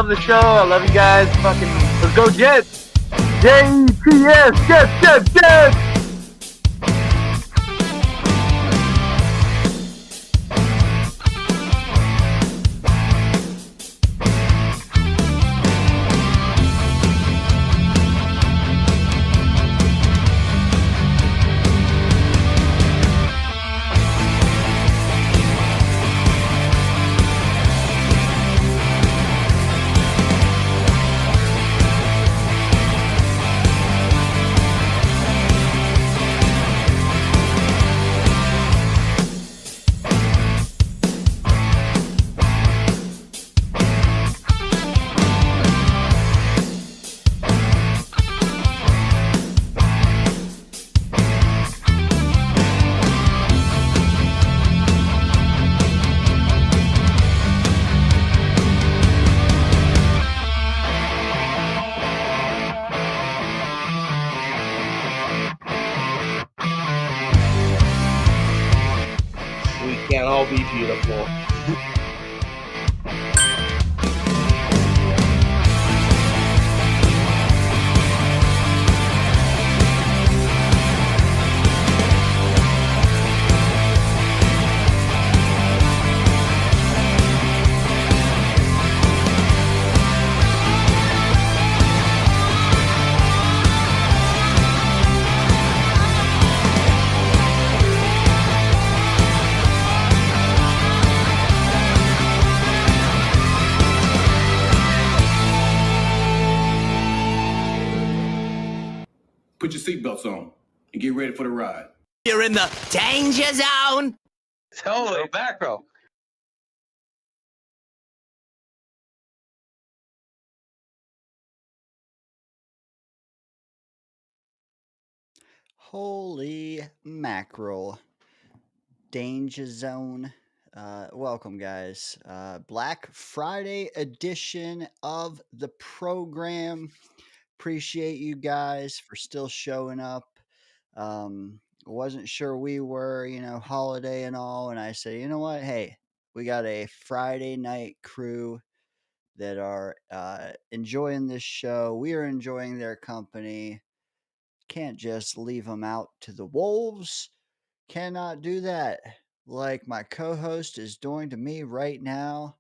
love the show. I love you guys. Fucking, let's go Jets. Jets, Jets. Can't all be beautiful. Put your seatbelts on and get ready for the ride. You're in the danger zone. Holy mackerel. Holy mackerel. Danger Zone. Welcome, guys. Black Friday edition of the program. Appreciate you guys for still showing up. Wasn't sure we were, holiday and all. And I said, you know what? Hey, we got a Friday night crew that are enjoying this show. We are enjoying their company. Can't just leave them out to the wolves. Cannot do that like my co-host is doing to me right now.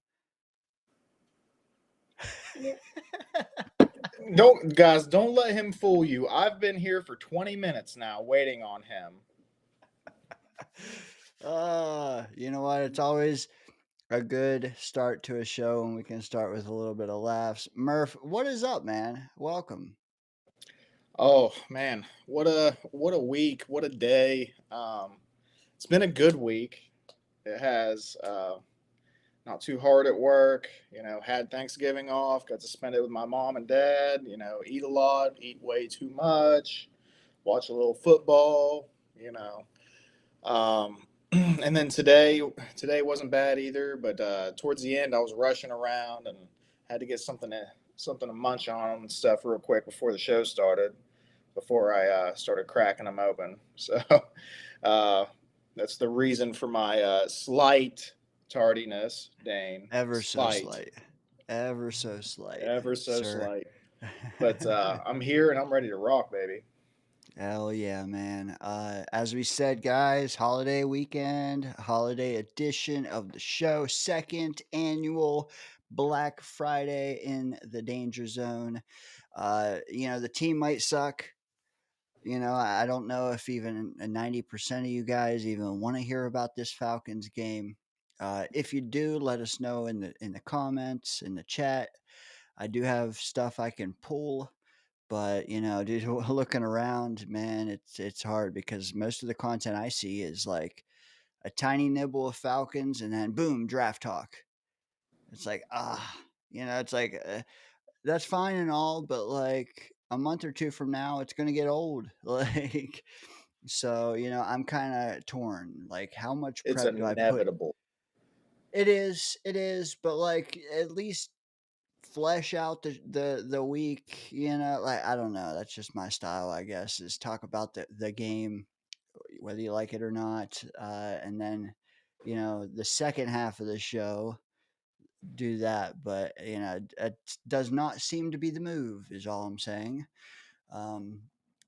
Don't let him fool you. I've been here for 20 minutes now waiting on him. You know what? It's always a good start to a show and we can start with a little bit of laughs. Murph, what is up, man? Welcome. Oh man, what a week, what a day. It's been a good week. It has not too hard at work, had Thanksgiving off, got to spend it with my mom and dad, eat a lot, eat way too much, watch a little football, and then today wasn't bad either, but towards the end I was rushing around and had to get something to munch on and stuff real quick before the show started, before I started cracking them open. So that's the reason for my slight tardiness, Dane. Ever so slight. Ever so slight. Ever so sir. slight. But I'm here and I'm ready to rock, baby. Hell yeah, man. As we said, guys, holiday weekend, holiday edition of the show, second annual Black Friday in the Danger Zone. The team might suck. I don't know if even 90% of you guys even want to hear about this Falcons game. If you do, let us know in the comments, in the chat. I do have stuff I can pull. But dude, looking around, man, it's hard because most of the content I see is like a tiny nibble of Falcons, and then boom, draft talk. It's like it's like that's fine and all, but like a month or two from now, it's gonna get old. Like, so I'm kind of torn. Like, how much prep It's do I put? inevitable. It is, but like at least flesh out the week, like I don't know, that's just my style, I guess, is talk about the game, whether you like it or not, and then the second half of the show, do that, but it does not seem to be the move. Is all I'm saying. Um,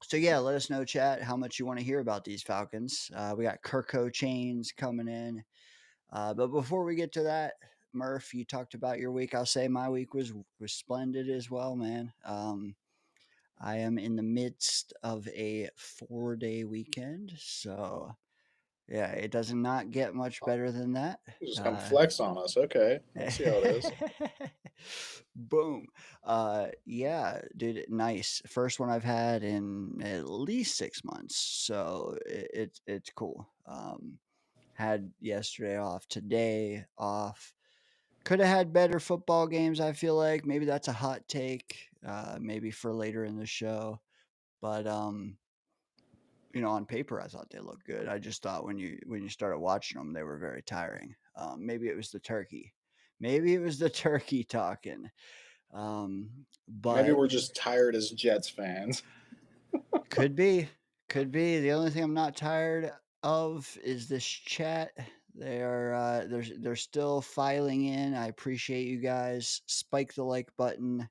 so yeah, let us know, chat, how much you want to hear about these Falcons. We got Kirko chains coming in, but before we get to that, Murph, you talked about your week. I'll say my week was splendid as well, man. I am in the midst of a 4-day weekend, so yeah, it does not get much better than that. Just come flex on us. Okay. Let's see how it is. Boom. Yeah, dude, nice. First one I've had in at least 6 months, so it's cool. Had yesterday off, today off. Could have had better football games, I feel like. Maybe that's a hot take, maybe for later in the show. But on paper, I thought they looked good. I just thought when you started watching them, they were very tiring. Maybe it was the turkey. Maybe it was the turkey talking. Maybe But we're just tired as Jets fans. could be, could be. The only thing I'm not tired of is this chat. They are they're still filing in. I appreciate you guys. Spike the like button.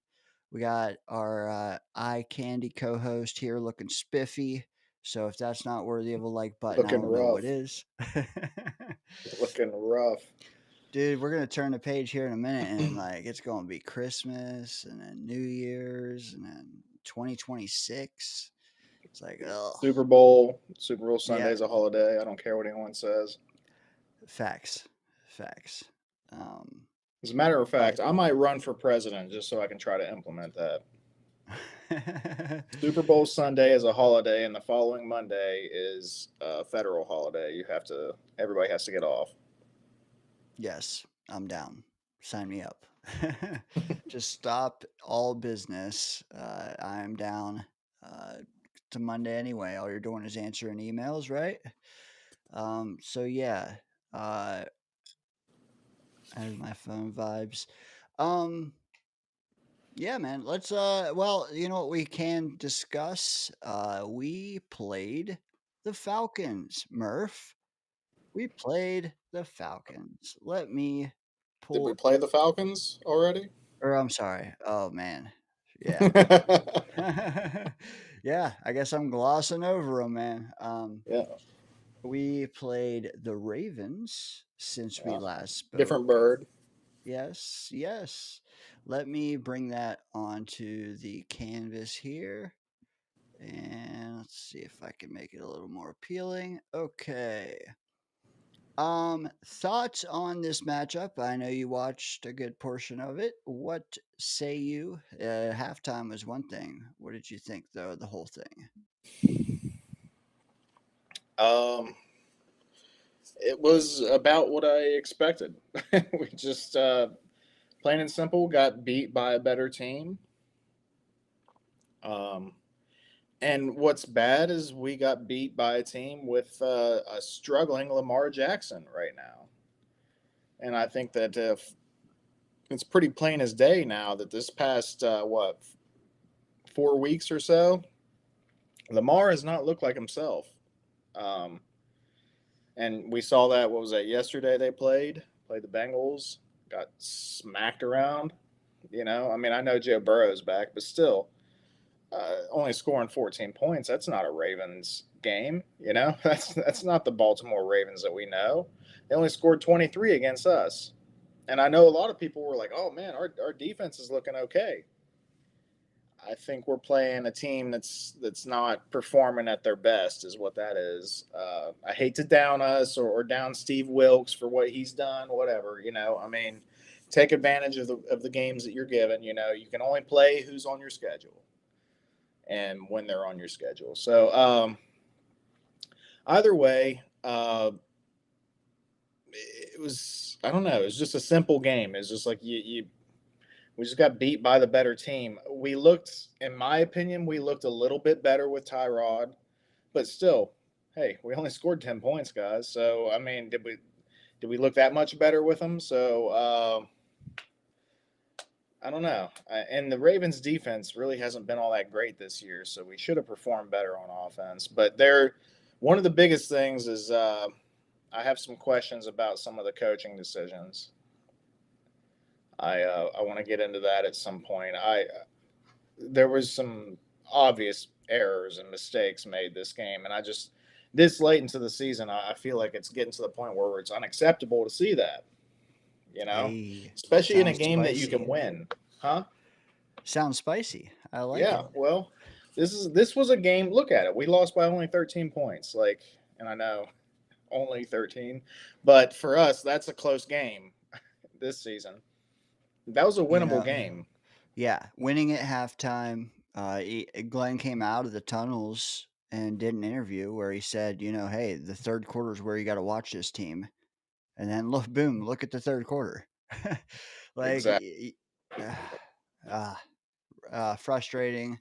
We got our eye candy co-host here looking spiffy. So if that's not worthy of a like button, I Looking don't know rough. what is. Looking rough. Dude, we're gonna turn the page here in a minute, and like it's gonna be Christmas, and then New Year's, and then 2026. It's like, oh, Super Bowl yeah, Sunday is a holiday. I don't care what anyone says. facts, facts. Um, As a matter of but fact, I might run for president just so I can try to implement that. Super Bowl Sunday is a holiday, and the following Monday is a federal holiday. Everybody has to get off. yes, I'm down. Sign me up. Just stop all business. I am down to Monday anyway. All you're doing is answering emails, right? So yeah, as my phone vibes. Um, yeah, man. Let's well, you know what we can discuss? We played the Falcons, Murph. We played the Falcons. Let me Did we pull play the Falcons already? or I'm sorry. Oh man. Yeah. Yeah, I guess I'm glossing over them, man. Yeah. We played the Ravens since we Yeah. last spoke. Different bird. Yes, yes. Let me bring that onto the canvas here. And let's see if I can make it a little more appealing. Okay. Thoughts on this matchup? I know you watched a good portion of it. What say you? Halftime was one thing. What did you think, though, the whole thing? It was about what I expected. We just plain and simple got beat by a better team. Um, and what's bad is we got beat by a team with a struggling Lamar Jackson right now. And I think that if it's pretty plain as day now that this past 4 weeks or so, Lamar has not looked like himself. Um, and we saw that. What was that? Yesterday they played the Bengals, got smacked around. I mean, I know Joe Burrow's back, but still, only scoring 14 points. That's not a Ravens game. That's not the Baltimore Ravens that we know. They only scored 23 against us. And I know a lot of people were like, "Oh man, our defense is looking okay." I think we're playing a team that's not performing at their best, is what that is. I hate to down us or down Steve Wilkes for what he's done, whatever. I mean, take advantage of the games that you're given. You can only play who's on your schedule, and when they're on your schedule. So either way, it was, I don't know. It was just a simple game. It's just like we just got beat by the better team. In my opinion, we looked a little bit better with Tyrod, but still, hey, we only scored 10 points, guys. So I mean, did we look that much better with them? So I don't know. And the Ravens defense really hasn't been all that great this year, so we should have performed better on offense. But one of the biggest things is I have some questions about some of the coaching decisions. I want to get into that at some point. There was some obvious errors and mistakes made this game, and I just this late into the season, I feel like it's getting to the point where it's unacceptable to see that. You know, Hey, especially in a sounds game that you can spicy. win, huh? Sounds spicy. I like Yeah. it. Well, this was a game. Look at it. We lost by only 13 points. Like, and I know only 13, but for us, that's a close game this season. That was a You winnable know, game. yeah, winning at halftime. Glenn came out of the tunnels and did an interview where he said, hey, the third quarter is where you got to watch this team. And then look, boom, look at the third quarter. like, Exactly. uh, frustrating.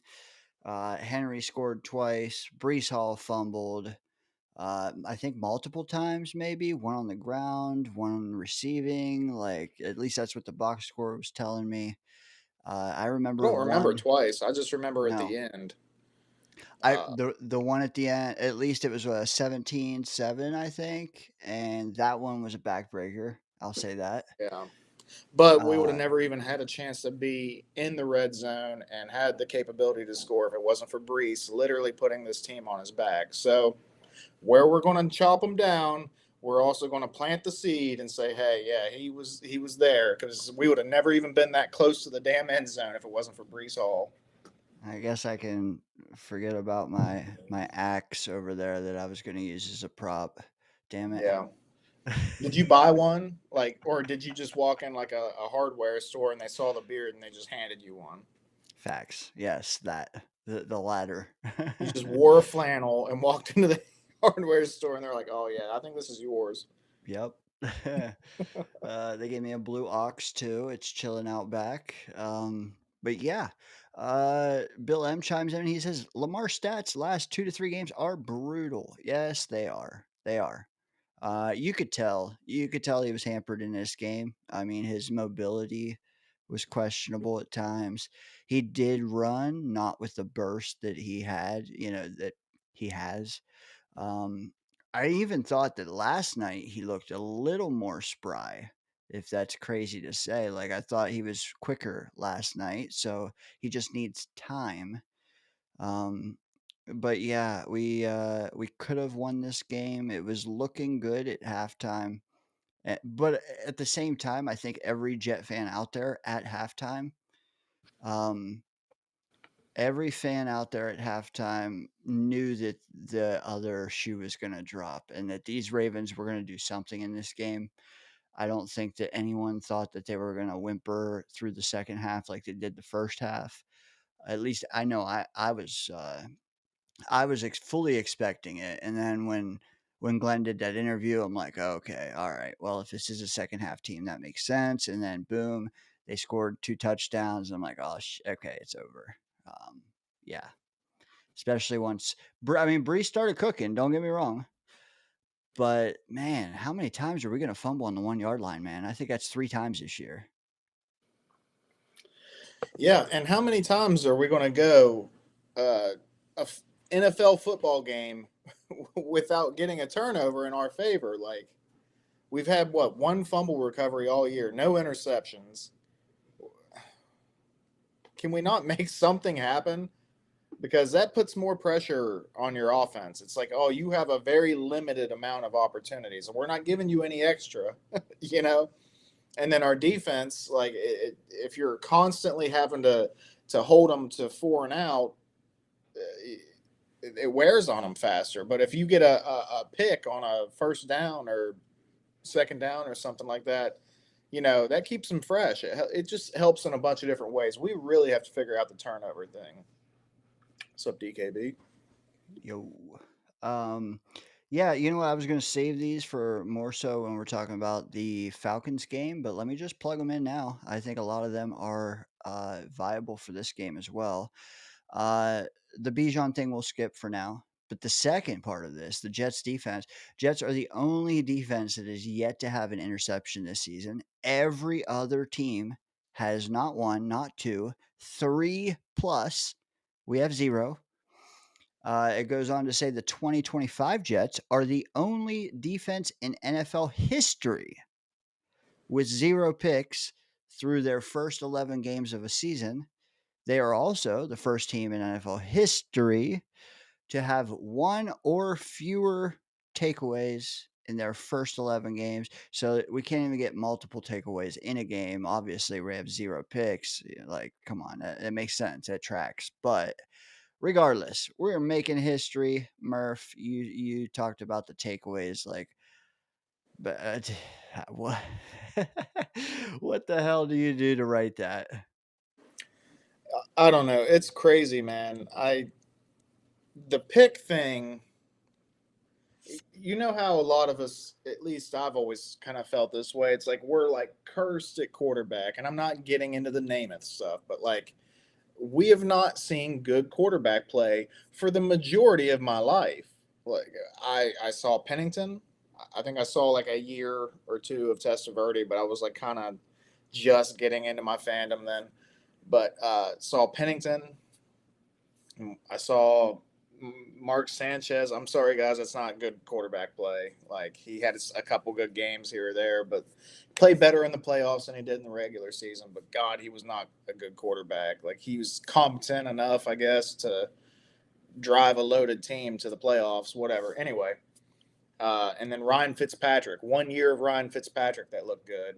Henry scored twice. Brees Hall fumbled. I think multiple times, maybe one on the ground, one on receiving. Like, at least that's what the box score was telling me. I I remember don't remember one. twice. I just remember at No, the end. I Uh, the one at the end. At least it was a 17-7, I think, and that one was a backbreaker. I'll say that. yeah. But we would have Uh, never even had a chance to be in the red zone and had the capability to score if it wasn't for Brees literally putting this team on his back. So where we're going to chop him down, we're also going to plant the seed and say, hey, yeah, he was there because we would have never even been that close to the damn end zone if it wasn't for Brees Hall. I guess I can forget about my axe over there that I was going to use as a prop. Damn it. Yeah. Did you buy one? Like, or did you just walk in like a hardware store and they saw the beard and they just handed you one? Facts. Yes, that the latter. You just wore a flannel and walked into the hardware store and they're like, "Oh yeah, I think this is yours." Yep. They gave me a blue ox too. It's chilling out back. But yeah, Bill M chimes in. He says Lamar stats last 2 to 3 games are brutal. Yes, they are. They are. You could tell. You could tell he was hampered in this game. I mean, his mobility was questionable at times. He did run, not with the burst that he had. That he has. Um, I even thought that last night he looked a little more spry, if that's crazy to say. Like, I thought he was quicker last night, so he just needs time. Um, but yeah, we could have won this game. It was looking good at halftime. But at the same time, I think every Jet fan out there at halftime, um, every fan out there at halftime knew that the other shoe was going to drop and that these Ravens were going to do something in this game. I don't think that anyone thought that they were going to whimper through the second half like they did the first half. At least I know I was fully expecting it, and then when Glenn did that interview, I'm like, okay, all right. Well, if this is a second half team, that makes sense. And then boom, they scored 2 touchdowns. I'm like, oh, okay, it's over. Yeah, especially once Bree started cooking. Don't get me wrong, but man, how many times are we going to fumble on the 1 yard line, man? I think that's 3 times this year. Yeah, and how many times are we going to go NFL football game without getting a turnover in our favor? Like we've had what one fumble recovery all year, no interceptions. Can we not make something happen? Because that puts more pressure on your offense. It's like, oh, you have a very limited amount of opportunities, and we're not giving you any extra, you know. And then our defense, like, if you're constantly having to hold them to 4 and out, it wears on them faster. But if you get a pick on a first down or second down or something like that, that keeps them fresh. It just helps in a bunch of different ways. We really have to figure out the turnover thing. What's up, DKB? Yo. Um, yeah, you know what? I was going to save these for more so when we're talking about the Falcons game, but let me just plug them in now. I think a lot of them are viable for this game as well. Uh, the Bijan thing we'll skip for now. But the second part of this, the Jets defense, Jets are the only defense that is yet to have an interception this season. Every other team has not one, not two, 3 plus. We have 0. It goes on to say the 2025 Jets are the only defense in NFL history with 0 picks, through their first 11 games of a season, they are also the first team in NFL history to have one or fewer takeaways in their first 11 games. So we can't even get multiple takeaways in a game. Obviously, we have 0 picks. Like, come on, it makes sense. It tracks. But regardless, we're making history. Murph, you talked about the takeaways. Like, but what what the hell do you do to write that? I don't know. It's crazy, man. The pick thing, you know how a lot of us, at least I've always kind of felt this way. It's like we're like cursed at quarterback, and I'm not getting into the Namath stuff, but like we have not seen good quarterback play for the majority of my life. Like I saw Pennington. I think I saw like a year or two of Testaverde, but I was like kind of just getting into my fandom then. But saw Pennington. I saw Mark Sanchez. I'm sorry, guys, that's not good quarterback play. Like he had a couple good games here or there, but played better in the playoffs than he did in the regular season. But God, he was not a good quarterback. Like he was competent enough, I guess, to drive a loaded team to the playoffs. Whatever. Anyway, and then Ryan Fitzpatrick. 1 year of Ryan Fitzpatrick that looked good.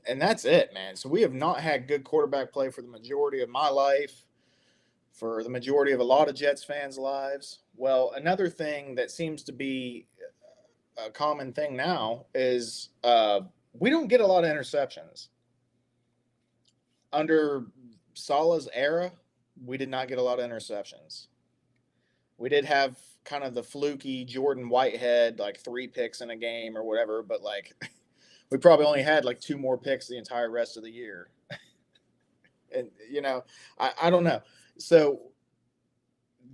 And that's it, man. So we have not had good quarterback play for the majority of my life, for the majority of a lot of Jets fans' lives. Well, another thing that seems to be a common thing now is we don't get a lot of interceptions. Under Salah's era, we did not get a lot of interceptions. We did have kind of the fluky Jordan Whitehead, like 3 picks in a game or whatever, but like we probably only had like 2 more picks the entire rest of the year. And, you know, I don't know. So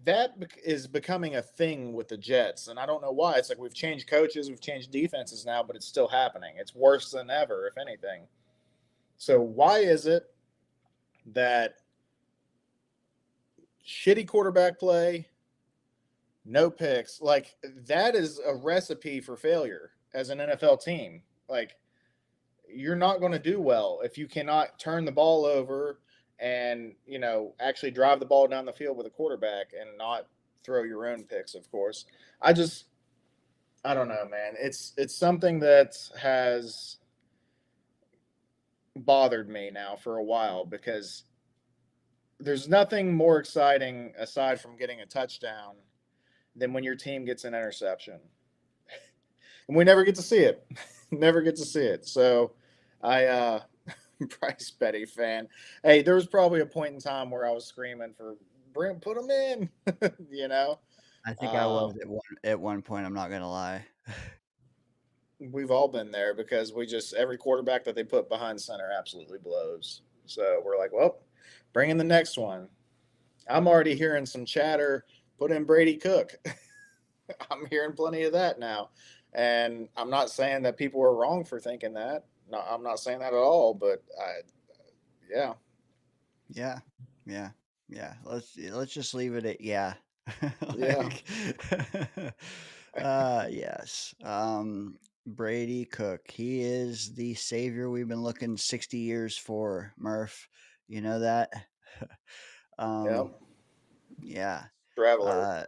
that is becoming a thing with the Jets. And I don't know why. It's like we've changed coaches, we've changed defenses now, but it's still happening. It's worse than ever, if anything. So why is it that shitty quarterback play, no picks, like that is a recipe for failure as an NFL team? Like, you're not going to do well if you cannot turn the ball over and, you know, actually drive the ball down the field with a quarterback and not throw your own picks, of course. I don't know, man. It's something that has bothered me now for a while because there's nothing more exciting aside from getting a touchdown than when your team gets an interception. And we never get to see it. Never get to see it. So Bryce Petty fan. Hey, there was probably a point in time where I was screaming for put him in, you know. I think I was at one point. I'm not gonna lie. We've all been there because every quarterback that they put behind center absolutely blows. So we're like, well, bring in the next one. I'm already hearing some chatter. Put in Brady Cook. I'm hearing plenty of that now. And I'm not saying that people are wrong for thinking that. No, I'm not saying that at all, but yeah. Yeah. Let's just leave it at yeah. Yeah. Yes. Brady Cook. He is the savior we've been looking 60 years for, Murph. You know that? Yep. Yeah. Traveler.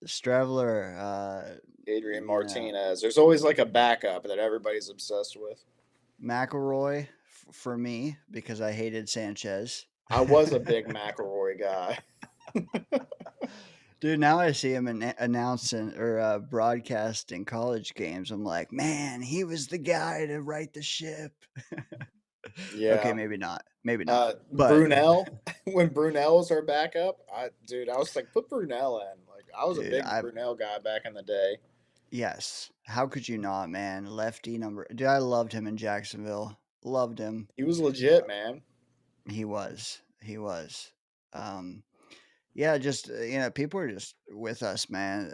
Straveler, Adrian you know, Martinez. There's always like a backup that everybody's obsessed with. McElroy for me because I hated Sanchez. I was a big McElroy guy. Dude, now I see him announcing or broadcasting college games. I'm like, man, he was the guy to right the ship. Yeah. Okay, maybe not. Maybe not. But Brunel, when Brunel was our backup, I was like, put Brunel in. Like, I was a dude, big Brunel guy back in the day. yes. How could you not, man? Lefty number. Dude, I loved him in Jacksonville. Loved him. He was legit, man. He was. He was. Yeah, just people are just with us, man.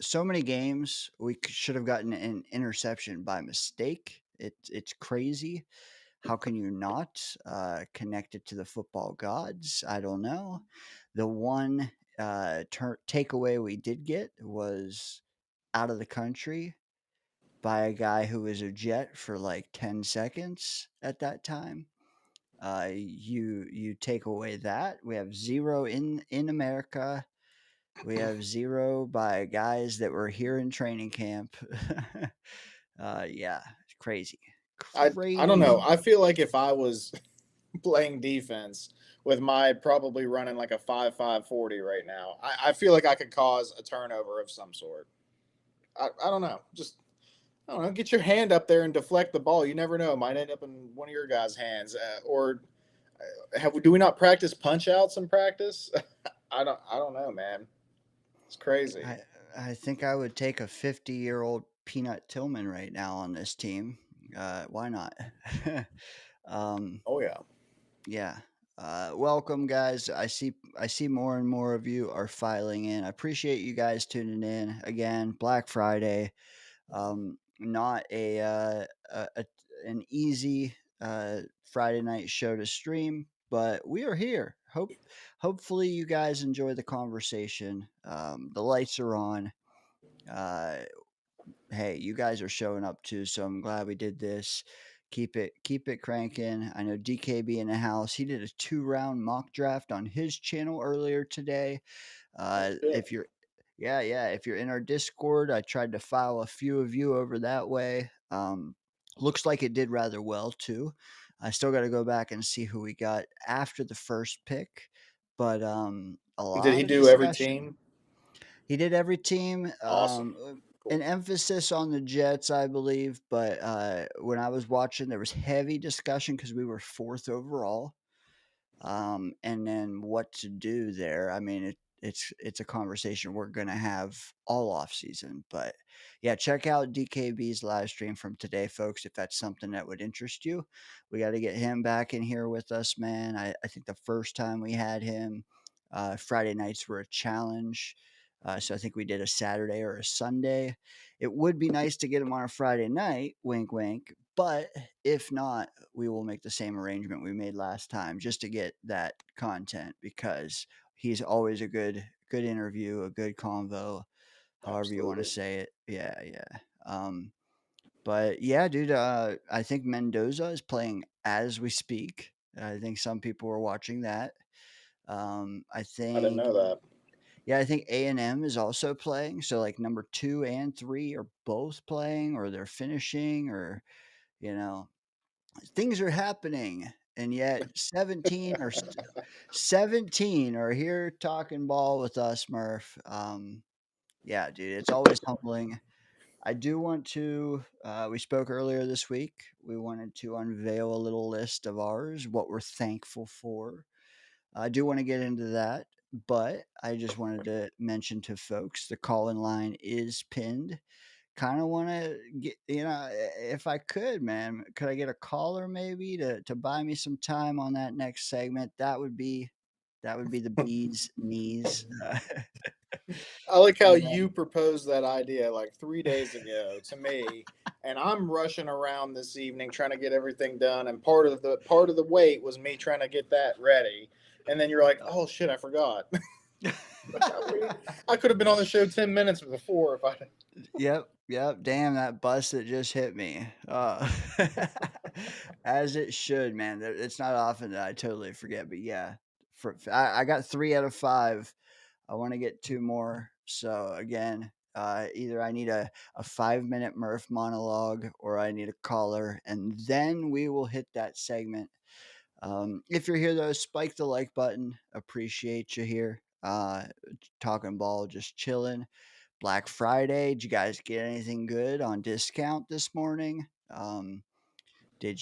So many games we should have gotten an interception by mistake. It's crazy. How can you not connect it to the football gods? I don't know. The one takeaway we did get was out of the country by a guy who was a Jet for like 10 seconds at that time. You take away that, we have 0 in America. We have 0 by guys that were here in training camp. Yeah, it's crazy. I don't know. Crazy. I feel like if I was playing defense with my probably running like a 5.5 40 right now, I feel like I could cause a turnover of some sort. I don't know. Just I don't know. Get your hand up there and deflect the ball. You never know. It might end up in one of your guys' hands. Or do we not practice punch outs in practice? I don't know, man. It's crazy. I think I would take a 50-year-old Peanut Tillman right now on this team. Why not? um, Oh yeah. yeah. Welcome, guys. I see more and more of you are filing in. I appreciate you guys tuning in again. Black Friday, not an easy Friday night show to stream, but we are here. Hopefully you guys enjoy the conversation. The lights are on. Uh, hey, you guys are showing up too, so I'm glad we did this. Keep it cranking. I know DKB in the house. He did a 2-round mock draft on his channel earlier today. Oh, shit. If you're yeah, if you're in our Discord, I tried to file a few of you over that way. Looks like it did rather well too. I still got to go back and see who we got after the first pick, but a Did he lot of do every discussion. team? He did every team. Awesome. An Cool. emphasis on the Jets, I believe, but when I was watching, there was heavy discussion because we were 4th overall. And then what to do there. I mean, it's a conversation we're gonna have all off season. But yeah, check out DKB's live stream from today, folks, if that's something that would interest you. We got to get him back in here with us, man. I think the first time we had him, Friday nights were a challenge. So I think we did a Saturday or a Sunday. It would be nice to get him on a Friday night, wink, wink. But if not, we will make the same arrangement we made last time just to get that content because he's always a good interview, a good convo, however you want to Absolutely. say it. Yeah, yeah. But yeah, dude, I think Mendoza is playing as we speak. I think some people are watching that. I I didn't think know that. yeah, I think A&M is also playing. So like number 2 and 3 are both playing or they're finishing or you know, things are happening and yet 17 are here talking ball with us, Murph. Yeah, dude, it's always humbling. I do want to we spoke earlier this week. We wanted to unveil a little list of ours, what we're thankful for. I do want to get into that, but I just wanted to mention to folks the call in line is pinned. Kind of want to get, if I could, man, could I get a caller maybe to buy me some time on that next segment? That would be the bee's knees. I like how You know, you proposed that idea like 3 days ago to me, and I'm rushing around this evening trying to get everything done. And part of the wait was me trying to get that ready. And then you're like, "Oh shit, I forgot." I could have been on the show 10 minutes before if I. Yep. Damn, that bus that just hit me. As it should, man. It's not often that I totally forget, but yeah, I got 3 out of 5. I want to get 2 more. So again, either I need a 5-minute Murph monologue or I need a caller, and then we will hit that segment. If you're here though, spike the like button. Appreciate you here. Talking ball, just chilling. Black Friday. Did you guys get anything good on discount this morning? Did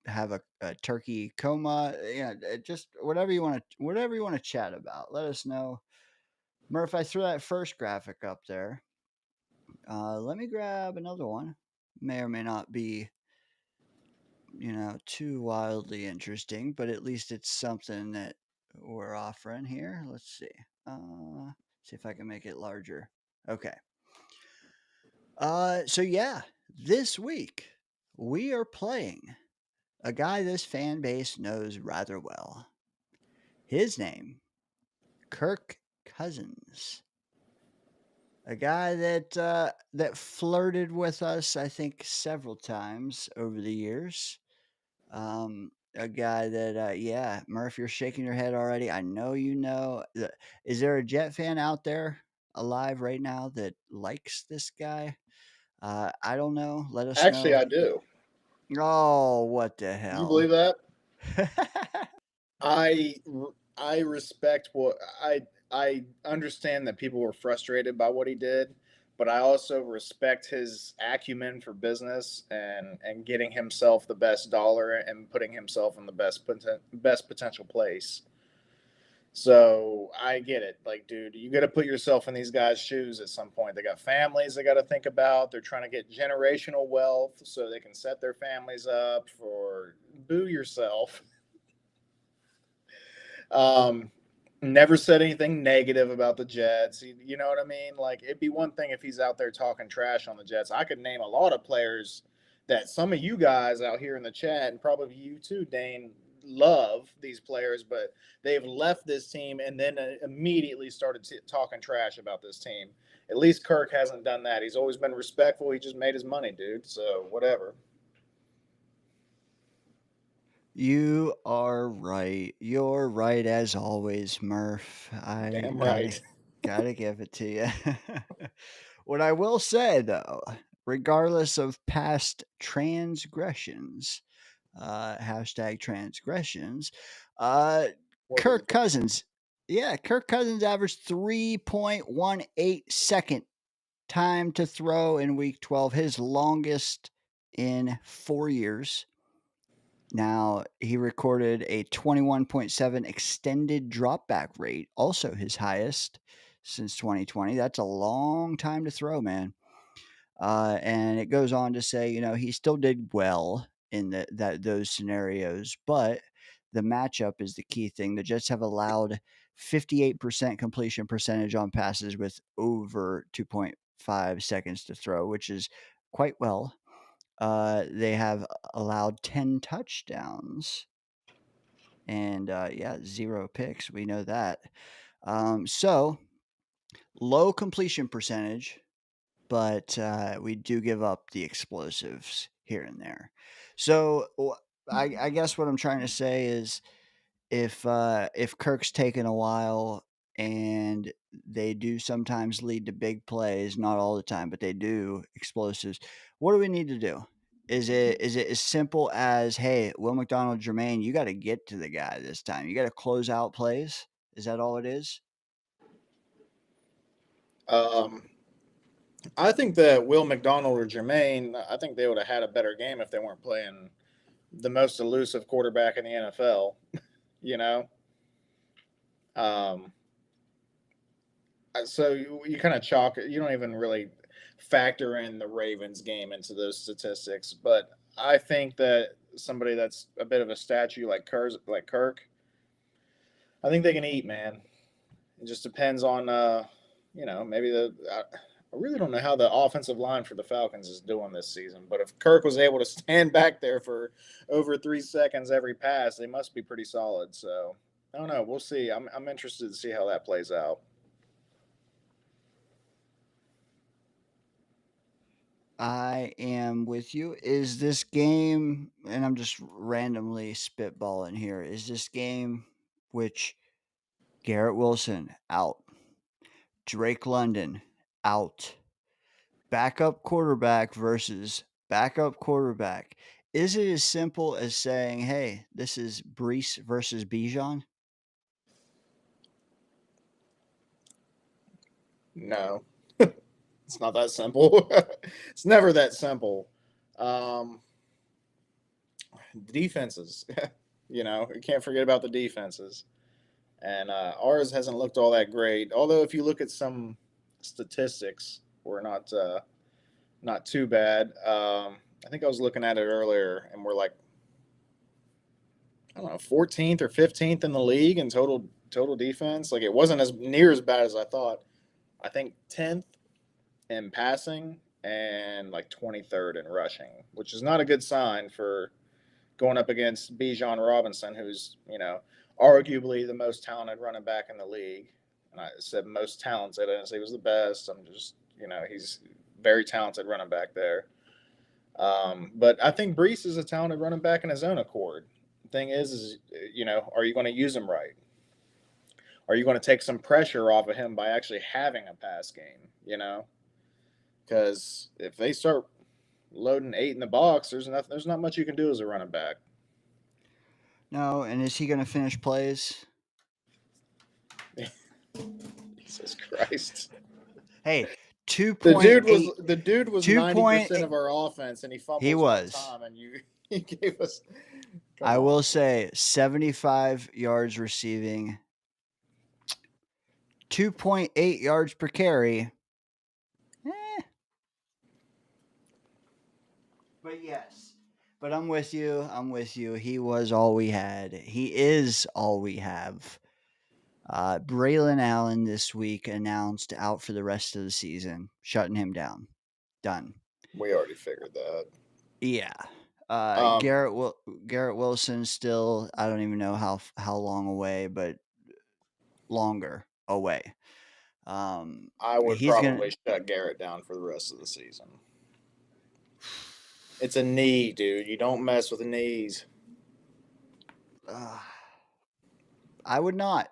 have a turkey coma? Just whatever you want to chat about. Let us know. Murph, I threw that first graphic up there. Let me grab another one. May or may not be, too wildly interesting, but at least it's something that we're offering here. Let's see. See if I can make it larger. Okay. So yeah, this week we are playing a guy this fan base knows rather well. His name, Kirk Cousins. A guy that flirted with us, I think, several times over the years. A guy that, yeah, Murph, you're shaking your head already. I know you know. Is there a Jet fan out there alive right now that likes this guy? I don't know. Let us Actually, know. I do. Oh, what the You believe hell? that? I I respect what I understand that people were frustrated by what he did, but I also respect his acumen for business and getting himself the best dollar and putting himself in the best potential place. So I get it. Like, dude, you got to put yourself in these guys' shoes at some point. They got families they got to think about. They're trying to get generational wealth so they can set their families up for boo yourself. Um, Never said anything negative about the Jets. You know what I mean? Like, it'd be one thing if he's out there talking trash on the Jets. I could name a lot of players that some of you guys out here in the chat, and probably you too, Dane, love these players, but they've left this team and then immediately started talking trash about this team. At least Kirk hasn't done that. He's always been respectful. He just made his money, dude. So, whatever. You are right. You're right as always, Murph. I Damn gotta right. gotta give it to you. What I will say though, regardless of past transgressions, hashtag transgressions, uh, Work with the Kirk book. Cousins, yeah, Kirk Cousins averaged 3.18 second time to throw in week 12, his longest in 4 years. Now, he recorded a 21.7 extended dropback rate, also his highest since 2020. That's a long time to throw, man. And it goes on to say, he still did well in those scenarios, but the matchup is the key thing. The Jets have allowed 58% completion percentage on passes with over 2.5 seconds to throw, which is quite well. They have allowed 10 touchdowns and, yeah, 0 picks. We know that. So low completion percentage, but we do give up the explosives here and there. So I guess what I'm trying to say is if Kirk's taken a while and they do sometimes lead to big plays, not all the time, but they do explosives. What do we need to do? Is it as simple as, hey, Will McDonald, Jermaine, you got to get to the guy this time. You got to close out plays. Is that all it is? Um, I think that Will McDonald or Jermaine, I think they would have had a better game if they weren't playing the most elusive quarterback in the NFL. You know, um, so you kind of chalk it. You don't even really factor in the Ravens game into those statistics. But I think that somebody that's a bit of a statue like Kirk, I think they can eat, man. It just depends on, maybe I really don't know how the offensive line for the Falcons is doing this season. But if Kirk was able to stand back there for over 3 seconds every pass, they must be pretty solid. So I don't know. We'll see. I'm interested to see how that plays out. I am with you. Is this game, and I'm just randomly spitballing here, is this game which Garrett Wilson out, Drake London out, backup quarterback versus backup quarterback? Is it as simple as saying, hey, this is Brees versus Bijan? No, it's not that simple. It's never that simple. Um, Defenses, you can't forget about the defenses. And ours hasn't looked all that great. Although if you look at some statistics, we're not too bad. I think I was looking at it earlier, and we're like, I don't know, 14th or 15th in the league in total defense. Like, it wasn't as near as bad as I thought. I think 10th in passing and like 23rd in rushing, which is not a good sign for going up against Bijan Robinson, who's arguably the most talented running back in the league. And I said most talented. I didn't say he was the best. I'm just, he's very talented running back there. But I think Brees is a talented running back in his own accord. The thing is, are you going to use him right? Are you going to take some pressure off of him by actually having a pass game? Because if they start loading 8 in the box, there's not much you can do as a running back. No, and is he going to finish plays? Jesus Christ! Hey, 2.8. The dude was 90% of our offense, and he fumbles He was. one time, and he gave us. I will say 75 yards receiving, 2.8 yards per carry. But yes, but I'm with you. He was all we had. He is all we have. Braylon Allen this week announced out for the rest of the season, shutting him down. Done. We already figured that. Yeah. Garrett Wilson still, I don't even know how long away, but longer away. I would probably shut Garrett down for the rest of the season. It's a knee, dude. You don't mess with the knees. I would not.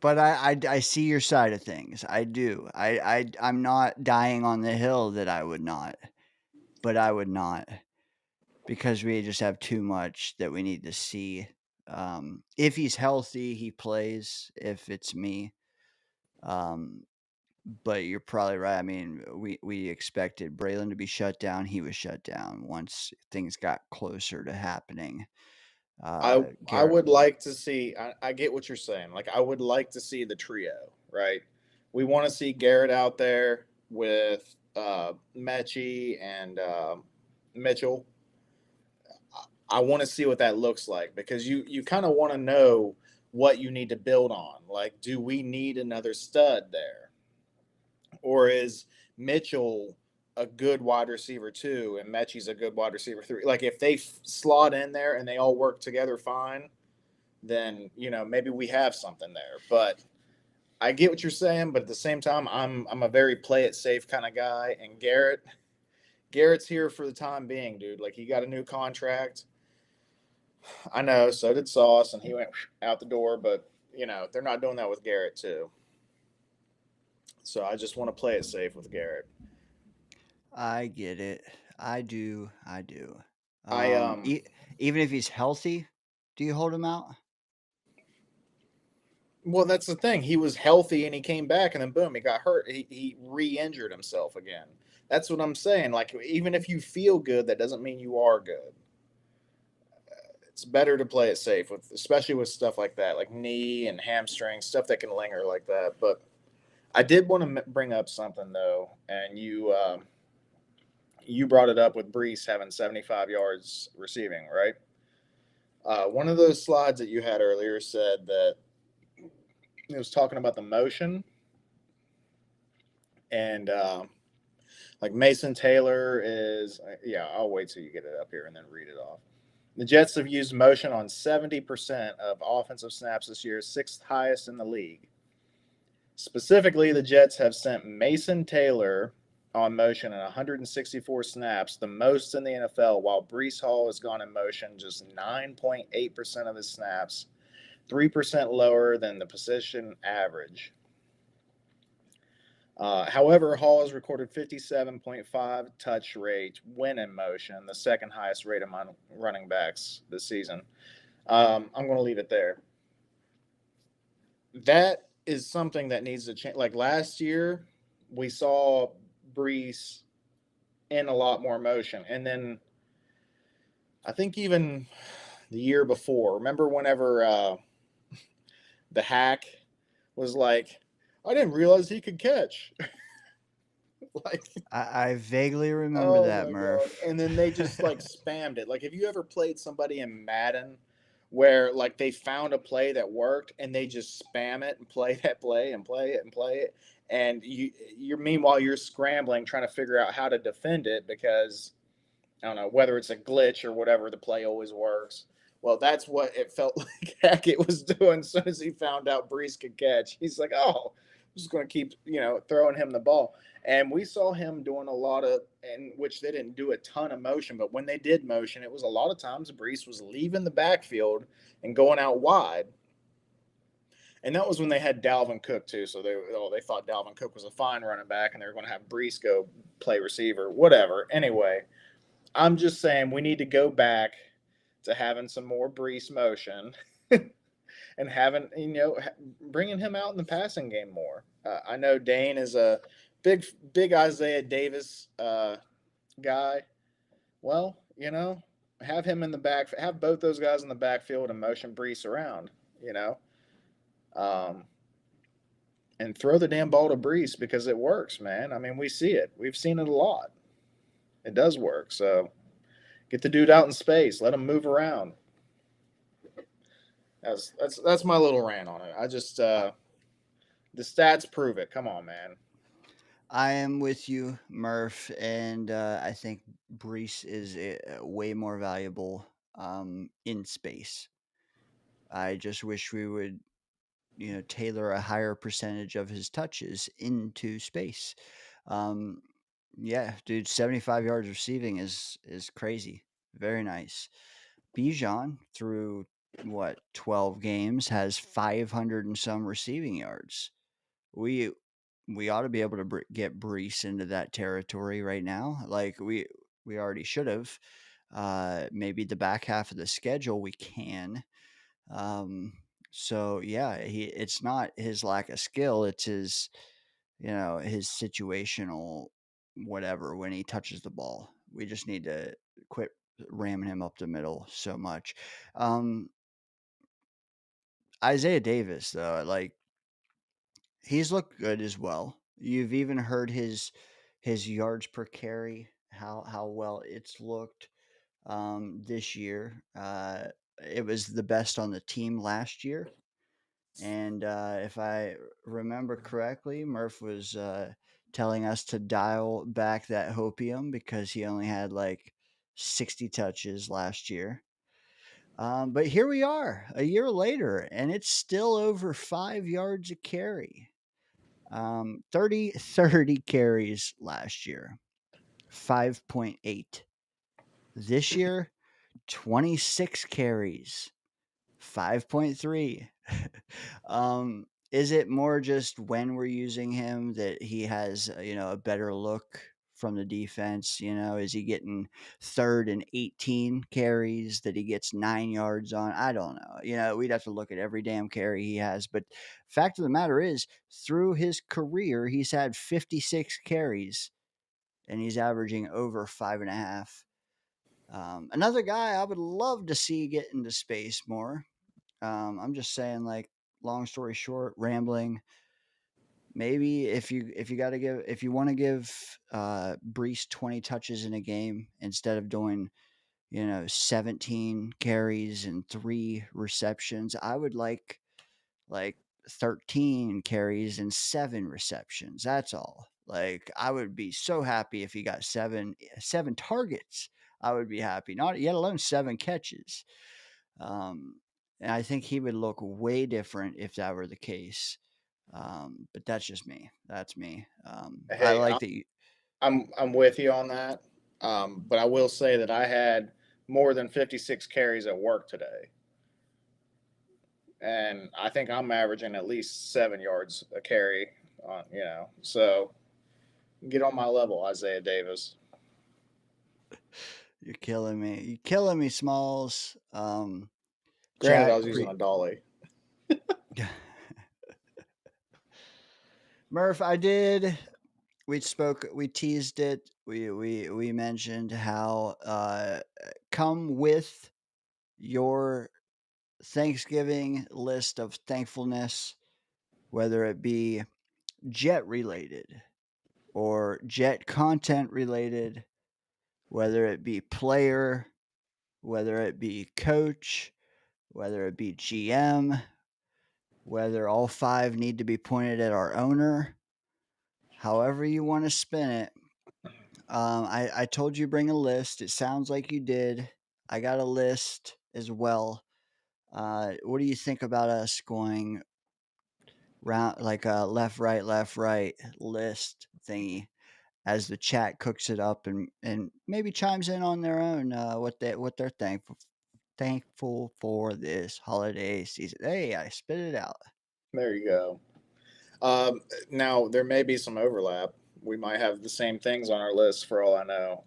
But I see your side of things. I do. I'm not dying on the hill that I would not. But I would not. Because we just have too much that we need to see. If he's healthy, he plays. If it's me. But you're probably right. I mean, we expected Braylon to be shut down. He was shut down once things got closer to happening. I would like to see. I get what you're saying. Like, I would like to see the trio, right? We want to see Garrett out there with Mechie and Mitchell. I want to see what that looks like, because you kind of want to know what you need to build on. Like, do we need another stud there? Or is Mitchell a good wide receiver 2 and Mechie's a good wide receiver 3? Like, if they slot in there and they all work together fine, then, maybe we have something there. But I get what you're saying, but at the same time, I'm a very play it safe kind of guy. And Garrett's here for the time being, dude. Like, he got a new contract. I know, so did Sauce, and he went out the door, but they're not doing that with Garrett too. So I just want to play it safe with Garrett. I get it. I do. Even if he's healthy, do you hold him out? Well, that's the thing. He was healthy and he came back, and then boom, he got hurt. He re-injured himself again. That's what I'm saying. Like, even if you feel good, that doesn't mean you are good. It's better to play it safe, especially with stuff like that, like knee and hamstring, stuff that can linger like that. But I did want to bring up something, though, and you brought it up with Brees having 75 yards receiving, right? One of those slides that you had earlier said that it was talking about the motion, and like Mason Taylor is, I'll wait till you get it up here and then read it off. The Jets have used motion on 70% of offensive snaps this year, 6th highest in the league. Specifically, the Jets have sent Mason Taylor on motion in 164 snaps, the most in the NFL, while Breece Hall has gone in motion just 9.8% of his snaps, 3% lower than the position average. However, Hall has recorded 57.5 touch rate when in motion, the 2nd highest rate among running backs this season. I'm going to leave it there. That is something that needs to change. Like, last year, we saw Breece in a lot more motion. And then I think even the year before, remember whenever the hack was like, I didn't realize he could catch. Like, I vaguely remember that, Murph. God. And then they just like spammed it. Like, have you ever played somebody in Madden where like they found a play that worked and they just spam it and play that play and play it and play it, and you're meanwhile you're scrambling trying to figure out how to defend it because I don't know whether it's a glitch or whatever, the play always works. Well, that's what it felt like Hackett was doing as soon as he found out Brees could catch. He's like, oh, I'm just going to keep, throwing him the ball. And we saw him doing a lot of, in which they didn't do a ton of motion, but when they did motion, it was a lot of times Brees was leaving the backfield and going out wide. And that was when they had Dalvin Cook too. So they thought Dalvin Cook was a fine running back, and they were going to have Brees go play receiver, whatever. Anyway, I'm just saying we need to go back to having some more Brees motion and having, bringing him out in the passing game more. I know Dane is a big Isaiah Davis guy. Well, have him in the back, have both those guys in the backfield and motion Brees around, and throw the damn ball to Brees because it works, man. I mean, we see it. We've seen it a lot. It does work. So get the dude out in space. Let him move around. That's my little rant on it. I just the stats prove it. Come on, man. I am with you, Murph, and I think Brees is way more valuable in space. I just wish we would, tailor a higher percentage of his touches into space. Yeah, dude, 75 yards receiving is crazy. Very nice. Bijan through 12 games has 500 and some receiving yards. We ought to be able to get Brees into that territory right now. Like we already should have. Maybe the back half of the schedule we can. So yeah, it's not his lack of skill, it's his his situational whatever when he touches the ball. We just need to quit ramming him up the middle so much. Isaiah Davis though, like he's looked good as well. You've even heard his yards per carry, how well it's looked this year. It was the best on the team last year. And if I remember correctly, Murph was telling us to dial back that hopium because he only had like 60 touches last year. But here we are a year later, and it's still over 5 yards a carry. 30 carries last year, 5.8. This year, 26 carries, 5.3. Is it more just when we're using him that he has, a better look from the defense? Is he getting 3rd and 18 carries that he gets 9 yards on? I don't know. We'd have to look at every damn carry he has. But fact of the matter is, through his career, he's had 56 carries and he's averaging over 5.5. Another guy I would love to see get into space more. I'm just saying, like, long story short, rambling. Maybe if you want to give Brees 20 touches in a game instead of doing 17 carries and 3 receptions, I would like 13 carries and 7 receptions. That's all. Like, I would be so happy if he got 7 targets. I would be happy. Not yet alone 7 catches. And I think he would look way different if that were the case. But that's just me. That's me. I Hey, like that. I'm with you on that. But I will say that I had more than 56 carries at work today. And I think I'm averaging at least 7 yards a carry on, so get on my level, Isaiah Davis. You're killing me. You're killing me, Smalls. Granted, Chat, I was using a dolly. Murph, I did. We teased it. We mentioned how come with your Thanksgiving list of thankfulness, whether it be Jet related or Jet content related, whether it be player, whether it be coach, whether it be GM, whether all 5 need to be pointed at our owner, however you want to spin it. I told you bring a list. It sounds like you did. I got a list, as well. What do you think about us going round like a left, right list thingy as the chat cooks it up and maybe chimes in on their own what they're thankful for this holiday season. Hey, I spit it out. There you go. Now there may be some overlap. We might have the same things on our list for all I know.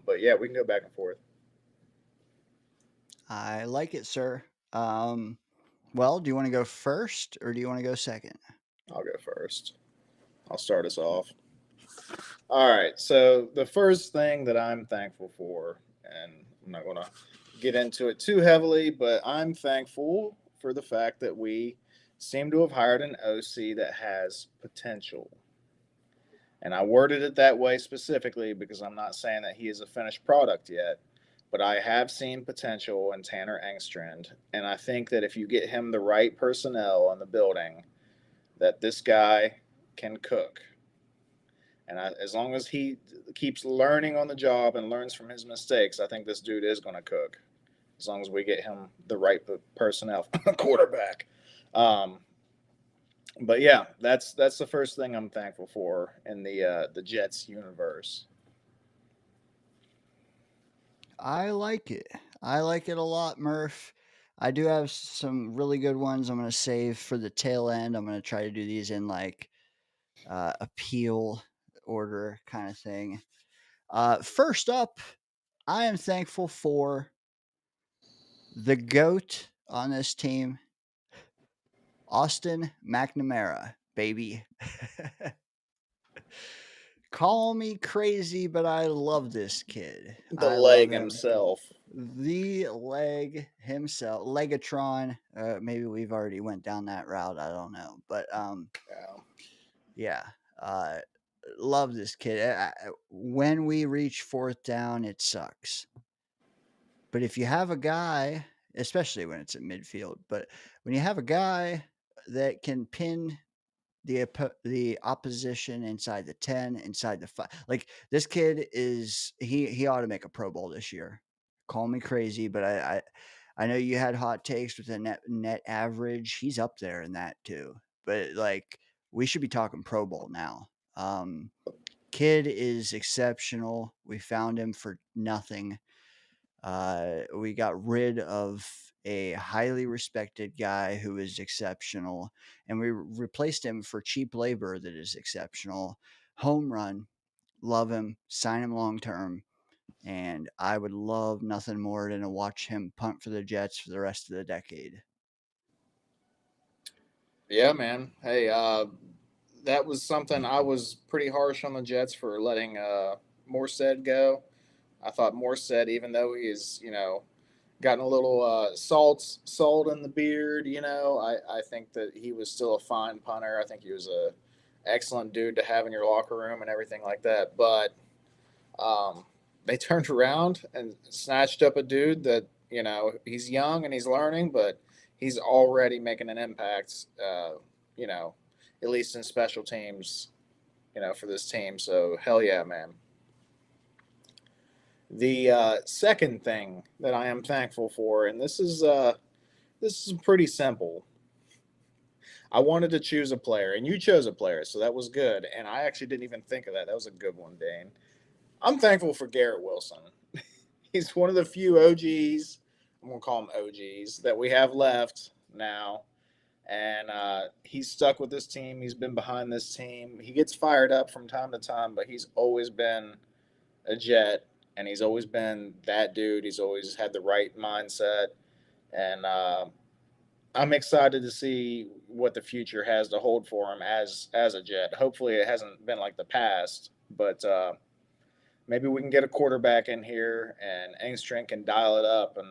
But yeah, we can go back and forth. I like it, sir. Well, do you want to go first or do you want to go second? I'll go first. I'll start us off. All right. So the first thing that I'm thankful for, and I'm not going to get into it too heavily, but I'm thankful for the fact that we seem to have hired an OC that has potential. And I worded it that way specifically because I'm not saying that he is a finished product yet, but I have seen potential in Tanner Engstrand. And I think that if you get him the right personnel in the building, that this guy can cook. And as long as he keeps learning on the job and learns from his mistakes, I think this dude is going to cook. As long as we get him the right personnel, quarterback. But yeah, that's the first thing I'm thankful for in the Jets universe. I like it. I like it a lot, Murph. I do have some really good ones I'm going to save for the tail end. I'm going to try to do these in like appeal order kind of thing. First up, I am thankful for the GOAT on this team, Austin McNamara, baby. Call me crazy, but I love this kid. The I love leg him. himself. The leg himself, Legatron. Maybe we've already went down that route. I don't know, but yeah. Love this kid. When we reach fourth down, it sucks. But if you have a guy, especially when it's at midfield, but when you have a guy that can pin the opposition inside the 10, inside the 5, like this kid is he ought to make a Pro Bowl this year. Call me crazy, but I know you had hot takes with the net average. He's up there in that too. But like we should be talking Pro Bowl now. Kid is exceptional. We found him for nothing. We got rid of a highly respected guy who is exceptional, and we replaced him for cheap labor that is exceptional. Home run, love him, sign him long term, and I would love nothing more than to watch him punt for the Jets for the rest of the decade. Yeah, man. Hey, that was something I was pretty harsh on the Jets for letting Morstead go. I thought Morstead, even though he's gotten a little salt in the beard, I think that he was still a fine punter. I think he was a excellent dude to have in your locker room and everything like that. But they turned around and snatched up a dude that he's young and he's learning, but he's already making an impact. At least in special teams, for this team. So hell yeah, man. The second thing that I am thankful for, and this is pretty simple. I wanted to choose a player, and you chose a player, so that was good. And I actually didn't even think of that. That was a good one, Dane. I'm thankful for Garrett Wilson. He's one of the few OGs, I'm going to call him OGs, that we have left now. And he's stuck with this team. He's been behind this team. He gets fired up from time to time, but he's always been a Jet, and he's always been that dude. He's always had the right mindset. And I'm excited to see what the future has to hold for him as a Jet. Hopefully it hasn't been like the past, but maybe we can get a quarterback in here and Engstrand can dial it up and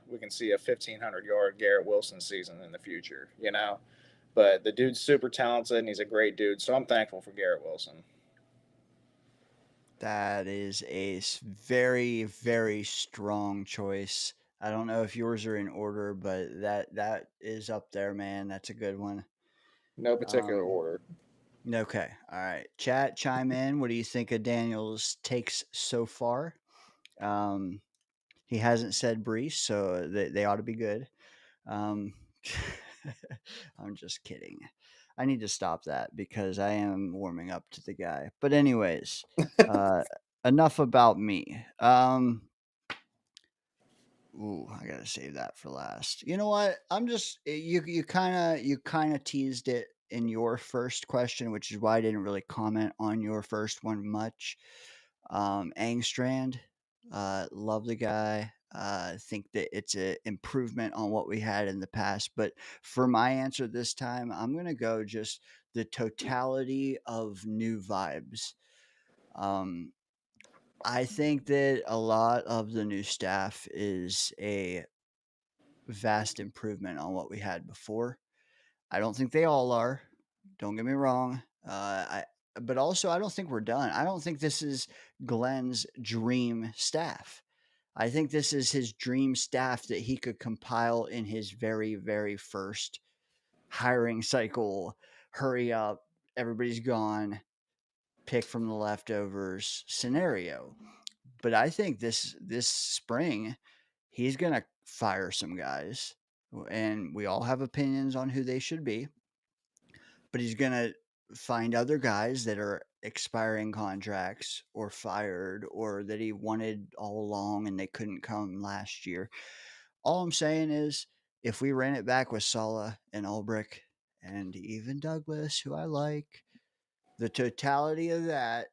we can see a 1,500-yard Garrett Wilson season in the future, But the dude's super talented and he's a great dude, so I'm thankful for Garrett Wilson. That is a very, very strong choice. I don't know if yours are in order, but that is up there, man. That's a good one. No particular order. Okay. All right. Chat, chime in. What do you think of Daniel's takes so far? He hasn't said Brees, so they ought to be good. Um, I'm just kidding. I need to stop that because I am warming up to the guy. But anyways, uh, enough about me. Ooh, I gotta save that for last. You know what? I'm just you kind of teased it in your first question, which is why I didn't really comment on your first one much. Angstrand, love the guy. Think that it's an improvement on what we had in the past. But for my answer this time, I'm gonna go just the totality of new vibes. Um, I think that a lot of the new staff is a vast improvement on what we had before. I don't think they all are. Don't get me wrong. But also I don't think we're done. I don't think this is Glenn's dream staff. I think this is his dream staff that he could compile in his very, very first hiring cycle. Hurry up, everybody's gone, pick from the leftovers scenario. But I think this spring he's going to fire some guys, and we all have opinions on who they should be, but he's going to find other guys that are expiring contracts or fired or that he wanted all along and they couldn't come last year. All I'm saying is if we ran it back with Sala and Ulbrich and even Douglas, who I like, the totality of that,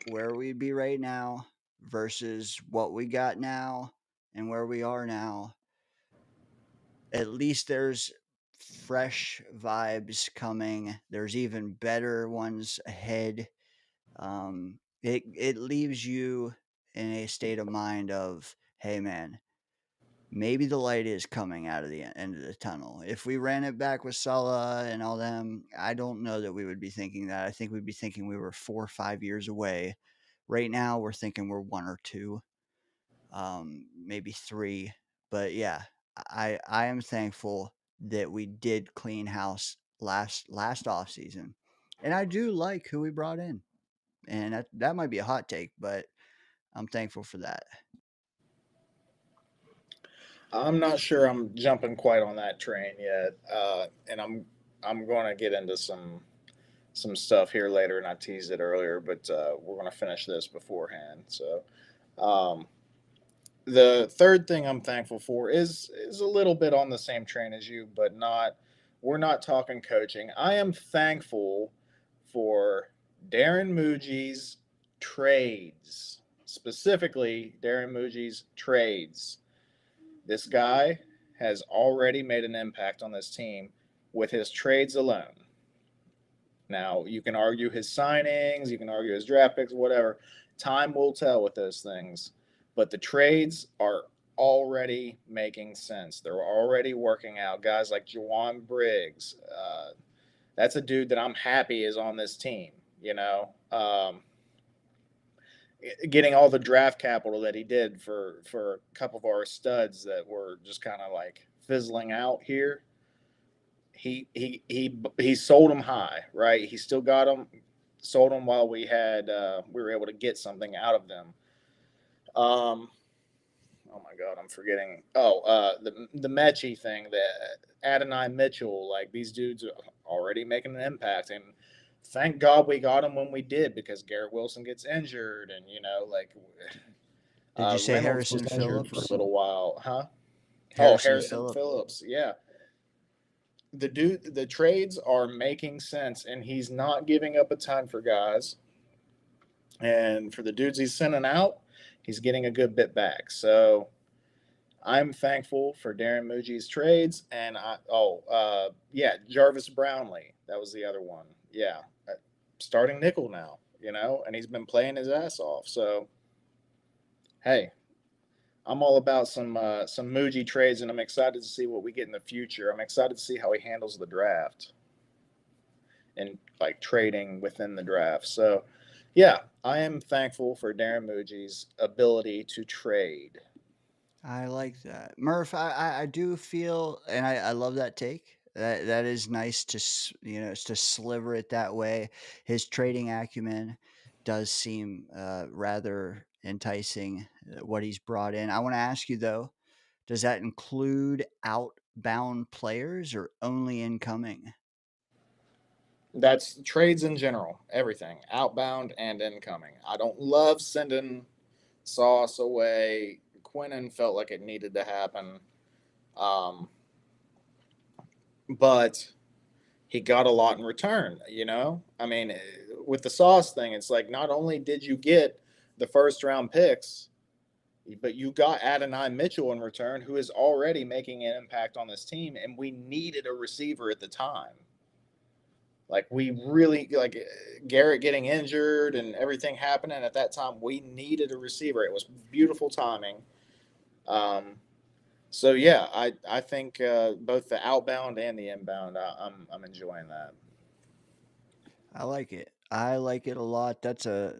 where we'd be right now versus what we got now and where we are now, at least there's fresh vibes coming. There's even better ones ahead. It leaves you in a state of mind of, hey man, maybe the light is coming out of the end of the tunnel. If we ran it back with Salah and all them, I don't know that we would be thinking that. I think we'd be thinking we were 4 or 5 years away. Right now, we're thinking we're 1 or 2, maybe 3. But yeah, I am thankful that we did clean house last off season, and I do like who we brought in, and that might be a hot take, but I'm thankful for that. I'm not sure I'm jumping quite on that train yet, and I'm going to get into some stuff here later, and I teased it earlier, but we're going to finish this beforehand. So, um, the third thing I'm thankful for is a little bit on the same train as you, but not. We're not talking coaching. I am thankful for Darren Muji's trades, specifically Darren Muji's trades. This guy has already made an impact on this team with his trades alone. Now, you can argue his signings, you can argue his draft picks, whatever. Time will tell with those things. But the trades are already making sense. They're already working out. Guys like Jawan Briggs, that's a dude that I'm happy is on this team, you know. Getting all the draft capital that he did for a couple of our studs that were just kind of like fizzling out here. He sold them high, right? He still got them, sold them while we were able to get something out of them. Oh my God, I'm forgetting. The Mechie thing, that Adonai Mitchell, like these dudes are already making an impact, and thank God we got him when we did because Garrett Wilson gets injured, and Did you say Reynolds was Harrison injured for a Phillips? little while, huh? Harrison Harrison Phillips. Phillips, yeah. The trades are making sense, and he's not giving up a ton for guys. And for the dudes he's sending out, he's getting a good bit back. So I'm thankful for Darren Muji's trades, and Jarvis Brownlee, that was the other one. Yeah, starting nickel now, and he's been playing his ass off. So hey, I'm all about some Muji trades, and I'm excited to see what we get in the future. I'm excited to see how he handles the draft and like trading within the draft. So, yeah, I am thankful for Darren Muji's ability to trade. I like that. Murph, I do feel, and I love that take. That is nice to, to sliver it that way. His trading acumen does seem rather enticing what he's brought in. I want to ask you though, does that include outbound players or only incoming? That's trades in general, everything, outbound and incoming. I don't love sending Sauce away. Quinnen felt like it needed to happen. Um, but he got a lot in return, you know? I mean, with the Sauce thing, it's like not only did you get the first round picks, but you got Adonai Mitchell in return, who is already making an impact on this team, and we needed a receiver at the time. Like we really like Garrett getting injured and everything happening at that time. We needed a receiver. It was beautiful timing. Um, so yeah, I think both the outbound and the inbound, I'm enjoying that. I like it. I like it a lot. That's a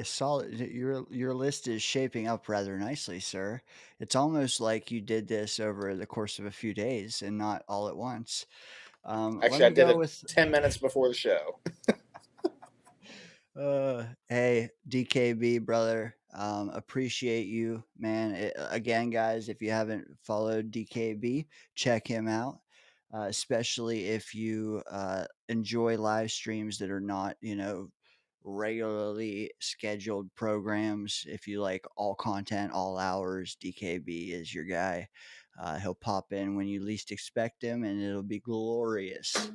solid. Your list is shaping up rather nicely, sir. It's almost like you did this over the course of a few days and not all at once. Let Actually, I me did go it with 10 minutes before the show. hey, DKB brother. Appreciate you, man. Again, guys, if you haven't followed DKB, check him out. Especially if you enjoy live streams that are not, regularly scheduled programs. If you like all content, all hours, DKB is your guy. He'll pop in when you least expect him, and it'll be glorious.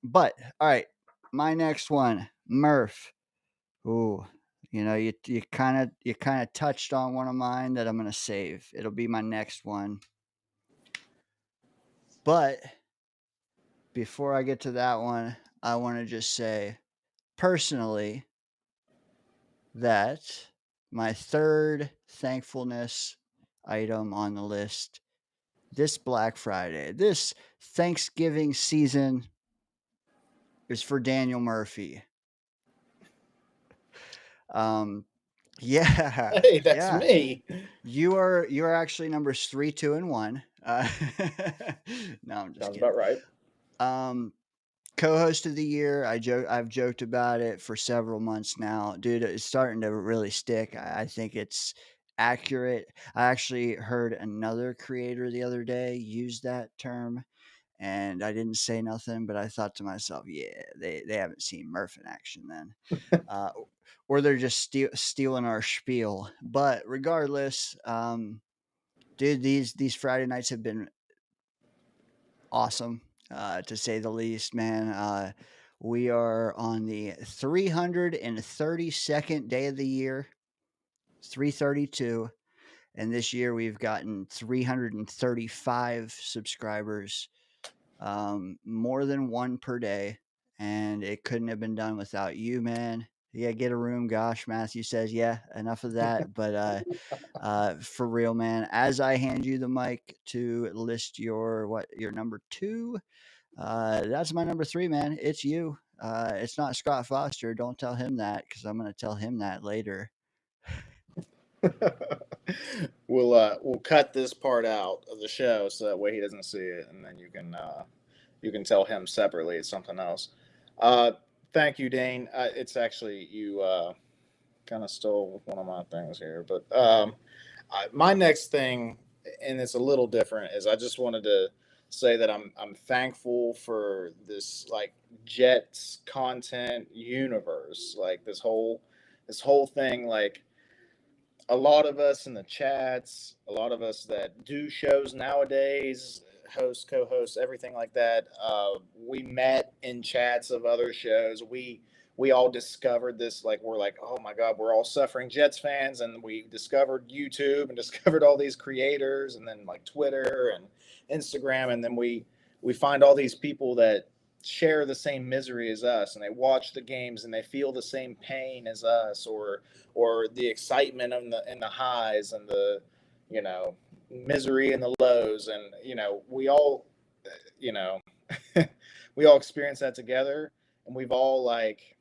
But all right, my next one, Murph. Ooh, you kind of touched on one of mine that I'm gonna save. It'll be my next one. But before I get to that one, I want to just say personally that my third thankfulness item on the list this Black Friday, this Thanksgiving season is for Daniel Murphy. Yeah, Hey, that's yeah. me. You're actually numbers 3, 2, and 1. No, I'm just Sounds kidding. about right. Co-host of the year. I've joked about it for several months now, dude. It's starting to really stick. I think it's accurate. I actually heard another creator the other day use that term, and I didn't say nothing, but I thought to myself, yeah, they haven't seen Murph in action then. Uh, or they're just stealing our spiel. But regardless, dude, these Friday nights have been awesome, to say the least, man. We are on the 332nd day of the year, 332, and this year we've gotten 335 subscribers, more than one per day, and it couldn't have been done without you, man. Yeah, get a room. Gosh, Matthew says, yeah, enough of that. But for real, man, as I hand you the mic to list your number 2, that's my number 3, man. It's you. It's not Scott Foster. Don't tell him that because I'm going to tell him that later. We'll cut this part out of the show so that way he doesn't see it, and then you can tell him separately. It's something else. Thank you, Dane. It's actually you kind of stole one of my things here, but my next thing, and it's a little different, is I just wanted to say that I'm thankful for this like Jets content universe, like this whole thing, like a lot of us in the chats, a lot of us that do shows nowadays, host, co-host, everything like that. We met in chats of other shows. We all discovered this. Like we're like, oh my god, we're all suffering Jets fans, and we discovered YouTube and discovered all these creators, and then like Twitter and Instagram, and then we find all these people that share the same misery as us, and they watch the games and they feel the same pain as us, or the excitement and the highs and the misery and the lows, and we all you know we all experience that together, and we've all like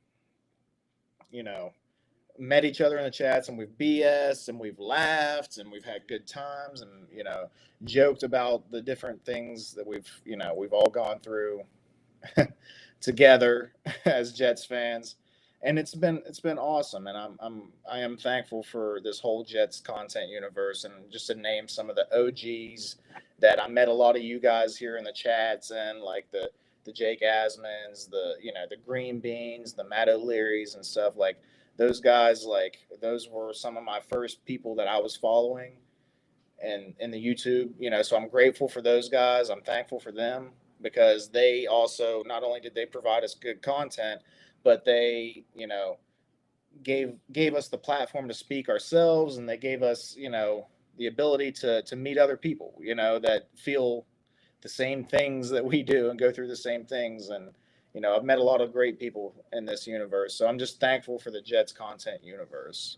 met each other in the chats, and we've BS and we've laughed and we've had good times, and joked about the different things that we've all gone through together as Jets fans. and it's been awesome, and I am thankful for this whole Jets content universe. And just to name some of the OGs that I met, a lot of you guys here in the chats, and like the Jake Asmans, the the Green Beans, the Matt O'Learys and stuff, like those guys, like those were some of my first people that I was following and in the YouTube, so I'm grateful for those guys. I'm thankful for them because they also, not only did they provide us good content, but they, gave us the platform to speak ourselves, and they gave us, the ability to meet other people, that feel the same things that we do and go through the same things. And I've met a lot of great people in this universe, so I'm just thankful for the Jets content universe.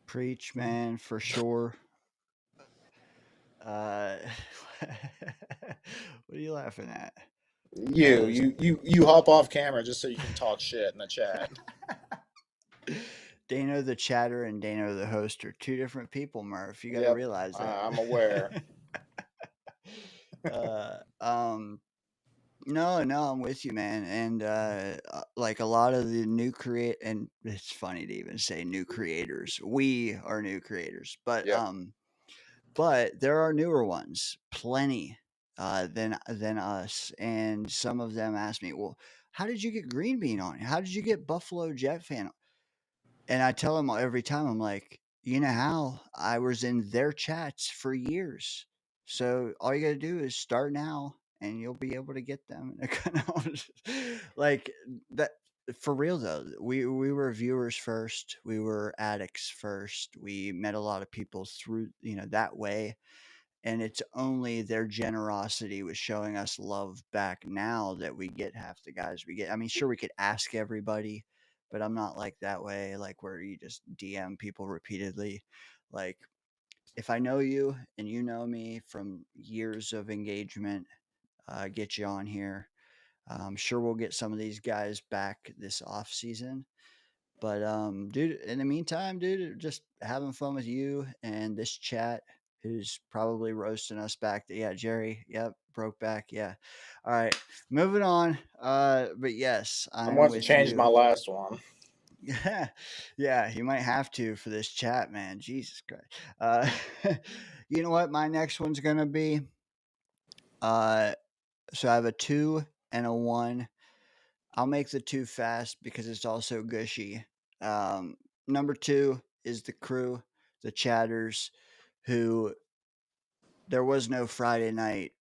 Preach, man, for sure. Uh, what are you laughing at? You hop off camera just so you can talk shit in the chat. Dano the chatter and Dano the host are two different people, Murph. You got to Yep, realize that. I'm aware. No, I'm with you, man. And like a lot of the new and it's funny to even say new creators. We are new creators, but Yep. but there are newer ones, plenty than us. And some of them ask me, "Well, how did you get Green Bean on? How did you get Buffalo Jet fan?" And I tell them every time, I'm like, you know how I was in their chats for years. So all you got to do is start now and you'll be able to get them. Like that. For real though, we were viewers first. We were addicts first. We met a lot of people through that way, and it's only their generosity with showing us love back now that we get half the guys we get. I mean, sure, we could ask everybody, but I'm not like that way, like where you just DM people repeatedly. Like, if I know you and you know me from years of engagement, get you on here. I'm sure we'll get some of these guys back this off season. But dude, in the meantime, dude, just having fun with you and this chat, who's probably roasting us back. Yeah, Jerry. Yep, broke back. Yeah. All right, moving on. But yes, I'm I'm going to with change my you. last one. Yeah, yeah, you might have to for this chat, man. Jesus Christ. You know what? My next one's gonna be. Uh, so I have a 2 and a 1. I'll make the 2 fast because it's also gushy. Number 2 is the crew, the chatters, who there was no Friday night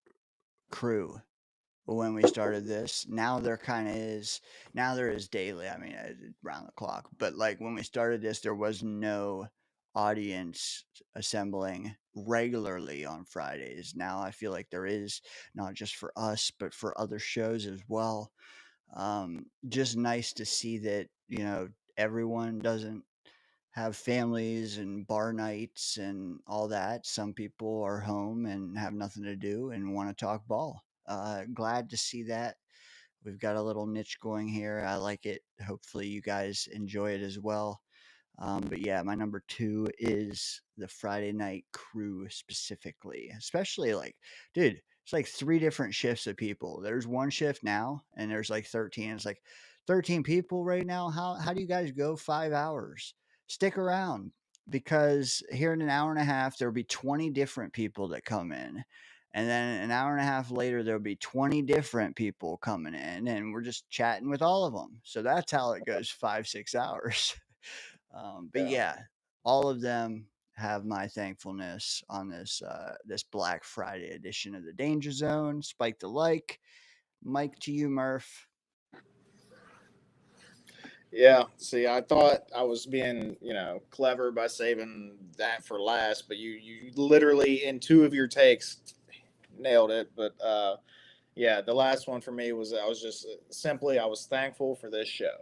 crew when we started this. Now there kind of is. Now there is daily. I mean, around the clock. But like when we started this, there was no audience assembling regularly on Fridays. Now I feel like there is, not just for us, but for other shows as well. Just nice to see that everyone doesn't have families and bar nights and all that. Some people are home and have nothing to do and want to talk ball. Glad to see that. We've got a little niche going here. I like it. Hopefully, you guys enjoy it as well. But yeah, my number 2 is the Friday night crew specifically, especially like, dude, it's like 3 different shifts of people. There's one shift now, and there's like 13. It's like 13 people right now. How do you guys go 5 hours? Stick around because here in an hour and a half, there'll be 20 different people that come in. And then an hour and a half later, there'll be 20 different people coming in, and we're just chatting with all of them. So that's how it goes 5-6 hours. But Yeah. yeah, all of them have my thankfulness on this Black Friday edition of the Danger Zone. Spike the like, Mike to you, Murph. Yeah. See, I thought I was being, clever by saving that for last, but you literally in 2 of your takes nailed it. But yeah, the last one for me was I was just simply I was thankful for this show.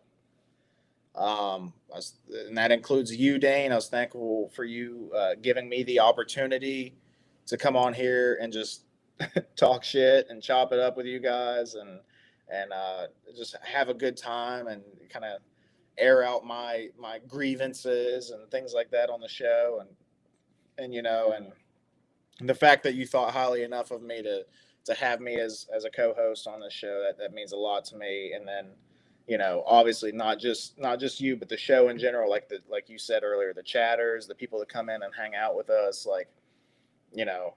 And that includes you, Dane. I was thankful for you giving me the opportunity to come on here and just talk shit and chop it up with you guys, and just have a good time and kind of air out my grievances and things like that on the show, and the fact that you thought highly enough of me to have me as a co-host on the show, that means a lot to me. And then obviously not just you, but the show in general, like you said earlier, the chatters, the people that come in and hang out with us, like, you know,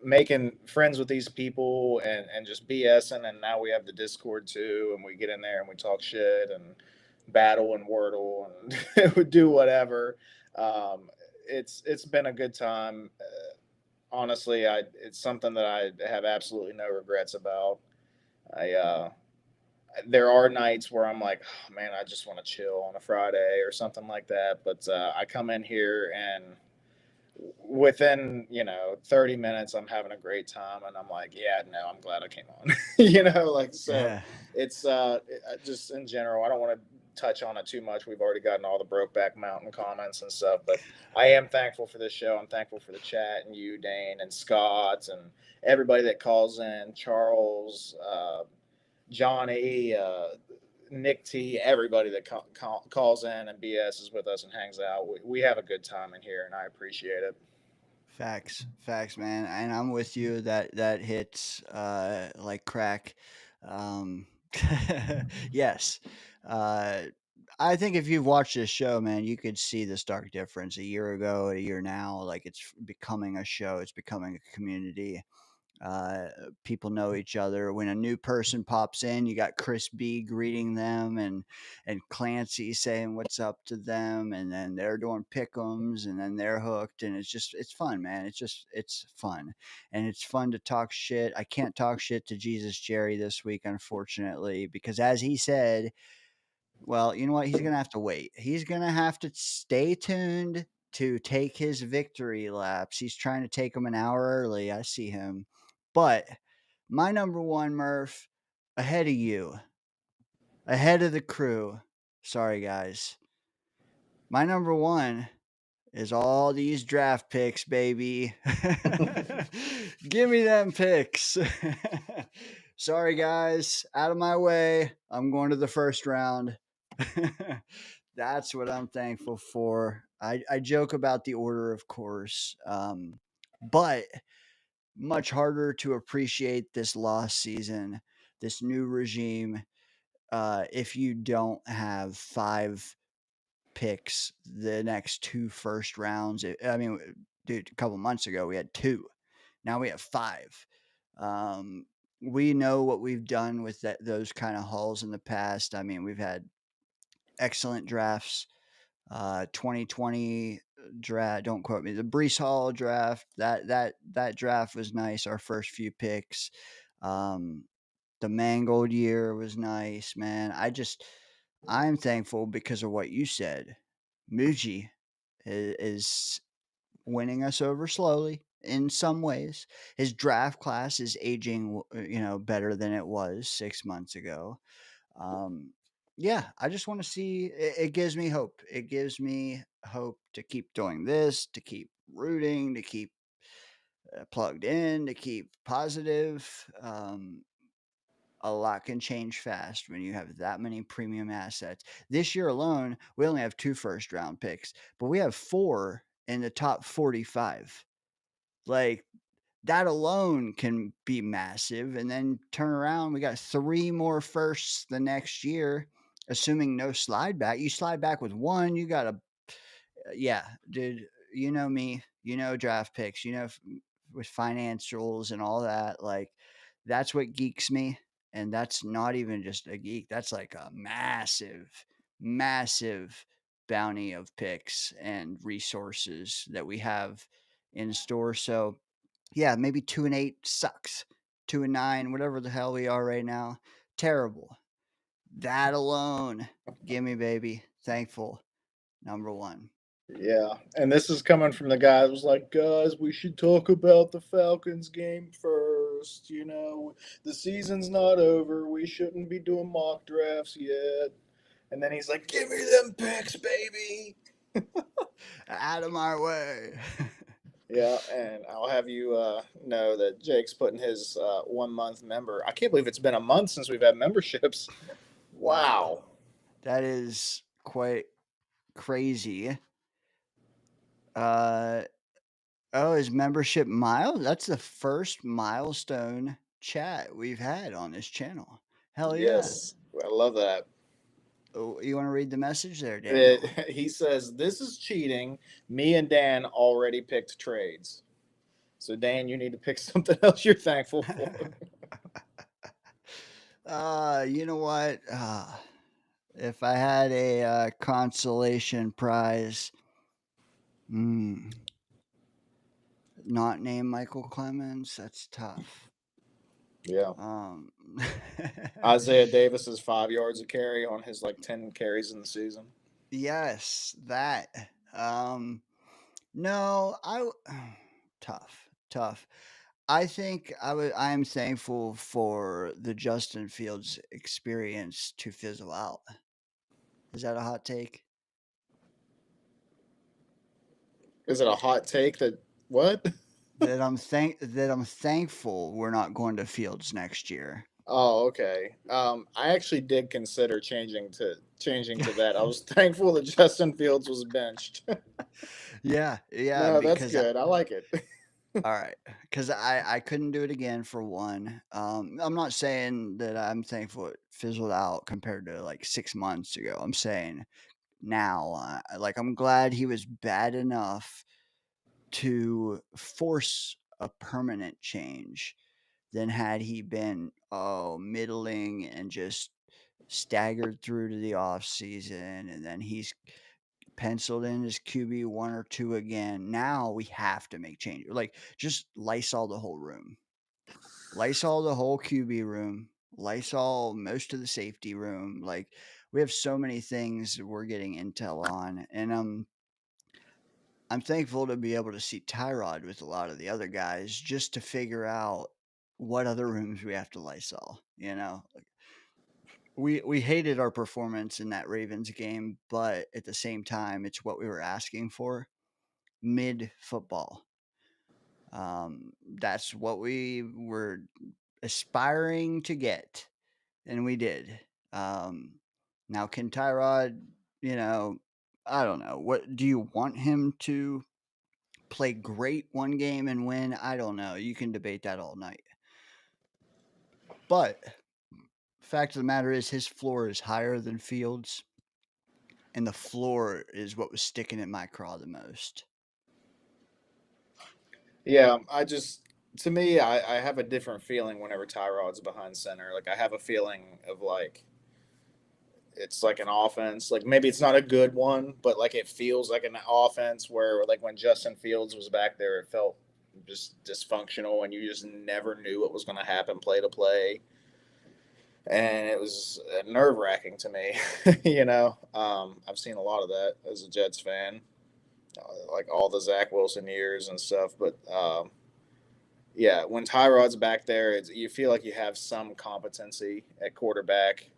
making friends with these people and just BSing. And now we have the Discord too, and we get in there and we talk shit and battle and wordle and we do whatever. Um, it's been a good time. Honestly, it's something that I have absolutely no regrets about. I There are nights where I'm like, oh, man, I just want to chill on a Friday or something like that. But I come in here and within 30 minutes I'm having a great time, and I'm like, yeah, no, I'm glad I came on. Like, so Yeah. it's just in general, I don't want to touch on it too much. We've already gotten all the Brokeback Mountain comments and stuff, but I am thankful for this show. I'm thankful for the chat and you, Dane, and Scott, and everybody that calls in, Charles, Johnny, Nick T, everybody that calls in and BS's with us and hangs out. We have a good time in here, and I appreciate it. Facts, man. And I'm with you. That hits like crack. Um, yes. Uh, I think if you've watched this show, man, you could see the stark difference a year ago, a year now. Like, it's becoming a show. It's becoming a community. Uh, People know each other. When a new person pops in, you got Chris B greeting them, and Clancy saying what's up to them, and then they're doing pick'ems, and then they're hooked, and it's fun, man. It's fun, and it's fun to talk shit. I can't talk shit to Jesus Jerry this week, unfortunately, because as he said, well, you know what? He's gonna have to wait. He's gonna have to stay tuned to take his victory laps. He's trying to take them an hour early. I see him. But my number one, Murph, ahead of you, ahead of the crew. Sorry, guys. My number one is all these draft picks, baby. Give me them picks. Sorry, guys. Out of my way. I'm going to the first round. That's what I'm thankful for. I joke about the order, of course, but much harder to appreciate this lost season, this new regime, if you don't have 5 picks the next 2 first rounds. I mean, dude, a couple months ago we had 2. Now we have 5. Um, we know what we've done with those kind of hauls in the past. I mean, we've had excellent drafts. 2020 draft. Don't quote me. The Brees Hall draft. That draft was nice. Our first few picks. Um, the Mangold year was nice, man. I'm thankful because of what you said. Muji is winning us over slowly in some ways. His draft class is aging, better than it was 6 months ago. Um, yeah, I just want to see. It gives me hope. It gives me hope to keep doing this, to keep rooting, to keep plugged in, to keep positive. A lot can change fast when you have that many premium assets. This year alone, we only have 2 first round picks, but we have 4 in the top 45. Like, that alone can be massive. And then turn around, we got 3 more firsts the next year, assuming no slide back. You slide back with 1, you got a yeah, dude, you know me, draft picks, with financials and all that, like, that's what geeks me. And that's not even just a geek, that's like a massive, massive bounty of picks and resources that we have in store. So, yeah, maybe 2-8 sucks. 2-9, whatever the hell we are right now, terrible. That alone, gimme, baby. Thankful. Number one. Yeah, and this is coming from the guy that was like, guys, we should talk about the Falcons game first. The season's not over. We shouldn't be doing mock drafts yet. And then he's like, give me them picks, baby. Out of my way. Yeah, and I'll have you know that Jake's putting his 1 month member. I can't believe it's been a month since we've had memberships. Wow. That is quite crazy. His membership mile? That's the first milestone chat we've had on this channel. Hell yeah. Yes, I love that. Oh, you want to read the message there, Daniel? He says, "This is cheating. Me and Dan already picked trades. So, Dan, you need to pick something else you're thankful for." You know what? If I had a consolation prize, mm, not named Michael Clemens, that's tough. Yeah. Um, Isaiah Davis's 5 yards of carry on his like 10 carries in the season. yes, that. No, tough. I think I am thankful for the Justin Fields experience to fizzle out. Is that a hot take? Is it a hot take that what? That I'm thankful we're not going to Fields next year. Oh, okay. I actually did consider changing to that. I was thankful that Justin Fields was benched. Yeah, No, that's because good. I like it. all right, because I couldn't do it again for one. I'm not saying that I'm thankful it fizzled out compared to like 6 months ago. I'm saying now, like I'm glad he was bad enough to force a permanent change than had he been middling and just staggered through to the off season and then he's penciled in his QB 1 or 2 again. Now we have to make changes. Like just Lysol the whole room. Lysol the whole QB room. Lysol most of the safety room. Like we have so many things we're getting intel on. And I'm thankful to be able to see Tyrod with a lot of the other guys just to figure out what other rooms we have to Lysol. We hated our performance in that Ravens game, but at the same time, it's what we were asking for mid football. That's what we were aspiring to get, and we did. Now, can Tyrod, I don't know. What do you want him to play great one game and win? I don't know. You can debate that all night. But fact of the matter is, his floor is higher than Fields, and the floor is what was sticking in my craw the most. Yeah, to me, I have a different feeling whenever Tyrod's behind center. Like I have a feeling of like it's like an offense. Like maybe it's not a good one, but like it feels like an offense where like when Justin Fields was back there, it felt just dysfunctional and you just never knew what was going to happen play to play. And it was nerve wracking to me. I've seen a lot of that as a Jets fan, like all the Zach Wilson years and stuff. But yeah, when Tyrod's back there, you feel like you have some competency at quarterback.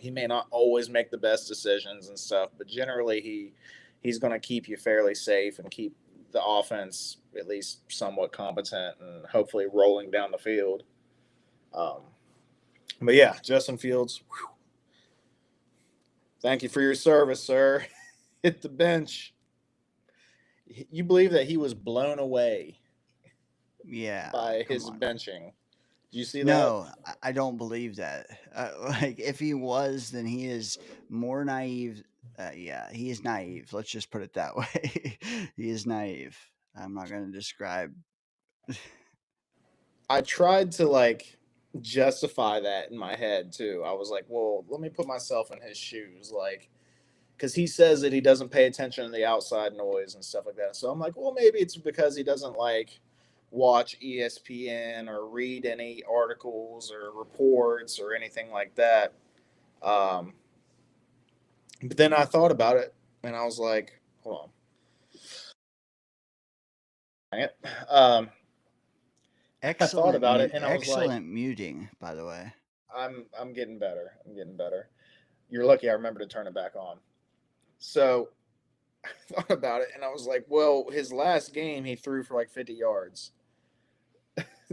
He may not always make the best decisions and stuff, but generally he's going to keep you fairly safe and keep the offense at least somewhat competent and hopefully rolling down the field. But yeah, Justin Fields, whew, thank you for your service, sir. Hit the bench. You believe that he was blown away Yeah, by come his on. benching? Do you see that? No, I don't believe that. Like, if he was, then he is more naive. Yeah, he is naive. Let's just put it that way. He is naive. I'm not going to describe. I tried to like justify that in my head too. I was like, well, let me put myself in his shoes, like, because he says that he doesn't pay attention to the outside noise and stuff like that. So I'm like, well, maybe it's because he doesn't like watch ESPN or read any articles or reports or anything like that. But then I thought about it and I was like, hold on. Dang it. I thought about it and I was like, excellent muting, by the way. I'm getting better. I'm getting better. You're lucky I remember to turn it back on. So I thought about it and I was like, well, his last game he threw for like 50 yards.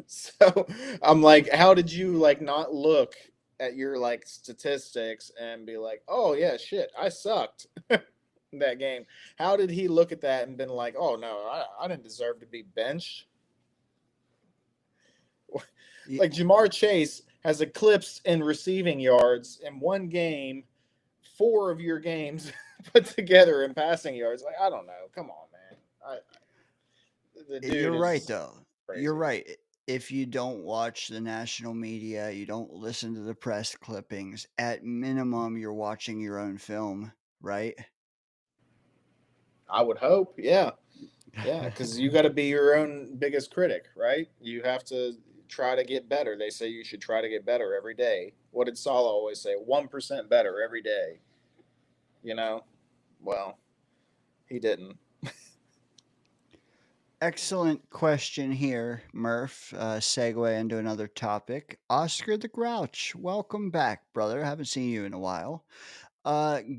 So I'm like, how did you like not look at your like statistics and be like, oh yeah, shit, I sucked that game? How did he look at that and been like, oh no, I didn't deserve to be benched? Like Jamar Chase has eclipsed in receiving yards in one game 4 of your games put together in passing yards. Like, I don't know. Come on, man. The dude You're right, is though. crazy. You're right. If you don't watch the national media, you don't listen to the press clippings, at minimum, you're watching your own film, right? I would hope. Yeah. Yeah. Because you got to be your own biggest critic, right? You have to try to get better. They say you should try to get better every day. What did Salah always say? 1% better every day. You know? Well, he didn't. Excellent question here, Murph. Segue into another topic. Oscar the Grouch, welcome back, brother. Haven't seen you in a while.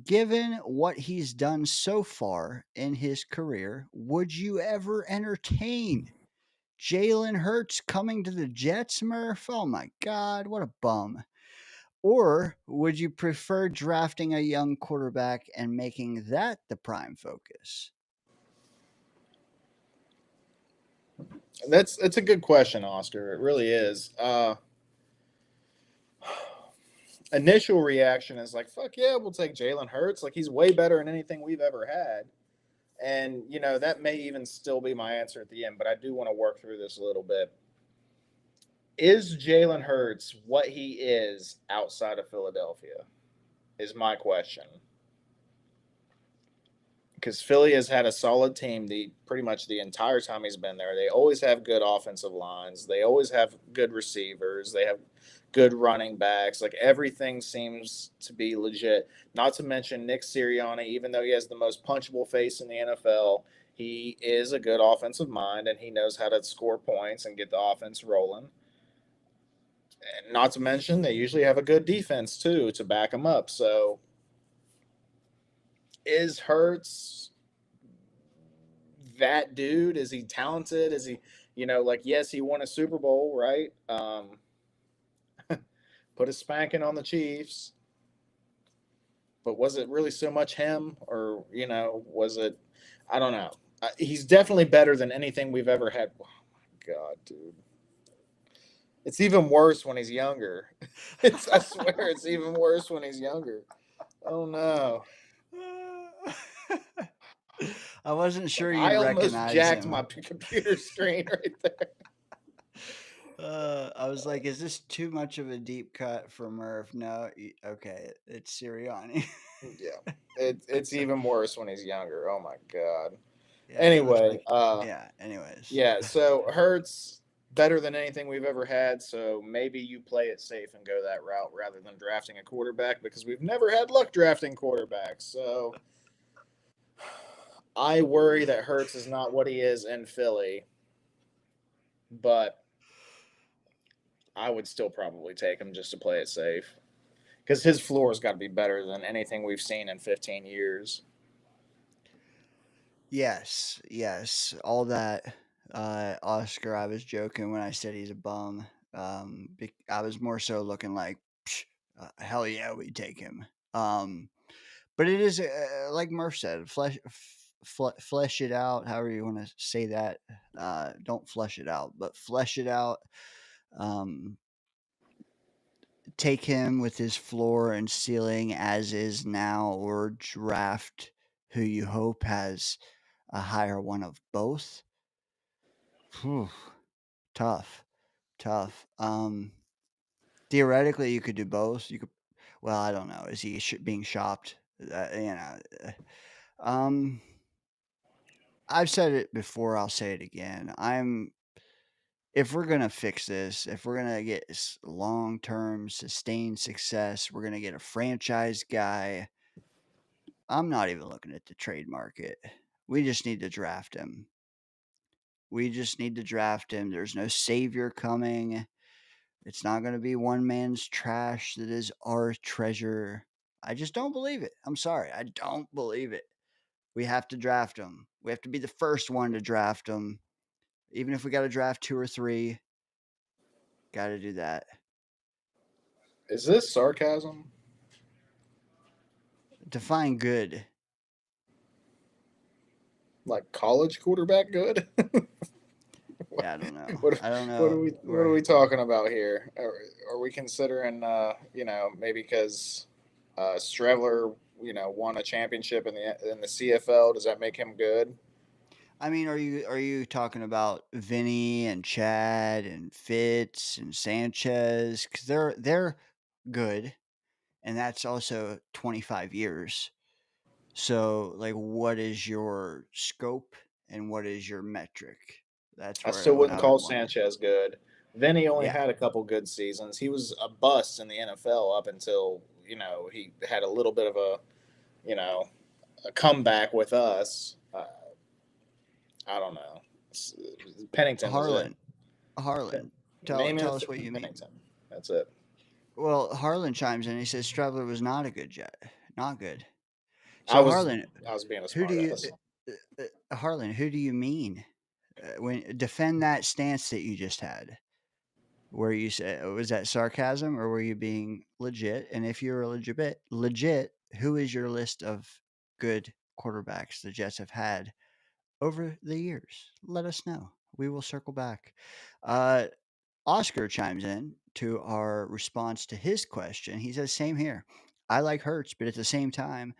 Given what he's done so far in his career, would you ever entertain Jalen Hurts coming to the Jets, Murph? Oh my God, what a bum. Or would you prefer drafting a young quarterback and making that the prime focus? That's a good question, Oscar. It really is. Initial reaction is like, fuck yeah, we'll take Jalen Hurts. Like, he's way better than anything we've ever had. And, that may even still be my answer at the end, but I do want to work through this a little bit. Is Jalen Hurts what he is outside of Philadelphia? Is my question. Because Philly has had a solid team pretty much the entire time he's been there. They always have good offensive lines. They always have good receivers. They have good running backs. Like, everything seems to be legit. Not to mention Nick Sirianni, even though he has the most punchable face in the NFL, he is a good offensive mind, and he knows how to score points and get the offense rolling. And not to mention, they usually have a good defense, too, to back them up. So, is Hurts that dude? Is he talented? Is he, yes, he won a Super Bowl, right? Put a spanking on the Chiefs. But was it really so much him? Or, was it, I don't know. He's definitely better than anything we've ever had. Oh, my God, dude. It's even worse when he's younger. I swear it's even worse when he's younger. Oh, no. I wasn't sure you'd I almost recognize jacked him. my computer screen right there. I was like, is this too much of a deep cut for Murph? No. Okay, it's Sirianni. Yeah. It's even worse when he's younger. Oh, my God. Yeah, Anyway. anyways. Yeah, so Hurts better than anything we've ever had, so maybe you play it safe and go that route rather than drafting a quarterback, because we've never had luck drafting quarterbacks. So I worry that Hurts is not what he is in Philly, but I would still probably take him just to play it safe, because his floor has got to be better than anything we've seen in 15 years. Yes, all that. Oscar, I was joking when I said he's a bum. I was more so looking like, hell yeah, we take him. But it is like Murph said, flesh it out. However you want to say that. Don't flesh it out, but flesh it out. Take him with his floor and ceiling as is now, or draft who you hope has a higher one of both. Whew. Tough. Theoretically, you could do both. You could. Well, I don't know. Is he being shopped? Um, I've said it before. I'll say it again. If we're gonna fix this, if we're gonna get long-term sustained success, we're gonna get a franchise guy. I'm not even looking at the trade market. We just need to draft him. There's no savior coming. It's not going to be one man's trash that is our treasure. I just don't believe it. I'm sorry. I don't believe it. We have to draft him. We have to be the first one to draft him. Even if we got to draft 2 or 3, got to do that. Is this sarcasm? Define good. Like college quarterback good? Yeah, I don't know. I don't know. What are we talking about here? Are we considering maybe because Streveler, won a championship in the CFL. Does that make him good? I mean, are you talking about Vinny and Chad and Fitz and Sanchez? Because they're good, and that's also 25 years. So, like, what is your scope and what is your metric? That's I still what wouldn't I would call want. Sanchez good. Vinny only Yeah, had a couple good seasons. He was a bust in the NFL up until he had a little bit of you know a comeback with us. I don't know. Pennington was it. Harlan, Harlan, tell Name tell it us what you mean. Pennington. That's it. Well, Harlan chimes in. He says Straveler was not a good jet, not good. I So was Harlan, I was being a who do smart you, ass. Harlan? Who do you mean? When defend that stance that you just had, where you said was that sarcasm or were you being legit? And if you're legit, who is your list of good quarterbacks the Jets have had over the years? Let us know. We will circle back. Uh, Oscar chimes in to our response to his question. He says, "Same here. I like Hurts, but at the same time,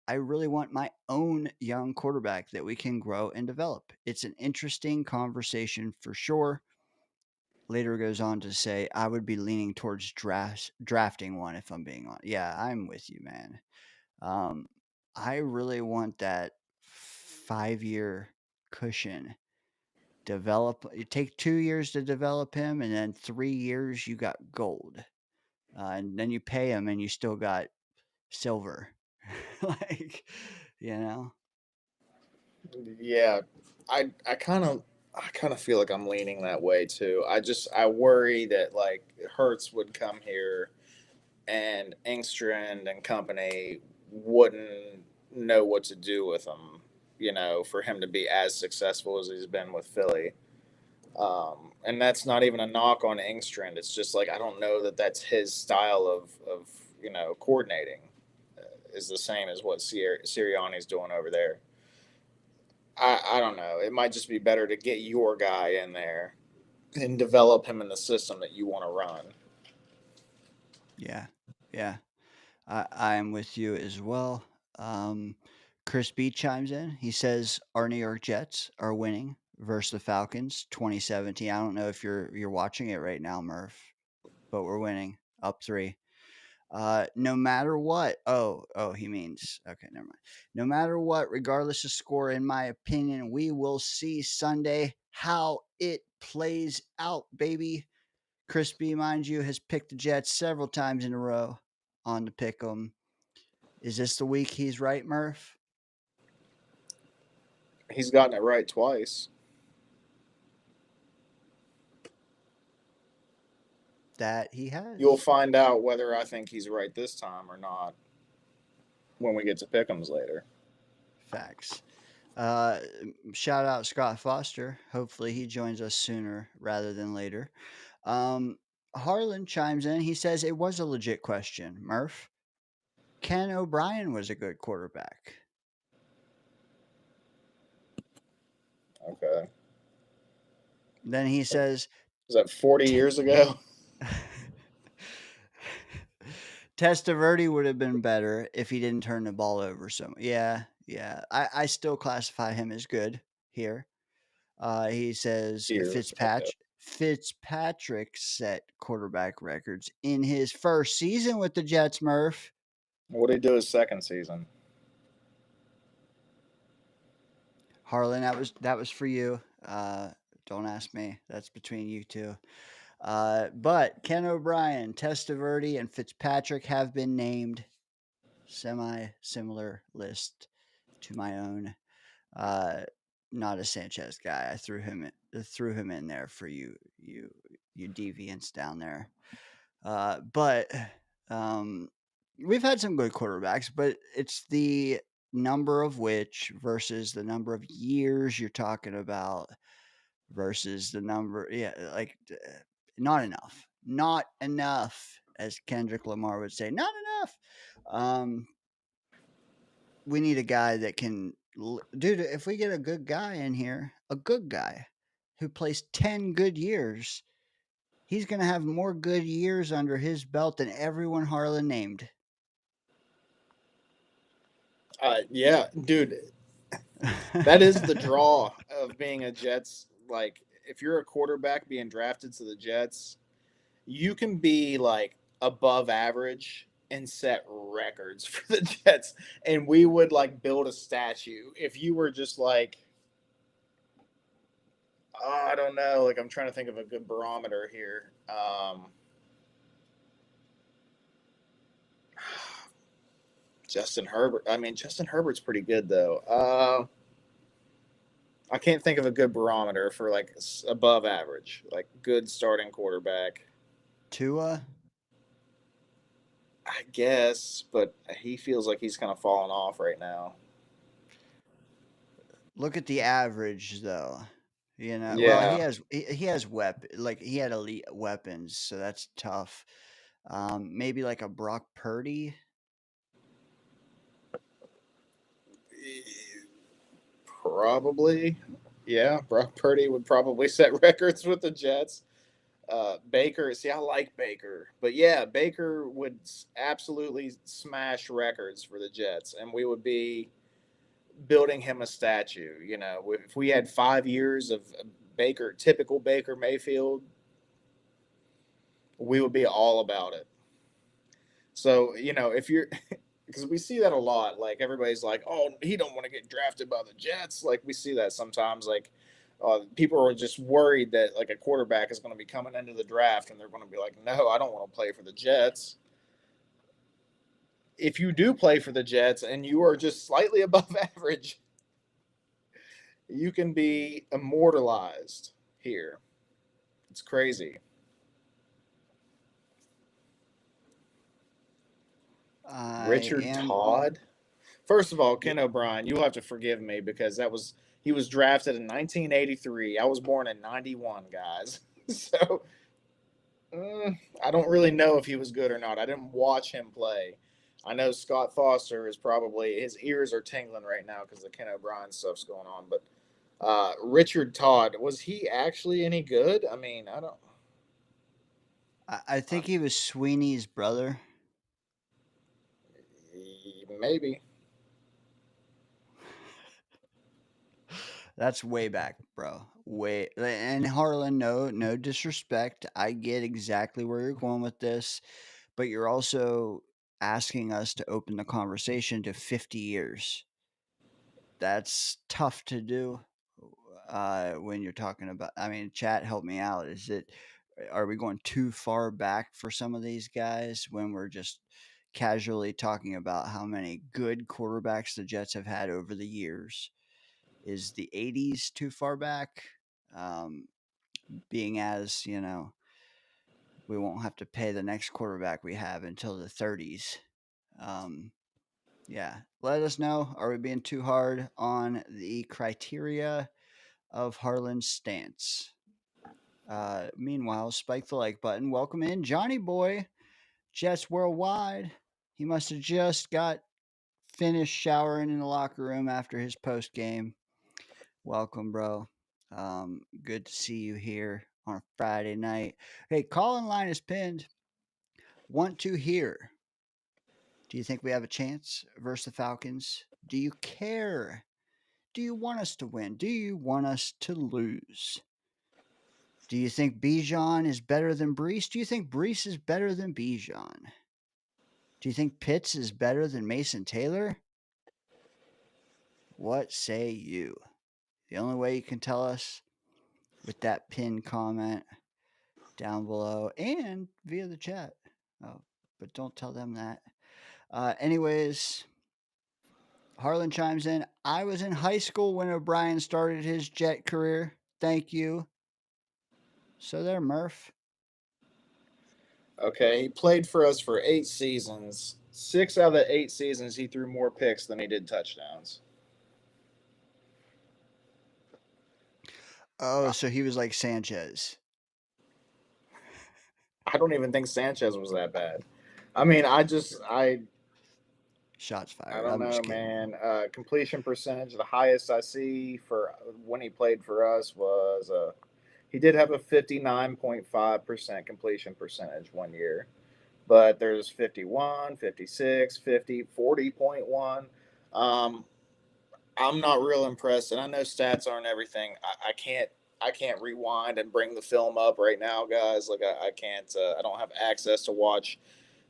I really want my own young quarterback that we can grow and develop. It's an interesting conversation for sure." Later goes on to say, "I would be leaning towards drafting one if I'm being honest." Yeah, I'm with you, man. Um, I really want that 5 year cushion. It take 2 years to develop him, and then 3 years you got gold, and then you pay him, and you still got silver. like, you know, Yeah, I kind of feel like I'm leaning that way too. I worry that like Hertz would come here and Engstrand and company wouldn't know what to do with him. For him to be as successful as he's been with Philly. And that's not even a knock on Engstrand. It's just like I don't know that that's his style of coordinating is the same as what Sirianni's doing over there. I don't know. It might just be better to get your guy in there and develop him in the system that you want to run. yeah, yeah. I am with you as well. Um, Chris B chimes in. He says our New York Jets are winning versus the Falcons 2017. I don't know if you're watching it right now, Murph, but we're winning up 3. No matter what. Oh, he means okay. Never mind. No matter what, regardless of score, in my opinion, we will see Sunday how it plays out, baby. Chris B, mind you, has picked the Jets several times in a row on the pick 'em. Is this the week he's right, Murph? He's gotten it right twice. That he has. You'll find out whether I think he's right this time or not when we get to Pick'ems later. Facts. Shout out Scott Foster. Hopefully he joins us sooner rather than later. Um, Harlan chimes in. He says it was a legit question. Murph, Ken O'Brien was a good quarterback. Okay. Then he says, Was that 40 years ago? Testaverde would have been better if he didn't turn the ball over so much. Yeah. I still classify him as good here. He says Here. Okay. Fitzpatrick set quarterback records in his first season with the Jets, Murph. What did he do his second season? Harlan, that was for you. Don't ask me. That's between you two. But Ken O'Brien, Testaverde, and Fitzpatrick have been named. Semi-similar list to my own. Uh, Not a Sanchez guy. I threw him in there for you deviants down there. But we've had some good quarterbacks, but it's the number of which versus the number of years you're talking about versus the number. Yeah, like not enough, as Kendrick Lamar would say, not enough. We need a guy that can, dude. If we get a good guy in here, a good guy who plays 10 good years, he's going to have more good years under his belt than everyone Harlan named. Yeah, dude, that is the draw of being a Jets. Like, if you're a quarterback being drafted to the Jets, you can be like above average and set records for the Jets, and we would like build a statue if you were just like, oh, I don't know, like I'm trying to think of a good barometer here. Justin Herbert. I mean, Justin Herbert's pretty good though. I can't think of a good barometer for like above average, like good starting quarterback. Tua? I guess, but he feels like he's kind of falling off right now. Look at the average though. Well, Yeah. he has he had elite weapons, so that's tough. Maybe like a Brock Purdy. Probably. Yeah, Brock Purdy would probably set records with the Jets. Baker, see, I like Baker, but yeah, Baker would absolutely smash records for the Jets, and we would be building him a statue. You know, if we had 5 years of Baker, typical Baker Mayfield, we would be all about it. So, you know, if you're, because we see that a lot, like everybody's like, oh, he don't want to get drafted by the Jets. Like we see that sometimes, like people are just worried that like a quarterback is going to be coming into the draft and they're going to be like, no, I don't want to play for the Jets. If you do play for the Jets and you are just slightly above average, you can be immortalized here. It's crazy. I Richard am. Todd. First of all, Ken O'Brien, you'll have to forgive me because he was drafted in 1983. I was born in 91, guys. So I don't really know if he was good or not. I didn't watch him play. I know Scott Foster is probably his ears are tingling right now because the Ken O'Brien stuff's going on. But Richard Todd, was he actually any good? I mean, I don't. I think he was Sweeney's brother. Maybe. That's way back, bro. Way and Harlan, no disrespect. I get exactly where you're going with this, but you're also asking us to open the conversation to 50 years. That's tough to do when you're talking about. I mean, chat, help me out. Are we going too far back for some of these guys when we're just casually talking about how many good quarterbacks the Jets have had over the years? Is the 80s too far back? Um, being as, we won't have to pay the next quarterback we have until the 30s. Yeah, let us know. Are we being too hard on the criteria of Harlan's stance? Meanwhile, spike the like button. Welcome in, Johnny Boy, Jets Worldwide. He must have just got finished showering in the locker room after his post game. Welcome, bro. Good to see you here on a Friday night. Hey, call in line is pinned. Want to hear? Do you think we have a chance versus the Falcons? Do you care? Do you want us to win? Do you want us to lose? Do you think Bijan is better than Brees? Do you think Brees is better than Bijan? Do you think Pitts is better than Mason Taylor? What say you? The only way you can tell us with that pinned comment down below and via the chat. Oh, but don't tell them that. Anyways, Harlan chimes in. I was in high school when O'Brien started his Jet career. Thank you. So there, Murph. Okay, he played for us for 8 seasons. 6 out of the 8 seasons, he threw more picks than he did touchdowns. Oh, so he was like Sanchez. I don't even think Sanchez was that bad. I mean, I Shots fired. I don't I'm know, just kidding. man. Completion percentage, the highest I see for when he played for us was he did have a 59.5% completion percentage one year. But there's 51, 56, 50, 40.1. I'm not real impressed, and I know stats aren't everything. I can't rewind and bring the film up right now, guys. Like I can't. I don't have access to watch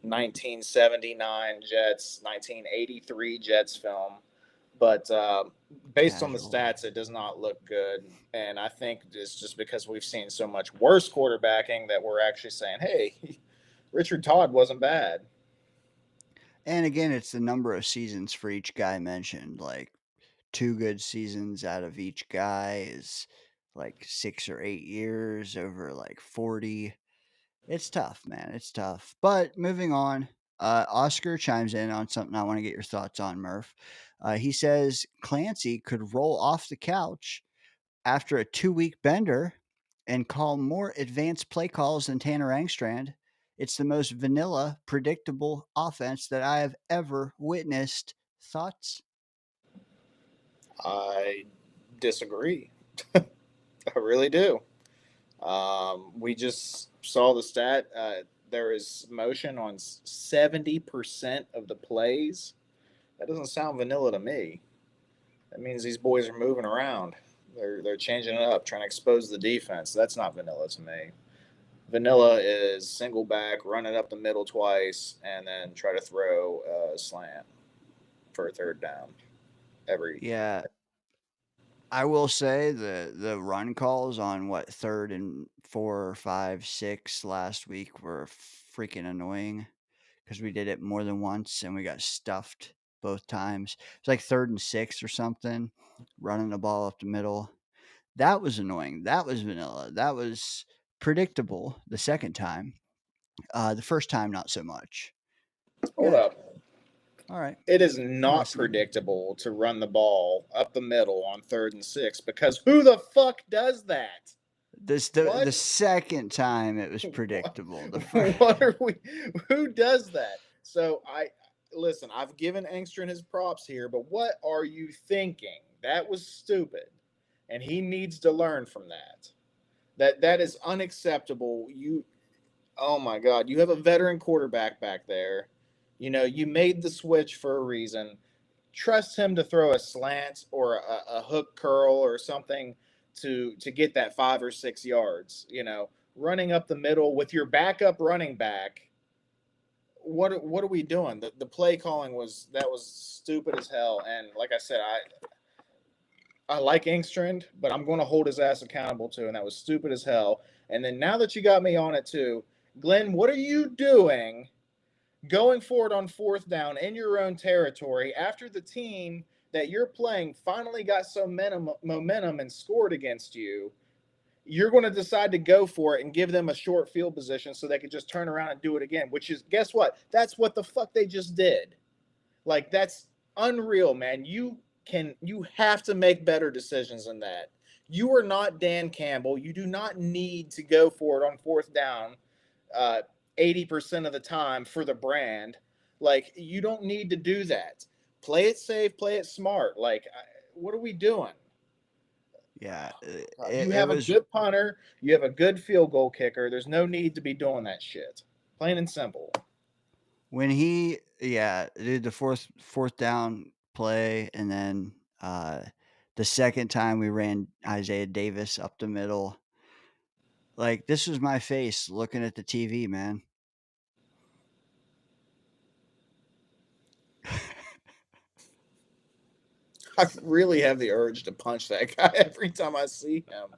1979 Jets, 1983 Jets film. But based on the Casual. stats, it does not look good. And I think it's just because we've seen so much worse quarterbacking that we're actually saying, hey, Richard Todd wasn't bad. And again, it's the number of seasons for each guy mentioned. Like 2 good seasons out of each guy is like 6 or 8 years over like 40. It's tough, man. It's tough. But moving on, Oscar chimes in on something I want to get your thoughts on, Murph. He says Clancy could roll off the couch after a 2-week bender and call more advanced play calls than Tanner Angstrand. It's the most vanilla, predictable offense that I have ever witnessed. Thoughts? I disagree. I really do. We just saw the stat. There is motion on 70% of the plays. That doesn't sound vanilla to me. That means these boys are moving around. They're changing it up, trying to expose the defense. That's not vanilla to me. Vanilla is single back, run it up the middle twice, and then try to throw a slant for a third down. Yeah, I will say the run calls on what 3rd and 4 or 5, 6 last week were freaking annoying because we did it more than once and we got stuffed both times. It's like 3rd and 6 or something, running the ball up the middle. That was annoying. That was vanilla. That was predictable the second time. The first time, not so much. Hold Good. up. All right. It is I'm not listening. predictable to run the ball up the middle on 3rd and 6 because who the fuck does that? The What? second time it was predictable. The first, What are we? Who does that? So I listen. I've given Engstrom his props here, but what are you thinking? That was stupid, and he needs to learn from that. That is unacceptable. Oh my God, you have a veteran quarterback back there. You know you made the switch for a reason. Trust him to throw a slant or a hook curl or something to get that 5 or 6 yards. Running up the middle with your backup running back. What are we doing? The play calling was stupid as hell. And like I said, I like Engstrand, but I'm going to hold his ass accountable too. And that was stupid as hell. And then now that you got me on it too, Glenn, what are you doing going forward on 4th down in your own territory after the team that you're playing finally got some momentum and scored against you? You're going to decide to go for it and give them a short field position so they could just turn around and do it again, which is, guess what? That's what the fuck they just did. Like, that's unreal, man. You have to make better decisions than that. You are not Dan Campbell. You do not need to go for it on 4th down 80% of the time for the brand. Like, you don't need to do that. Play it safe, play it smart. Like, what are we doing? yeah, You it have a was good punter. You have a good field goal kicker. There's no need to be doing that shit. Plain and simple. when he did the fourth down play, and then the second time we ran Isaiah Davis up the middle. Like, this was my face looking at the TV, man. I really have the urge to punch that guy every time I see him.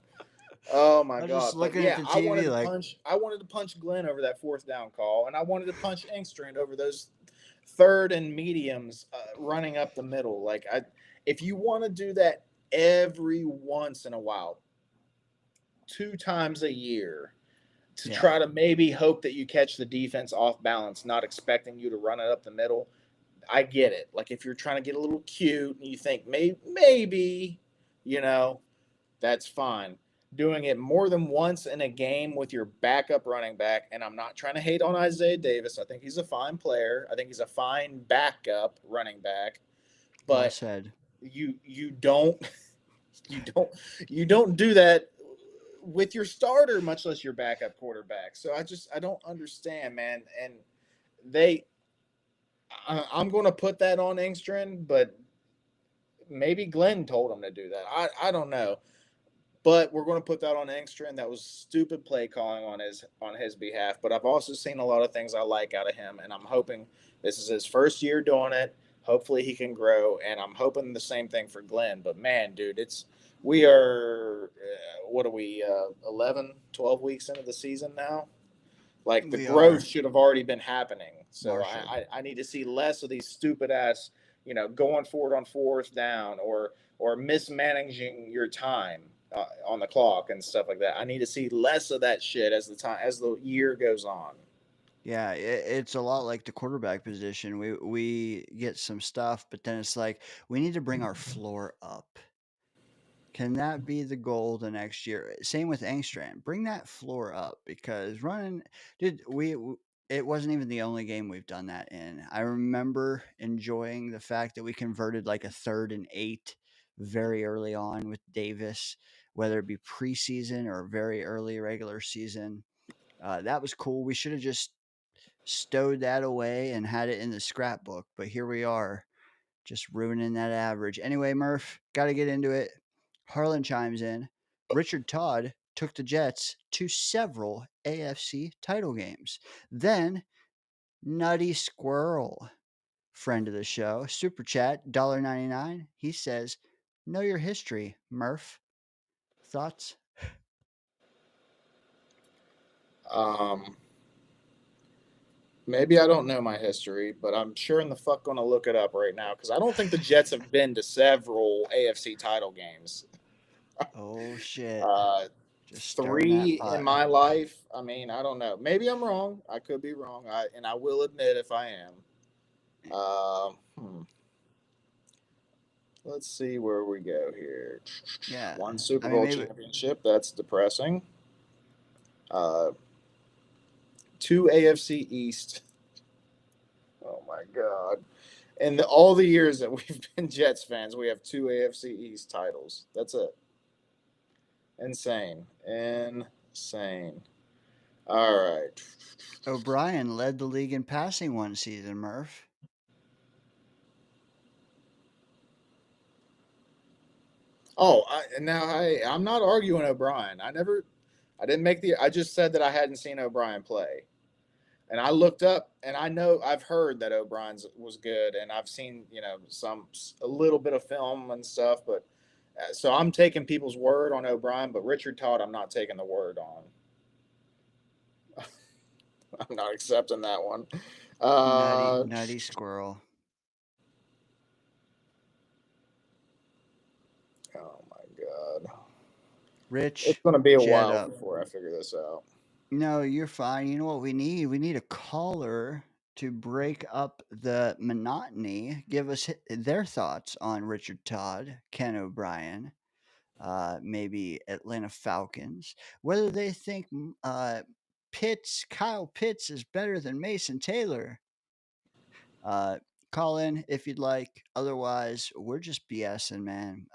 Oh my I was God! just But looking yeah, at the TV like, I wanted to punch Glenn over that 4th down call, and I wanted to punch Engstrand over those 3rd and mediums running up the middle. Like, if you want to do that every once in a while, 2 times a year, to yeah, try to maybe hope that you catch the defense off balance, not expecting you to run it up the middle. I get it. Like, if you're trying to get a little cute and you think maybe, that's fine. Doing it more than once in a game with your backup running back, and I'm not trying to hate on Isaiah Davis. I think he's a fine player. I think he's a fine backup running back. well But said. you don't you don't do that with your starter, much less your backup quarterback. So I don't understand, man. And I'm going to put that on Engstrand, but maybe Glenn told him to do that. I don't know. But we're going to put that on Engstrand. That was stupid play calling on his behalf. But I've also seen a lot of things I like out of him, and I'm hoping this is his first year doing it. Hopefully he can grow, and I'm hoping the same thing for Glenn. But man, dude, we are what are we 11, 12 weeks into the season now? Like the We growth are. should have already been happening. So Marshall. I need to see less of these stupid ass, going forward on fourth down or mismanaging your time on the clock and stuff like that. I need to see less of that shit as the year goes on. Yeah, it's a lot like the quarterback position. We get some stuff, but then it's like we need to bring our floor up. Can that be the goal the next year? Same with Angstrom. Bring that floor up because running, dude. It wasn't even the only game we've done that in. I remember enjoying the fact that we converted like a 3rd and 8 very early on with Davis, whether it be preseason or very early regular season. That was cool. We should have just stowed that away and had it in the scrapbook, but here we are, just ruining that average. Anyway, Murph, got to get into it. Harlan chimes in. Richard Todd took the Jets to several AFC title games. Then Nutty Squirrel, friend of the show, super chat $1.99. He says, "Know your history, Murph. Thoughts?" Um, Maybe I don't know my history, but I'm sure in the fuck going to look it up right now because I don't think the Jets have been to several AFC title games. Oh shit! Uh, Just stirring that 3 in pot. my life. I mean, I don't know. Maybe I'm wrong. I could be wrong. And I will admit if I am. Uh, hmm. Let's see where we go here. Yeah, One Super I mean Bowl maybe championship. That's depressing. Uh, 2 AFC East. Oh my God. And all the years that we've been Jets fans, we have 2 AFC East titles. That's it. Insane. Insane. All right. O'Brien led the league in passing one season, Murph. Oh, I'm not arguing O'Brien. I didn't make I just said that I hadn't seen O'Brien play. And I looked up and I've heard that O'Brien's was good and I've seen, a little bit of film and stuff, but so I'm taking people's word on O'Brien, but Richard Todd, I'm not taking the word on. I'm not accepting that one. Nutty squirrel. Oh my God. It's Rich, going to be a jet while up. before I figure this out. No, you're fine. You know what we need? We need a caller to break up the monotony, give us their thoughts on Richard Todd, Ken O'Brien, maybe Atlanta Falcons, whether they think Kyle Pitts is better than Mason Taylor. Uh, Call in if you'd like. Otherwise, we're just BSing, man,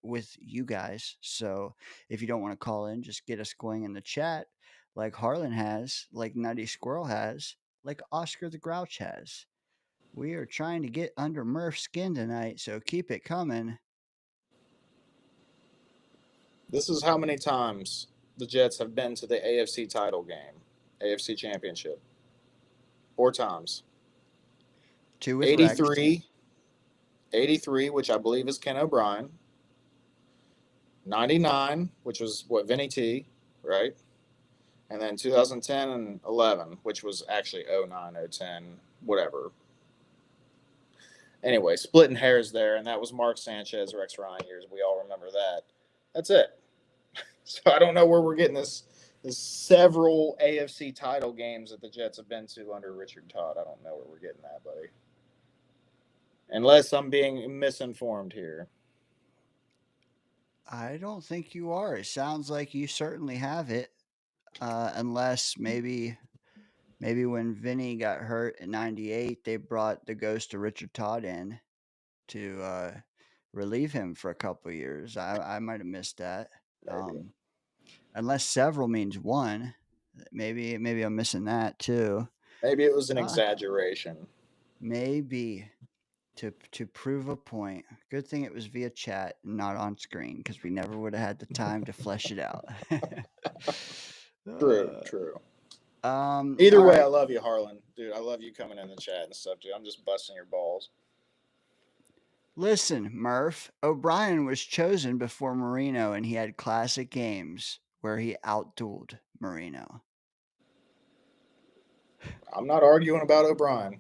with you guys. So if you don't want to call in, just get us going in the chat like Harlan has, like Nutty Squirrel has, like Oscar the Grouch has. We are trying to get under Murph's skin tonight, so keep it coming. This is how many times the Jets have been to the AFC title game, AFC championship. 4 times. 2 with Rex. 83, which I believe is Ken O'Brien. 99, which was Vinny T, right? And then 2010 and 11, which was actually 09, 010, whatever. Anyway, splitting hairs there, and that was Mark Sanchez, Rex Ryan years. We all remember that. That's it. So I don't know where we're getting this several AFC title games that the Jets have been to under Richard Todd. I don't know where we're getting that, buddy. Unless I'm being misinformed here. I don't think you are. It sounds like you certainly have it, unless maybe when Vinny got hurt in '98, they brought the ghost of Richard Todd in to relieve him for a couple of years. I might have missed that. Maybe. Unless several means one, maybe I'm missing that too. Maybe it was an exaggeration. Maybe. to prove a point. Good thing it was via chat, not on screen, because we never would have had the time to flesh it out. True. All Either way, right. I love you, Harlan. Dude, I love you coming in the chat and stuff, dude. I'm just busting your balls. Listen, Murph, O'Brien was chosen before Marino, and he had classic games where he outdueled Marino. I'm not arguing about O'Brien.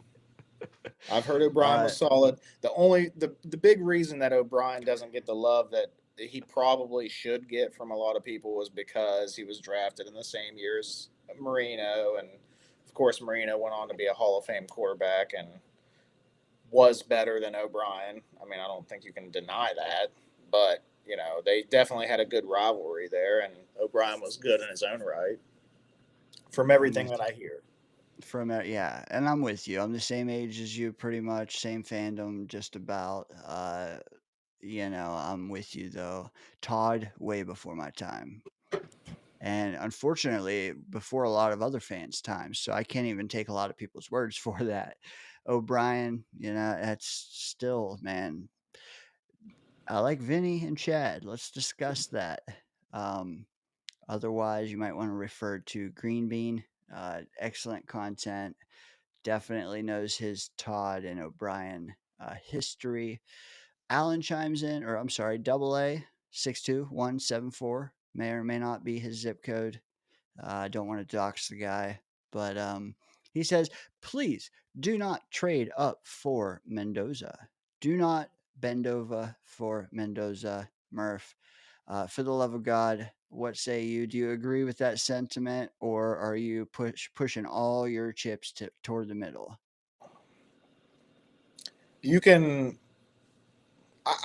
I've heard O'Brien was solid. The big reason that O'Brien doesn't get the love that he probably should get from a lot of people was because he was drafted in the same year as Marino, and of course Marino went on to be a Hall of Fame quarterback and was better than O'Brien. I mean, I don't think you can deny that, but they definitely had a good rivalry there, and O'Brien was good in his own right. From everything that I hear. Yeah, and I'm with you. I'm the same age as you, pretty much, same fandom, just about. I'm with you though. Todd, way before my time, and unfortunately, before a lot of other fans' times. So I can't even take a lot of people's words for that. O'Brien, that's still, man. I like Vinny and Chad. Let's discuss that. Um, Otherwise, you might want to refer to Green Bean. Excellent content. Definitely knows his Todd and O'Brien history. Alan chimes in, or I'm sorry, double A 62174. May or may not be his zip code. I don't want to dox the guy, but he says, please do not trade up for Mendoza. Do not bend over for Mendoza, Murph. For the love of God, what say you? Do you agree with that sentiment, or are you pushing all your chips toward the middle? You can.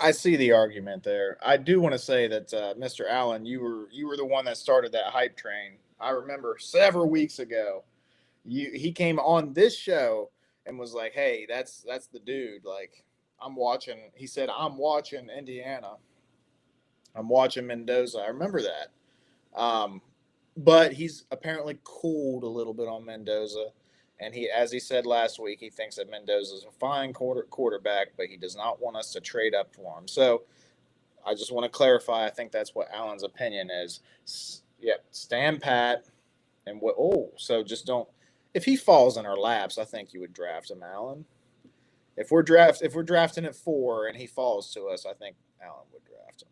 I see the argument there. I do want to say that Mr. Allen, you were the one that started that hype train. I remember several weeks ago, he came on this show and was like, "Hey, that's the dude." Like, I'm watching. He said, "I'm watching Indiana. I'm watching Mendoza." I remember that. But he's apparently cooled a little bit on Mendoza. And as he said last week, he thinks that Mendoza is a fine quarterback, but he does not want us to trade up for him. So I just want to clarify. I think that's what Allen's opinion is. Yeah, stand pat. And so just don't. If he falls in our laps, I think you would draft him, Allen. If we're drafting at 4 and he falls to us, I think Allen would draft him.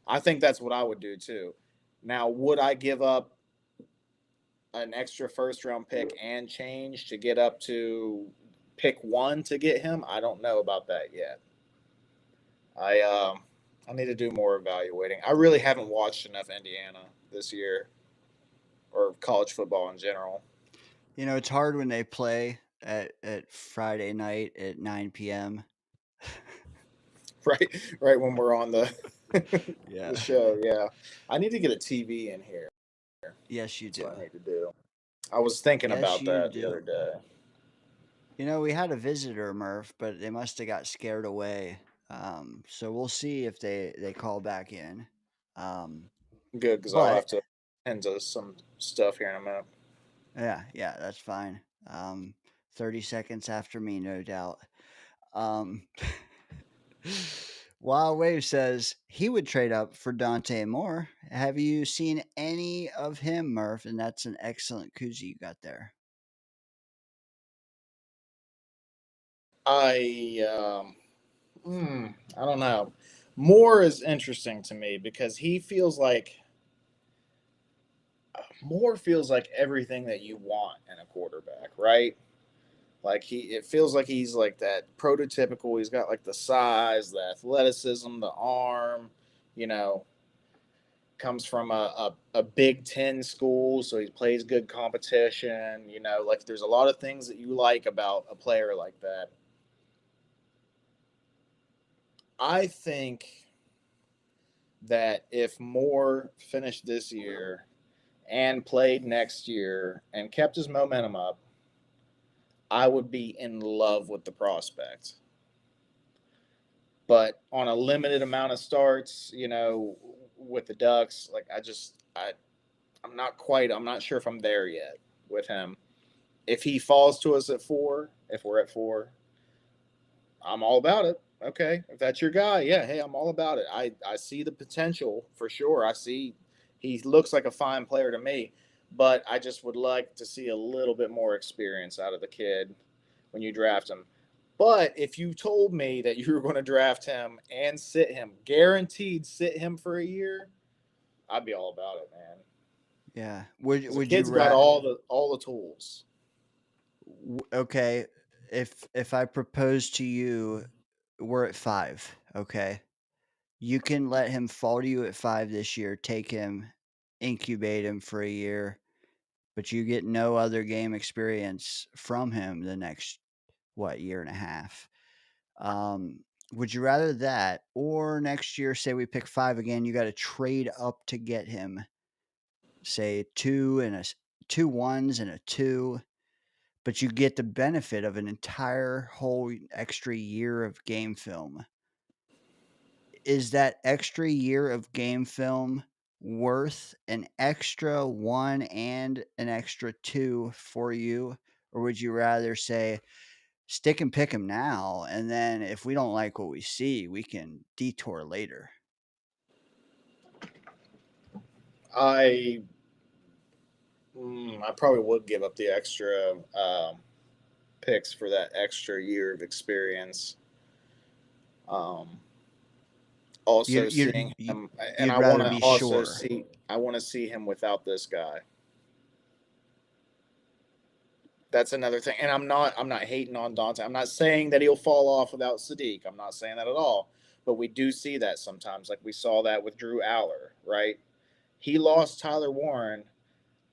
I think that's what I would do too. Now, would I give up an extra first round pick and change to get up to pick 1 to get him? I don't know about that yet. I need to do more evaluating. I really haven't watched enough Indiana this year or college football in general. It's hard when they play at Friday night at 9 p.m. right when we're on the Yeah. the show. Yeah, I need to get a TV in here. Yes, you That's do. what I need to do. I was thinking about that the other day. We had a visitor, Murph, but they must have got scared away. So we'll see if they call back in. Good, because I'll have to end to some stuff here in a minute. Yeah, that's fine. 30 seconds after me, no doubt. Wild Wave says he would trade up for Dante Moore. Have you seen any of him, Murph? And that's an excellent koozie you got there. I don't know. Moore is interesting to me because Moore feels like everything that you want in a quarterback, right? Like it feels like he's like that prototypical. He's got like the size, the athleticism, the arm. You know, comes from a Big Ten school, so he plays good competition. Like there's a lot of things that you like about a player like that. I think that if Moore finished this year and played next year and kept his momentum up, I would be in love with the prospect. But on a limited amount of starts, with the Ducks, like I'm not sure if I'm there yet with him. If he falls to us at 4, if we're at 4, I'm all about it. Okay, if that's your guy, yeah, hey, I'm all about it. I see the potential for sure. I see he looks like a fine player to me, but I just would like to see a little bit more experience out of the kid when you draft him. But if you told me that you were going to draft him and sit him, guaranteed sit him for a year, I'd be all about it, man. Yeah. Because the Would you kid's got all the tools. okay, if I propose to you, we're at 5, okay? You can let him fall to you at 5 this year, take him, incubate him for a year, but you get no other game experience from him the next year and a half. Would you rather that, or next year, say we pick 5 again, you got to trade up to get him, say 2 ones and a 2, but you get the benefit of an entire whole extra year of game film. Is that extra year of game film worth an extra 1 and an extra 2 for you? Or would you rather say, stick and pick him now, and then if we don't like what we see, we can detour later? I I probably would give up the extra picks for that extra year of experience. Um, also seeing him, and You'd rather be sure. I want to see him without this guy. That's another thing. And I'm not hating on Dante. I'm not saying that he'll fall off without Sadiq. I'm not saying that at all. But we do see that sometimes. Like we saw that with Drew Aller, right? He lost Tyler Warren.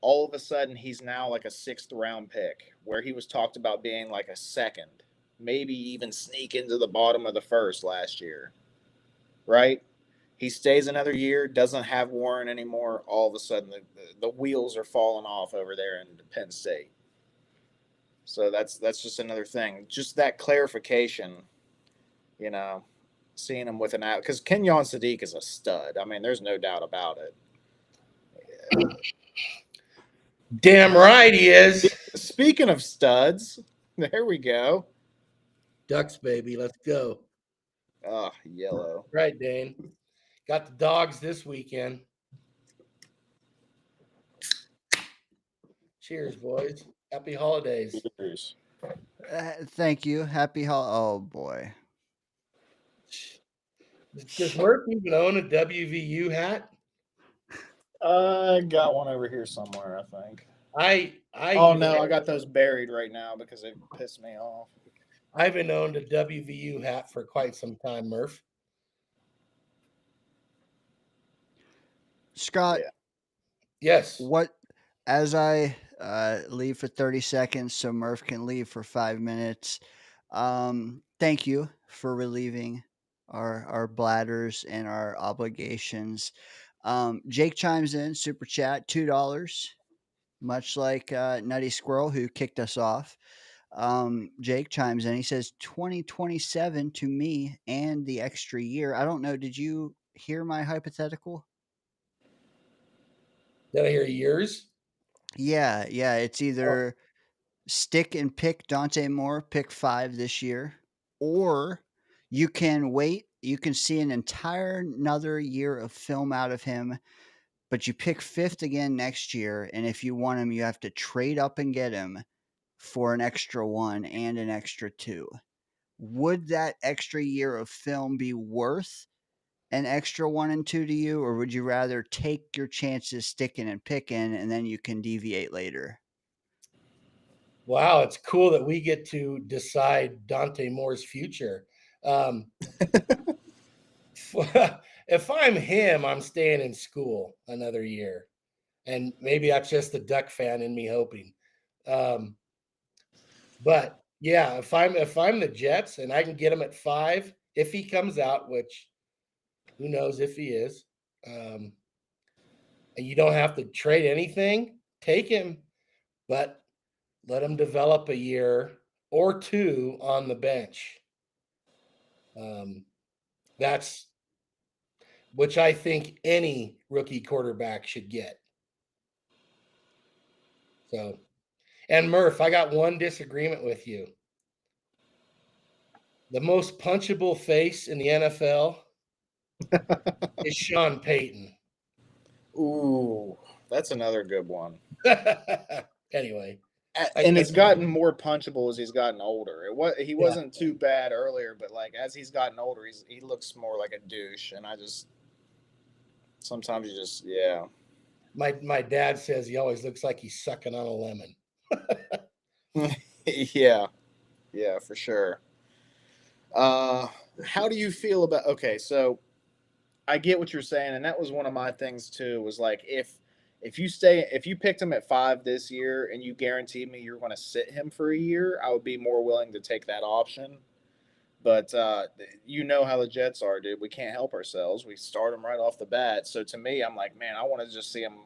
All of a sudden he's now like a 6th round pick, where he was talked about being like a second, maybe even sneak into the bottom of the first last year. Right? He stays another year, doesn't have Warren anymore. All of a sudden the wheels are falling off over there in Penn State. So that's just another thing. Just that clarification, you know, seeing him with an out, because Kenyon Sadiq is a stud. I mean, there's no doubt about it. Damn right he is. Speaking of studs, there we go. Ducks, baby. Let's go. Oh, yellow. Right, Dane. Got the dogs this weekend. Cheers, boys. Happy holidays. Cheers. Thank you. Happy oh boy. Does Murphh even own a WVU hat? I got one over here somewhere, I think. I got those buried right now because they pissed me off. I haven't owned a WVU hat for quite some time, Murph. Scott. Yeah. Yes. What, as I leave for 30 seconds so Murph can leave for 5 minutes, thank you for relieving our bladders and our obligations. Jake chimes in, super chat, $2, much like Nutty Squirrel, who kicked us off. Jake chimes in. He says 2027 to me and the extra year. I don't know. Did you hear my hypothetical? Did I hear yours? Yeah. It's either stick and pick Dante Moore, pick 5 this year, or you can wait. You can see an entire another year of film out of him, but you pick 5th again next year. And if you want him, you have to trade up and get him for an extra 1 and an extra 2. Would that extra year of film be worth an extra 1 and 2 to you, or would you rather take your chances sticking and picking and then you can deviate later? Wow, it's cool that we get to decide Dante Moore's future. If I'm him, I'm staying in school another year. And maybe that's just the Duck fan in me hoping. But yeah, if I'm the Jets and I can get him at 5, if he comes out, which who knows if he is, and you don't have to trade anything, take him, but let him develop a year or 2 on the bench. That's which I think any rookie quarterback should get. So, and Murph, I got one disagreement with you. The most punchable face in the NFL is Sean Payton. Ooh, that's another good one. Anyway, And it's gotten more punchable as he's gotten older. He wasn't too bad earlier, but like as he's gotten older, he looks more like a douche. And sometimes you just my dad says he always looks like he's sucking on a lemon. yeah, for sure. How do you feel about? Okay, so I get what you're saying, and that was one of my things too. Was like if you picked him at 5 this year and you guaranteed me you're going to sit him for a year, I would be more willing to take that option. But you know how the Jets are, dude. We can't help ourselves. We start them right off the bat. So to me, I'm like, man, I want to just see him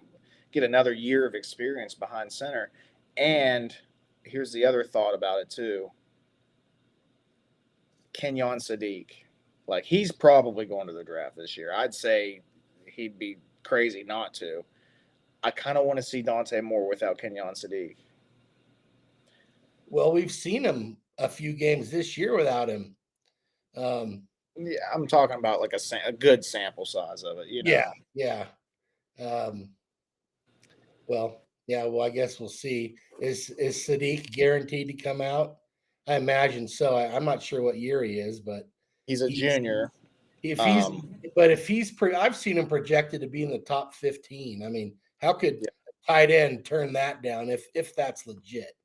get another year of experience behind center. And here's the other thought about it too. Kenyon Sadiq. Like, he's probably going to the draft this year. I'd say he'd be crazy not to. I kind of want to see Dante Moore without Kenyon Sadiq. Well, we've seen him a few games this year without him. Yeah, I'm talking about like a good sample size of it, you know? Yeah. Well, I guess we'll see. Is Sadiq guaranteed to come out? I imagine so. I'm not sure what year he is, but he's a junior. If he's I've seen him projected to be in the top 15. I mean, how could tight end turn that down if that's legit?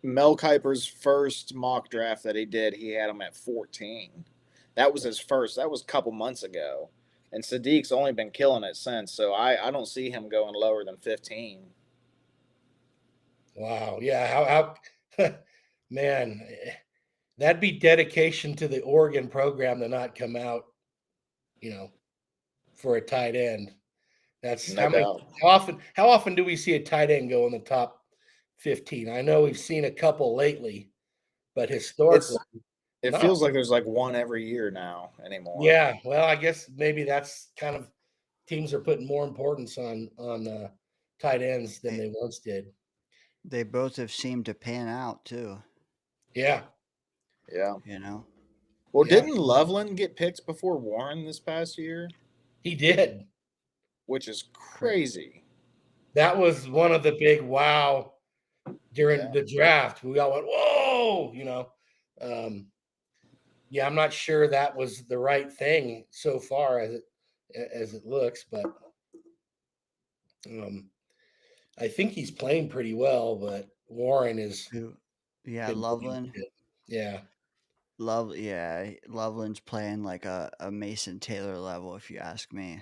Mel Kiper's first mock draft that he did, he had him at 14. That was his first. That was a couple months ago. And Sadiq's only been killing it since, so I don't see him going lower than 15. Wow. Yeah. How man, that'd be dedication to the Oregon program to not come out, for a tight end. That's No how often do we see a tight end go in the top 15? I know we've seen a couple lately, but historically it feels like there's like one every year now anymore. Yeah, well, I guess maybe that's kind of teams are putting more importance on tight ends than they once did. They both have seemed to pan out too. Yeah. Well, didn't Loveland get picked before Warren this past year? He did, which is crazy. That was one of the big wow during the draft. We all went, whoa, I'm not sure that was the right thing so far as it looks, but I think he's playing pretty well, but Warren is Loveland. Yeah. Loveland's playing like a Mason Taylor level, if you ask me.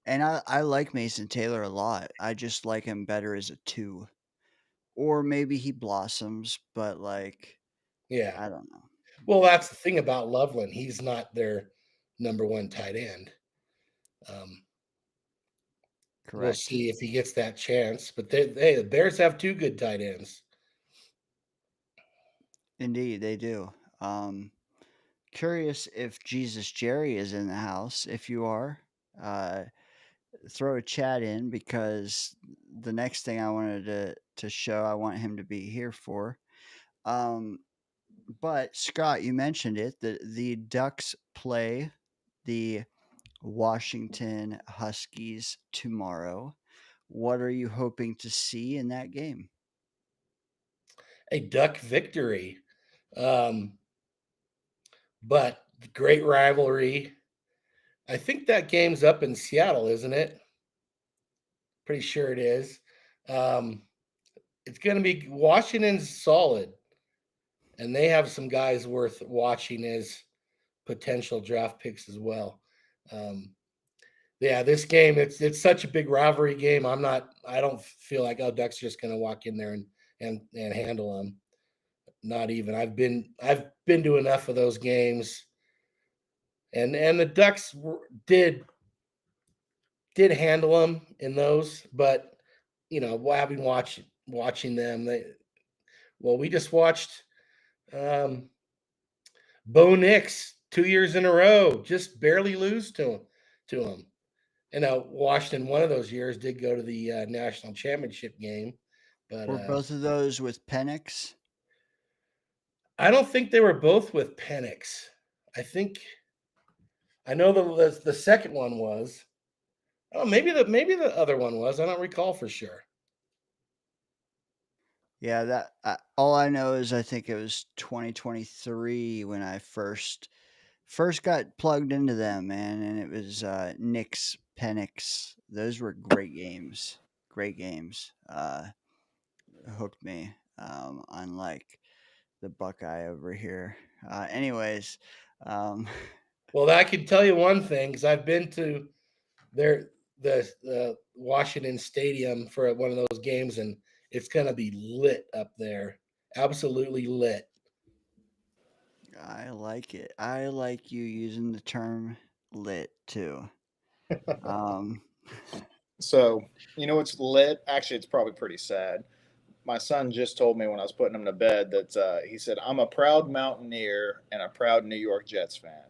And I like Mason Taylor a lot. I just like him better as a 2. Or maybe he blossoms, but I don't know. Well, that's the thing about Loveland. He's not their number 1 tight end. Correct. We'll see if he gets that chance. But the Bears have 2 good tight ends. Indeed, they do. Curious if Jesus Jerry is in the house. If you are, throw a chat in, because the next thing I wanted to show, I want him to be here for. But Scott, you mentioned it. The Ducks play the Washington Huskies tomorrow. What are you hoping to see in that game? A Duck victory. But great rivalry. I think that game's up in Seattle, isn't it? Pretty sure it is. It's going to be Washington's solid, and they have some guys worth watching as potential draft picks as well. This game, it's such a big rivalry game. I don't feel like Ducks just going to walk in there and handle them. Not even. I've been to enough of those games, and the Ducks did handle them in those, but having watching them, we just watched Bo Nix 2 years in a row just barely lose to him. And Washington, one of those years, did go to the national championship game. But were both of those with Penix? I don't think they were both with Penix. I know the second one was. Oh, maybe the other one was. I don't recall for sure. Yeah, that all I know is I think it was 2023 when I first got plugged into them, man, and it was Knicks Penix. Those were great games. Great games. Hooked me. Unlike the Buckeye over here. Anyways, um, Well, I can tell you one thing because I've been to the Washington Stadium for one of those games, and it's gonna be lit up there. Absolutely lit. I like it. I like you using the term lit too. Um, So, you know what's lit? Actually, it's probably pretty sad. My son just told me when I was putting him to bed that he said, I'm a proud Mountaineer and a proud New York Jets fan.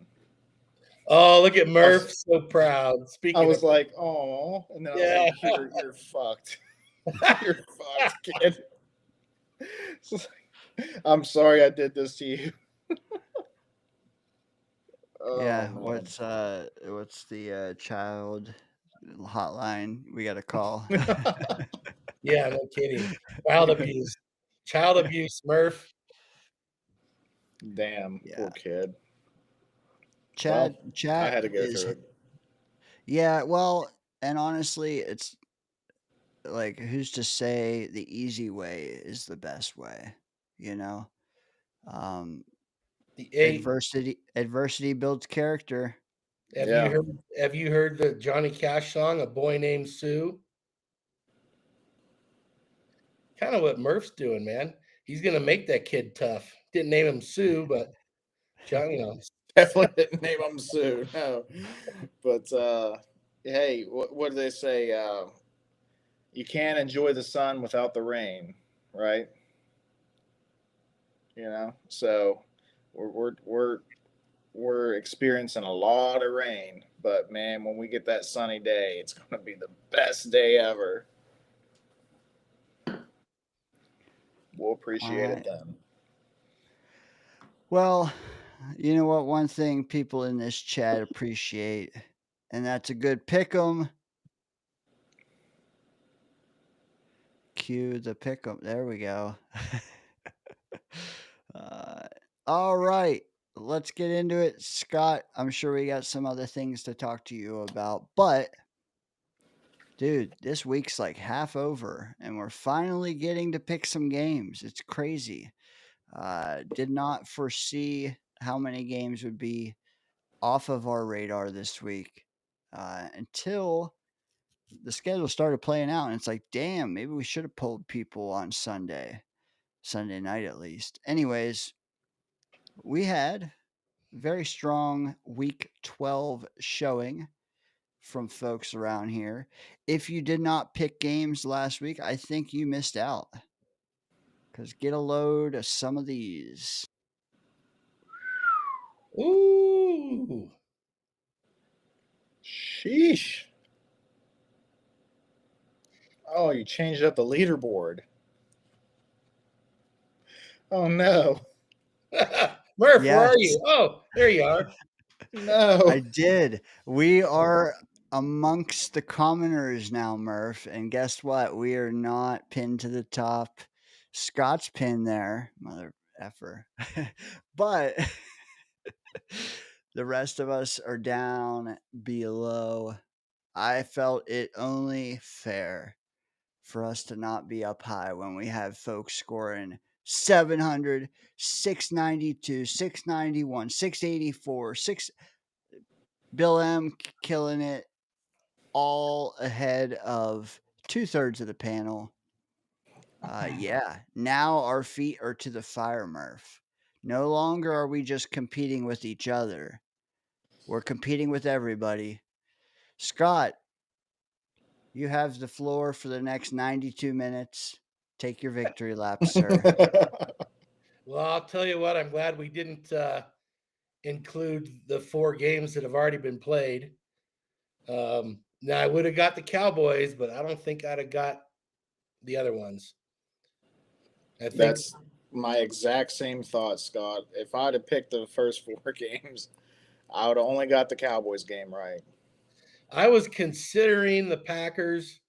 Oh, look at I Murph, was, so proud. I Speaking was of, like, oh. And then I was yeah, like, you're fucked. You're fucked, kid. I'm sorry I did this to you. yeah, Man. what's the child hotline we got to call? yeah, no kidding. Child abuse, Murph. Damn, Yeah. poor kid. Chat Well, I chat had to go is through it. yeah, well, and honestly, it's like who's to say the easy way is the best way, you know? Um The eight. adversity builds character. Have you Yeah. heard? Have you heard the Johnny Cash song, "A Boy Named Sue"? Kind of what Murph's doing, man. He's gonna make that kid tough. Didn't name him Sue, but John, Definitely didn't name him Sue. No. But hey, what do they say? You can't enjoy the sun without the rain, right? You know, so we're experiencing a lot of rain, but man, when we get that sunny day, it's going to be the best day ever. We'll appreciate it I then. Well, you know what? One thing people in this chat appreciate, and that's a good pick 'em. Cue the pick 'em. There we go. uh, all right. Let's get into it. Scott, I'm sure we got some other things to talk to you about, but dude, this week's like half over, and we're finally getting to pick some games. It's crazy. Did not foresee how many games would be off of our radar this week until the schedule started playing out. And it's like, damn, maybe we should have pulled people on Sunday night at least. Anyways, we had very strong week 12 showing from folks around here. If you did not pick games last week, I think you missed out. Because get a load of some of these. ooh, Sheesh. Oh, you changed up the leaderboard. Oh no. Murph, where Yes, are you? Oh, there you are. No. I did. We are amongst the commoners now, Murph. And guess what? We are not pinned to the top. Scott's pinned there, mother effer. But the rest of us are down below. I felt it only fair for us to not be up high when we have folks scoring 700, 692, 691, 684, 6 Bill M killing it, all ahead of 2/3 of the panel. Yeah, now our feet are to the fire, Murph. No longer are we just competing with each other. We're competing with everybody. Scott, you have the floor for the next 92 minutes. Take your victory lap, sir. Well, I'll tell you what. I'm glad we didn't include the 4 games that have already been played. Now I would have got the Cowboys, but I don't think I'd have got the other ones. I think That's My exact same thought, Scott. If I'd have picked the first 4 games, I would have only got the Cowboys game right. I was considering the Packers,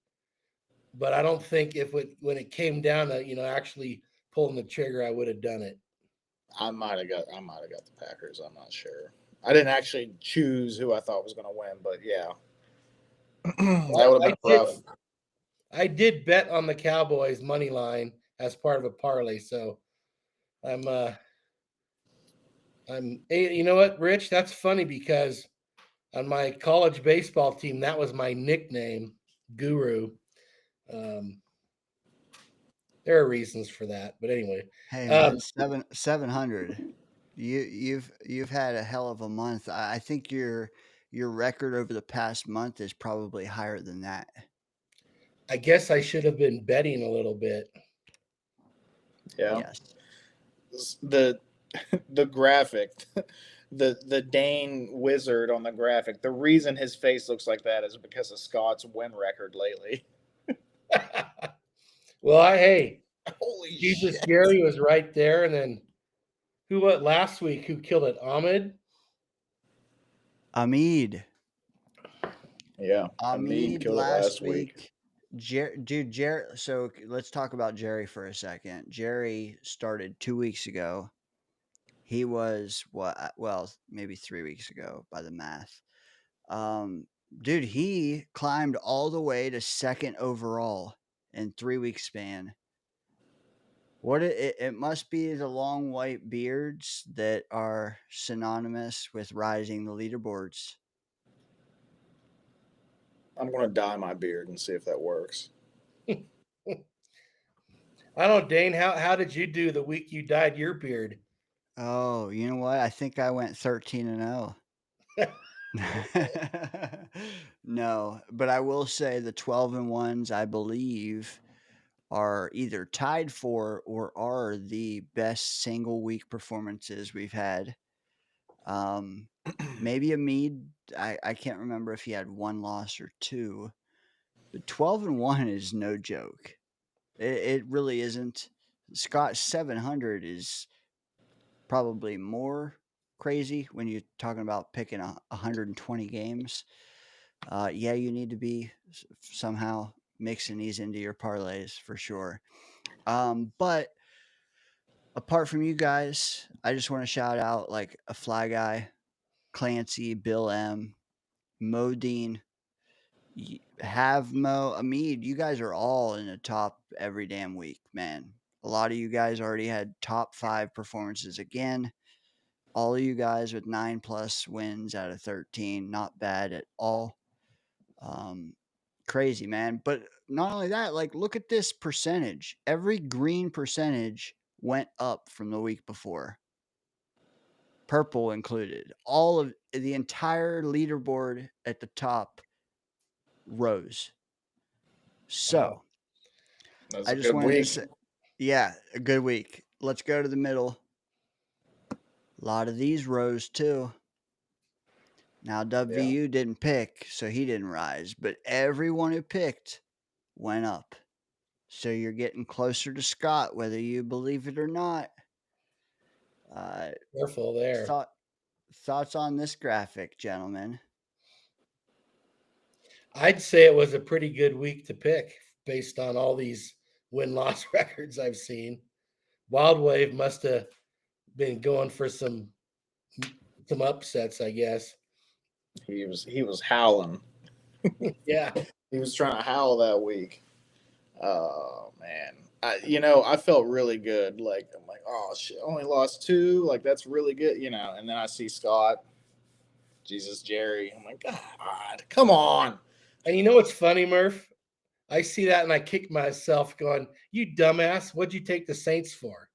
but I don't think when it came down to actually pulling the trigger, I would have done it. I might have got the Packers. I'm not sure. I didn't actually choose who I thought was going to win, but yeah, that would have been rough. I did bet on the Cowboys money line as part of a parlay, so I'm you know what, Rich? That's funny because on my college baseball team, that was my nickname, Guru. There are reasons for that, but anyway. Hey man, 700. You've had a hell of a month. I think your record over the past month is probably higher than that. I guess I should have been betting a little bit. Yeah. Yes. The graphic, the Dane wizard on the graphic. The reason his face looks like that is because of Scott's win record lately. Well, hey, Holy Jesus, shit. Gary was right there, and then last week? Who killed it? Ahmed. Yeah, Ahmed killed it last week. Jerry. So let's talk about Jerry for a second. Jerry started 2 weeks ago. He was maybe 3 weeks ago by the math. Dude, he climbed all the way to second overall in 3 week span. What it must be the long white beards that are synonymous with rising the leaderboards. I'm going to dye my beard and see if that works. I don't know, Dane. How did you do the week you dyed your beard? Oh, you know what? I think I went 13-0. No, but I will say the 12-1s, I believe, are either tied for or are the best single week performances we've had. Maybe Amid, I can't remember if he had 1 loss or 2, but 12-1 is no joke. It really isn't. Scott 700 is probably more crazy when you're talking about picking 120 games. Yeah, you need to be somehow mixing these into your parlays for sure. But apart from you guys, I just want to shout out like a Fly Guy, Clancy, Bill M, Modine, Havmo, Amid. You guys are all in the top every damn week, man. A lot of you guys already had top 5 performances again. All of you guys with 9+ wins out of 13. Not bad at all. Crazy, man. But not only that, like, look at this percentage. Every green percentage went up from the week before. Purple included. All of the entire leaderboard at the top rose. So, That's I a just good wanted week. to say, yeah, a good week. Let's go to the middle. A lot of these rose too. Now, WVU didn't pick, so he didn't rise, but everyone who picked went up. So you're getting closer to Scott, whether you believe it or not. Careful there. Thoughts on this graphic, gentlemen? I'd say it was a pretty good week to pick based on all these win-loss records I've seen. Wild Wave must have been going for some upsets, I guess. He was howling. Yeah. He was trying to howl that week. Oh man. I felt really good. Like I'm like, oh shit, only lost 2. Like that's really good, And then I see Scott, Jesus, Jerry. I'm like, God, come on. And you know what's funny, Murph? I see that and I kick myself, going, "You dumbass! What'd you take the Saints for?"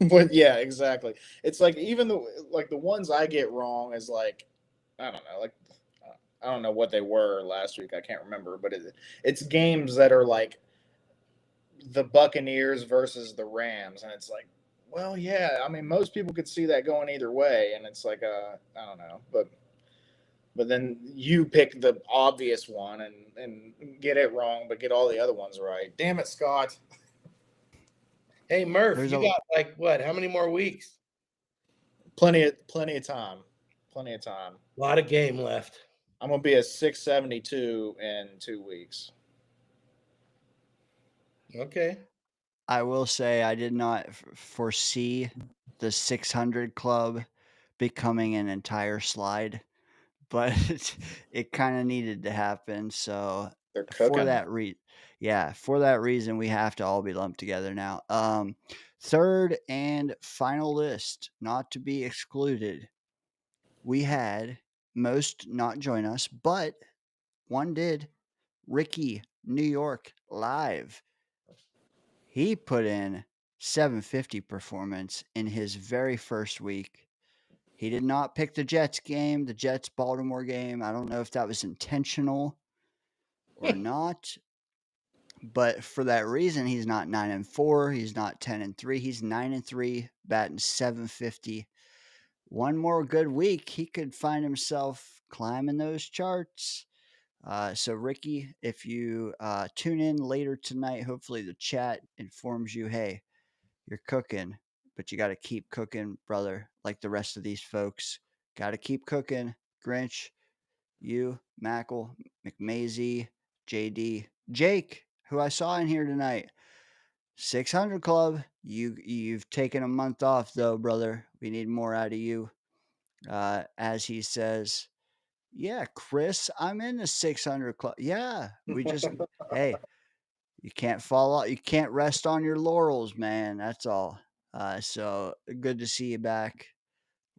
But yeah, exactly. It's like even the ones I get wrong is like, I don't know, like I don't know what they were last week. I can't remember, but it's games that are like the Buccaneers versus the Rams, and it's like, well, yeah, I mean, most people could see that going either way, and it's like, I don't know, but then you pick the obvious one and get it wrong, but get all the other ones right. Damn it, Scott. Hey Murph, There's you a got like what? How many more weeks? Plenty of time. Plenty of time. A lot of game left. I'm gonna be at 672 in 2 weeks. Okay. I will say I did not foresee the 600 club becoming an entire slide, but it kind of needed to happen. So They're for cooking. that for that reason, we have to all be lumped together now. Third and final list, not to be excluded. We had most not join us, but one did. Ricky, New York, live. He put in 750 performance in his very first week. He did not pick the Jets game, the Jets Baltimore game. I don't know if that was intentional or not, but for that reason, he's not 9-4. He's not 10-3. He's 9-3, batting 750. One more good week, he could find himself climbing those charts. So, Ricky, if you tune in later tonight, hopefully the chat informs you, hey, you're cooking, but you got to keep cooking, brother, like the rest of these folks. Got to keep cooking. Grinch, you, Mackle, McMazy, JD, Jake, who I saw in here tonight. 600 Club. You've taken a month off, though, brother. We need more out of you. As he says, yeah, Chris, I'm in the 600 Club. Yeah, we just, hey, you can't fall out. You can't rest on your laurels, man. That's all. So good to see you back.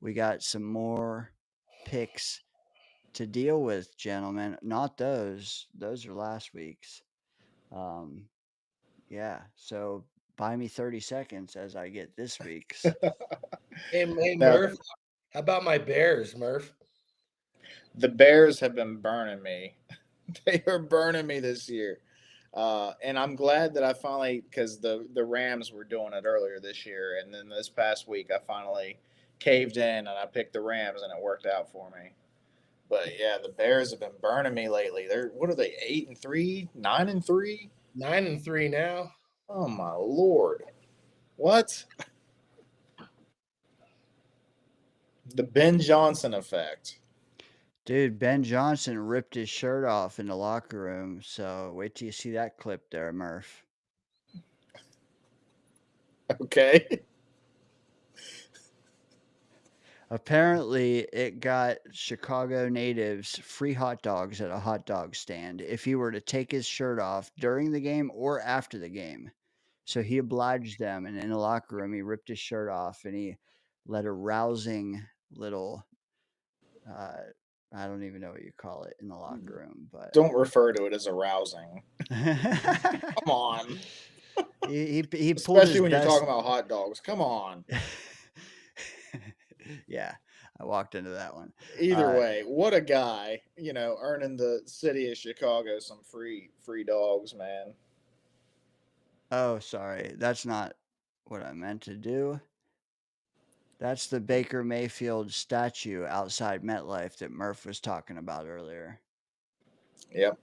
We got some more picks to deal with, gentlemen. Not those. Those are last week's. Yeah. So buy me 30 seconds as I get this week's. Hey Now, Murph, how about my Bears, Murph? the Bears have been burning me. They are burning me this year. And I'm glad that I finally, because the Rams were doing it earlier this year, and then this past week I finally caved in and I picked the Rams, and it worked out for me. But yeah, the Bears have been burning me lately. They're what are they? 8-3, 9-3? 9-3 now. Oh my lord! What? The Ben Johnson effect. Dude, Ben Johnson ripped his shirt off in the locker room. So wait till you see that clip there, Murph. Okay. Apparently, it got Chicago natives free hot dogs at a hot dog stand if he were to take his shirt off during the game or after the game. So he obliged them, and in the locker room, he ripped his shirt off and he led a rousing little, uh, I don't even know what you call it in the locker room, but Don't refer to it as arousing. Come on. he pulled Especially his when you're best. talking about hot dogs. Come on. Yeah, I walked into that one. Either way, what a guy, earning the city of Chicago some free dogs, man. Oh, sorry. That's not what I meant to do. That's the Baker Mayfield statue outside MetLife that Murph was talking about earlier. Yep.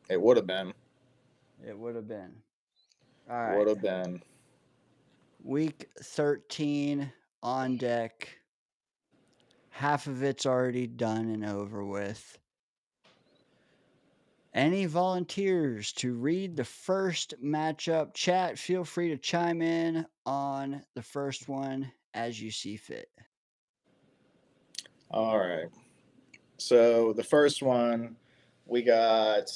It would have been. It would have been. All right. Would have been. Week 13 on deck. Half of it's already done and over with. Any volunteers to read the first matchup? Chat, feel free to chime in on the first one as you see fit. All right. So the first one, we got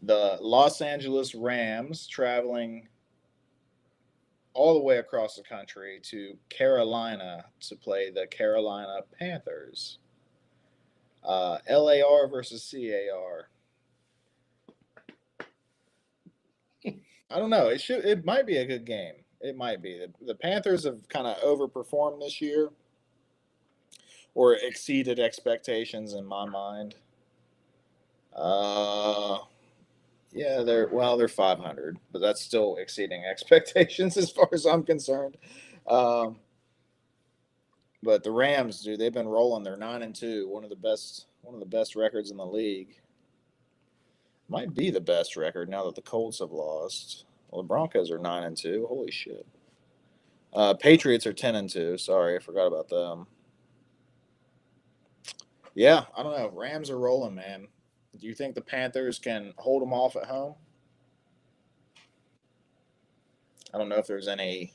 the Los Angeles Rams traveling all the way across the country to Carolina to play the Carolina Panthers. LAR versus CAR. I don't know. It might be a good game. It might be. The Panthers have kind of overperformed this year, or exceeded expectations in my mind. Yeah, they're 500, but that's still exceeding expectations as far as I'm concerned. But the Rams, dude, they've been rolling. They're 9-2, one of the best records in the league. Might be the best record now that the Colts have lost. Well, the Broncos are 9-2. Holy shit. Patriots are 10-2. Sorry, I forgot about them. Yeah, I don't know. Rams are rolling, man. Do you think the Panthers can hold them off at home? I don't know if there's any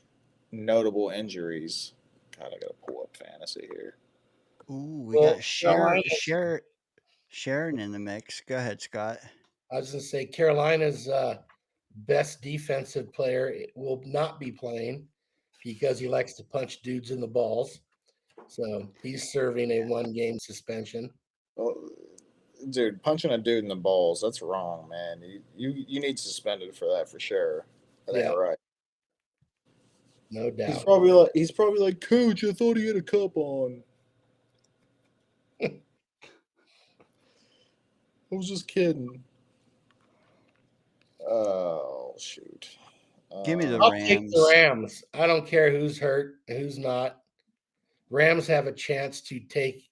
notable injuries. God, I gotta pull up fantasy here. Ooh, we Well, got Carolina, Sharon in the mix. Go ahead, Scott. I was going to say Carolina's best defensive player will not be playing because he likes to punch dudes in the balls. So he's serving a 1-game suspension. Well, dude, punching a dude in the balls—that's wrong, man. You need suspended for that for sure. That Yeah. ain't right. No He's doubt. probably like, Coach, I thought he had a cup on. I was just kidding. Oh shoot. Give me the I'll take the Rams. Rams. I don't care who's hurt, who's not. Rams have a chance to take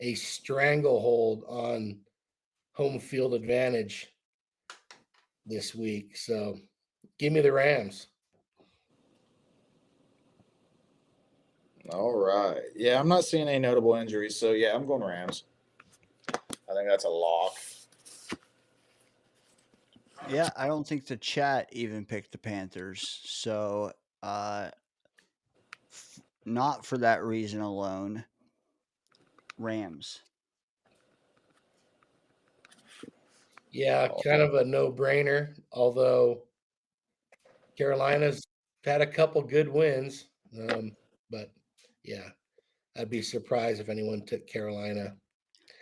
a stranglehold on home field advantage this week. So give me the Rams. All right. Yeah, I'm not seeing any notable injuries, so yeah, I'm going Rams. I think that's a lock. Yeah, I don't think the chat even picked the Panthers. So, not for that reason alone. Rams. Yeah, kind of a no-brainer. Although Carolina's had a couple good wins, but yeah, I'd be surprised if anyone took Carolina.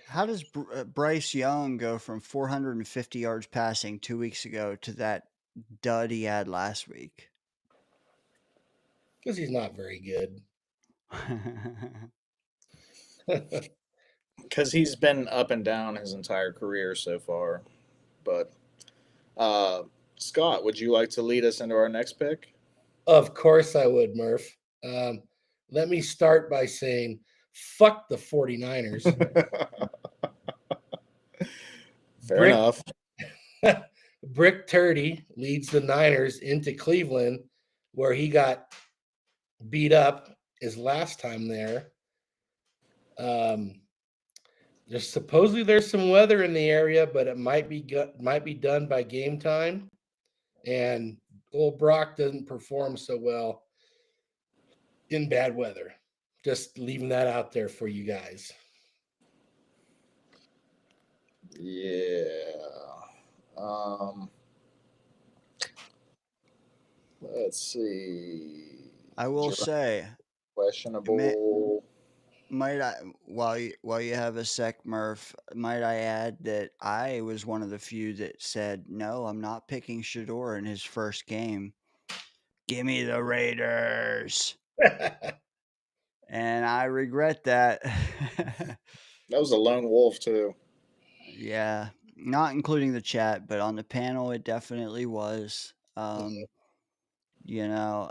How does Bryce Young go from 450 yards passing 2 weeks ago to that dud he had last week? Because he's not very good. Because he's been up and down his entire career so far. But Scott, would you like to lead us into our next pick? Of course I would, Murph. Let me start by saying, fuck the 49ers. Fair enough. Brick Turdy leads the Niners into Cleveland, where he got beat up his last time there. There's supposedly some weather in the area, but it might be done by game time. And old Brock doesn't perform so well in bad weather. Just leaving that out there for you guys. Yeah. Let's see. I will say, Questionable. might I while you have a sec, Murph, might I add that I was one of the few that said no, I'm not picking Shador in his first game. Give me the Raiders. And I regret that. That was a lone wolf too. Yeah, not including the chat, but on the panel it definitely was. You know,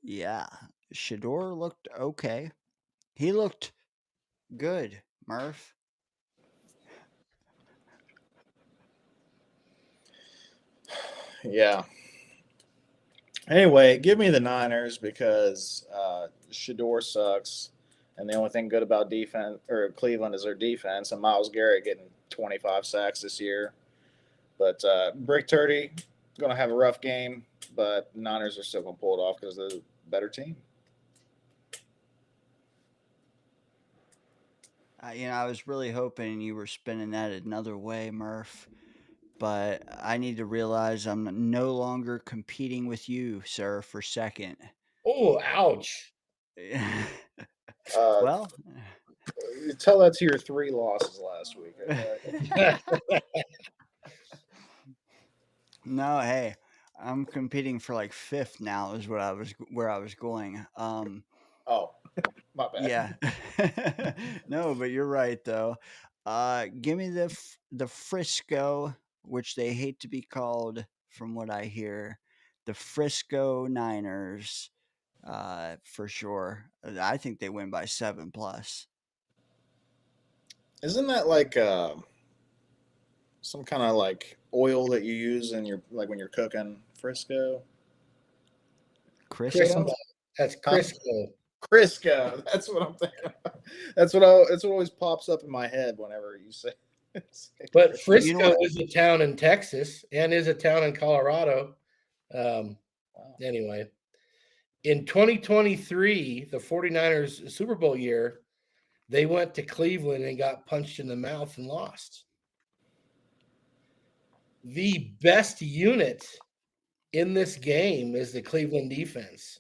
yeah, Shador looked okay. He looked good, Murph. Yeah. Anyway, give me the Niners because Shador sucks, and the only thing good about defense or Cleveland is their defense, and Myles Garrett getting 25 sacks this year. But Brick Turdy going to have a rough game, but Niners are still going to pull it off because they're the better team. I was really hoping you were spinning that another way, Murph. But I need to realize I'm no longer competing with you, sir, for second. Oh, ouch. Well, Tell that to your 3 losses last week. Okay? no, hey, I'm competing for like fifth now is where I was going. Oh, my bad. Yeah. No, but you're right though. Give me the Frisco, which they hate to be called, from what I hear, the Frisco Niners. For sure. I think they win by 7+. Isn't that like some kind of like oil that you use in your like when you're cooking Frisco. Crisco? That's Huh? Crisco. Crisco. That's what I'm thinking about. That's what always pops up in my head whenever you say. But Crisco. Frisco You know what? is a town in Texas and is a town in Colorado. Wow. Anyway, in 2023, the 49ers Super Bowl year, they went to Cleveland and got punched in the mouth and lost. The best unit in this game is the Cleveland defense.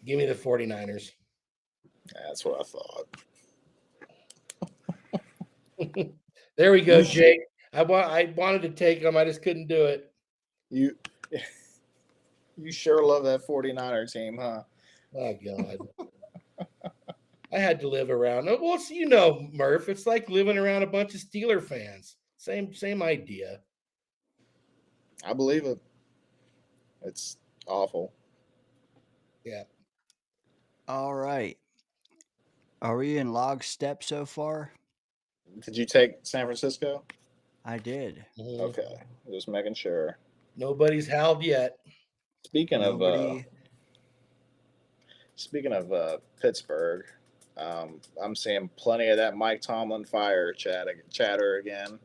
Give me the 49ers. That's what I thought. There we go, Jake. I wanted to take them. I just couldn't do it. You sure love that 49er team, huh? Oh, God. I had to live around. Well, you know, Murph, it's like living around a bunch of Steeler fans. Same idea. I believe it. It's awful. Yeah. All right. Are we in lockstep so far? Did you take San Francisco? I did. Mhm. Okay, just making sure. Nobody's howled yet. Speaking Nobody. of Pittsburgh, I'm seeing plenty of that Mike Tomlin fire chatter again.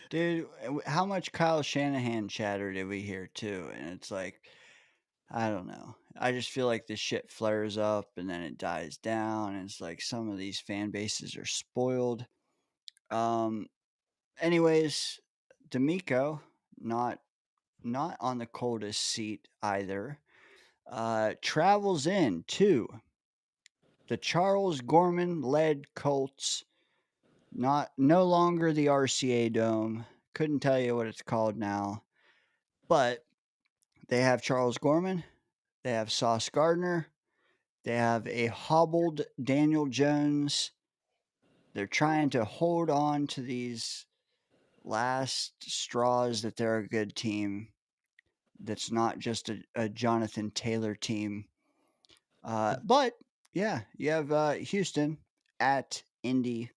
Dude, how much Kyle Shanahan chatter did we hear too? And it's like, I don't know. I just feel like this shit flares up and then it dies down. And it's like some of these fan bases are spoiled. Anyways, D'Amico, not on the coldest seat either. Travels in to the Charles Gorman led Colts. No longer the RCA Dome. Couldn't tell you what it's called now. But they have Charles Gorman. They have Sauce Gardner. They have a hobbled Daniel Jones. They're trying to hold on to these last straws that they're a good team. That's not just a Jonathan Taylor team. But yeah, you have Houston at Indy.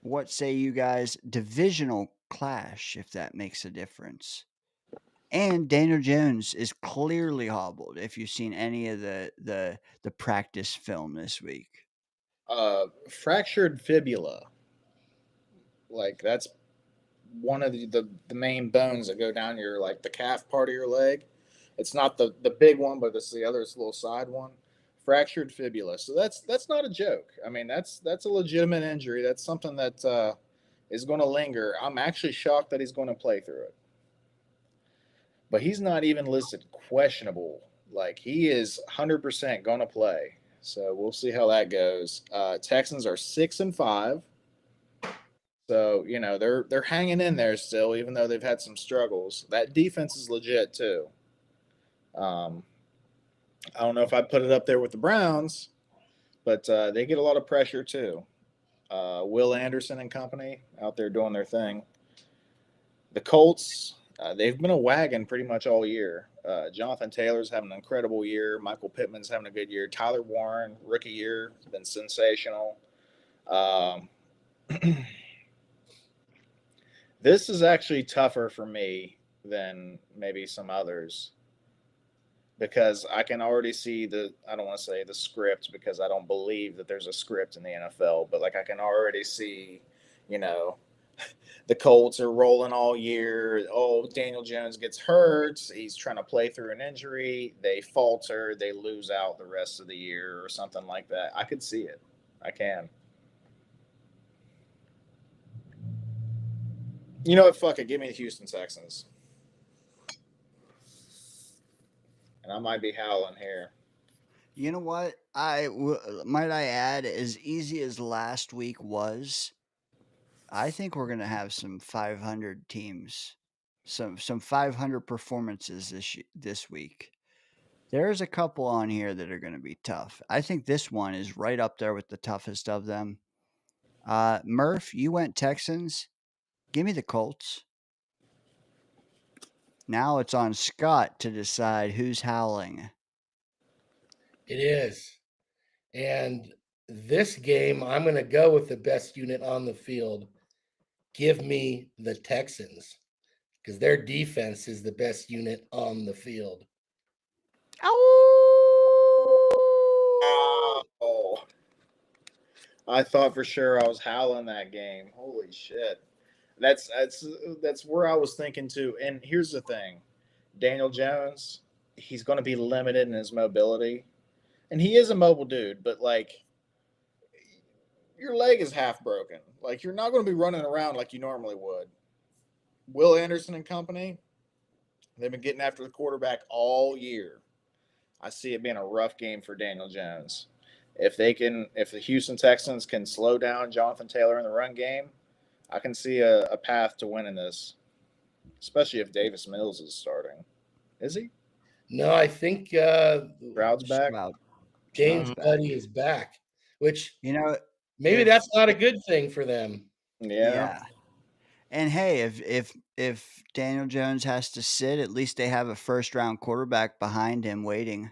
What say you guys? Divisional clash, if that makes a difference. And Daniel Jones is clearly hobbled. If you've seen any of the practice film this week, Fractured fibula. Like that's one of the main bones that go down your like the calf part of your leg. It's not the big one, but it's the other little side one. Fractured fibula. So that's not a joke. I mean that's a legitimate injury. That's something that is going to linger. I'm actually shocked that he's going to play through it. But he's not even listed questionable. Like he is 100% going to play. So we'll see how that goes. Texans are 6-5. So, you know, they're hanging in there still, even though they've had some struggles. That defense is legit too. I don't know if I'd put it up there with the Browns, but they get a lot of pressure too. Will Anderson and company out there doing their thing. The Colts, they've been a wagon pretty much all year. Jonathan Taylor's having an incredible year. Michael Pittman's having a good year. Tyler Warren, rookie year, has been sensational. This is actually tougher for me than maybe some others because I can already see I don't want to say the script because I don't believe that there's a script in the NFL, but like I can already see, you know, the Colts are rolling all year. Oh, Daniel Jones gets hurt. He's trying to play through an injury. They falter. They lose out the rest of the year or something like that. I could see it. I can. You know what? Fuck it. Give me the Houston Texans. And I might be howling here. you know what? Might I add, as easy as last week was, I think we're gonna have some 500 teams, some 500 performances this week. There's a couple on here that are going to be tough. I think this one is right up there with the toughest of them. Murph, you went Texans. Give me the Colts. Now it's on Scott to decide who's howling. It is. And this game, I'm going to go with the best unit on the field. give me the Texans because their defense is the best unit on the field. Oh, I thought for sure I was howling that game. Holy shit. That's where I was thinking too. And here's the thing. Daniel Jones, he's going to be limited in his mobility. And he is a mobile dude, but like your leg is half broken. Like you're not going to be running around like you normally would. Will Anderson and company, they've been getting after the quarterback all year. I see it being a rough game for Daniel Jones. If the Houston Texans can slow down Jonathan Taylor in the run game, I can see a path to winning this, especially if Davis Mills is starting. Is he? No, I think Stroud's back. James back. Buddy is back, which maybe if- that's not a good thing for them. Yeah. And hey, if Daniel Jones has to sit, at least they have a first round quarterback behind him waiting.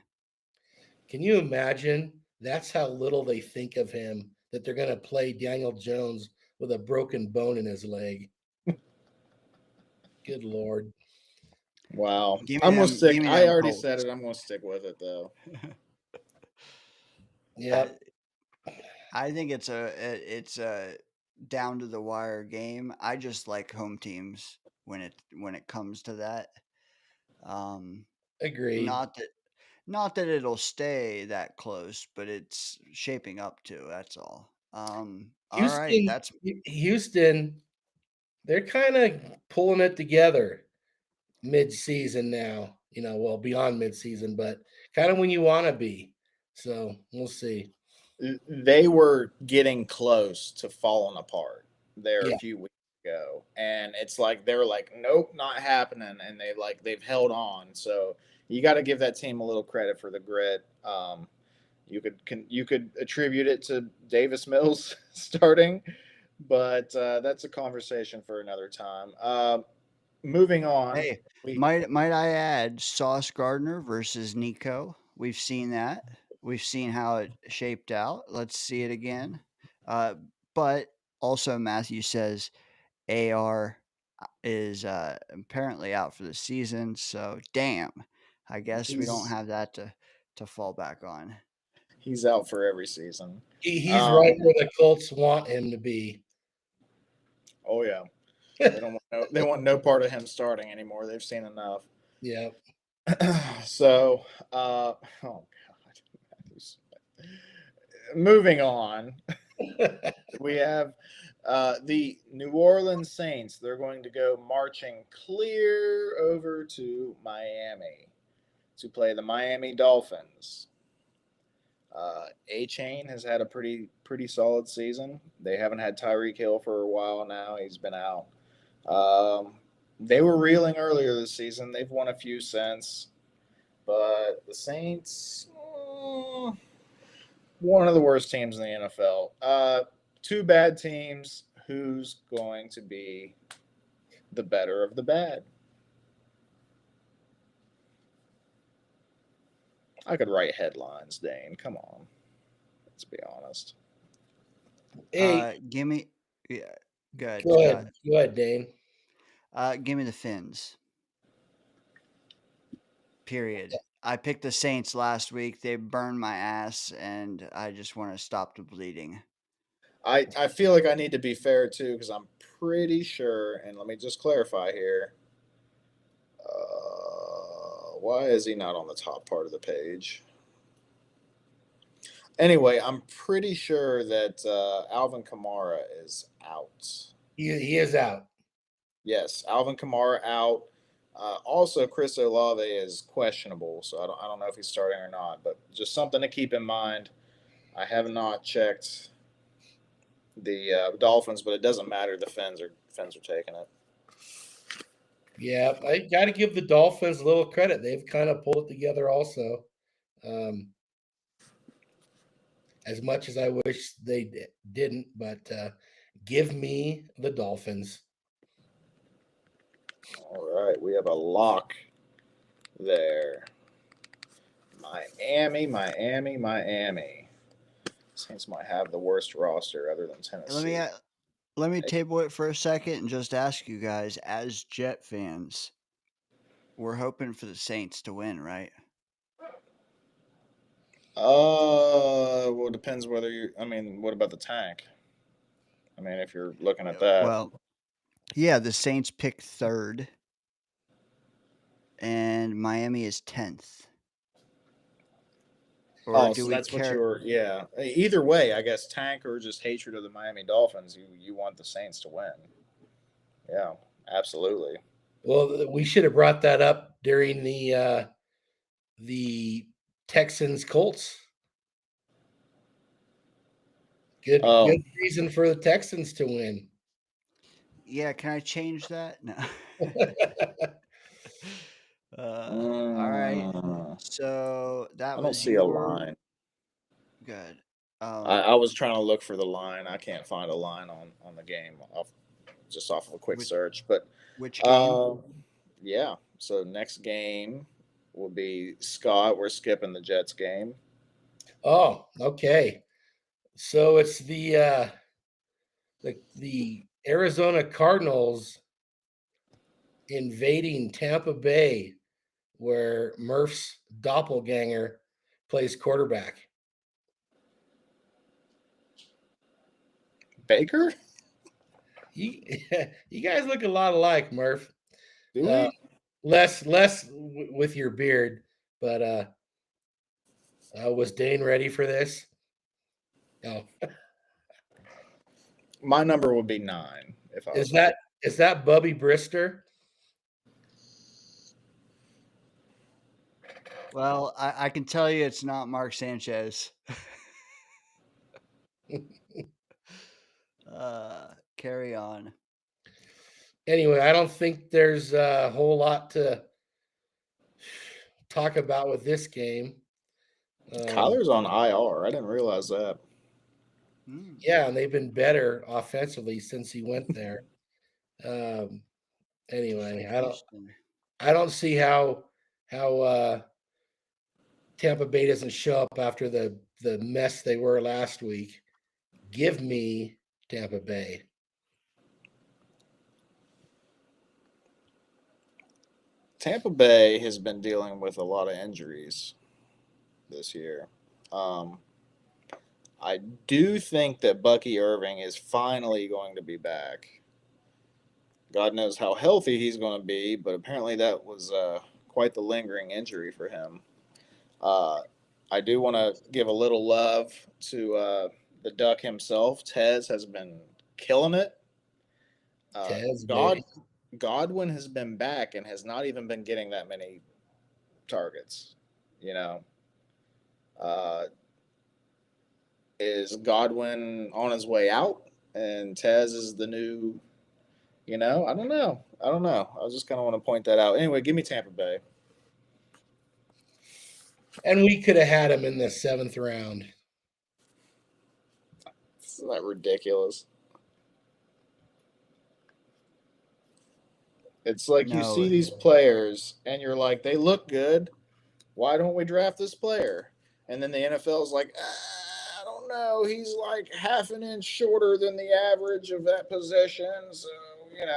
Can you imagine? That's how little they think of him, that they're going to play Daniel Jones with a broken bone in his leg. Good Lord. Wow. Give me I'm going them- to stick. give me I them already Colts. said it. I'm going to stick with it, though. Yep. I think it's a down to the wire game. I just like home teams when it comes to that. Agreed. Not that it'll stay that close, but it's shaping up to. That's all. All right, that's Houston. They're kind of pulling it together mid-season now. Well, beyond mid-season, but kind of when you want to be. So we'll see. They were getting close to falling apart there Yeah. a few weeks ago, and it's like they're like, nope, not happening, and they've held on. So you got to give that team a little credit for the grit. You could attribute it to Davis Mills starting, but that's a conversation for another time. Moving on. hey. Might I add Sauce Gardner versus Nico? We've seen that. We've seen how it shaped out. Let's see it again. But also Matthew says AR is apparently out for the season. So damn, I guess we don't have that to fall back on. He's out for every season. He's right where the Colts want him to be. Oh yeah, they want no part of him starting anymore. They've seen enough. Yeah. So, oh god, moving on. We have the New Orleans Saints. They're going to go marching clear over to Miami to play the Miami Dolphins. A-Chain has had a pretty solid season. They haven't had Tyreek Hill for a while now. He's been out. They were reeling earlier this season. They've won a few since. But the Saints, one of the worst teams in the NFL. Two bad teams. Who's going to be the better of the bad? I could write headlines, Dane. Come on. Let's be honest. Hey, Give me good. go ahead, Dane. Give me the Fins. Period. I picked the Saints last week. They burned my ass, and I just want to stop the bleeding. I feel like I need to be fair too, because I'm pretty sure, and let me just clarify here. Why is he not on the top part of the page? Anyway, I'm pretty sure that Alvin Kamara is out. He is out. Yes, Alvin Kamara out. Also, Chris Olave is questionable, so I don't know if he's starting or not. But just something to keep in mind. I have not checked the Dolphins, but it doesn't matter. The Fins are taking it. Yeah, I got to give the Dolphins a little credit. They've kind of pulled it together also. As much as I wish they didn't, but give me the Dolphins. All right, we have a lock there. Miami. Saints might have the worst roster other than Tennessee. let me table it for a second and just ask you guys, as Jet fans, we're hoping for the Saints to win, right? Well, it depends whether you. I mean, what about the tank? I mean, if you're looking at that, Well, yeah, the Saints pick 3rd, and Miami is 10th. Or do so we that's what care? you're. Yeah. Either way, I guess tank or just hatred of the Miami Dolphins. You want the Saints to win. Yeah, absolutely. Well, we should have brought that up during the Texans Colts. Good Oh, reason for the Texans to win. Yeah, can I change that? No. All right. mm, So that I don't was see a your line. good. I was trying to look for the line. I can't find a line on the game off of a quick Which, search. But which game? yeah. So next game will be Scott. We're skipping the Jets game. Oh, okay. So it's the Arizona Cardinals invading Tampa Bay, where Murph's doppelganger plays quarterback. Baker? You, you guys look a lot alike, Murph. Do we? Less with your beard, but was Dane ready for this? No. My number would be 9 if I was Is to pick. that Bubby Brister? Well, I can tell you it's not Mark Sanchez. Carry on. Anyway, I don't think there's a whole lot to talk about with this game. Kyler's on IR. I didn't realize that. Yeah, and they've been better offensively since he went there. Anyway, Interesting. I don't see how Tampa Bay doesn't show up after the mess they were last week. Give me Tampa Bay. Tampa Bay has been dealing with a lot of injuries this year. Um, I do think that Bucky Irving is finally going to be back. God knows how healthy he's going to be, but apparently that was quite the lingering injury for him. Uh, I do want to give a little love to the Duck himself. Tez has been killing it. Tez, God baby. Godwin has been back and has not even been getting that many targets. You know, uh, is Godwin on his way out, and Tez is the new? I don't know. I don't know. I just kind of want to point that out. Anyway, give me Tampa Bay. And we could have had him in the 7th round. Isn't that ridiculous? It's like you No, see these players and you're like, they look good. Why don't we draft this player? And then the NFL is like, I don't know. He's like half an inch shorter than the average of that position. So,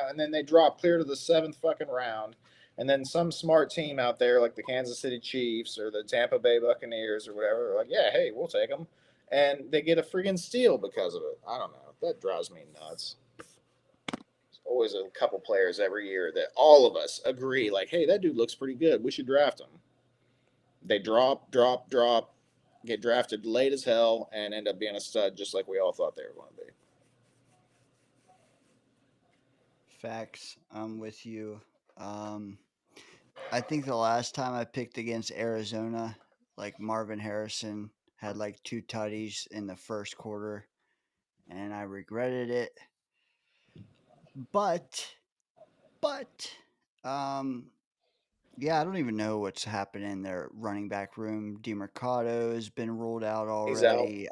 and then they drop clear to the 7th fucking round. And then some smart team out there, like the Kansas City Chiefs or the Tampa Bay Buccaneers or whatever, are like, yeah, hey, we'll take them. And they get a friggin' steal because of it. I don't know. That drives me nuts. There's always a couple players every year that all of us agree, like, hey, that dude looks pretty good. We should draft him. They drop, get drafted late as hell, and end up being a stud just like we all thought they were going to be. facts. I'm with you. I think the last time I picked against Arizona, like Marvin Harrison had like 2 tutties in the first quarter, and I regretted it. But, yeah, I don't even know what's happening in their running back room. DeMercado has been ruled out He's out. already.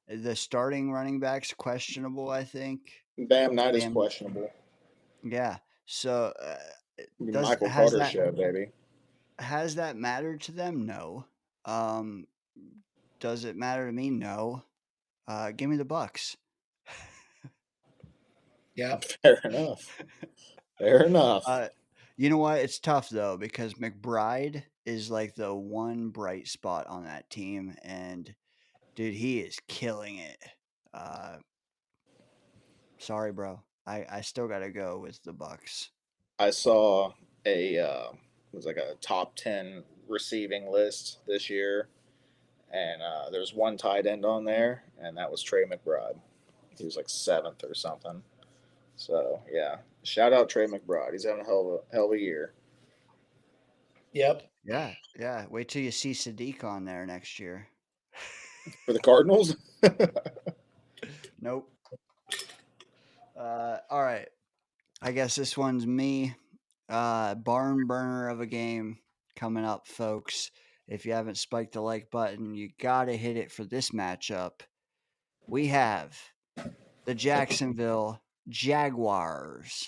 The starting running back's questionable, I think. Bam Knight is Bam, questionable. yeah. So, Michael Carter show, baby. has that mattered to them? No. Does it matter to me? No. Give me the Bucks. Yeah. Fair enough. Fair enough. You know what? It's tough though because McBride is like the one bright spot on that team, and dude, he is killing it. Sorry, bro. I still got to go with the Bucks. I saw a it was like a top 10 receiving list this year, and there's one tight end on there, and that was Trey McBride. He was like 7th or something. So yeah, shout out Trey McBride. He's having a hell of a year. Yep. Yeah, yeah. Wait till you see Sadiq on there next year. For the Cardinals. Nope. All right. I guess this one's me. Barn burner of a game coming up, folks. If you haven't spiked the like button, you gotta hit it for this matchup. We have the Jacksonville Jaguars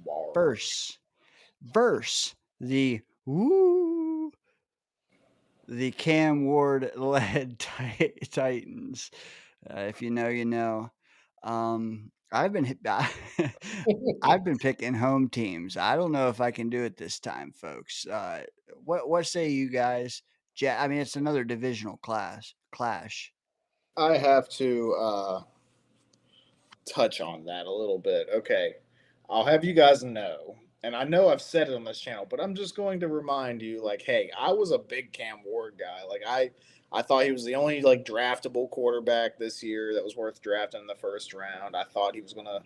Wow. versus the Cam Ward led Titans. If you know, you know. I've been I've been picking home teams. I don't know if I can do it this time, folks. What say you guys? I mean, it's another divisional clash. I have to touch on that a little bit. Okay. I'll have you guys know, and I know I've said it on this channel, but I'm just going to remind you, like, hey, I was a big Cam Ward guy. Like, I thought he was the only like draftable quarterback this year that was worth drafting in the first round. I thought he was gonna,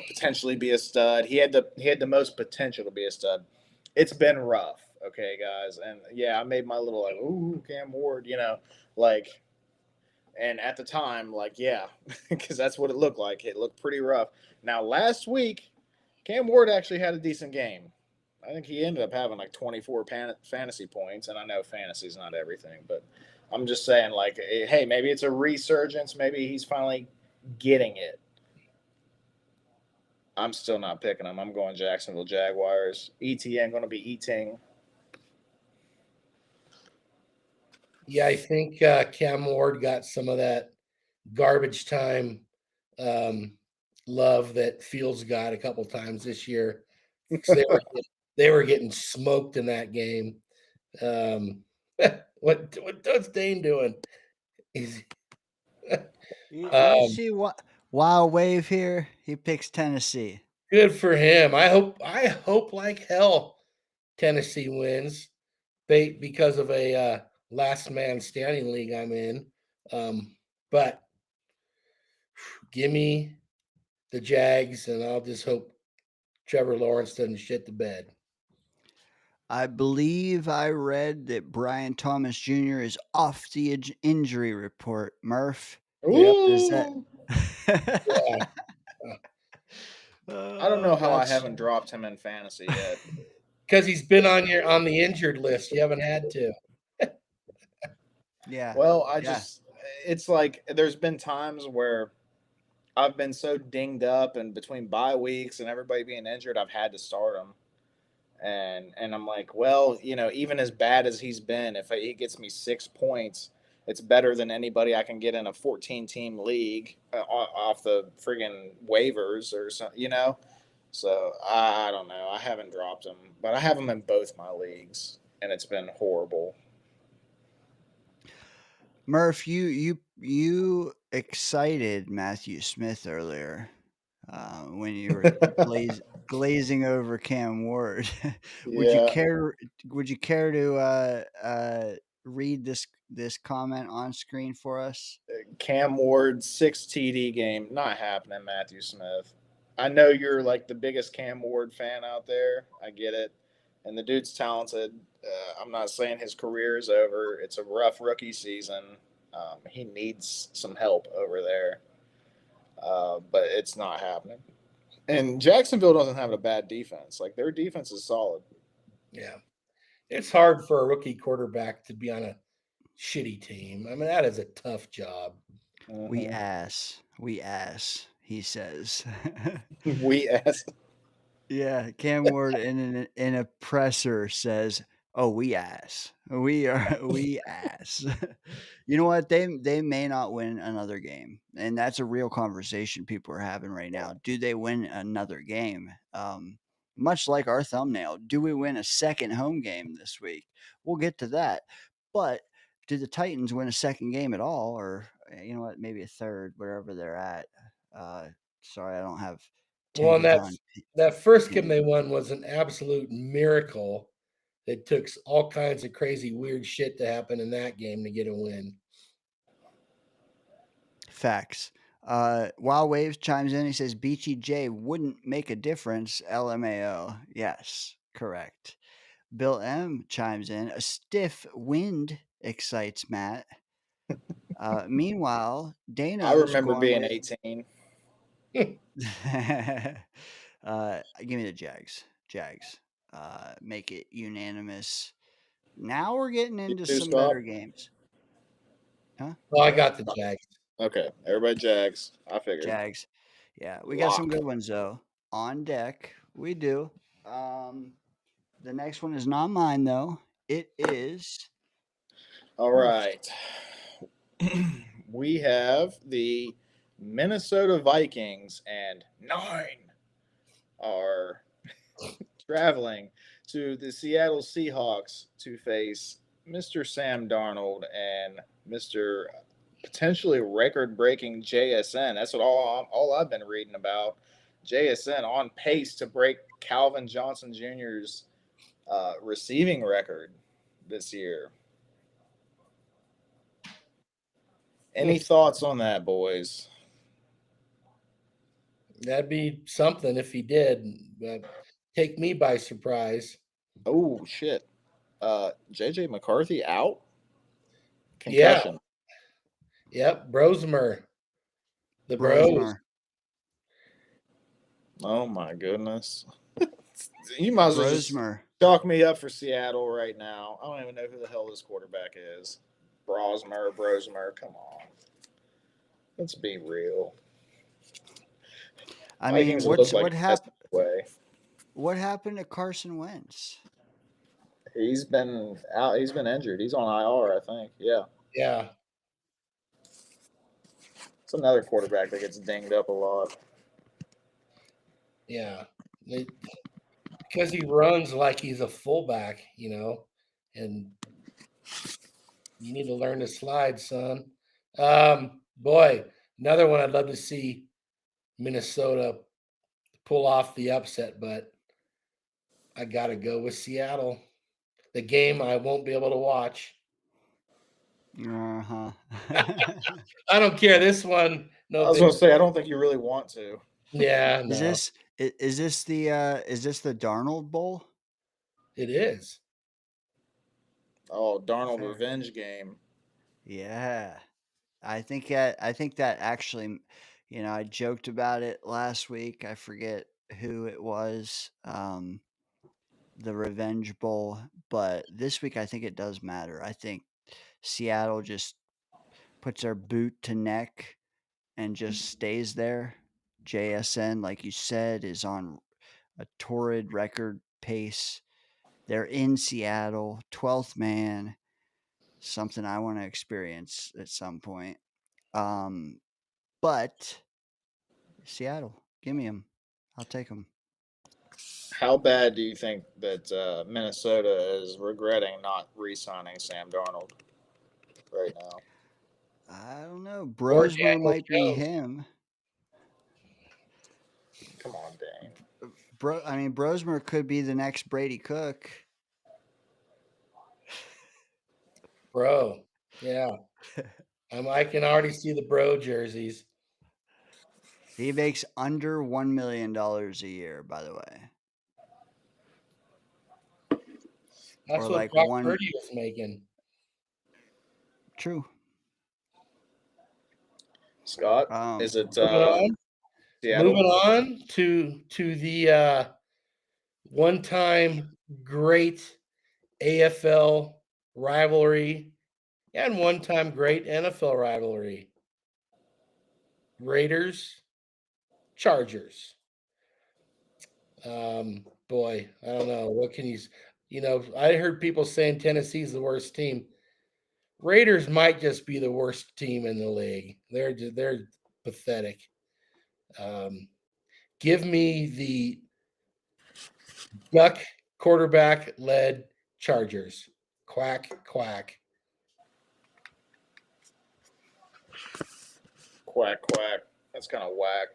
potentially be a stud. He had the most potential to be a stud. It's been rough, okay, guys, and yeah, I made my little like, ooh, Cam Ward, like. And at the time, like, yeah, because that's what it looked like. It looked pretty rough. Now, last week, Cam Ward actually had a decent game. I think he ended up having like 24 fantasy points. And I know fantasy's not everything, but I'm just saying, like, hey, maybe it's a resurgence. Maybe he's finally getting it. I'm still not picking him. I'm going Jacksonville Jaguars. ETN going to be eating. Yeah, I think Cam Ward got some of that garbage time love that Fields got a couple times this year. They were getting smoked in that game. What's Dane doing? He's You see what Wild Wave here? He picks Tennessee. good for him. I hope like hell Tennessee wins. Because of a last man standing league I'm in. But give me the Jags, and I'll just hope Trevor Lawrence doesn't shit the bed. I believe I read that Brian Thomas Jr. is off the injury report. Murph, does that? Yeah. I don't know how I That's- haven't dropped him in fantasy yet. Because he's been on the injured list. You haven't had to. Yeah. Well, Yeah. it's like there's been times where I've been so dinged up and between bye weeks and everybody being injured, I've had to start him. And I'm like, well, even as bad as he's been, if he gets me 6 points, it's better than anybody I can get in a 14-team league off the friggin' waivers or something, So I don't know. I haven't dropped him, but I have him in both my leagues, and it's been horrible. Murph, you excited Matthew Smith earlier when you were glazing over Cam Ward. Would you care to read this comment on screen for us? Cam Ward 6 TD game, not happening, Matthew Smith. I know you're like the biggest Cam Ward fan out there. I get it. And the dude's talented. I'm not saying his career is over. It's a rough rookie season. He needs some help over there. But it's not happening. And Jacksonville doesn't have a bad defense. Like, their defense is solid. Yeah. It's hard for a rookie quarterback to be on a shitty team. I mean, that is a tough job. Mm-hmm. We ass, he says. We ass. Yeah, Cam Ward in a presser says, Oh, we ass. We are we ass. You know what? They may not win another game, and that's a real conversation people are having right now. Do they win another game? Much like our thumbnail, do we win a second home game this week? We'll get to that. But did the Titans win a second game at all, or you know what? Maybe a third, wherever they're at. Sorry, I don't have Well, and DayngerZone. that first game they won was an absolute miracle. It took all kinds of crazy, weird shit to happen in that game to get a win. Facts. Wild Waves chimes in. He says Beachy J wouldn't make a difference. LMAO. Yes, correct. Bill M chimes in. A stiff wind excites Matt. Meanwhile, I Dana's remember going being with. 18. Give me the Jags. Jags. Make it unanimous. Now we're getting You into too, some Scott? better games. Huh? Well, I got the Jags. Okay, everybody Jags. I figured. Jags. Yeah, we got some Lock. good ones though on deck. We do. The next one is not mine though. It is. All right. We have the Minnesota Vikings and 9 are traveling to the Seattle Seahawks to face Mr. Sam Darnold and Mr. potentially record-breaking JSN. That's what all I've been reading about. JSN on pace to break Calvin Johnson Jr.'s receiving record this year. Any thoughts on that, boys? That'd be something if he did. Take me by surprise. Oh shit! JJ McCarthy out. Concussion. Yeah. Yep. Brosmer. The Bros. Brosmer. Oh my goodness! You might as well just Brosmer. chalk me up for Seattle right now. I don't even know who the hell this quarterback is. Brosmer. Come on, let's be real. I mean, Vikings look like what a happened? way. What happened to Carson Wentz? He's been out. He's been injured. He's on IR, I think. Yeah, Yeah. it's another quarterback that gets dinged up a lot. Yeah. Because he runs like he's a fullback, and you need to learn to slide, son. Boy, another one I'd love to see Minnesota pull off the upset, but I got to go with Seattle. The game I won't be able to watch. Uh-huh. I don't care. This one, no. I was going to say, I don't think you really want to. Yeah, no. Is this the Darnold Bowl? It is. Oh, Darnold revenge game. Yeah. I think that actually, I joked about it last week. I forget who it was. The Revenge Bowl, but this week I think it does matter. I think Seattle just puts their boot to neck and just stays there. JSN, like you said, is on a torrid record pace. They're in Seattle, 12th man, something I want to experience at some point. But Seattle, give me them. I'll take them. How bad do you think that Minnesota is regretting not re-signing Sam Darnold right now? I don't know. Brosmer might be him. Come on, Dane. Brosmer could be the next Brady Cook. Bro, yeah. I can already see the bro jerseys. He makes under $1 million a year, by the way. That's or what like Brock one. Purdy was making. True. Scott, is it moving Seattle? on to the one-time great AFL rivalry and one-time great NFL rivalry. Raiders, Chargers. Boy, I don't know. What can you I heard people saying Tennessee's the worst team. Raiders might just be the worst team in the league. They're pathetic. Give me the Duck quarterback led Chargers. Quack, quack. Quack, quack. That's kind of whack.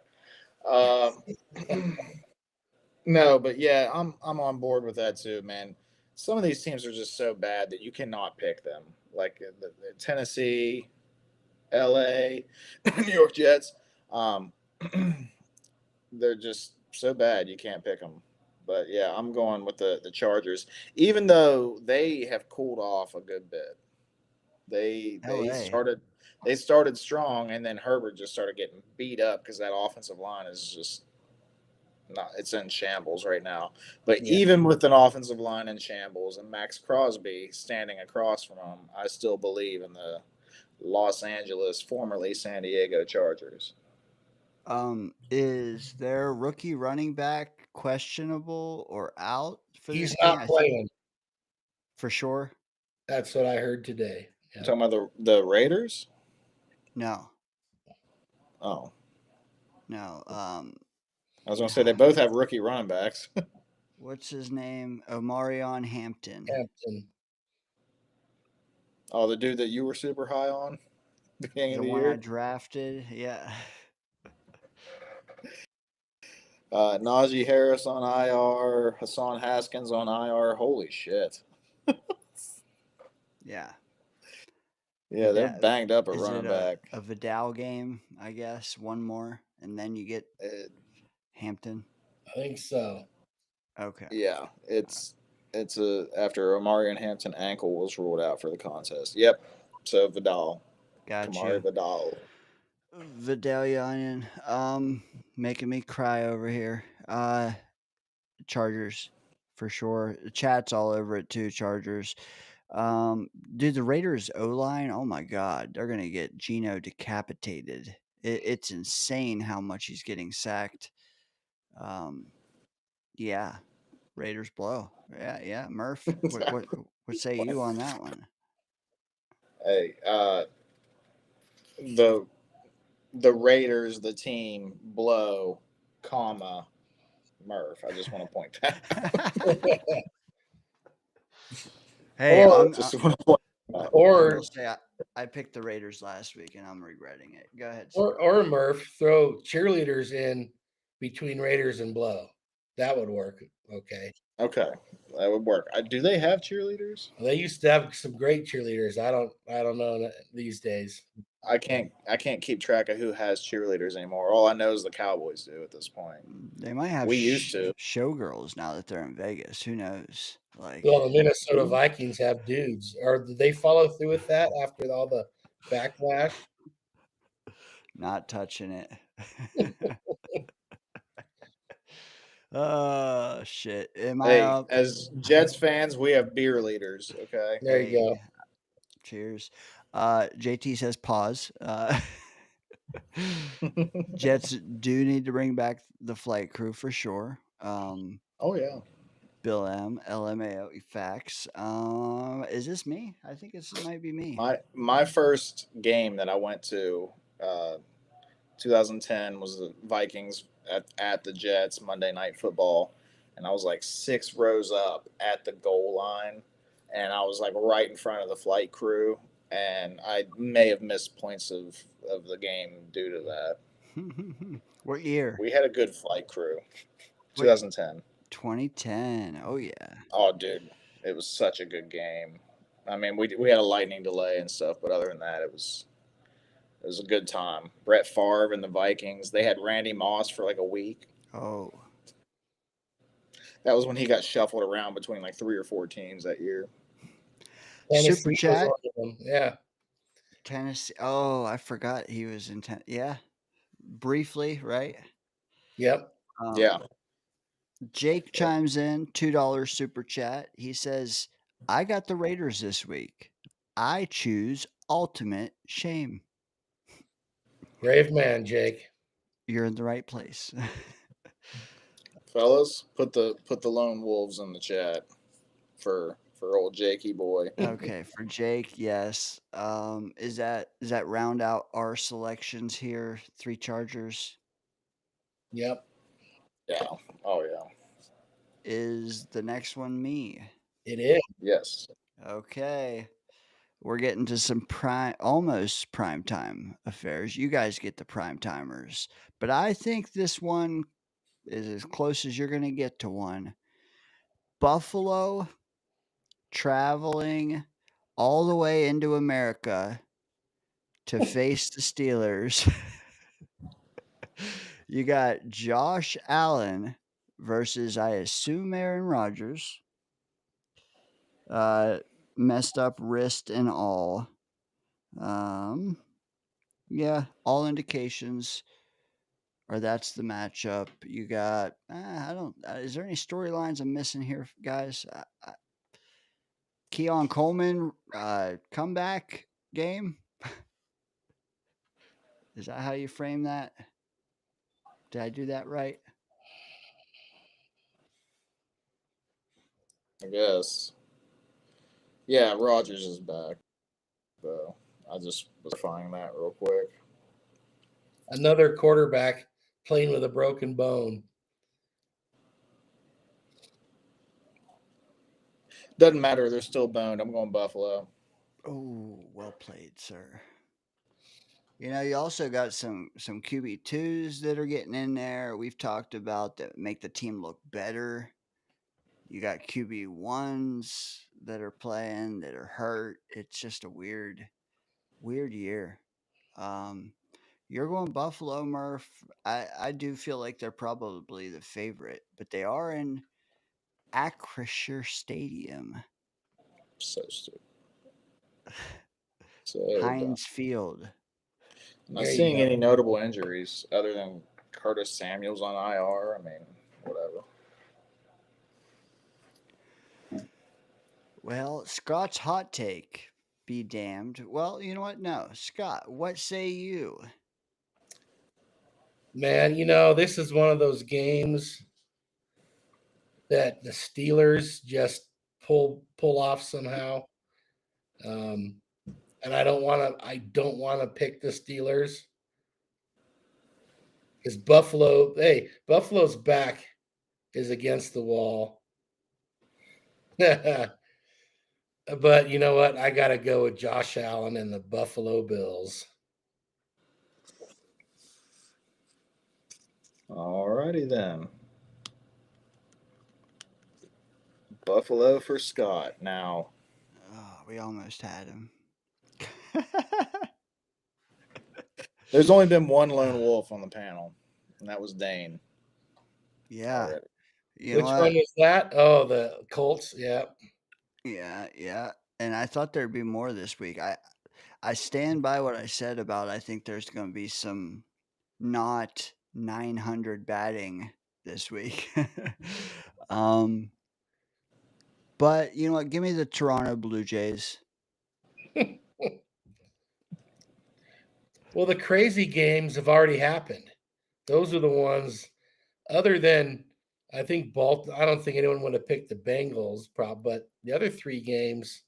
No, but yeah, I'm on board with that too, man. Some of these teams are just so bad that you cannot pick them. Like the Tennessee, L.A., New York Jets. They're just so bad you can't pick them. But yeah, I'm going with the Chargers, even though they have cooled off a good bit. They LA. started strong, and then Herbert just started getting beat up because that offensive line is just not. It's in shambles right now. But Yeah. even with an offensive line in shambles and Max Crosby standing across from him, I still believe in the Los Angeles, formerly San Diego Chargers. Is their rookie running back questionable or out for He's this game? not playing. For sure. That's what I heard today. You talking about the Raiders? No. Oh, No. I was going to say they both have rookie running backs. What's his name? Omarion Hampton. Hampton. Oh, the dude that you were super high on beginning The of the one I year. drafted. Yeah. Najee Harris on IR, Hassan Haskins on IR. Holy shit! Yeah. Yeah, they're Vida- banged up at Is running it back. a Vidal game, I guess? One more, and then you get Hampton. I think so. Okay. Yeah, it's after Omarion Hampton ankle was ruled out for the contest. Yep. So Vidal, Got Kamari you. Vidal. Vidalion, making me cry over here. Chargers, for sure. The chat's all over it too. Chargers. Dude, the Raiders O line. Oh my God, they're gonna get Geno decapitated. It's insane how much he's getting sacked. Yeah, Raiders blow. Yeah. Murph, what say you on that one? Hey, the Raiders, the team, blow, comma, Murph. I just want to point that. Hey, Or- I'm Just want to point that out. I Or will say I picked the Raiders last week and I'm regretting it. Go ahead. or Murph, throw cheerleaders in between Raiders and Blow. That would work. Okay. Okay, that would work. Do they have cheerleaders? They used to have some great cheerleaders. I don't know these days. I can't keep track of who has cheerleaders anymore. All I know is the Cowboys do at this point. They might have We used to. showgirls now that they're in Vegas. Who knows? Like, Well, the Minnesota Vikings have dudes. Or did they follow through with that after all the backlash? not touching it. Oh shit! Am I Hey, up? as Jets fans, we have beer leaders. Okay. There you go. Cheers. JT says pause. Jets do need to bring back the flight crew for sure. Oh yeah. Bill M, LMAO, facts. Is this me? I think this might be me. My first game that I went to, 2010, was the Vikings at the Jets Monday Night Football, and I was like 6 rows up at the goal line, and I was like right in front of the flight crew, and I may have missed points of the game due to that. What year? We had a good flight crew. 2010. 2010. Oh yeah. Oh, dude, it was such a good game. I mean, we had a lightning delay and stuff, but other than that, it was a good time. Brett Favre and the Vikings. They had Randy Moss for like a week. Oh. That was when he got shuffled around between like 3 or 4 teams that year. Tennessee Super was chat. one of them. Yeah. Tennessee. Oh, I forgot he was in. Yeah. Briefly, right? Yep. Yeah. Jake chimes in, $2 super chat. He says, I got the Raiders this week. I choose ultimate shame. Brave man, Jake. You're in the right place. Fellas, put the lone wolves in the chat. for old Jakey boy. Okay, for Jake, yes. Is that round out our selections here? 3 Chargers. Yep, Yeah. Oh yeah. Is the next one me? it is. Yes. Okay. We're getting to some almost prime time affairs. You guys get the prime timers, but I think this one is as close as you're going to get to one. Buffalo traveling all the way into America to face the Steelers. You got Josh Allen versus, I assume, Aaron Rodgers. Messed up wrist and all. Yeah, all indications are that's the matchup. You got, I don't, is there any storylines I'm missing here, guys? Keon Coleman, comeback game? Is that how you frame that? Did I do that right? I guess. Yeah, Rogers is back. Though I just was finding that real quick. Another quarterback playing with a broken bone. Doesn't matter. They're still boned. I'm going Buffalo. Oh, well played, sir. You know, you also got some QB2s that are getting in there. We've talked about that make the team look better. You got QB1s that are playing that are hurt. It's just a weird year. You're going Buffalo, Murph. I do feel like they're probably the favorite, but they are in Acrisure Stadium, So stupid. So dumb. Heinz Field. Not There you seeing go. any notable injuries other than Curtis Samuel's on IR. I mean, whatever. Well, Scott's hot take, be damned. Well, you know what? No, Scott, what say you? Man, this is one of those games that the Steelers just pull off somehow. And I don't want to pick the Steelers because Buffalo's back is against the wall. But you know what? I got to go with Josh Allen and the Buffalo Bills. Alrighty then. Buffalo for Scott. Now, Oh, we almost had him. there's only been one lone wolf on the panel, and that was Dane. Yeah. Already. You Which know what? one was that? Oh, the Colts. Yeah. Yeah. And I thought there'd be more this week. I stand by what I said about I think there's going to be some not 900 batting this week. But you know what? Give me the Toronto Blue Jays. Well, the crazy games have already happened. Those are the ones, other than I think I don't think anyone would have picked the Bengals, but the other 3 games,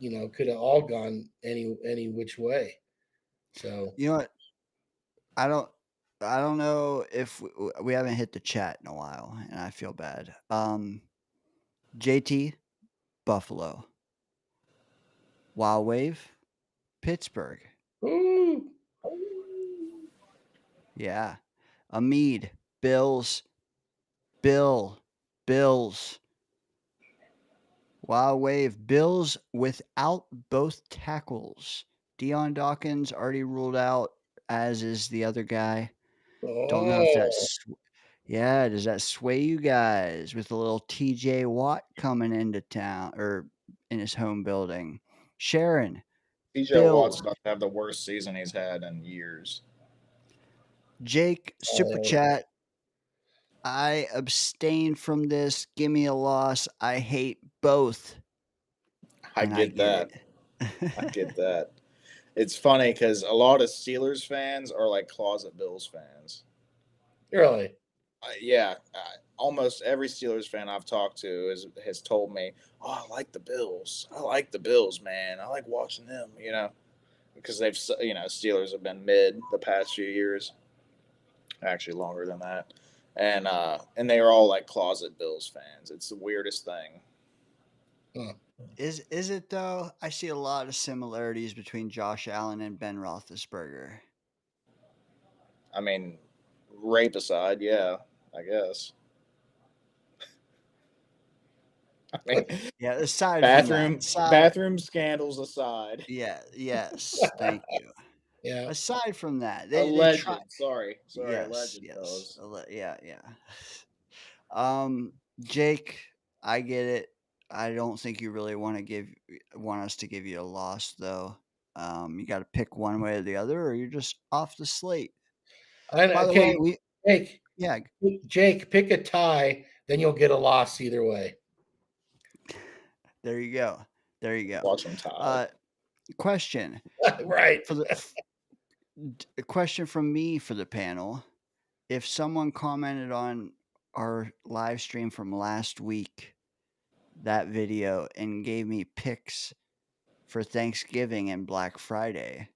could have all gone any which way. So You know what? I don't know if we haven't hit the chat in a while, and I feel bad. JT, Buffalo. Wild Wave, Pittsburgh. ooh, Yeah. Amid, Bills. Bills. Wild Wave, Bills without both tackles. Deion Dawkins already ruled out, as is the other guy. Don't know if that's. Yeah, does that sway you guys with a little TJ Watt coming into town or in his home building? Sharon, TJ Watt's about to have the worst season he's had in years. Jake, Super Oh. Chat. I abstain from this. Give me a loss. I hate both. I And get that. it. I get that. It's funny because a lot of Steelers fans are like closet Bills fans. really? Yeah, almost every Steelers fan I've talked to has told me, "Oh, I like the Bills. I like the Bills, man. I like watching them." Because Steelers have been mid the past few years, actually longer than that, and they are all like closet Bills fans. It's the weirdest thing. Huh. Is it though? I see a lot of similarities between Josh Allen and Ben Roethlisberger. I mean, rape aside, yeah, I guess. I mean, Yeah, aside from that, bathroom scandals aside. yes, thank you. Yeah. Aside from that, they try. Alleged. Sorry, Yes, alleged, yes, fellas. yeah. Jake, I get it. I don't think you really want us to give you a loss though. You got to pick one way or the other, or you're just off the slate. By the way, Jake, pick a tie, then you'll get a loss either way. There you go. Watch them tie. Question. Right. A question from me for the panel. If someone commented on our live stream from last week, that video, and gave me picks for Thanksgiving and Black Friday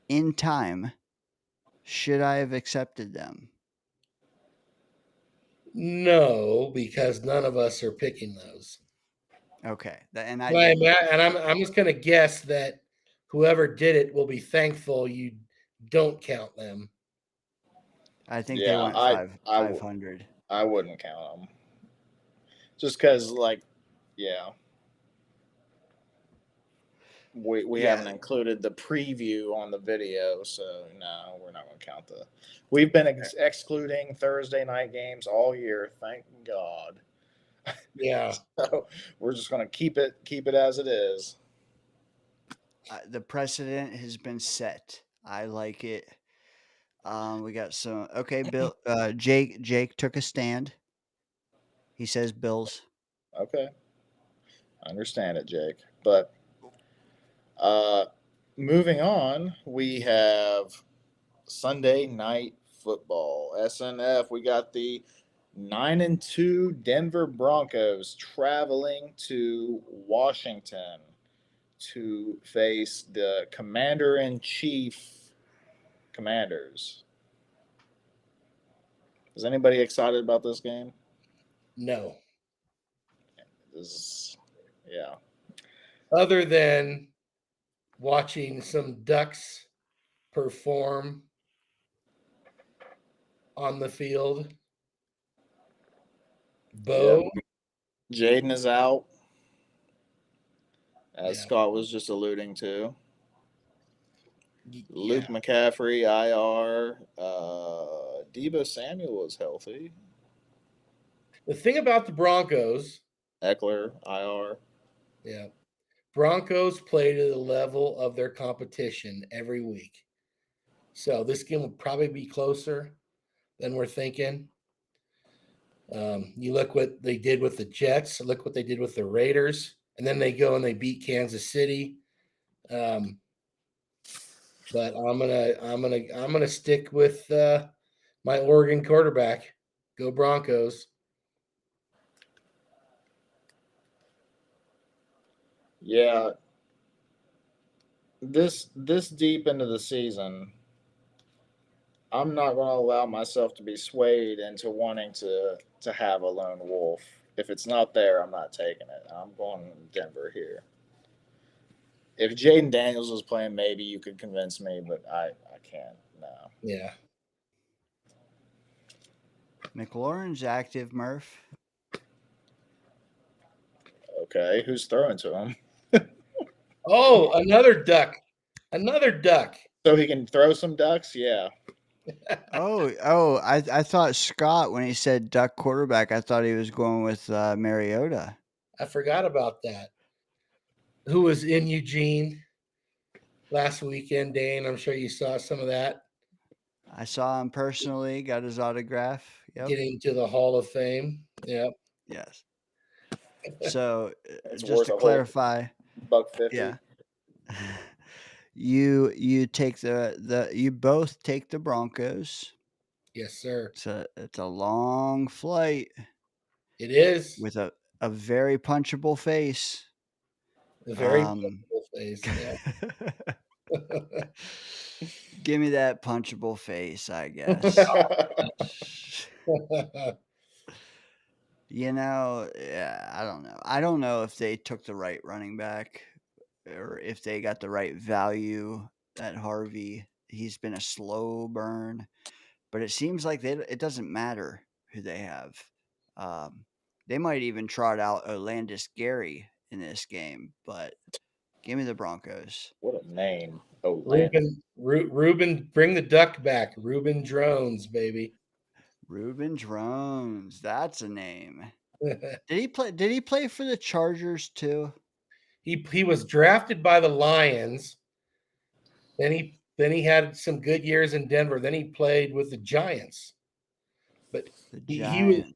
in time, should I have accepted them? No, because none of us are picking those. Okay, I'm just going to guess that whoever did it will be thankful you don't count them. I think they went 500. I wouldn't count them. Just because, we haven't included the preview on the video, so no, we're not going to count the. We've been excluding Thursday night games all year. Thank God. Yeah. So we're just going to keep it as it is. The precedent has been set. I like it. We got some. Okay, Bill. Jake took a stand. He says Bills. Okay, I understand it, Jake. But moving on, we have Sunday Night Football. SNF. We got the 9-2 Denver Broncos traveling to Washington to face the Commander-in-Chief Commanders. Is anybody excited about this game? No. Yeah. Other than watching some Ducks perform on the field. Bo. Yep. Jaden is out, as Scott was just alluding to. Luke McCaffrey, IR. Deebo Samuel is healthy. The thing about the Broncos. Eckler, IR. Yeah. Broncos play to the level of their competition every week. So this game will probably be closer than we're thinking. You look what they did with the Jets, look what they did with the Raiders, and then they go and they beat Kansas City. But I'm gonna stick with my Oregon quarterback. Go Broncos. Yeah. This deep into the season, I'm not going to allow myself to be swayed into wanting to have a lone wolf. If it's not there, I'm not taking it. I'm going Denver here. If Jaden Daniels was playing, maybe you could convince me, but I can't. No. Yeah. McLaurin's active, Murph. Okay, who's throwing to him? Oh, another duck. So he can throw some ducks? Yeah. I thought Scott, when he said duck quarterback, I thought he was going with Mariota. I forgot about that. Who was in Eugene last weekend, Dane? I'm sure you saw some of that. I saw him personally, got his autograph. Yep. Getting to the Hall of Fame. Yep. Yes. So just to clarify, $150. Yeah. You take you both take the Broncos. Yes, sir. It's a long flight It is with a very punchable face. a very Um, beautiful face. Yeah. give me that punchable face, I guess. Yeah, I don't know. I don't know if they took the right running back or if they got the right value at Harvey. He's been a slow burn, but it seems like it doesn't matter who they have. Um, they might even trot out Olandis Gary in this game, but give me the Broncos. What a name. Oh, Ruben, bring the duck back. Ruben Drones, baby. Ruben Drones, that's a name. Did he play for the Chargers too? He was drafted by the Lions. Then he had some good years in Denver. Then he played with the Giants. But The he was Giants.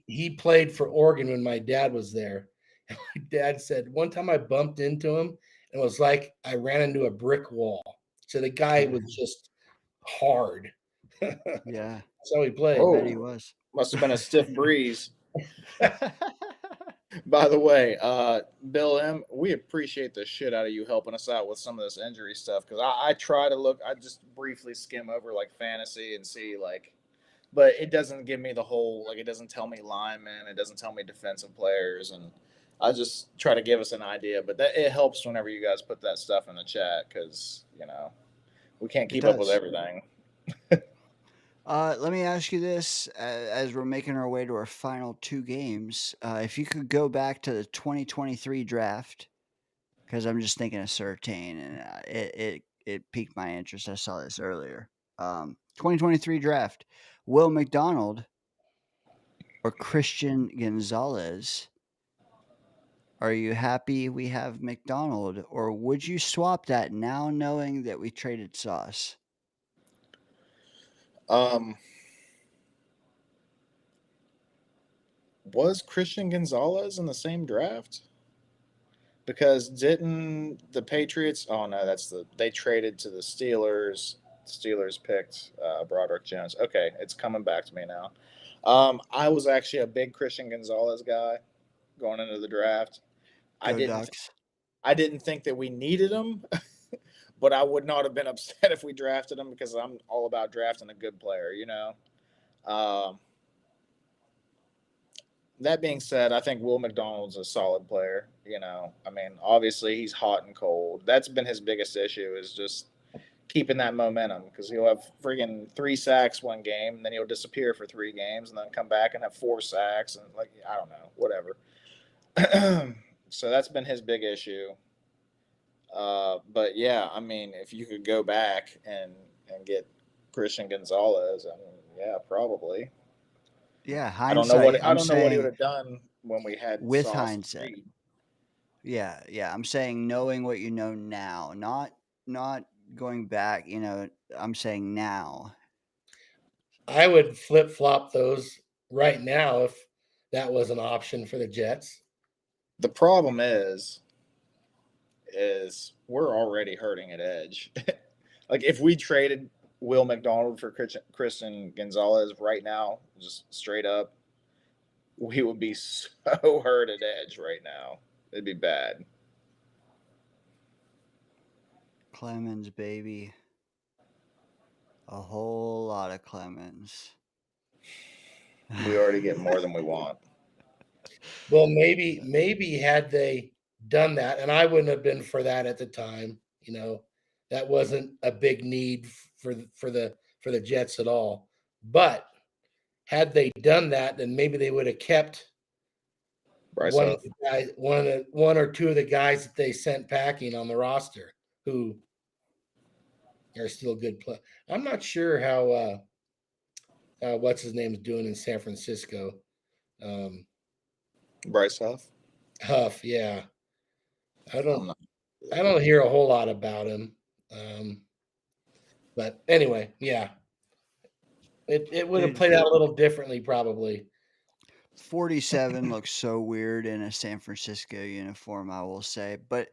he played for Oregon when my dad was there. And my dad said one time I bumped into him and it was like I ran into a brick wall. So the guy was just hard. Yeah, That's how he played. I bet he Whoa. was. Must have been a stiff breeze. By the way, Bill M., we appreciate the shit out of you helping us out with some of this injury stuff because I try to look, I just briefly skim over like fantasy and see like, but it doesn't give me the whole, like, it doesn't tell me linemen, it doesn't tell me defensive players, and I just try to give us an idea. But that it helps whenever you guys put that stuff in the chat because, we can't keep up with does. everything. Let me ask you this: as we're making our way to our final two games, if you could go back to the 2023 draft, because I'm just thinking of Surtain, and it piqued my interest. I saw this earlier. 2023 draft: Will McDonald or Christian Gonzalez? Are you happy we have McDonald, or would you swap that now, knowing that we traded Sauce? Was Christian Gonzalez in the same draft? Because didn't the Patriots? Oh no, they traded to the Steelers. Steelers picked Broderick Jones. Okay, it's coming back to me now. I was actually a big Christian Gonzalez guy going into the draft. I Go didn't. Ducks. I didn't think that we needed him, but I would not have been upset if we drafted him because I'm all about drafting a good player. That being said, I think Will McDonald's a solid player. I mean, obviously he's hot and cold. That's been his biggest issue is just keeping that momentum because he'll have friggin' 3 sacks one game, and then he'll disappear for 3 games, and then come back and have 4 sacks, and I don't know, whatever. So that's been his big issue. But yeah, I mean, if you could go back and get Christian Gonzalez, I mean, yeah, probably. Yeah, I don't know what hindsight. I I'm don't know what he saying would have done when we had with Sauce hindsight. Reed. Yeah. I'm saying knowing what you know now, not going back. I'm saying now. I would flip flop those right now if that was an option for the Jets. The problem is we're already hurting at edge. Like if we traded Will McDonald for Christian Gonzalez right now, just straight up, we would be so hurt at edge right now. It'd be bad. Clemens, baby. A whole lot of Clemens. We already get more than we want. Well, maybe had they done that, and I wouldn't have been for that at the time. That wasn't a big need for the Jets at all. But had they done that, then maybe they would have kept Bryce one Huff. of the guys, one or two of the guys that they sent packing on the roster who are still good play. I'm not sure how what's his name is doing in San Francisco. Bryce Huff. Huff, yeah. I don't hear a whole lot about him. But anyway, yeah. It would have played out a little differently probably. 47 looks so weird in a San Francisco uniform, I will say, but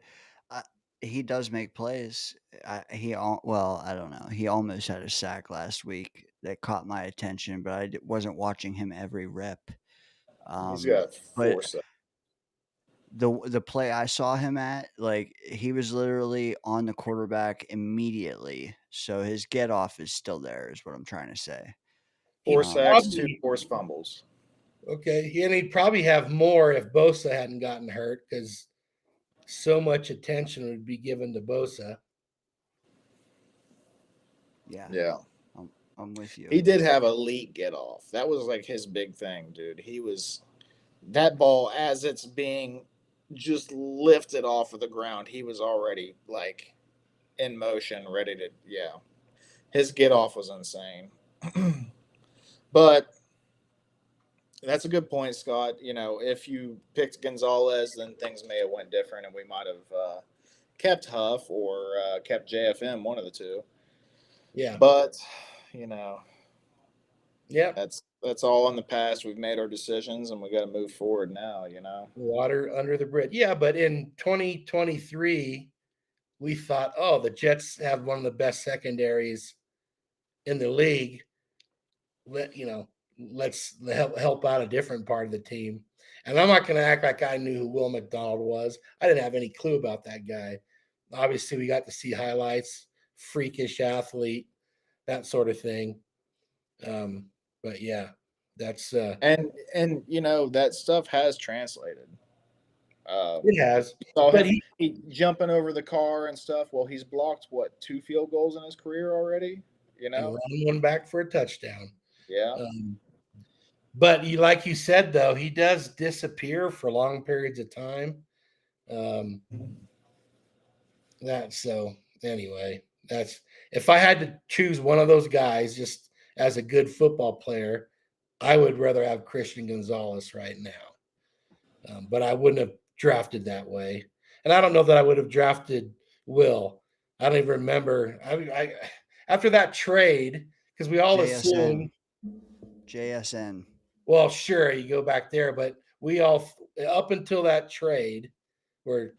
he does make plays. I don't know. He almost had a sack last week. that caught my attention, but I wasn't watching him every rep. He's got But 4 seconds. the play I saw him at, like he was literally on the quarterback immediately. So his get off is still there, is what I'm trying to say. 4 sacks, 2 probably- forced fumbles. Okay, and he'd probably have more if Bosa hadn't gotten hurt because so much attention would be given to Bosa. Yeah, Yeah. I'm with you. He did have elite get off. That was like his big thing, dude. He was that ball as it's being just lifted off of the ground. He was already like in motion, ready to. Yeah, his get off was insane. But that's a good point, Scott. You know, if you picked Gonzalez, then things may have went different, and we might have kept Huff or kept JFM, one of the two. Yeah, But you know, yeah, that's all in the past. We've made our decisions, and we got to move forward now. You know, water under the bridge. Yeah, but in 2023, we thought, oh, the Jets have one of the best secondaries in the league. Let's help out a different part of the team. And I'm not going to act like I knew who Will McDonald was. I didn't have any clue about that guy. Obviously, we got to see highlights, freakish athlete, that sort of thing. But yeah, that's and you know that stuff has translated. it has. Saw But him he jumping over the car and stuff. Well, he's blocked 2 field goals in his career already. You know, run one back for a touchdown. yeah. But like you said, though, he does disappear for long periods of time. Anyway, that's if I had to choose one of those guys just as a good football player, I would rather have Christian Gonzalez right now. But I wouldn't have drafted that way. And I don't know that I would have drafted Will. I don't even remember. I after that trade, because we all assumed JSN. Well, sure, you go back there, but we all up until that trade where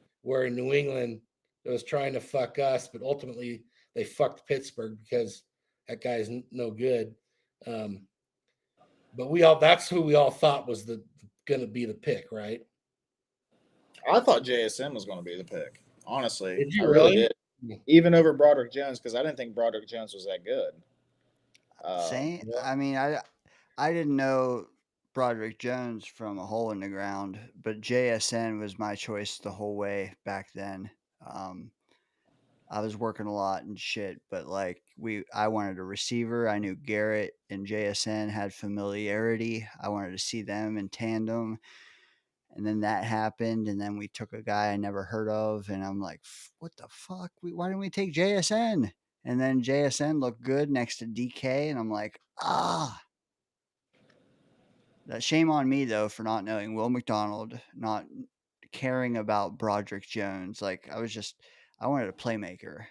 New England was trying to fuck us, but ultimately they fucked Pittsburgh because that guy's no good. But that's who we all thought was going to be the pick, right? I thought JSN was going to be the pick. Honestly, Did you I really? did. Even over Broderick Jones, because I didn't think Broderick Jones was that good. Same. I mean, I didn't know Broderick Jones from a hole in the ground, but JSN was my choice the whole way back then. I was working a lot and shit, but like I wanted a receiver. I knew Garrett and JSN had familiarity. I wanted to see them in tandem. And then that happened, and then we took a guy I never heard of, and I'm like, what the fuck? Why didn't we take JSN? And then JSN looked good next to DK, and I'm like, that shame on me though for not knowing Will McDonald, not caring about Broderick Jones. Like I wanted a playmaker.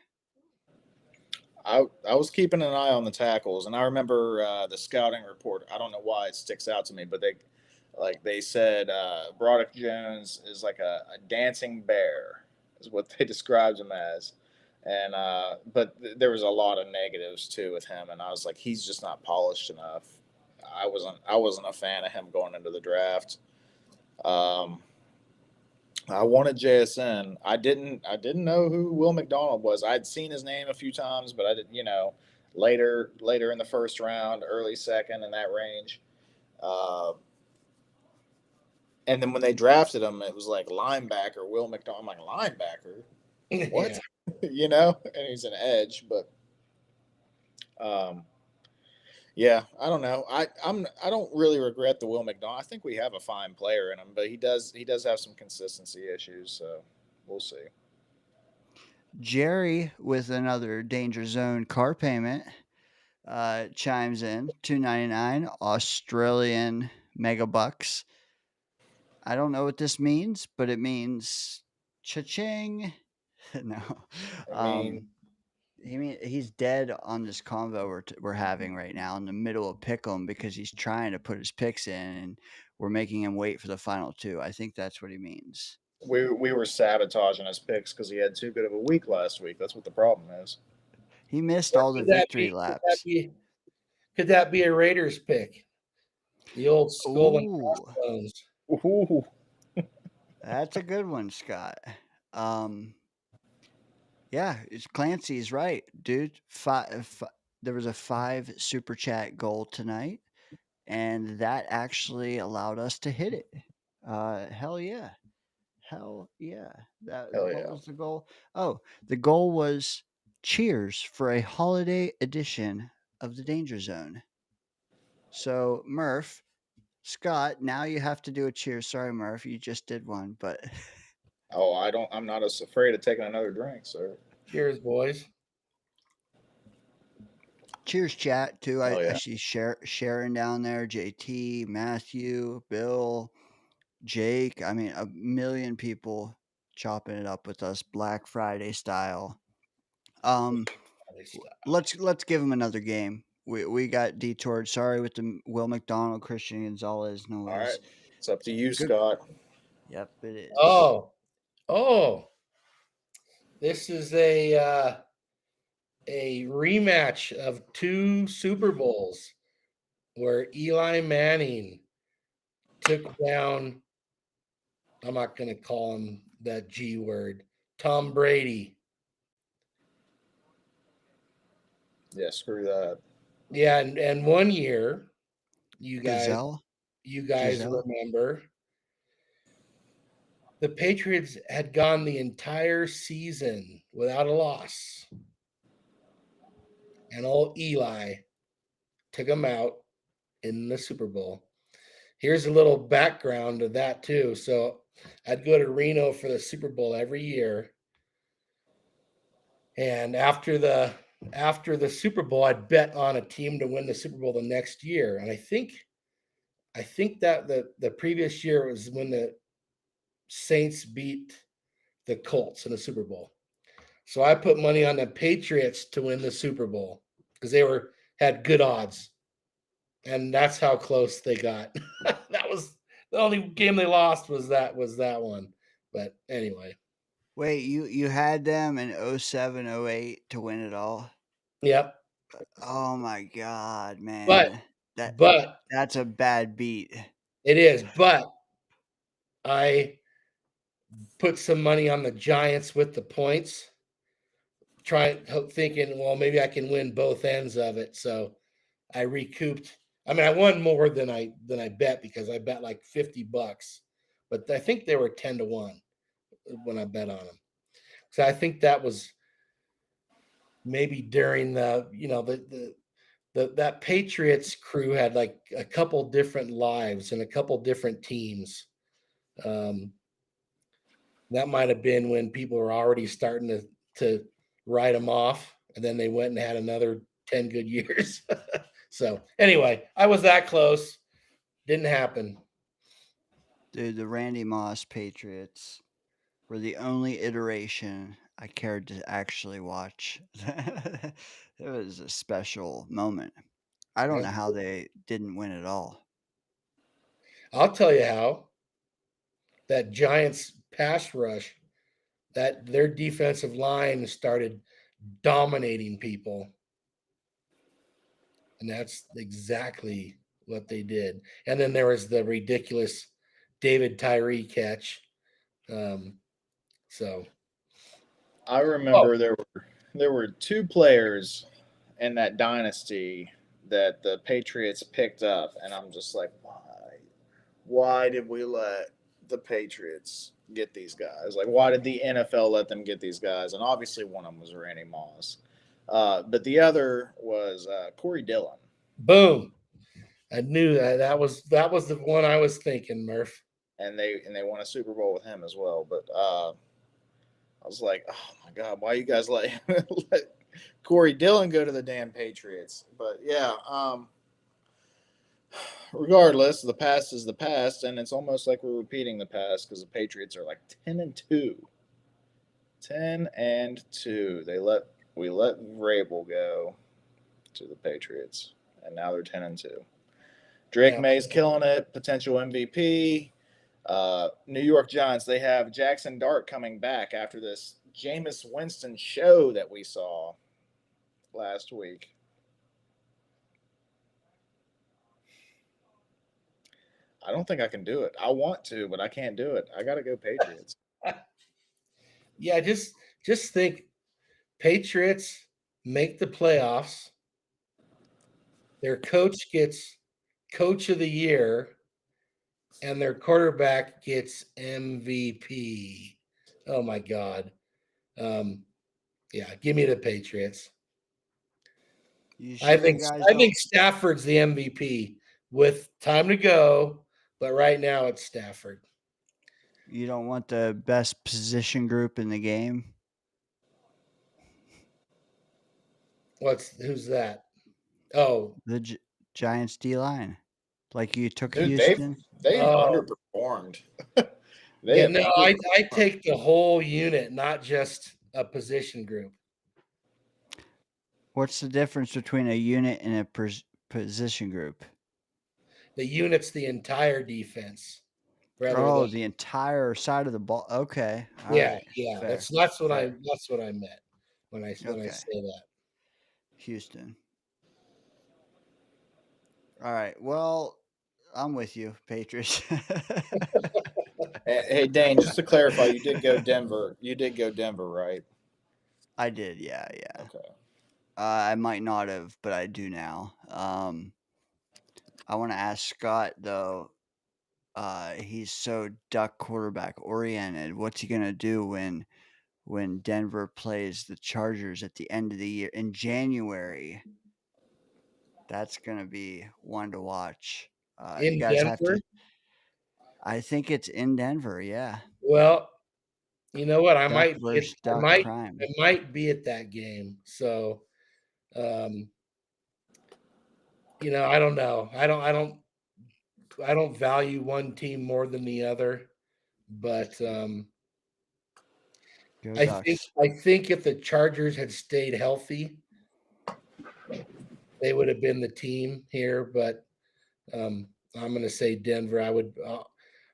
I was keeping an eye on the tackles, and I remember the scouting report. I don't know why it sticks out to me, but they said Broderick Jones is like a dancing bear, is what they described him as. And but there was a lot of negatives too with him, and I was like, he's just not polished enough. I wasn't a fan of him going into the draft. I wanted JSN. I didn't know who Will McDonald was. I'd seen his name a few times, but I didn't, later in the first round, early second in that range. And then when they drafted him, it was like linebacker, Will McDonald. I'm like, linebacker? What? Yeah. And he's an edge, but yeah, I don't know. I don't really regret the Will McDonald. I think we have a fine player in him, but he does have some consistency issues, so we'll see. Jerry with another Danger Zone car payment chimes in $2.99 Australian megabucks. I don't know what this means, but it means cha-ching. No. He's dead on this convo we're having right now in the middle of Pick'em because he's trying to put his picks in and we're making him wait for the final two. I think that's what he means. We were sabotaging his picks because he had too good of a week last week. That's what the problem is. He missed all the victory laps. Could that be a Raiders pick? The old skull and Ooh, crossbones. Ooh. that's a good one, Scott. Yeah, Clancy's right, dude. There was a 5 super chat goal tonight, and that actually allowed us to hit it. Hell yeah. Hell yeah. Hell What yeah. was the goal? Oh, the goal was cheers for a holiday edition of the Danger Zone. So, Murph, Scott, now you have to do a cheers. Sorry, Murph, you just did one, but Oh, I'm not as afraid of taking another drink, sir. Cheers, boys. cheers, chat, too. Hell I yeah. see Sharon down there, JT, Matthew, Bill, Jake. I mean, a million people chopping it up with us, Black Friday style. Let's give him another game. We got detoured. Sorry with the Will McDonald, Christian Gonzalez All noise. right. It's up to you, Good. Scott. Yep, it is. Oh, this is a rematch of 2 Super Bowls where Eli Manning took down, I'm not going to call him that G word, Tom Brady. Yeah, screw that. Yeah, and one year, you guys Giselle? remember, the Patriots had gone the entire season without a loss. And old Eli took them out in the Super Bowl. Here's a little background of that too. So I'd go to Reno for the Super Bowl every year. And after the Super Bowl, I'd bet on a team to win the Super Bowl the next year. And I think that the previous year was when the Saints beat the Colts in the Super Bowl. So I put money on the Patriots to win the Super Bowl because they had good odds. And that's how close they got. That was the only game they lost was that one. But anyway. Wait, you had them in 07, 08 to win it all? Yep. Oh my god, But man. That's a bad beat. it is. But I put some money on the Giants with the points, thinking, well, maybe I can win both ends of it. So I recouped. I mean, I won more than I bet because I bet like $50, but I think they were 10-1 when I bet on them. So I think that was maybe during that Patriots crew had like a couple different lives and a couple different teams. That might have been when people were already starting to write them off, and then they went and had another 10 good years. So anyway, I was that close. Didn't happen. Dude, the Randy Moss Patriots were the only iteration I cared to actually watch. It was a special moment. I don't know how they didn't win at all. I'll tell you how. That Giants pass rush, that their defensive line started dominating people. And that's exactly what they did. And then there was the ridiculous David Tyree catch. So I remember there were 2 players in that dynasty that the Patriots picked up, and I'm just like, why did we let the Patriots get these guys? Like, why did the NFL let them get these guys? And obviously, one of them was Randy Moss, but the other was Corey Dillon. boom! I knew that was the one I was thinking, Murph. And they won a Super Bowl with him as well. But I was like, oh my god, why you guys let Corey Dillon go to the damn Patriots? But yeah, regardless, the past is the past, and it's almost like we're repeating the past because the Patriots are like 10-2. 10-2. We let Vrabel go to the Patriots, and now they're 10-2. Drake May's killing it, potential MVP. New York Giants, they have Jackson Dart coming back after this Jameis Winston show that we saw last week. I don't think I can do it. I want to, but I can't do it. I got to go Patriots. Yeah, just think, Patriots make the playoffs. Their coach gets coach of the year, and their quarterback gets MVP. Oh my God. Yeah, give me the Patriots. You sure you guys I don't? think Stafford's the MVP with time to go, but right now it's Stafford. You don't want the best position group in the game? Who's that? Oh, The Giants D line, like you took Dude, Houston. they've Oh. underperformed. Yeah, no, I take the whole unit, not just a position group. What's the difference between a unit and a position group? The unit's the entire defense. Oh, Than, the entire side of the ball. Okay. All yeah, right. yeah. Fair. That's what Fair. I meant when I say that. Houston. All right. Well, I'm with you, Patriots. Hey, Dane, just to clarify, you did go Denver. You did go Denver, right? I did. Yeah. Okay. I might not have, but I do now. I want to ask Scott though. He's so duck quarterback oriented. What's he gonna do when Denver plays the Chargers at the end of the year in January? That's gonna be one to watch. You In guys have Denver? to. I think it's in Denver. Yeah. Well, you know what? I Duck might versus Duck Prime. I might be at that game. So, you know, I don't know. I don't value one team more than the other, but Go Ducks. I think if the Chargers had stayed healthy, they would have been the team here. But I'm going to say Denver.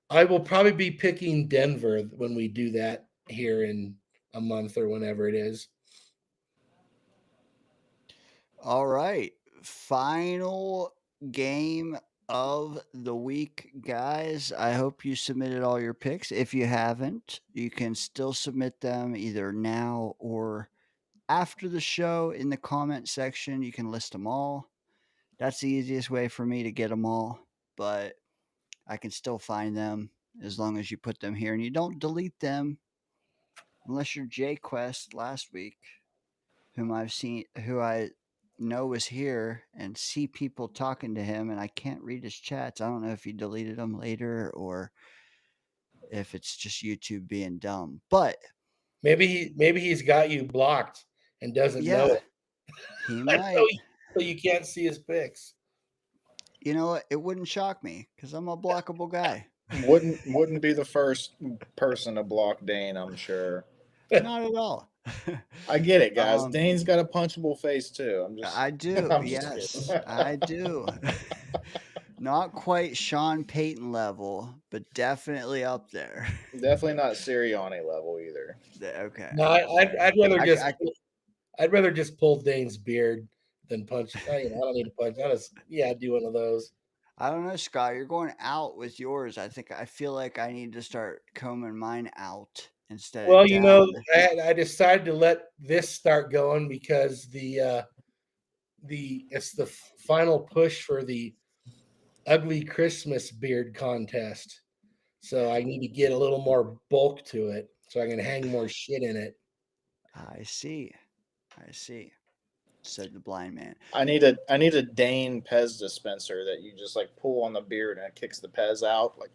I will probably be picking Denver when we do that here in a month or whenever it is. All right. Final game of the week, guys. I hope you submitted all your picks. If you haven't, you can still submit them either now or after the show in the comment section. You can list them all. That's the easiest way for me to get them all, but I can still find them as long as you put them here and you don't delete them unless you're JQuest last week, who I know was here and see people talking to him and I can't read his chats. I don't know if he deleted them later or if it's just YouTube being dumb. But maybe he's got you blocked and doesn't know it. He might. So you can't see his picks. You know what? It wouldn't shock me because I'm a blockable guy. Wouldn't be the first person to block Dane, I'm sure. Not at all. I get it, guys. Dane's got a punchable face too. I do. Yes, I do. Not quite Sean Payton level, but definitely up there. Definitely not Sirianni level either. Okay. No, I'd rather just pull Dane's beard than punch. I don't need to punch. I'd do one of those. I don't know, Scott. You're going out with yours. I feel like I need to start combing mine out instead. Well, of you know, I decided to let this start going because it's the final push for the ugly Christmas beard contest. So I need to get a little more bulk to it so I can hang more shit in it. I see. Said the blind man. I need a Dane Pez dispenser that you just like pull on the beard and it kicks the Pez out. Like,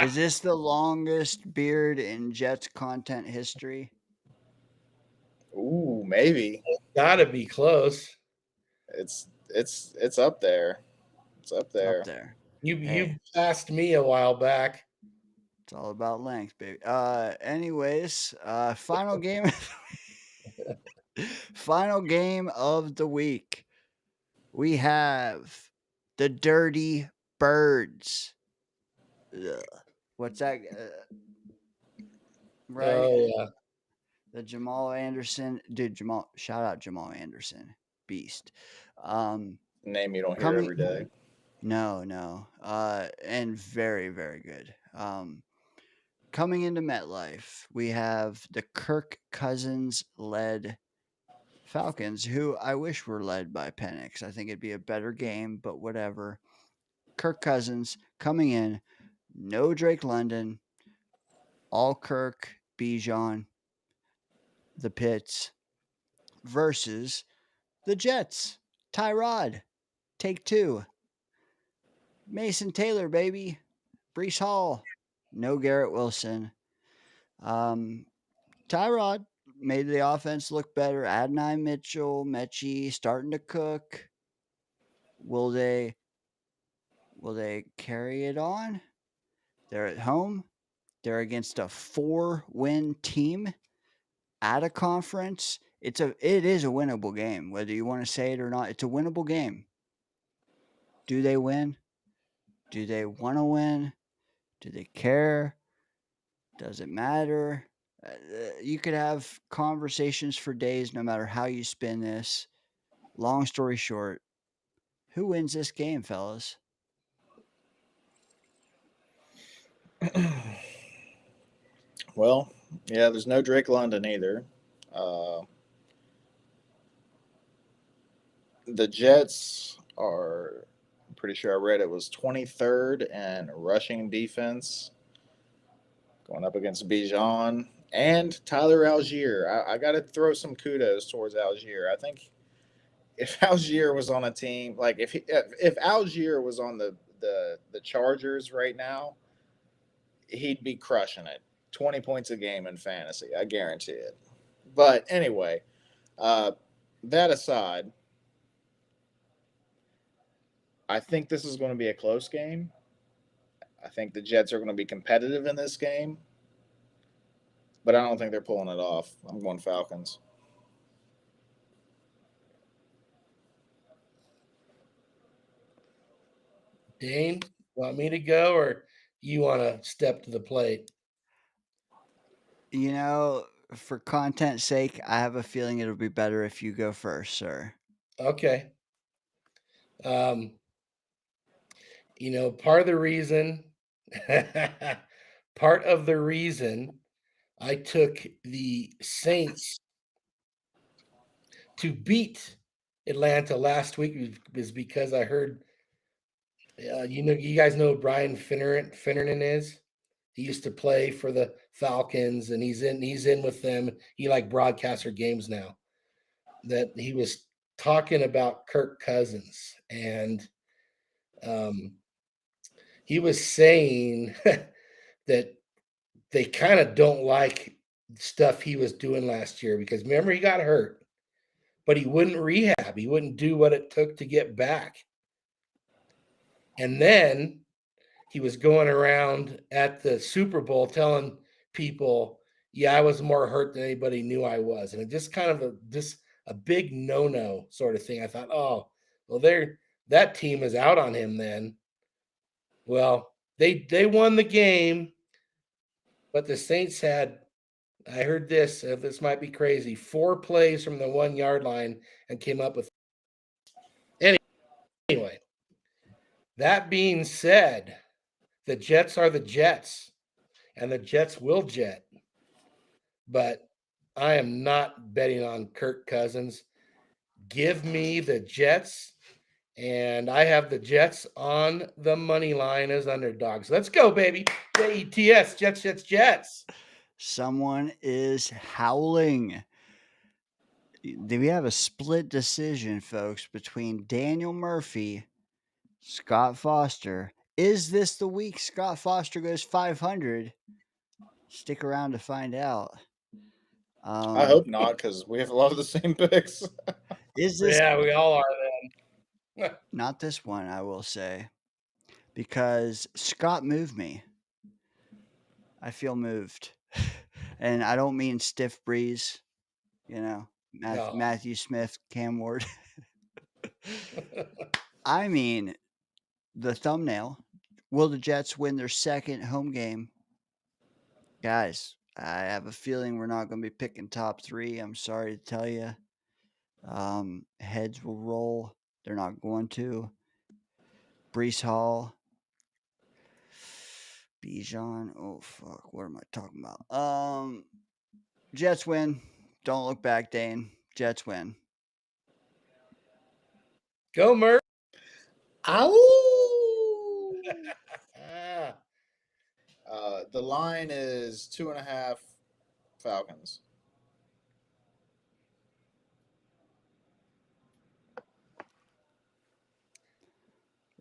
is this the longest beard in Jets content history? Ooh, maybe. It's gotta be close. It's up there. It's up there. You passed me a while back. It's all about length, baby. Anyways, final game. Final game of the week. We have the Dirty Birds. Ugh. What's that? Right? Oh yeah. The Jamal Anderson, dude. Shout out Jamal Anderson, beast. Name you don't hear every day. No. And very, very good. Coming into MetLife, we have the Kirk Cousins led Falcons, who I wish were led by Penix. I think it'd be a better game, but whatever. Kirk Cousins coming in, no Drake London, all Kirk, Bijan, the Pitts versus the Jets. Tyrod, take two. Mason Taylor, baby. Brees Hall, no Garrett Wilson. Tyrod made the offense look better. Adonai Mitchell, Mechie starting to cook. Will they carry it on? They're at home. They're against a 4-win team at a conference. It is a winnable game, whether you want to say it or not. It's a winnable game. Do they win? Do they want to win? Do they care? Does it matter? You could have conversations for days no matter how you spin this. Long story short, who wins this game, fellas? Well, yeah, there's no Drake London either. The Jets are, I'm pretty sure I read it was 23rd in rushing defense, going up against Bijan and Tyler Algier. I got to throw some kudos towards Algier. I think if Algier was on a team, like if Algier was on the Chargers right now, he'd be crushing it. 20 points a game in fantasy, I guarantee it. But anyway, that aside, I think this is going to be a close game. I think the Jets are going to be competitive in this game, but I don't think they're pulling it off. I'm going Falcons. Dane, want me to go or you want to step to the plate? You know, for content's sake, I have a feeling it'll be better if you go first, sir. Okay. Part of the reason I took the Saints to beat Atlanta last week is because I heard you guys know who Brian Finneran is. He used to play for the Falcons, and he's in with them. He broadcasts their games now. That he was talking about Kirk Cousins, and he was saying that they kind of don't like stuff he was doing last year because remember he got hurt, but he wouldn't rehab. He wouldn't do what it took to get back. And then he was going around at the Super Bowl telling people, yeah, I was more hurt than anybody knew I was. And it just kind of a big no-no sort of thing. I thought, oh, well, that team is out on him then. Well, they won the game, but the Saints had, I heard this might be crazy, 4 plays from the 1-yard line and came up with. Anyway, that being said, the Jets are the Jets, and the Jets will jet. But I am not betting on Kirk Cousins. Give me the Jets, and I have the Jets on the money line as underdogs. Let's go, baby. Jets, Jets. Someone is howling. Do we have a split decision, folks, between Daniel Murphy, Scott Foster? Is this the week Scott Foster goes 500? Stick around to find out. I hope not, because we have a lot of the same picks. Is this? Yeah, we all are then. Not this one, I will say, because Scott moved me. I feel moved, and I don't mean stiff breeze. No. Matthew Smith, Cam Ward. I mean, the thumbnail. Will the Jets win their second home game? Guys, I have a feeling we're not going to be picking top 3. I'm sorry to tell you. Heads will roll. They're not going to. Brees Hall. Bijan. Oh fuck. What am I talking about? Jets win. Don't look back, Dane. Jets win. Go, Murph. Ow! Ah, The line is 2.5 Falcons.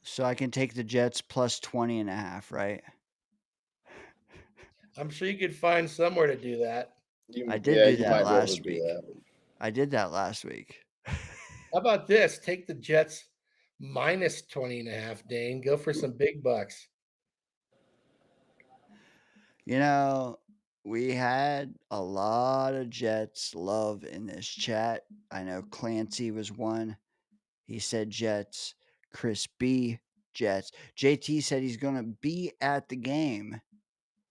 So I can take the Jets plus 20.5, right? I'm sure you could find somewhere to do that. I did do You that might be able to last do week. that. I did that last week. How about this? Take the Jets minus 20.5, Dane. Go for some big bucks. You know, we had a lot of Jets love in this chat. I know Clancy was one. He said Jets. Chris B, Jets. JT said he's going to be at the game,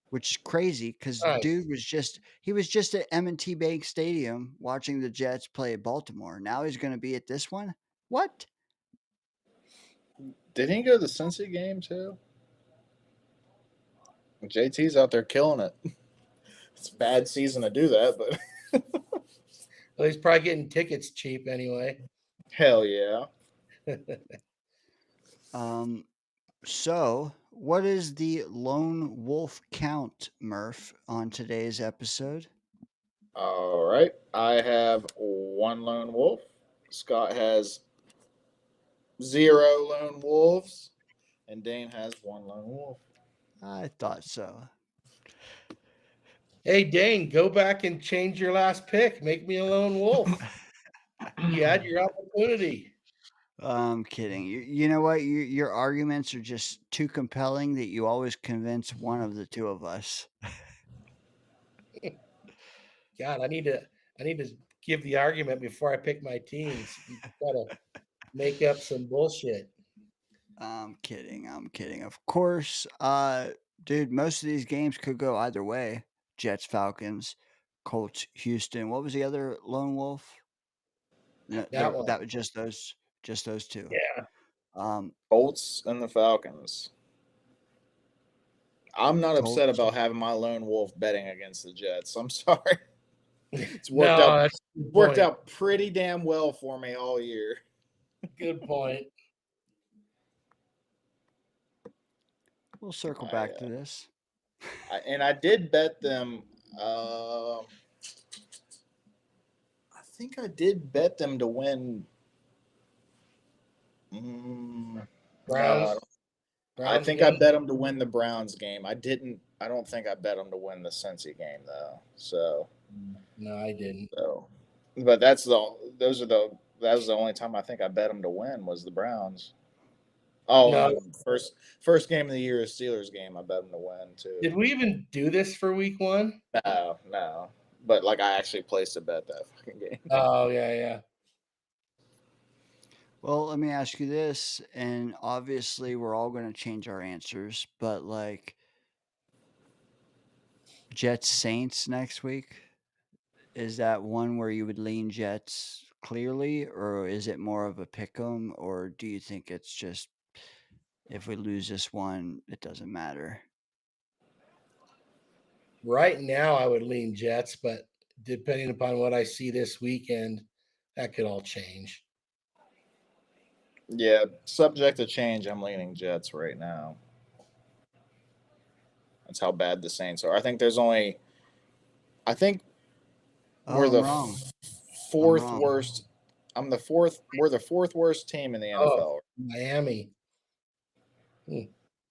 which is crazy because Nice. dude was just at M&T Bank Stadium watching the Jets play at Baltimore. Now he's going to be at this one? What? Did he go to the Cincy game too? JT's out there killing it. It's a bad season to do that, but Well, he's probably getting tickets cheap anyway. hell yeah. So what is the lone wolf count, Murph, on today's episode? All right. I have one lone wolf. Scott has 0 lone wolves. And Dane has 1 lone wolf. I thought so. Hey, Dane, go back and change your last pick. Make me a lone wolf. You had your opportunity. I'm kidding. You know what? Your arguments are just too compelling that you always convince one of the two of us. God, I need to give the argument before I pick my teams. You gotta make up some bullshit. I'm kidding. I'm kidding. Of course, dude, most of these games could go either way. Jets, Falcons, Colts, Houston. What was the other lone wolf? No, That one. that was just those two. Yeah. Colts and the Falcons. I'm not upset Colts. about having my lone wolf betting against the Jets. I'm sorry. It's No, that's a good worked point. out pretty damn well for me all year. Good point. We'll circle back to this. And I did bet them. I think I did bet them to win. Browns. I think I bet them to win the Browns game. I didn't. I don't think I bet them to win the Cincy game though. So No, I didn't. so, but that was the only time I think I bet them to win was the Browns. Oh, No. first game of the year is Steelers game. I bet them to win too. Did we even do this for week one? No. But like I actually placed a bet that fucking game. Oh, yeah. Well, let me ask you this, and obviously we're all going to change our answers, but like Jets Saints next week, is that one where you would lean Jets clearly, or is it more of a pick 'em, or do you think it's just if we lose this one, it doesn't matter? Right now, I would lean Jets, but depending upon what I see this weekend, that could all change. Yeah, subject to change. I'm leaning Jets right now. That's how bad the Saints are. I think we're the wrong. fourth wrong. worst. I'm the fourth. We're the fourth worst team in the NFL. Miami.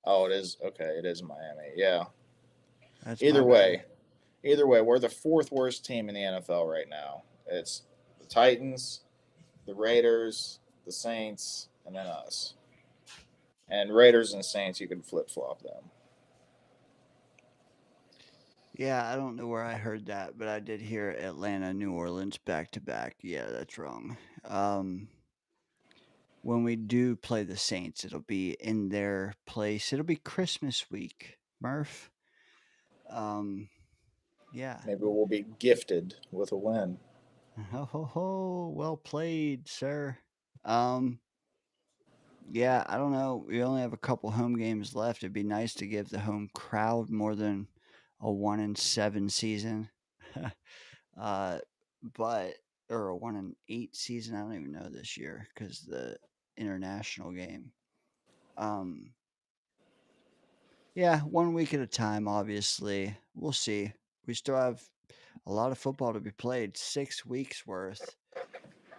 Oh, it is okay. It is Miami. Yeah. That's Either my bad. way, we're the fourth worst team in the NFL right now. It's the Titans, the Raiders, the Saints, and then us. And Raiders and Saints, you can flip flop them. Yeah, I don't know where I heard that, but I did hear Atlanta, New Orleans back to back. Yeah, that's wrong. When we do play the Saints, it'll be in their place. It'll be Christmas week, Murph. Yeah. Maybe we'll be gifted with a win. Ho ho ho! Well played, sir. Yeah, I don't know. We only have a couple home games left. It'd be nice to give the home crowd more than a 1-7 season. uh, but or a 1-8 season. I don't even know this year because the international game. Um, yeah, 1 week at a time. Obviously, we'll see. We still have a lot of football to be played. 6 weeks worth.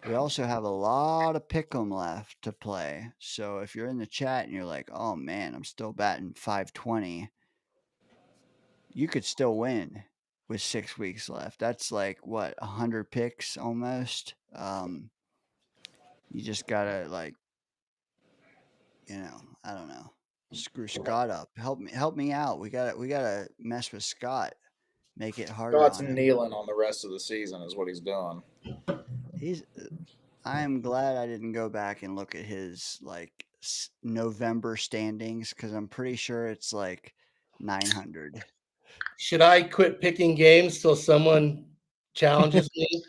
We also have a lot of pick'em left to play. So if you're in the chat and you're like, "Oh man, I'm still batting 520," you could still win with 6 weeks left. That's like what 100 picks almost. You just gotta like, I don't know, screw Scott up. Help me out. We gotta mess with Scott. Make it harder Scott's on him. kneeling on the rest of the season is what he's doing. He's I am glad I didn't go back and look at his like November standings because I'm pretty sure it's like 900. Should I quit picking games till someone challenges me?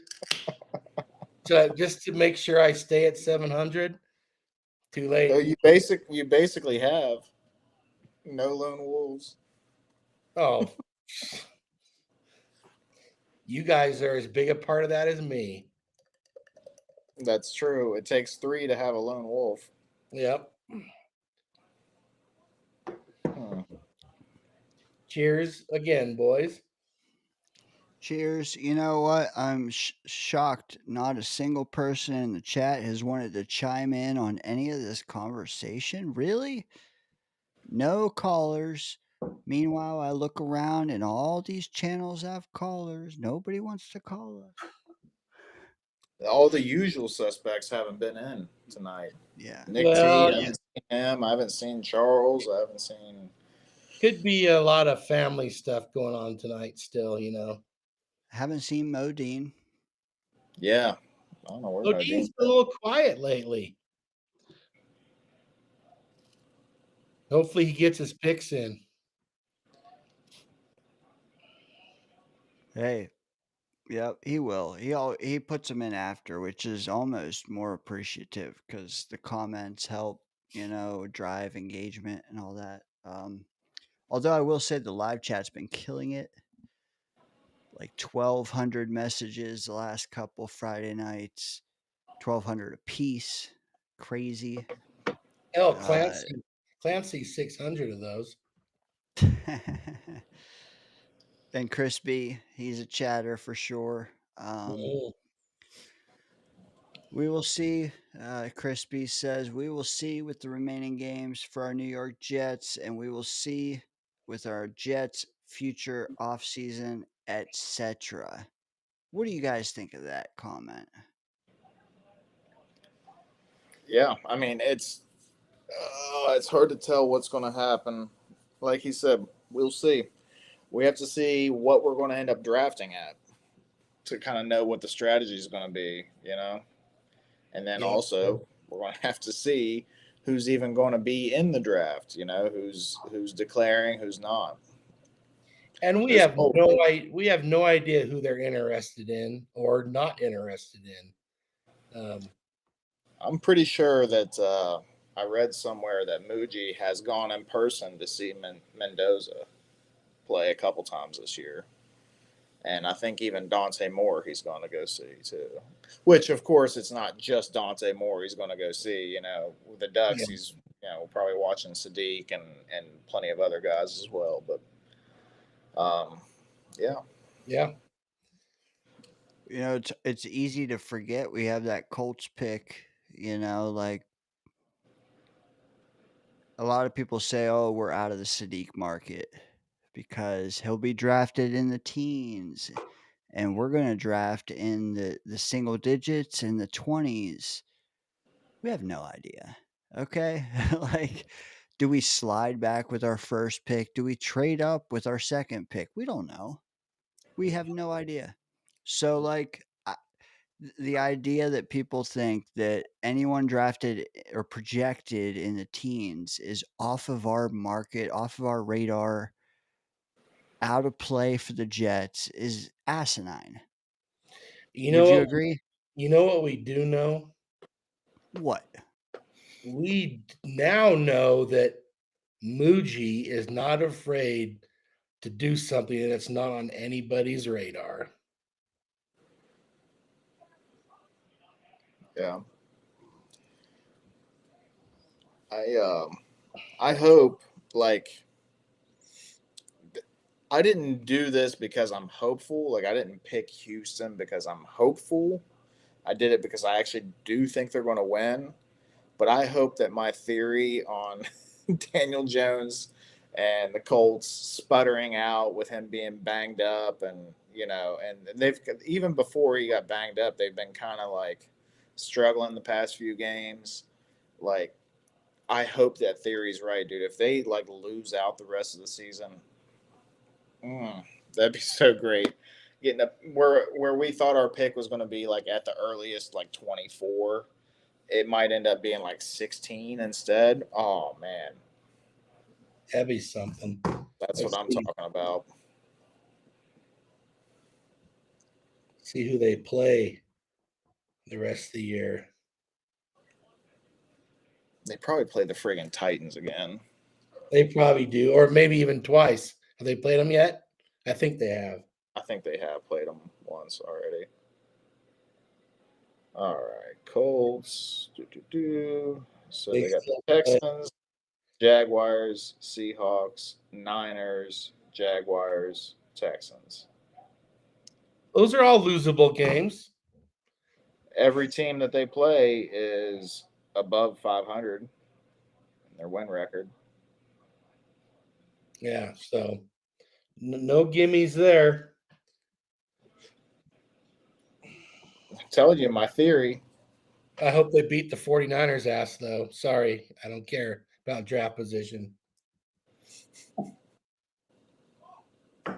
Just to make sure I stay at 700? Too So late. you basically have no lone wolves. Oh, you guys are as big a part of that as me. That's true. It takes 3 to have a lone wolf. Yep. Hmm. Cheers again, boys. Cheers. You know what? I'm shocked. Not a single person in the chat has wanted to chime in on any of this conversation. Really? No callers. Meanwhile, I look around and all these channels have callers. Nobody wants to call us. All the usual suspects haven't been in tonight. Yeah. Nick T, Well, I haven't seen him. I haven't seen Charles. I haven't seen. could be a lot of family stuff going on tonight still, Haven't seen Modine. Yeah, I don't know where Well, Modine's Dean's been a little quiet lately. Hopefully he gets his picks in. Hey, yep, he will. He puts them in after, which is almost more appreciative because the comments help, drive engagement and all that. Although I will say the live chat's been killing it. Like 1,200 messages the last couple Friday nights, 1,200 a piece. Crazy. Hell, Uh, Clancy's 600 of those. and Crispy, he's a chatter for sure. Mhm. We will see. Crispy says, we will see with the remaining games for our New York Jets, and we will see with our Jets' future offseason, etc. What do you guys think of that comment? Yeah, I mean it's hard to tell what's going to happen. Like he said, we'll see. We have to see what we're going to end up drafting at to kind of know what the strategy is going to be, and then Yep. also we're going to have to see who's even going to be in the draft. Who's declaring, who's not. And we have no idea who they're interested in or not interested in. I'm pretty sure that I read somewhere that Muji has gone in person to see Mendoza play a couple times this year. And I think even Dante Moore he's going to go see too. Which, of course, it's not just Dante Moore he's going to go see. With the Ducks, Yeah. he's probably watching Sadiq and plenty of other guys as well. But yeah. Yeah. It's easy to forget we have that Colts pick. Like a lot of people say, "Oh, we're out of the Sadiq market because he'll be drafted in the teens." And we're going to draft in the single digits in the 20s. We have no idea. Okay? Like, do we slide back with our first pick? Do we trade up with our second pick? We don't know. We have no idea. So, like, the idea that people think that anyone drafted or projected in the teens is off of our market, off of our radar, out of play for the Jets is asinine. You Would know you what? agree? You know what we do know? What? we now know that Muji is not afraid to do something that's not on anybody's radar. Yeah. I hope like I didn't do this because I'm hopeful. Like I didn't pick Houston because I'm hopeful. I did it because I actually do think they're going to win. But I hope that my theory on Daniel Jones and the Colts sputtering out with him being banged up, and and they've even before he got banged up, they've been kind of like struggling the past few games. Like I hope that theory's right, dude. If they like lose out the rest of the season, that'd be so great. Getting up where we thought our pick was going to be like at the earliest like 24, it might end up being like 16 instead. Oh man, That'd be something. that's what I'm talking about. See who they play the rest of the year. They probably play the friggin' Titans again. They probably do, or maybe even twice. Have they played them yet? I think they have. I think they have played them once already. All right, Colts. So they got the Texans, Jaguars, Seahawks, Niners, Jaguars, Texans. Those are all losable games. Every team that they play is above 500 in their win record. Yeah, so no gimmies there. I'm telling you, my theory. I hope they beat the 49ers ass, though. Sorry, I don't care about draft position. Yeah.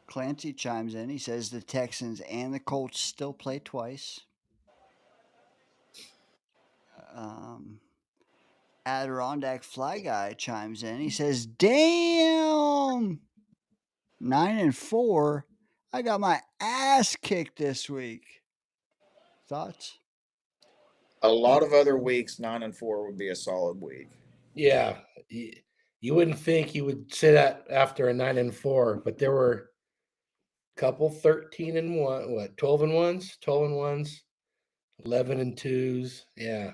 Clancy chimes in. He says the Texans and the Colts still play twice. Adirondack Fly Guy chimes in. He says, "Damn, 9-4. I got my ass kicked this week." Thoughts? A lot of other weeks, 9-4 would be a solid week. Yeah, you wouldn't think he would say that after a 9-4, but there were a couple 13-1, what 12-1s, 12-1s, 11-2s. Yeah,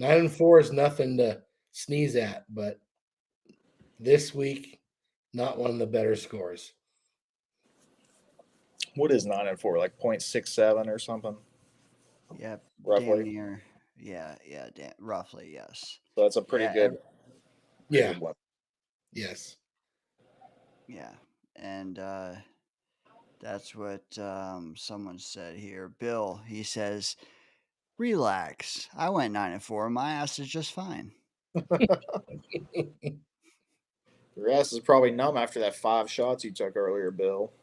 9-4 is nothing to sneeze at, but this week, not one of the better scores. What is 9-4? Like 0.67 or something? Yeah, roughly. damn near. Yeah, roughly, yes. So that's a pretty good. Yeah. Good one. Yes. Yeah, and that's what someone said here. Bill, he says, "Relax. I went 9-4. My ass is just fine." Your ass is probably numb after that 5 shots you took earlier, Bill.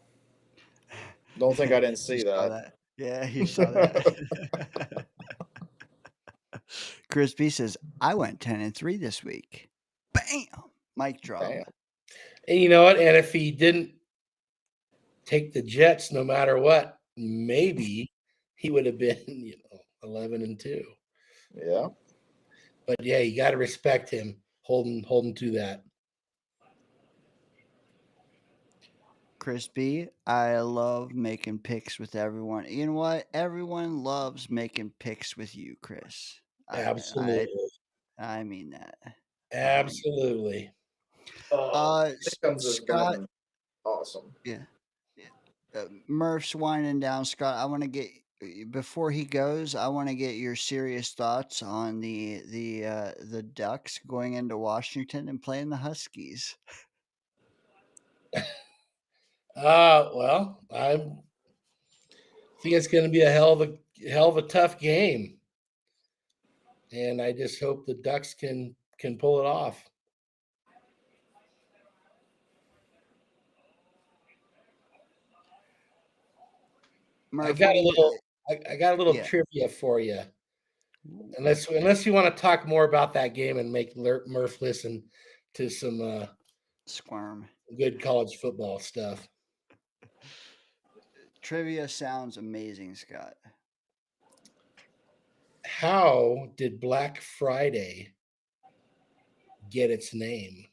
Don't think I didn't see You saw that. Yeah, you saw that. Chris B says, "I went 10-3 this week." Bam! Mic drop. Damn. And you know what? And if he didn't take the Jets, no matter what, maybe he would have been, 11-2. Yeah. But yeah, you got to respect him holding to that. Chris B, I love making picks with everyone. You know what? Everyone loves making picks with you, Chris. Absolutely. I mean that. Absolutely. Pick'ems has Scott. been awesome. Yeah. Murph's winding down. Scott, I want to get before he goes. I want to get your serious thoughts on the Ducks going into Washington and playing the Huskies. Well, I think it's going to be a hell of a tough game, and I just hope the Ducks can pull it off. Murph, I got a little trivia for you. Unless you want to talk more about that game and make Murph listen to some squirm good college football stuff. Trivia sounds amazing, Scott. how did Black Friday get its name?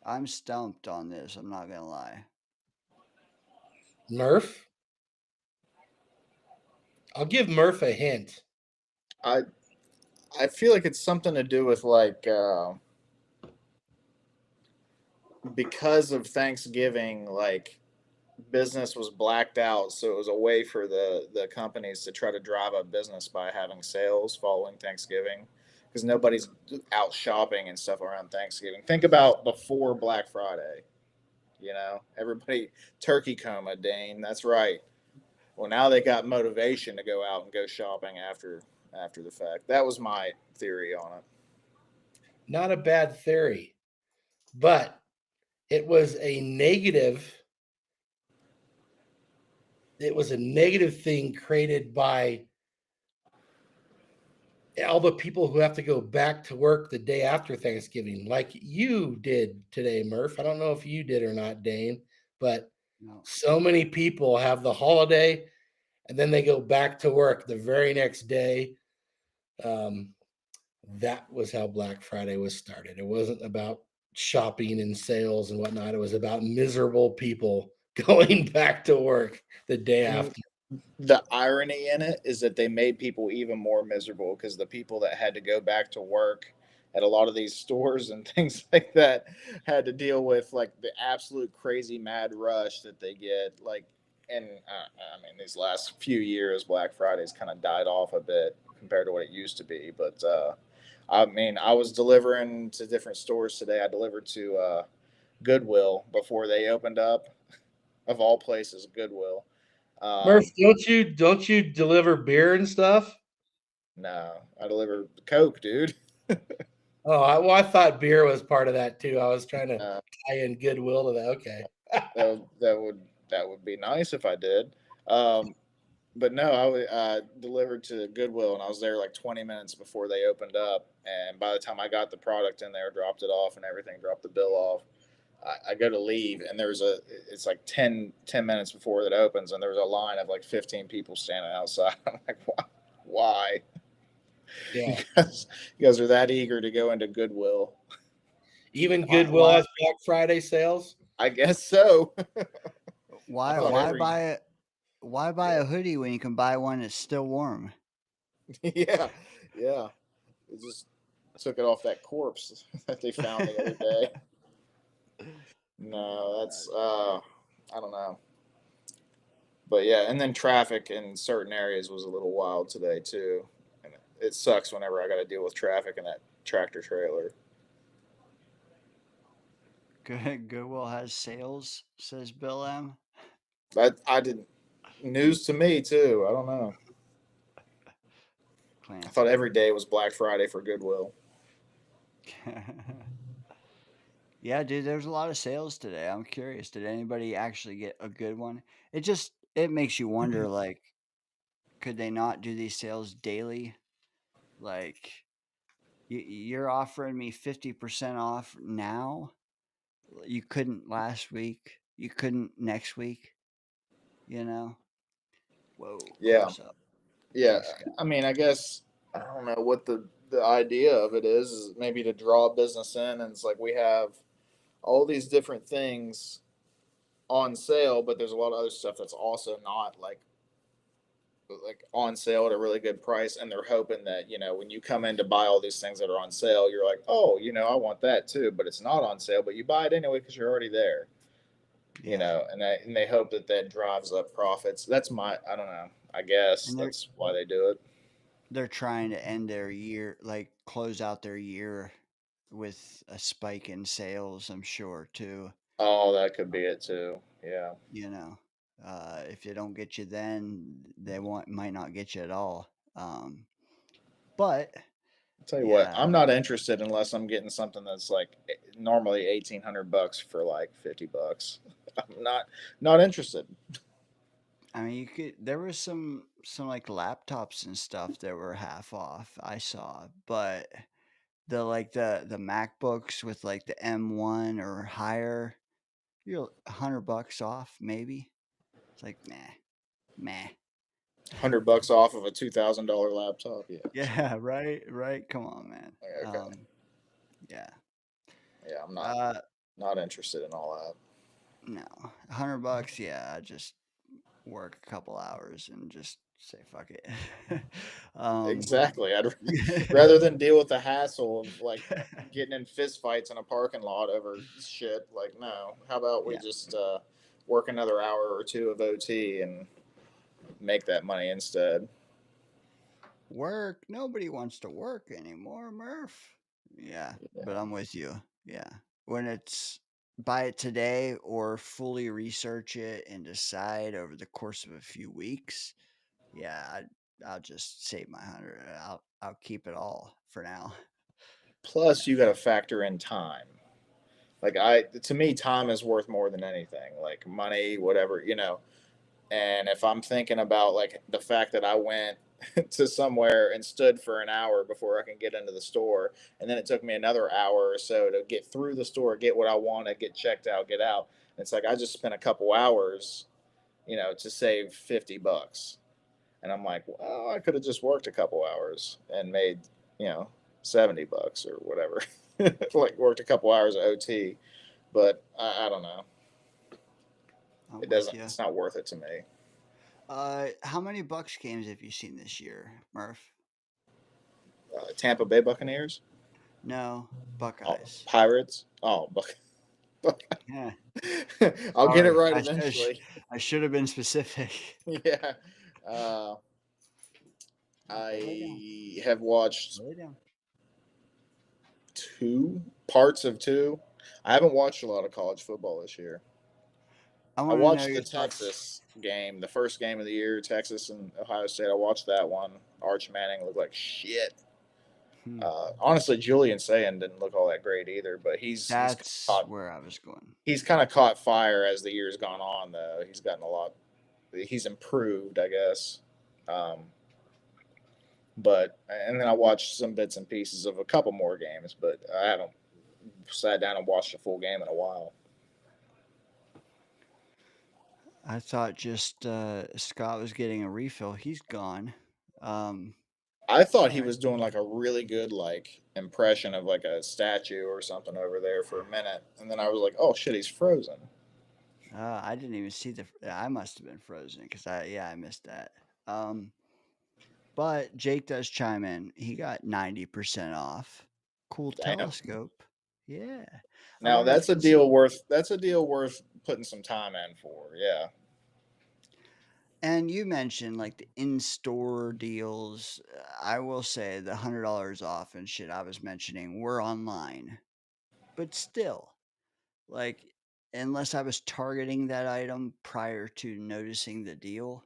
I'm stumped on this. I'm not gonna lie. Murph? I'll give Murph a hint. I feel like it's something to do with like because of Thanksgiving, like business was blacked out, so it was a way for the companies to try to drive up business by having sales following Thanksgiving, because nobody's out shopping and stuff around Thanksgiving. Think about before Black Friday. Everybody turkey coma, Dane. That's right. Well, now they got motivation to go out and go shopping after the fact. That was my theory on it. Not a bad theory, but it was a negative. It was a negative thing created by all the people who have to go back to work the day after Thanksgiving, like you did today, Murph. I don't know if you did or not, Dane, but No. so many people have the holiday and then they go back to work the very next day. That was how Black Friday was started. It wasn't about shopping and sales and whatnot. It was about miserable people going back to work the day And after. the irony in it is that they made people even more miserable, because the people that had to go back to work at a lot of these stores and things like that had to deal with like the absolute crazy mad rush that they get. Like, and I mean, these last few years, Black Friday's kind of died off a bit compared to what it used to be. But I mean, I was delivering to different stores today. I delivered to Goodwill before they opened up, of all places, Goodwill. Murph, Um, don't you deliver beer and stuff? no, I deliver Coke, dude. Oh, I thought beer was part of that too. I was trying to Uh, tie in goodwill to that. Okay. that would be nice if I did. Um, but no, I delivered to Goodwill, and I was there like 20 minutes before they opened up. And by the time I got the product in there, dropped it off and everything, dropped the bill off, I go to leave, and it's like 10 minutes before it opens, and there's a line of like 15 people standing outside. I'm like, why? Yeah. You guys are that eager to go into Goodwill? Even Why? Goodwill Why? has Black Friday sales. I guess so. I Why? thought Why every buy it? Why buy yeah. a hoodie when you can buy one that's still warm? Yeah, yeah. It just took it off that corpse that they found the other day. No, that's I don't know. But yeah, and then traffic in certain areas was a little wild today too. And it sucks whenever I got to deal with traffic in that tractor trailer. Goodwill has sales, says Bill M. I did news to me too. I don't know. I thought Clancy. every day was Black Friday for Goodwill. Yeah, dude, there's a lot of sales today. I'm curious. Did anybody actually get a good one? It makes you wonder, like, could they not do these sales daily? Like, you're offering me 50% off now. You couldn't last week. You couldn't next week. You know? Whoa, Yeah, close up. yeah. Thanks, guys. I mean, I guess I don't know what the idea of it is maybe to draw business in, and it's like we have all these different things on sale, but there's a lot of other stuff that's also not like on sale at a really good price, and they're hoping that when you come in to buy all these things that are on sale, you're like, oh, I want that too, but it's not on sale, but you buy it anyway because you're already there. Yeah. And they hope that that drives up profits. That's I don't know, I guess And that's why they do it. they're trying to end their year, like close out their year with a spike in sales, I'm sure, too. Oh, that could be it too. Yeah. You know, if they don't get you then, they might not get you at all. But I'll tell you what, yeah, I'm not interested unless I'm getting something that's like normally $1,800 for like $50. I'm not interested. I mean, there was some like laptops and stuff that were half off, I saw, but the MacBooks with like the M1 or higher, you're $100 off maybe. It's like meh. $100 off of a $2,000 laptop. Yeah. Yeah, right. Come on, man. Okay. Yeah. Yeah, I'm not interested in all that. No, $100. Yeah, I just work a couple hours and just say fuck it. Exactly. I'd rather than deal with the hassle of like getting in fist fights in a parking lot over shit. Like, no. How about we Yeah. just work another hour or two of OT and make that money instead? Work. Nobody wants to work anymore, Murph. Yeah, but I'm with you. Yeah. When it's buy it today or fully research it and decide over the course of a few weeks, yeah, I'll just save my 100. I'll keep it all for now. Plus, you got to factor in time. Like to me, time is worth more than anything. Like money, whatever, you know. And if I'm thinking about like the fact that I went to somewhere and stood for an hour before I can get into the store, and then it took me another hour or so to get through the store, get what I wanted, get checked out, get out. It's like I just spent a couple hours, you know, to save $50. And I'm like, well, I could have just worked a couple hours and made, you know, $70 or whatever. Like worked a couple hours of OT, but I don't know. I'm It with doesn't. you. It's not worth it to me. How many Bucks games have you seen this year, Murph? Tampa Bay Buccaneers. No, Oh, Buckeyes. Pirates. Oh, Yeah. I'll get it Sorry, right eventually. I should have been specific. Yeah. I have watched Lay down. 2 parts of 2. I haven't watched a lot of college football this year. I I want to know watched your the thoughts. Texas game, the first game of the year, Texas and Ohio State. I watched that one. Arch Manning looked like shit. Hmm. Honestly, Julian Sayin didn't look all that great either, but That's where I was going. he's kind of caught fire as the year's gone on. Though he's gotten a lot. He's improved, I guess. But and then I watched some bits and pieces of a couple more games, but I haven't sat down and watched a full game in a while. I thought just Scott was getting a refill. He's gone. I thought he was doing like a really good like impression of like a statue or something over there for a minute, and then I was like, "Oh shit, he's frozen." I didn't even see I must have been frozen because I missed that. But Jake does chime in. He got 90% off. Cool Damn. telescope. Yeah. Now that's a deal worth putting some time in for. Yeah. And you mentioned like the in-store deals. I will say the $100 off and shit I was mentioning were online, but still, like, unless I was targeting that item prior to noticing the deal,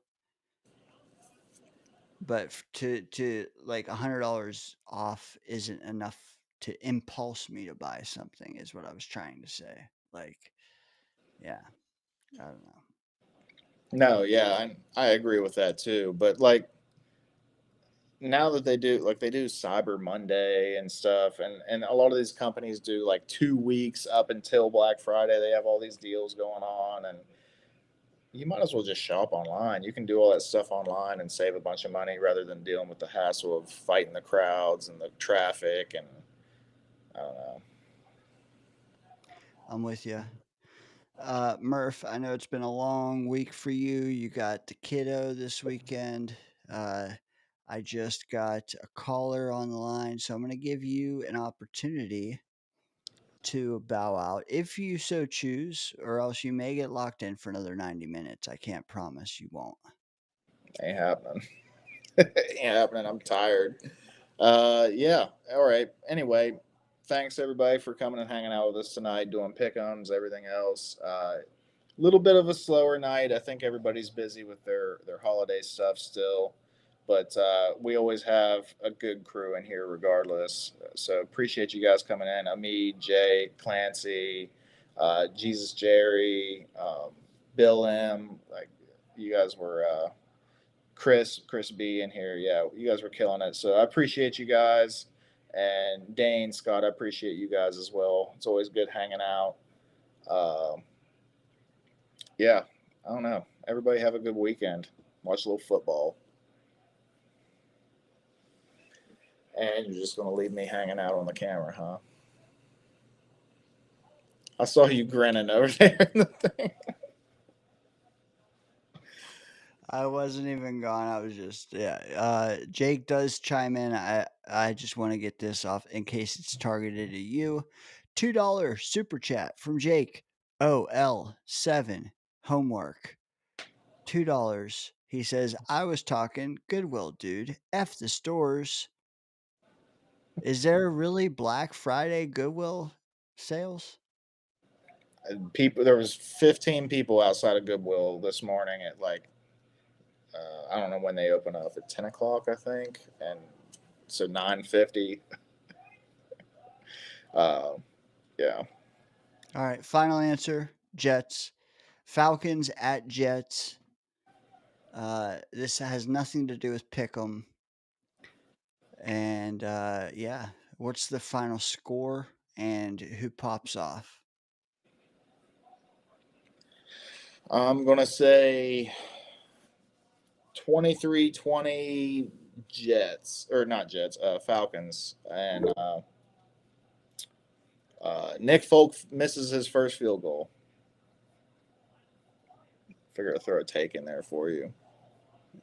but to like $100 off isn't enough to impulse me to buy something. Is what I was trying to say. Like, yeah, I don't know. No, yeah, I agree with that too. But like now that they do Cyber Monday and stuff, and a lot of these companies do like 2 weeks up until Black Friday. They have all these deals going on, and you might as well just shop online. You can do all that stuff online and save a bunch of money rather than dealing with the hassle of fighting the crowds and the traffic. And I don't know. I'm with you. Murph, I know it's been a long week for you. You got the kiddo this weekend. I just got a caller on the line, so I'm going to give you an opportunity to bow out if you so choose, or else you may get locked in for another 90 minutes. I can't promise you won't. Ain't happening. Ain't happening. I'm tired. Yeah. All right. Anyway, thanks everybody for coming and hanging out with us tonight, doing pick-ums, everything else. Little bit of a slower night. I think everybody's busy with their holiday stuff still, but we always have a good crew in here regardless. So appreciate you guys coming in. Amid, Jay, Clancy, Jesus, Jerry, Bill M. Like you guys were. Chris B in here. Yeah, you guys were killing it. So I appreciate you guys. And Dane, Scott, I appreciate you guys as well. It's always good hanging out. Yeah, I don't know. everybody have a good weekend. Watch a little football. And you're just gonna leave me hanging out on the camera, huh? I saw you grinning over there in the thing. I wasn't even gone. I was just Jake does chime in. I just want to get this off in case it's targeted at you. $2 super chat from Jake. OL7 homework. $2. He says, I was talking Goodwill, dude. F the stores. Is there really Black Friday Goodwill sales? People, there was 15 people outside of Goodwill this morning at like I don't know when they open up at 10 o'clock, I think, and so 9:50. Yeah. All right, final answer. Jets. Falcons at Jets. This has nothing to do with Pick'em. And yeah, what's the final score and who pops off? I'm gonna say 23-20 Jets, or not Jets, Falcons, and Nick Folk misses his first field goal. Figure I'd throw a take in there for you.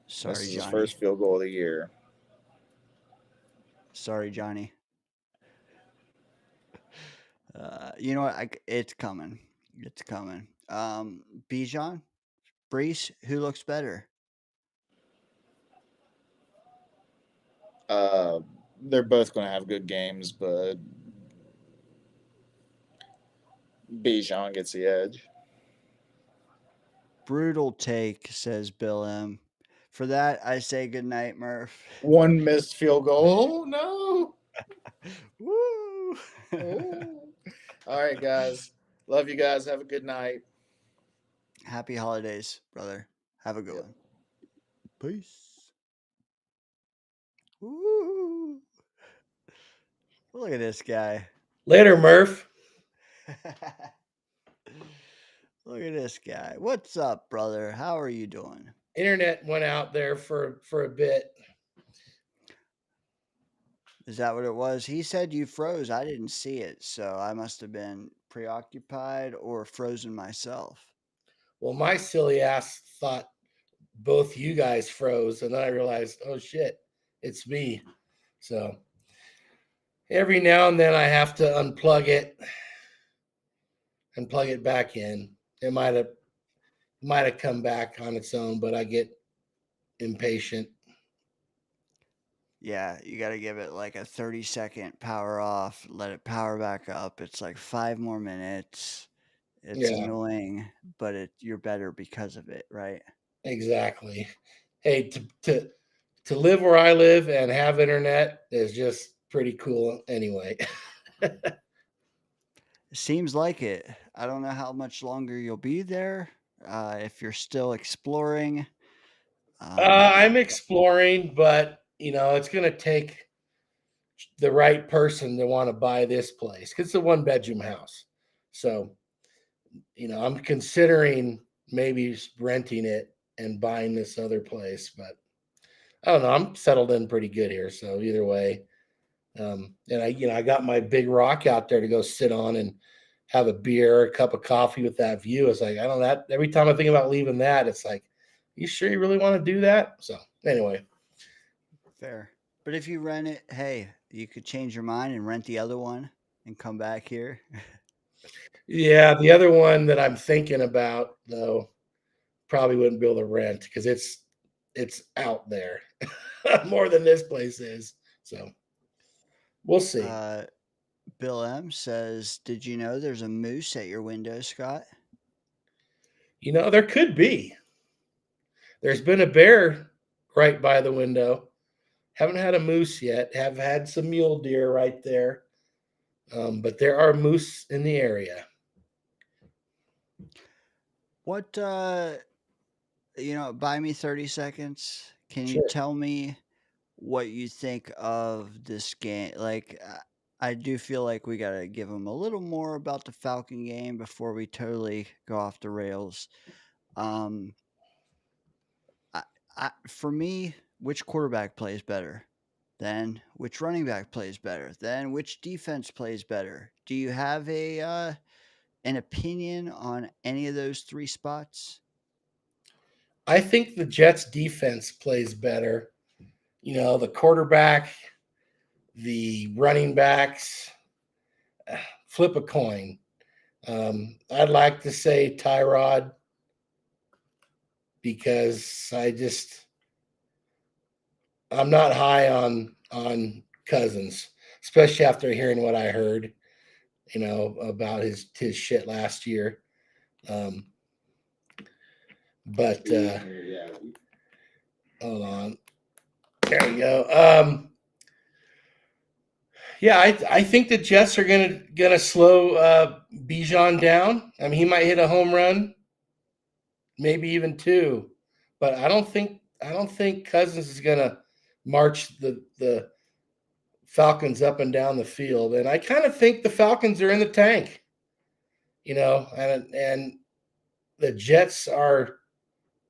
Sorry, This is Johnny. his first field goal of the year. Sorry, Johnny. You know what? It's coming. It's coming. Bijan, Brees, who looks better? They're both going to have good games, but Bijan gets the edge. Brutal take, says Bill M. For that, I say good night, Murph. One missed field goal. Oh, no. Woo! Oh. All right, guys. Love you guys. Have a good night. Happy holidays, brother. Have a good one. Peace. Woo! Look at this guy. Later, Murph. Look at this guy. What's up, brother? How are you doing? Internet went out there for a bit. Is that what it was? He said you froze. I didn't see it, so I must have been preoccupied or frozen myself. Well, my silly ass thought both you guys froze, and then I realized, oh shit, it's me. So every now and then I have to unplug it and plug it back in. It might have come back on its own, but I get impatient. Yeah, you got to give it like a 30-second power off, let it power back up. It's like 5 more minutes. It's Yeah. annoying, but you're better because of it, right? Exactly. Hey, to live where I live and have internet is just pretty cool anyway. Seems like it. I don't know how much longer you'll be there. If you're still exploring. I'm exploring, but it's going to take the right person to want to buy this place because it's a 1-bedroom house. So, I'm considering maybe renting it and buying this other place, but I don't know. I'm settled in pretty good here. So either way, and I got my big rock out there to go sit on and have a beer, a cup of coffee with that view. It's like, I don't know, that every time I think about leaving that, it's like, you sure you really want to do that? So anyway. Fair. But if you rent it, hey, you could change your mind and rent the other one and come back here. Yeah, the other one that I'm thinking about though, probably wouldn't be able to rent because it's out there more than this place is. So we'll see. Bill M says, did you know there's a moose at your window, Scott? There could be. There's been a bear right by the window. Haven't had a moose yet. Have had some mule deer right there. But there are moose in the area. What, buy me 30 seconds. Can you Sure. tell me what you think of this game? Like, I do feel like we got to give them a little more about the Falcon game before we totally go off the rails. For me, which quarterback plays better? Then which running back plays better? Then which defense plays better? Do you have an opinion on any of those three spots? I think the Jets defense plays better. The quarterback, the running backs, flip a coin. I'd like to say Tyrod because I'm not high on Cousins, especially after hearing what I heard, about his shit last year. But hold on, there you go. Yeah, I think the Jets are gonna slow Bijan down. I mean, he might hit a home run, maybe even two, but I don't think Cousins is gonna march the Falcons up and down the field. And I kind of think the Falcons are in the tank, and the Jets are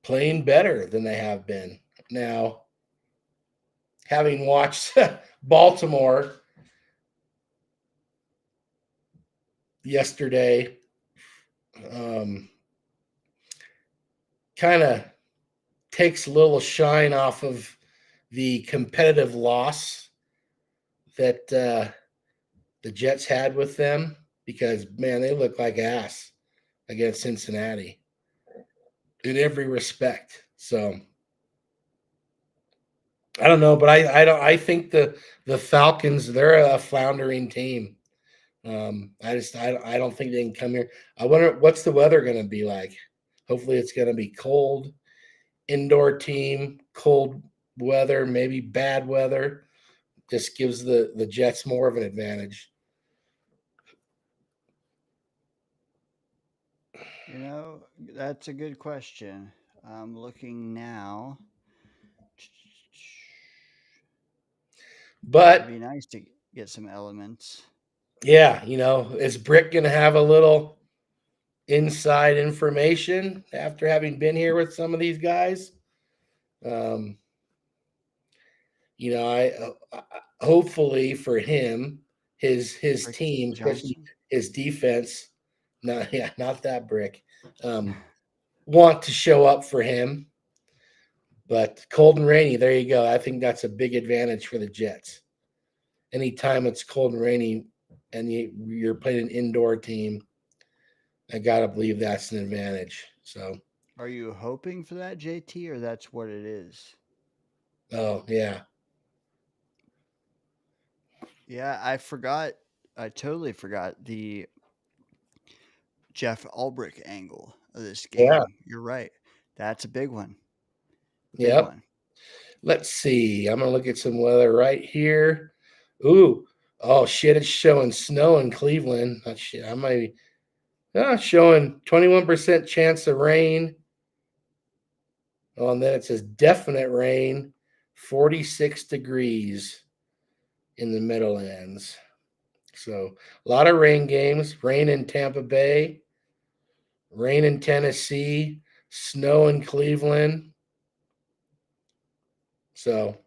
playing better than they have been. Now, having watched Baltimore yesterday, kind of takes a little shine off of the competitive loss that the Jets had with them, because, man, they look like ass against Cincinnati in every respect. So I don't know, but I think the Falcons, they're a floundering team. I don't think they can come here. I wonder what's the weather going to be like. Hopefully it's going to be cold, indoor team, cold weather, maybe bad weather. Just gives the Jets more of an advantage. That's a good question. I'm looking now. But It'd be nice to get some elements. yeah, is Brick going to have a little inside information after having been here with some of these guys? I hopefully for him, his Brick team, especially Johnson? his defense, not that Brick, want to show up for him. But cold and rainy, there you go. I think that's a big advantage for the Jets. Anytime it's cold and rainy and you're playing an indoor team, I got to believe that's an advantage. So, Are you hoping for that, JT, or that's what it is? oh, yeah. Yeah, I forgot. I totally forgot the Jeff Ulbrich angle of this game. Yeah. You're right. That's a big one. Big Yep. one. Let's see. I'm going to look at some weather right here. Ooh. Oh, shit. It's showing snow in Cleveland. Oh, shit. I might be showing 21% chance of rain. Oh, and then it says definite rain, 46 degrees in the Meadowlands. So a lot of rain games. Rain in Tampa Bay, rain in Tennessee, snow in Cleveland. So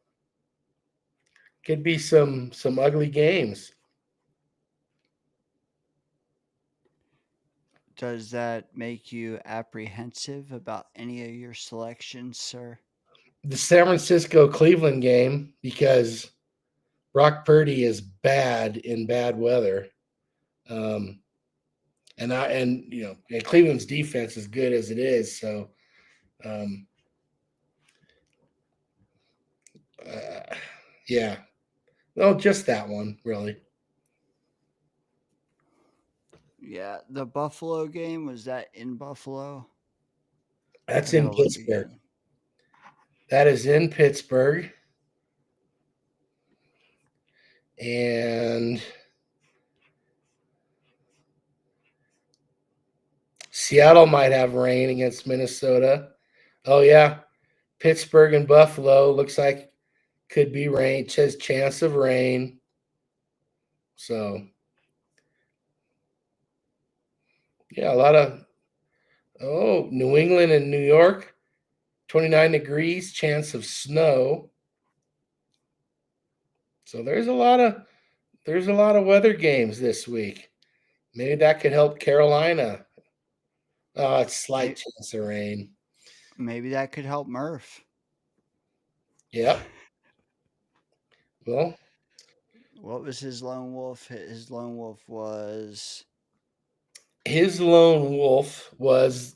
could be some ugly games. Does that make you apprehensive about any of your selections, sir? The San Francisco Cleveland game, because Brock Purdy is bad in bad weather. And Cleveland's defense is good as it is. So, yeah, no, just that one really. Yeah, the Buffalo game, was that in Buffalo? That's I gotta in look Pittsburgh. again. That is in Pittsburgh. And Seattle might have rain against Minnesota. Oh, yeah. Pittsburgh and Buffalo looks like could be rain. It says chance of rain. So, yeah, a lot of New England and New York 29 degrees, chance of snow. So there's a lot of weather games this week. Maybe that could help Carolina. Oh, it's slight chance of rain. Maybe that could help Murph. Yep. Well, what was his lone wolf? His lone wolf was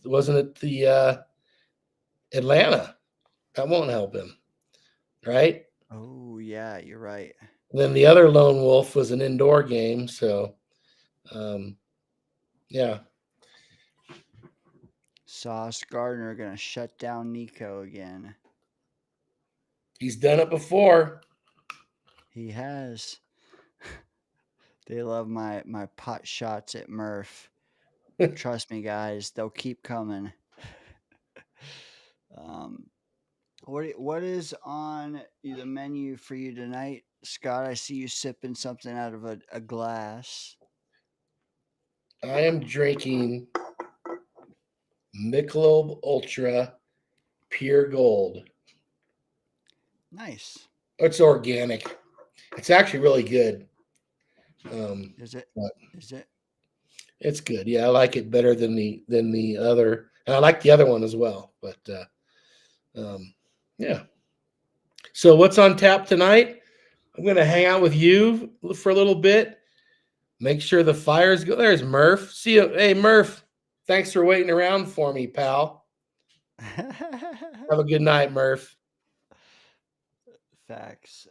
wasn't it the Atlanta? That won't help him, right? Oh yeah, you're right. Then the other lone wolf was an indoor game, so yeah. Sauce Gardner gonna shut down Nico again. He's done it before. He has. They love my pot shots at Murph. Trust me, guys, they'll keep coming. What is on the menu for you tonight, Scott? I see you sipping something out of a glass. I am drinking Michelob Ultra Pure Gold. Nice. It's organic. It's actually really good. Is it? But Is it? it's good. Yeah, I like it better than the other. And I like the other one as well. But yeah. So what's on tap tonight? I'm gonna hang out with you for a little bit. Make sure the fires go. There's Murph. See you. Hey Murph. Thanks for waiting around for me, pal. Have a good night, Murph. Facts.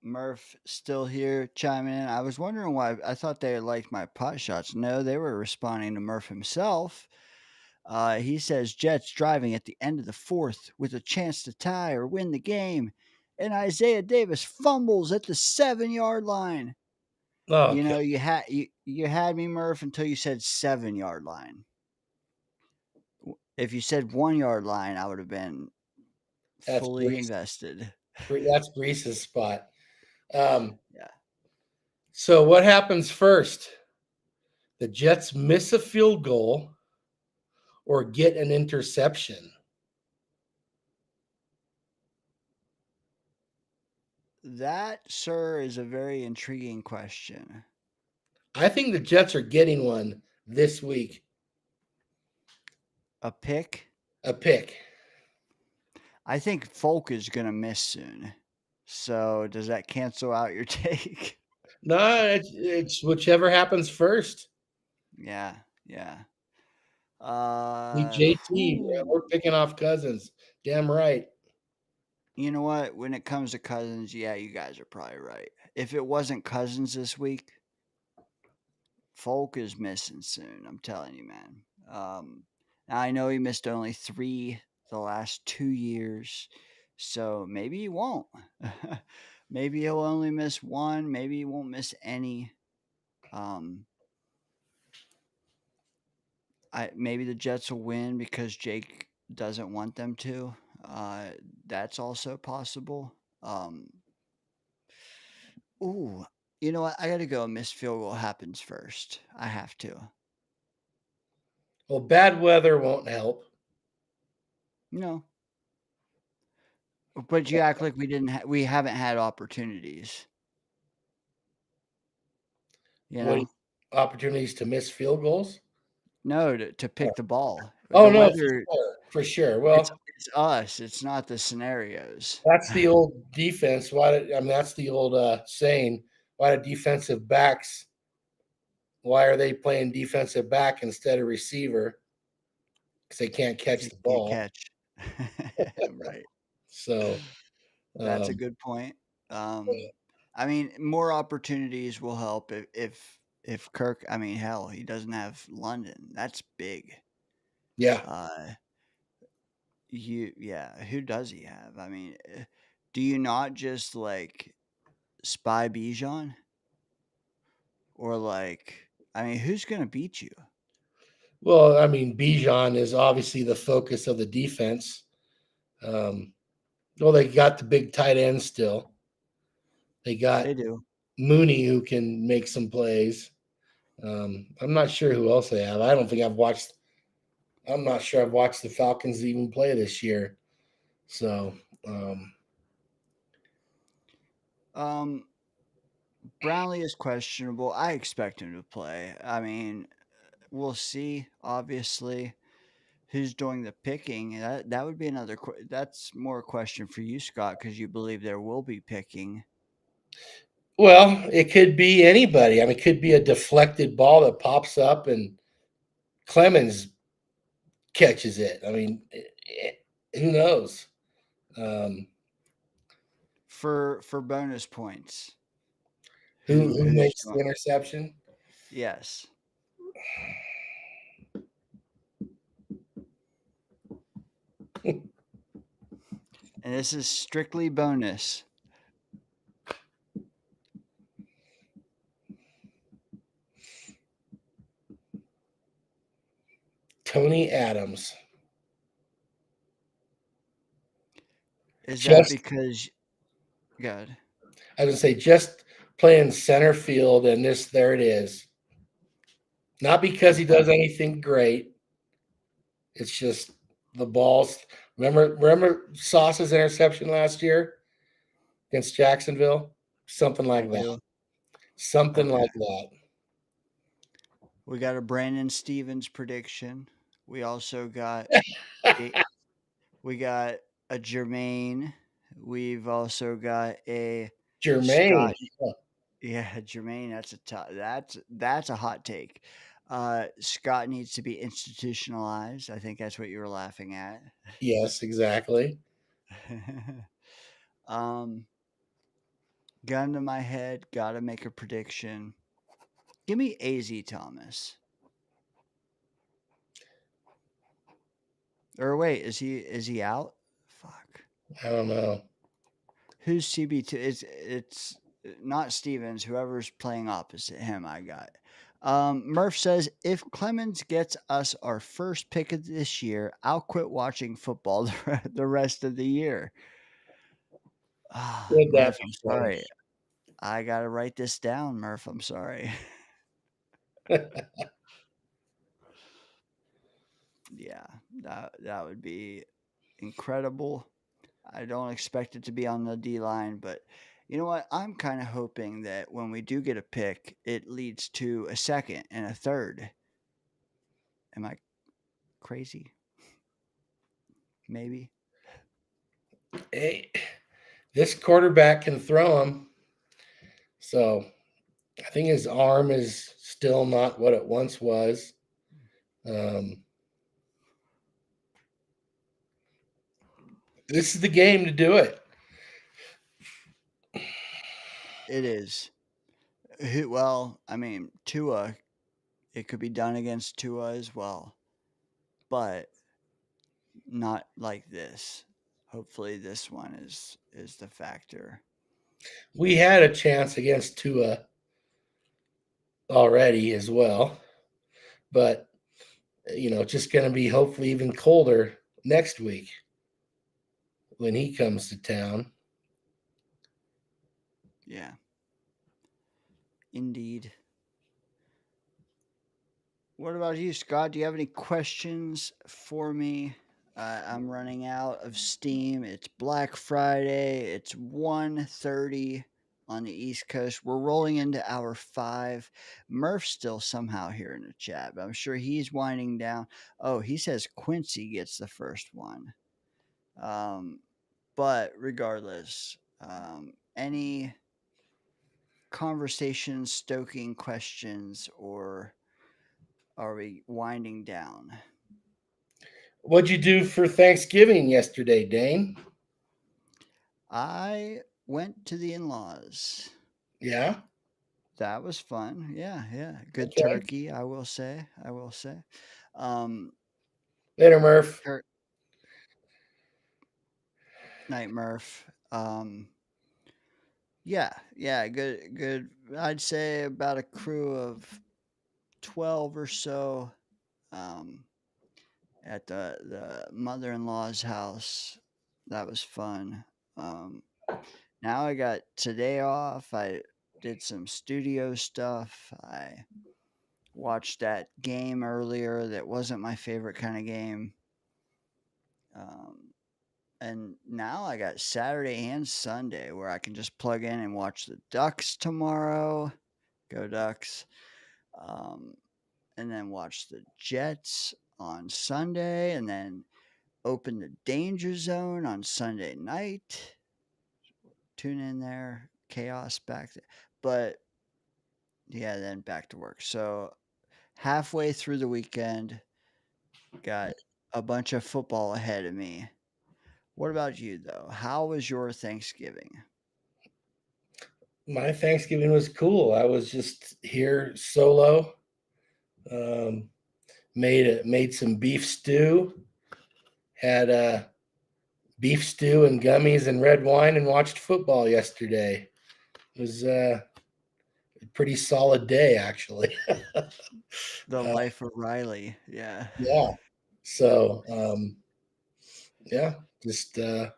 Murph still here chiming in. I was wondering why. I thought they liked my pot shots. No, they were responding to Murph himself. He says Jets driving at the end of the fourth with a chance to tie or win the game, and Isaiah Davis fumbles at the 7-yard line. Oh, You know, okay. you had me, Murph, until you said 7-yard line. If you said 1-yard line, I would have been That's fully Brees. invested. That's Brees's spot. Yeah. So what happens first? The Jets miss a field goal or get an interception? That, sir, is a very intriguing question. I think the Jets are getting one this week. A pick? A pick. I think Folk is going to miss soon. So does that cancel out your take? No, it's whichever happens first. Yeah, yeah. JT, we're picking off Cousins. Damn right. You know what? When it comes to Cousins, yeah, you guys are probably right. If it wasn't Cousins this week, Folk is missing soon. I'm telling you, man. Now I know he missed only 3 the last 2 years, so maybe he won't. Maybe he'll only miss 1. Maybe he won't miss any. Maybe the Jets will win because Jake doesn't want them to. That's also possible. Ooh, you know what? I got to go. Missed field goal happens first. I have to. Well, bad weather won't help. No. But you act like we haven't had opportunities. You know? Opportunities to miss field goals? No, to pick the ball. Oh, The no, weather, for sure. Well, it's us. It's not the scenarios. that's the old defense. That's the old saying. Why do defensive backs? Why are they playing defensive back instead of receiver? Because they can't catch the ball. Catch. Right. So that's a good point. I mean, more opportunities will help if Kirk. I mean, hell, he doesn't have London. That's big. Yeah. Who does he have? I mean, do you not just like spy Bijan? Or I mean, who's gonna beat you? Well, I mean, Bijan is obviously the focus of the defense. Well, they got the big tight end still. They do. Mooney who can make some plays. I'm not sure who else they have. I'm not sure I've watched the Falcons even play this year. So, Brownlee is questionable. I expect him to play. I mean, we'll see. Obviously, who's doing the picking? That would be another. That's more a question for you, Scott, because you believe there will be picking. well, it could be anybody. I mean, it could be a deflected ball that pops up and Clemens catches it. I mean, who knows? For bonus points. Who Who's makes the doing? interception? Yes. And this is strictly bonus. Tony Adams. Is Just- that because? Good. I was gonna say just playing center field, and there it is. Not because he does anything great. It's just the balls. Remember Sauce's interception last year against Jacksonville? Something like that. do. Something Okay. like that. We got a Brandon Stevens prediction. We also got we got a Jermaine. We've also got a Jermaine. Scott. Yeah, Jermaine. That's a hot take. Scott needs to be institutionalized. I think that's what you were laughing at. Yes, exactly. Gun to my head. Gotta make a prediction. Give me AZ Thomas. Or wait, is he out? Fuck. I don't know. Who's CB2? It's not Stevens. Whoever's playing opposite him, I got. Murph says if Clemens gets us our first pick of this year, I'll quit watching football the rest of the year. Would that Murph, be I'm funny? sorry. I gotta write this down, Murph. I'm sorry. Yeah, that would be incredible. I don't expect it to be on the D line, but you know what? I'm kind of hoping that when we do get a pick, it leads to a second and a third. Am I crazy? Maybe. Hey, this quarterback can throw him. So I think his arm is still not what it once was. This is the game to do it. It is. Well, I mean, Tua, it could be done against Tua as well, but not like this. Hopefully, this one is the factor. We had a chance against Tua already as well, but just going to be hopefully even colder next week when he comes to town. Yeah. Indeed. What about you, Scott? Do you have any questions for me? I'm running out of steam. It's Black Friday. It's 1:30 on the East Coast. We're rolling into hour 5. Murph's still somehow here in the chat, but I'm sure he's winding down. Oh, he says Quincy gets the first one. But regardless, any conversation stoking questions, or are we winding down? What'd you do for Thanksgiving yesterday, Dane? I went to the in-laws. Yeah. That was fun. Yeah. Good Okay. turkey, I will say. Later, Murph. Night, Murph. Yeah, good. I'd say about a crew of 12 or so at the mother-in-law's house. That was fun. Now I got today off. I did some studio stuff. I watched that game earlier that wasn't my favorite kind of game. And now I got Saturday and Sunday where I can just plug in and watch the Ducks tomorrow. Go Ducks. And then watch the Jets on Sunday, and then open the Danger Zone on Sunday night. Tune in there. Chaos back there. But yeah, then back to work. So halfway through the weekend, got a bunch of football ahead of me. What about you, though? How was your Thanksgiving? My Thanksgiving was cool. I was just here solo. Made some beef stew. Had beef stew and gummies and red wine and watched football yesterday. It was a pretty solid day, actually. The life of Riley. Yeah. Yeah. So, yeah, just good.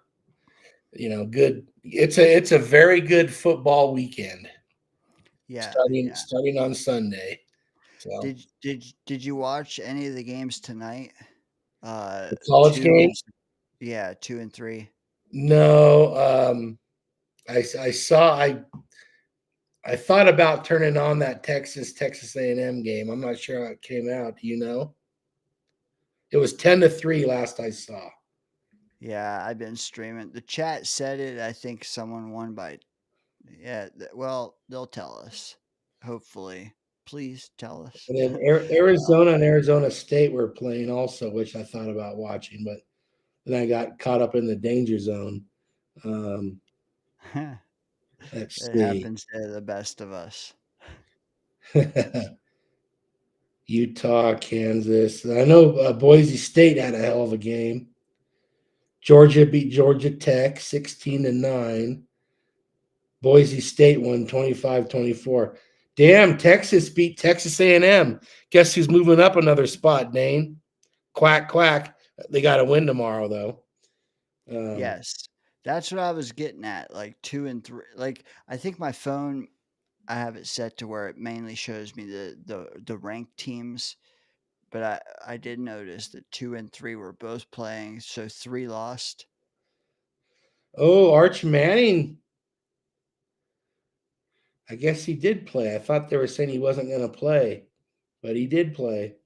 It's a very good football weekend. Yeah. Starting on Sunday. So Did you watch any of the games tonight? the college 2 games? Yeah, 2 and 3. No. I saw. I thought about turning on that Texas A&M game. I'm not sure how it came out. Do you know? It was 10-3 last I saw. Yeah, I've been streaming. The chat said it. I think someone won by. Yeah, well, they'll tell us. Hopefully, please tell us. And then Arizona and Arizona State were playing also, which I thought about watching, but then I got caught up in the danger zone. Let's It see. happens to the best of us. Utah, Kansas. I know Boise State had a hell of a game. Georgia beat Georgia Tech 16-9. Boise State won 25-24. Damn, Texas beat Texas A&M. Guess who's moving up another spot, Dane? Quack, quack. They got to win tomorrow, though. Yes, that's what I was getting at. Like 2 and 3. Like I think my phone, I have it set to where it mainly shows me the ranked teams. But I did notice that 2 and 3 were both playing, so 3 lost. Oh, Arch Manning. I guess he did play. I thought they were saying he wasn't going to play, but he did play.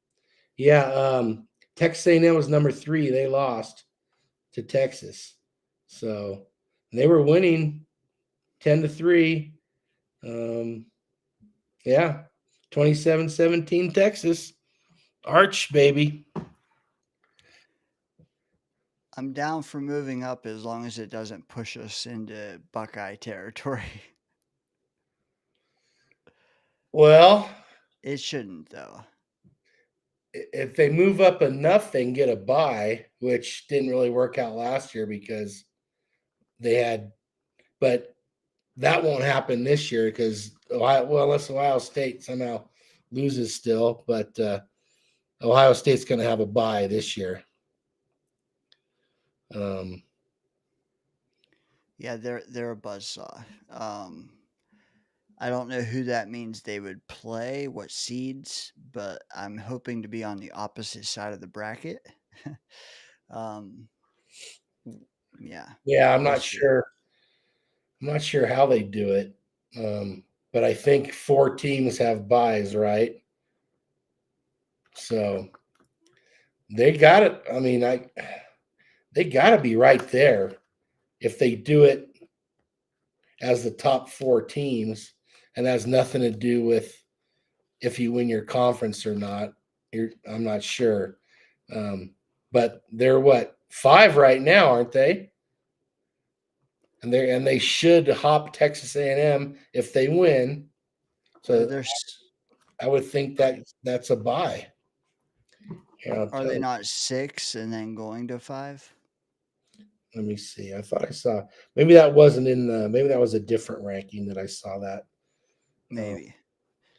Yeah, Texas A&M was number 3. They lost to Texas. So they were winning 10-3. Yeah, 27-17 Texas. Arch, baby. I'm down for moving up as long as it doesn't push us into Buckeye territory. Well, It shouldn't, though. if they move up enough, they can get a bye, which didn't really work out last year because they had, but that won't happen this year because unless Ohio State somehow loses still, but Ohio State's going to have a bye this year. Yeah, they're a buzzsaw. I don't know who that means they would play, what seeds, but I'm hoping to be on the opposite side of the bracket. Yeah. Yeah, I'm We'll not see. sure. I'm not sure how they do it, but I think 4 teams have buys, right? So they got it. I mean, they got to be right there if they do it as the top 4 teams, and that has nothing to do with if you win your conference or not. I'm not sure, but they're what 5 right now, aren't they? And they should hop Texas A&M if they win. So I would think that's a buy. Yeah, Are they not 6 and then going to 5? let me see. I thought I saw maybe that wasn't in the maybe that was a different ranking that I saw that. Maybe.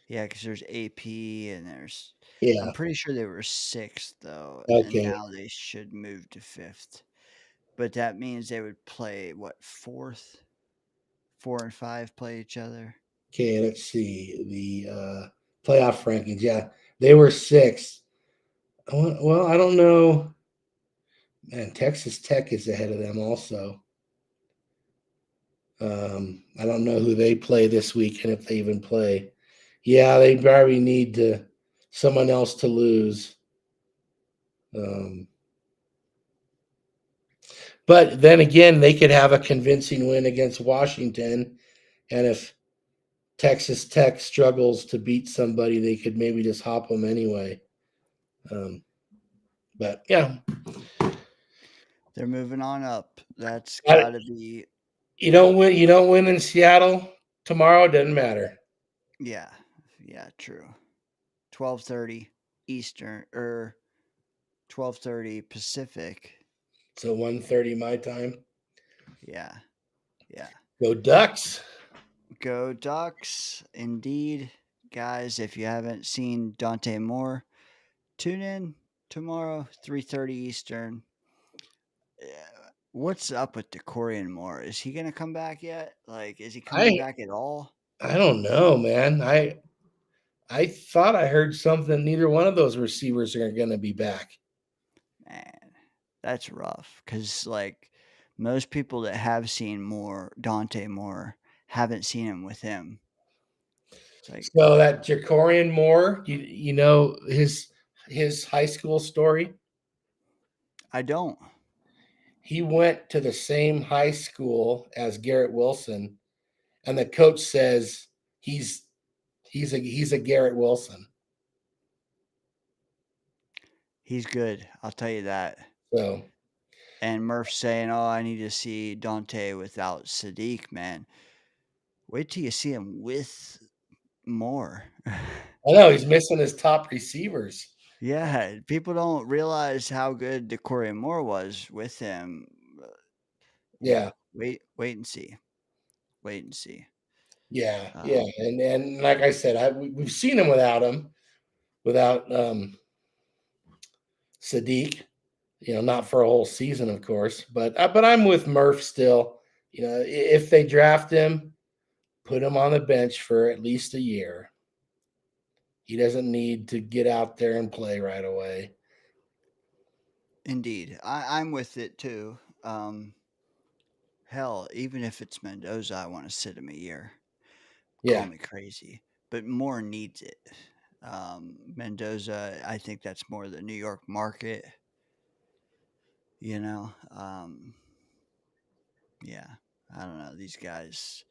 Yeah, because there's AP and there's. Yeah. I'm pretty sure they were 6th though, and Okay. now they should move to 5th. But that means they would play what 4th, 4 and 5 play each other. Okay, let's see the playoff rankings. Yeah, they were 6th. Well, I don't know. Man, Texas Tech is ahead of them also. I don't know who they play this weekend, if they even play. Yeah, they probably need someone else to lose. But then again, they could have a convincing win against Washington, and if Texas Tech struggles to beat somebody, they could maybe just hop them anyway. But yeah, They're moving on up. That's I- got to be, you don't win. You don't win in Seattle tomorrow. Doesn't matter. yeah, true. 12:30 Eastern or 12:30 Pacific. So 1:30 my time. Yeah. Go Ducks. Go Ducks. Indeed. Guys, if you haven't seen Dante Moore, tune in tomorrow, 3:30 Eastern. What's up with DeCorian Moore? Is he going to come back yet? Like, is he coming back at all? I don't know, man. I thought I heard something. Neither one of those receivers are going to be back. Man, that's rough. Because, like, most people that have seen Dante Moore, haven't seen him with him. It's like, So that Jacorian Moore, you know his high school story? I don't. He went to the same high school as Garrett Wilson, and the coach says he's a Garrett Wilson. He's good. I'll tell you that. So, and Murph saying, "Oh, I need to see Dante without Sadiq." Man, wait till you see him with Moore. I know he's missing his top receivers. Yeah, people don't realize how good DeCorian Moore was with him. Yeah, Wait and see. Wait and see. yeah, and like I said, we've seen him without Sadiq. Not for a whole season, of course, but I'm with Murph still. If they draft him, put him on the bench for at least a year. He doesn't need to get out there and play right away. Indeed, I'm with it too. Hell, even if it's Mendoza, I want to sit him a year. Yeah. Call me crazy, but Moore needs it. Mendoza, I think that's more the New York market. Yeah, I don't know. These guys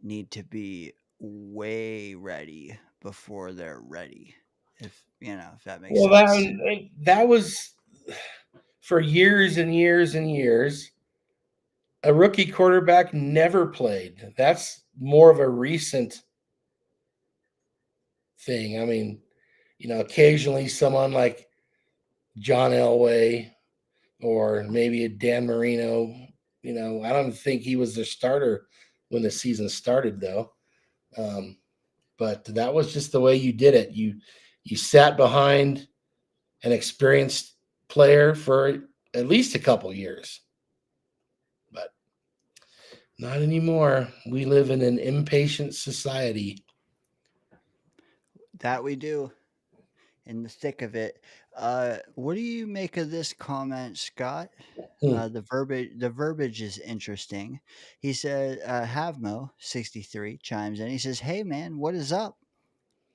need to be way ready before they're ready. If that makes sense. That was for years and years and years. A rookie quarterback never played. That's more of a recent thing. I mean, occasionally someone like John Elway or maybe a Dan Marino. I don't think he was the starter when the season started, though. But that was just the way you did it. You sat behind an experienced player for at least a couple years. But not anymore. We live in an impatient society. That we do. In the thick of it. What do you make of this comment, Scott? The verbiage is interesting. He said, Havmo 63 chimes in. He says, "Hey man, what is up?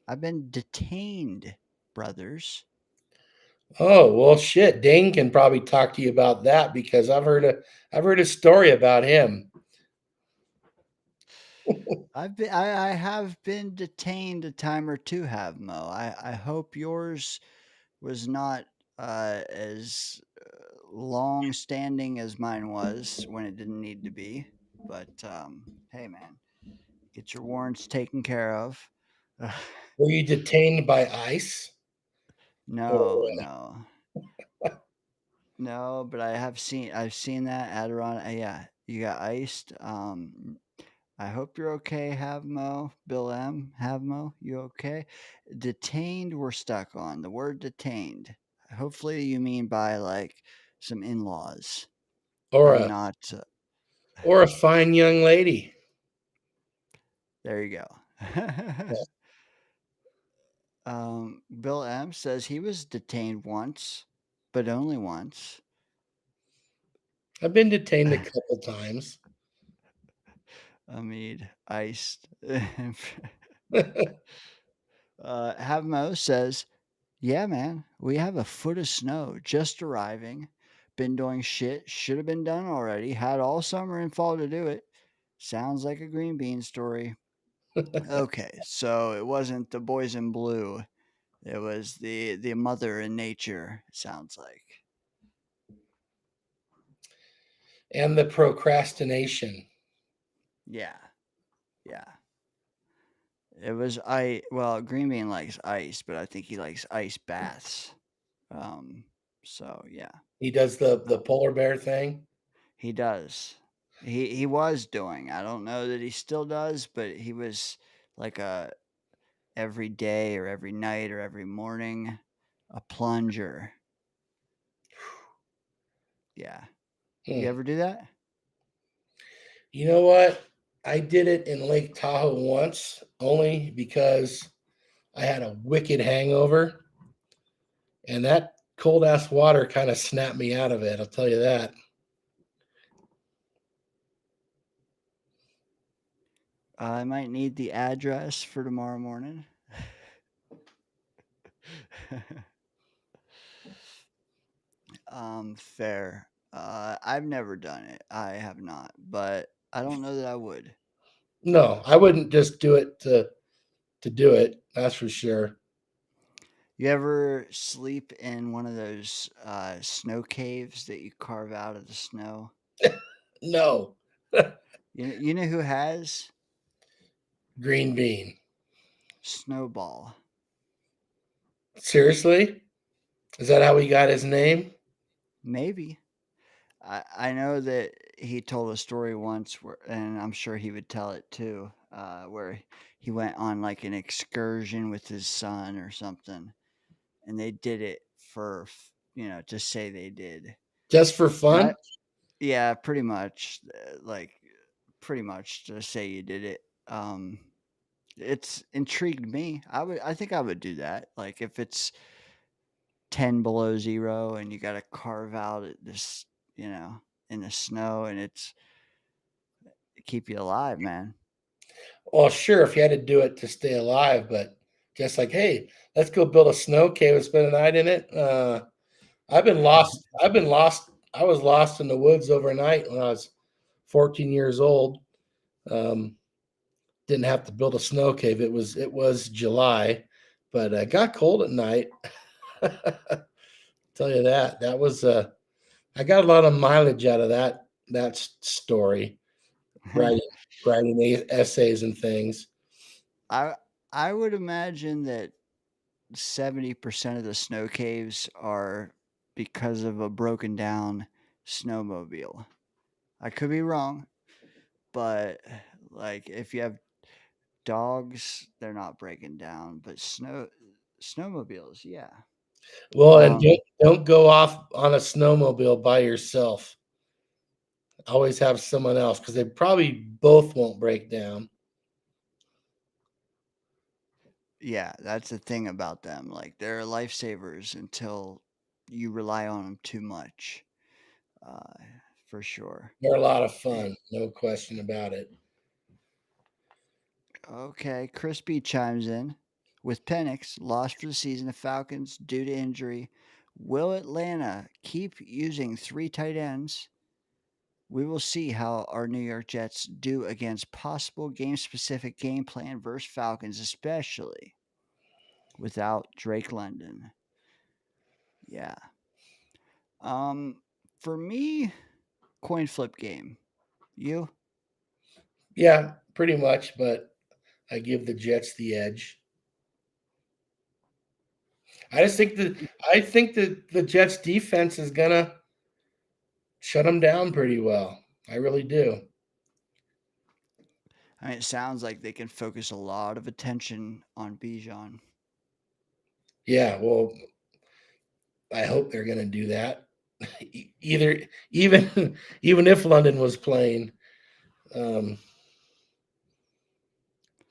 I've been detained, brothers." Oh, well, shit. Dane can probably talk to you about that because I've heard a story about him. I have been detained a time or two, Havmo. I hope yours was not as long standing as mine was when it didn't need to be. But hey, man, get your warrants taken care of. Were you detained by ICE? No, no, but I've seen that Adirondack. Yeah, you got iced. I hope you're okay, Havmo. Bill M. Havmo, you okay? Detained, we're stuck on the word detained. Hopefully, you mean by like some in-laws Or and a not. or a fine young lady. There you go. Bill M says he was detained once, but only once. I've been detained a couple times. I mean, iced. Havmo says, yeah, man, we have a foot of snow just arriving. Been doing shit, should have been done already. Had all summer and fall to do it. Sounds like a green bean story. Okay, so it wasn't the boys in blue. It was the mother in nature, it sounds like. And the procrastination. Yeah. Yeah. It was Green Bean likes ice, but I think he likes ice baths. So yeah, He does the polar bear thing. he does. He was doing. I don't know that he still does, but he was like a every day or every night or every morning a plunger. Yeah. You Hmm. ever do that? You know what? I did it in Lake Tahoe once, only because I had a wicked hangover, and that cold ass water kind of snapped me out of it. I'll tell you that. I might need the address for tomorrow morning. Fair. I've never done it. I have not, but I don't know that I would. No, I wouldn't just do it to do it. That's for sure. You ever sleep in one of those snow caves that you carve out of the snow? No, You know who has? green bean. Snowball. Seriously? Is that how he got his name? Maybe. I know that he told a story once, and I'm sure he would tell it too, where he went on like an excursion with his son or something, and they did it for, to say they did. Just for And fun? yeah, pretty much, pretty much to say you did it. It's intrigued me. I think I would do that. Like if it's 10 below zero and you got to carve out this, in the snow, and it's keep you alive, man. Well, sure, if you had to do it to stay alive, but just like, hey, let's go build a snow cave and spend a night in it. I've been lost. I've been lost. I was lost in the woods overnight when I was 14 years old. Um, didn't have to build a snow cave. It was July, but got cold at night. Tell you that. That was I got a lot of mileage out of that story. Writing essays and things. I I would imagine that 70% of the snow caves are because of a broken down snowmobile. I could be wrong, but like if you have dogs, they're not breaking down, but snowmobiles, yeah. Well, and Um, don't go off on a snowmobile by yourself. Always have someone else because they probably both won't break down. yeah, that's the thing about them. Like they're lifesavers until you rely on them too much. Uh, for sure. They're a lot of Eh, fun, no question about it. Okay, Crispy chimes in. With Penix lost for the season, the Falcons due to injury, will Atlanta keep using three tight ends? We will see how our New York Jets do against possible game specific game plan versus Falcons, especially without Drake London. Yeah. Um, for me, coin flip game. You? Yeah, pretty much, but I give the Jets the edge. I think that the Jets defense is gonna shut them down pretty well. I really do. I mean, it sounds like they can focus a lot of attention on Bijan. Yeah, well, I hope they're gonna do that. Either even even if London was playing. Um,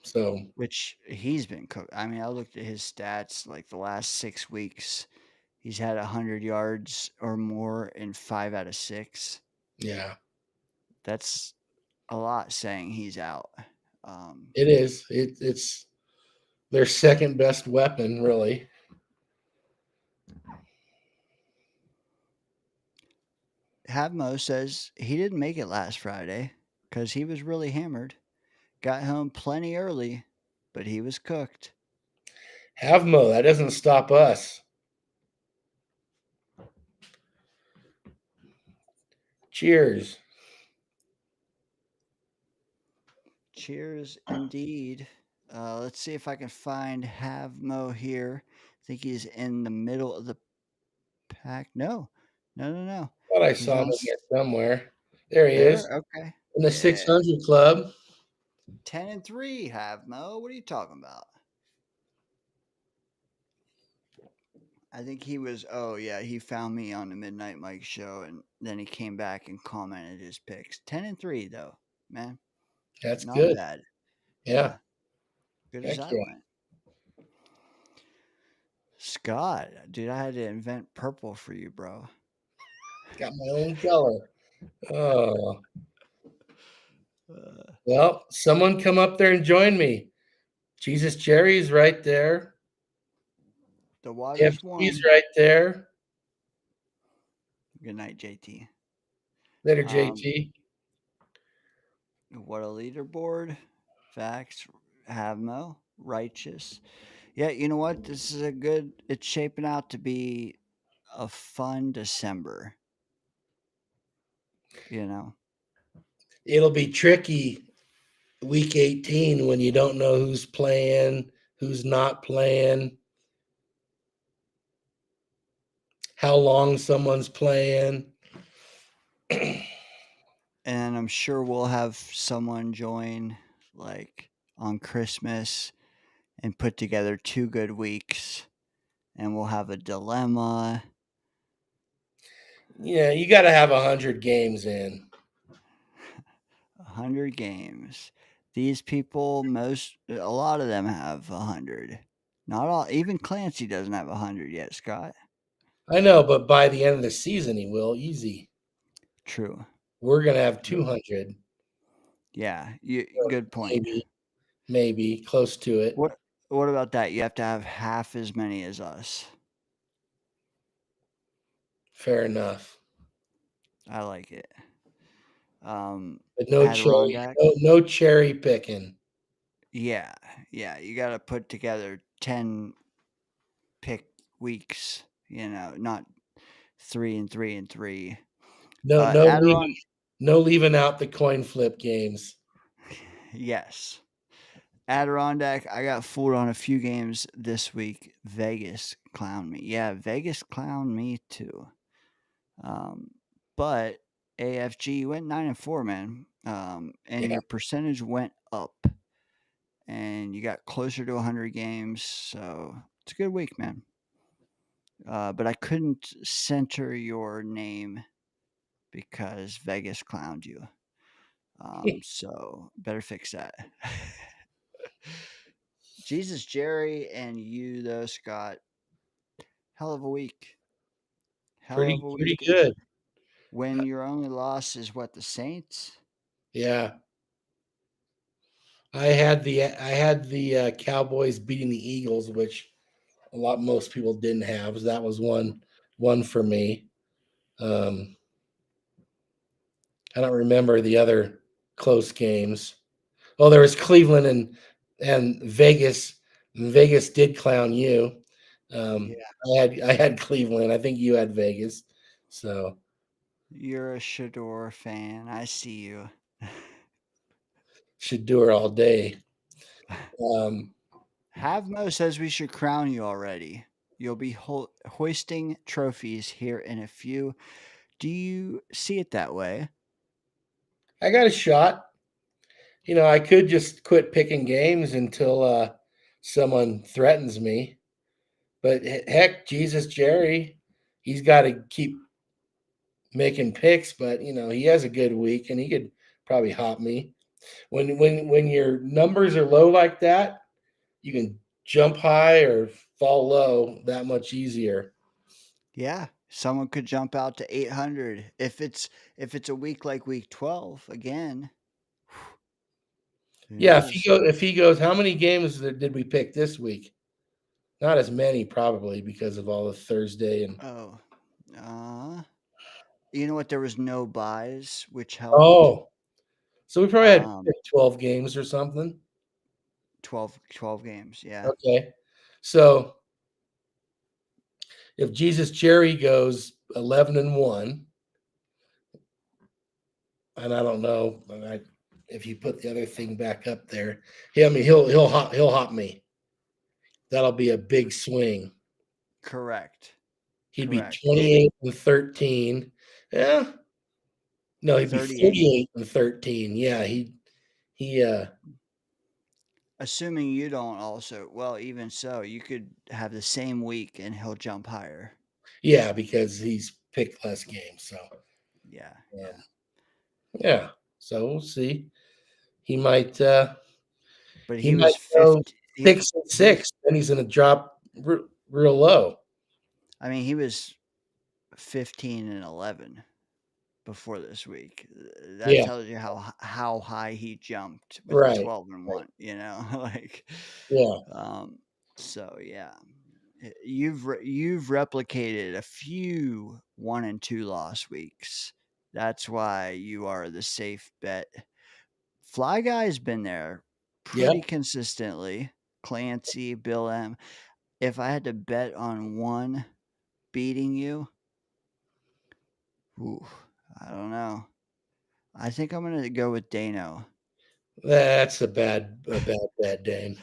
so Which he's been cooked. I mean, I looked at his stats like the last 6 weeks. He's had 100 yards or more in 5 out of 6. Yeah, That's a lot saying he's out. it is. It's their second best weapon, really. Havmo says he didn't make it last Friday because he was really hammered. Got home plenty early, but he was cooked. Havmo, that doesn't stop us. Cheers. Cheers, indeed. Let's see if I can find Havmo here. I think he's in the middle of the pack. No. Thought I He's saw him on in here somewhere. There he is there. Okay. in the Yeah. 600 club. 10-3, Havmo. What are you talking about? I think he was. Oh yeah, he found me on the Midnight Mike show, and then he came back and commented his picks. 10-3 though, man. That's Not good. bad. Yeah. Good Heck as I yeah. went. Scott, dude, I had to invent purple for you, bro. Got my own color. Oh. Uh, Well, someone come up there and join me. Jesus Jerry's right there. the water's warm. FG's right there. Good night, JT. Later, JT. What a leaderboard. Facts. Havmo. Righteous. Yeah, you know what? This is it's shaping out to be a fun December. You know? It'll be tricky week 18 when you don't know who's playing, who's not playing, how long someone's playing. And I'm sure we'll have someone join like on Christmas and put together 2 good weeks, and we'll have a dilemma. Yeah, you got to have 100 games in. 100 games. These people, a lot of them have 100. Not all. Even Clancy doesn't have 100 yet, Scott. I know, but by the end of the season, he will. Easy. True. We're going to have 200. Yeah, good point. Maybe close to it. What about that? You have to have half as many as us. Fair enough. I like it. But no cherry picking. Yeah, you got to put together 10 pick weeks, not 3 and 3 and 3. No leaving out the coin flip games. Yes. Adirondack, I got fooled on a few games this week. Vegas clowned me. Yeah, Vegas clowned me too. But AFG went 9-4, man. And your percentage went up. And you got closer to 100 games, so it's a good week, man. But I couldn't center your name because Vegas clowned you. So better fix that. Jesus, Jerry, and you though, Scott. Hell of a week. Pretty good. When your only loss is what, the Saints? Yeah. I had the Cowboys beating the Eagles, which most people didn't have. So that was one for me. I don't remember the other close games. Oh, there was Cleveland and Vegas. Vegas did clown you. I had Cleveland. I think you had Vegas. So You're a Shador fan. I see you. Shador all day. Havmo says we should crown you already. You'll be hoisting trophies here in a few. Do you see it that way? I got a shot. I could just quit picking games until someone threatens me. But heck, Jesus Jerry, he's got to keep making picks. But he has a good week, and he could probably hop me. When your numbers are low like that, you can jump high or fall low that much easier. Yeah, Someone could jump out to 800 if it's a week like week 12 again. Who Yeah, knows? if he goes, how many games did we pick this week? Not as many, probably, because of all the Thursday and Oh, you know what? There was no buys, which helped. oh, so we probably had Um, 12 games or something. 12 games. Yeah. Okay, so if Jesus Cherry goes 11-1, and I don't know, if you put the other thing back up there, he'll hop me. That'll be a big swing. Correct. He'd Correct. be 28-13. Yeah. No, he'd be 38. 48-13. Yeah, he Assuming you don't also, well, even so, you could have the same week and he'll jump higher. yeah, because he's picked less games. So Yeah. yeah. So we'll see. He might But he he was might go 50. 6-6, then he's gonna drop real low. I mean, he was 15-11 before this week. That Yeah, tells you how high he jumped with a right. 12-1, you know, like Yeah. so yeah. You've replicated a few 1 and 2 loss weeks. That's why you are the safe bet. Fly Guy's been there Yeah. pretty consistently. Clancy, Bill M. If I had to bet on one beating you, ooh, I don't know. I think I'm gonna go with Dano. That's a bad bet, Dane.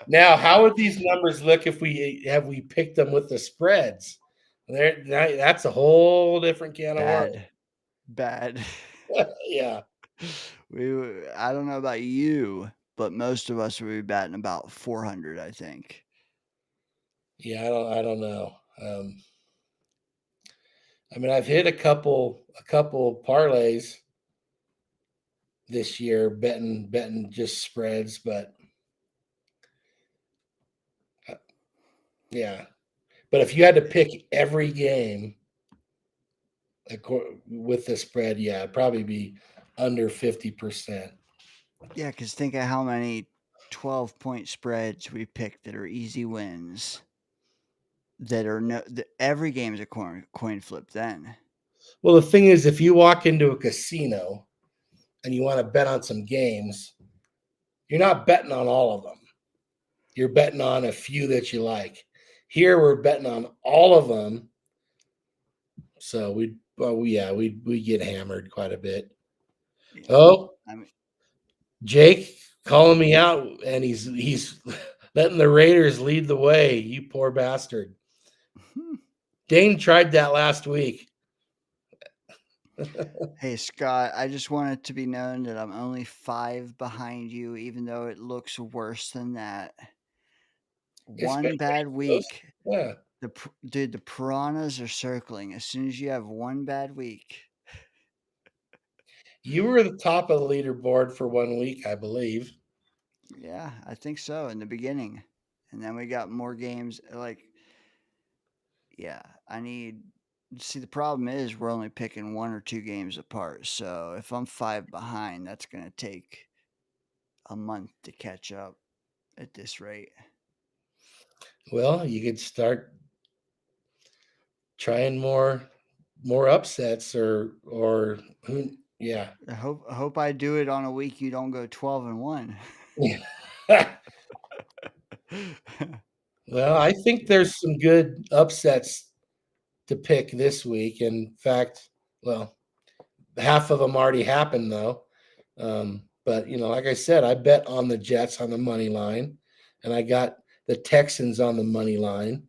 Now, how would these numbers look if we picked them with the spreads? That's a whole different can of worms. Bad. Yeah. I don't know about you, but most of us would be batting about 400, I think. Yeah, I don't know. I mean, I've hit a couple parlays this year betting just spreads, but yeah. But if you had to pick every game with the spread, yeah, it'd probably be under 50%. Yeah, because think of how many 12-point spreads we picked that are easy wins. That are every game is a coin flip. Then Well, the thing is, if you walk into a casino and you want to bet on some games, you're not betting on all of them. You're betting on a few that you like. Here, we're betting on all of them. So we get hammered quite a bit. yeah, Oh, I mean, Jake calling me out, and he's letting the Raiders lead the way. You poor bastard. Dane tried that last week. hey Scott, I just want it to be known that I'm only 5 behind you, even though it looks worse than that. It's One been bad close. week. Yeah. Dude, the piranhas are circling as soon as you have one bad week. You were at the top of the leaderboard for 1 week, I believe. Yeah, I think so in the beginning. And then we got more games yeah, see the problem is we're only picking 1 or 2 games apart. So if I'm 5 behind, that's going to take a month to catch up at this rate. Well, you could start trying more upsets or who yeah. I hope I do it on a week you don't go 12-1. Well, I think there's some good upsets to pick this week. In fact, well, half of them already happened though. But like I said, I bet on the Jets on the money line, and I got the Texans on the money line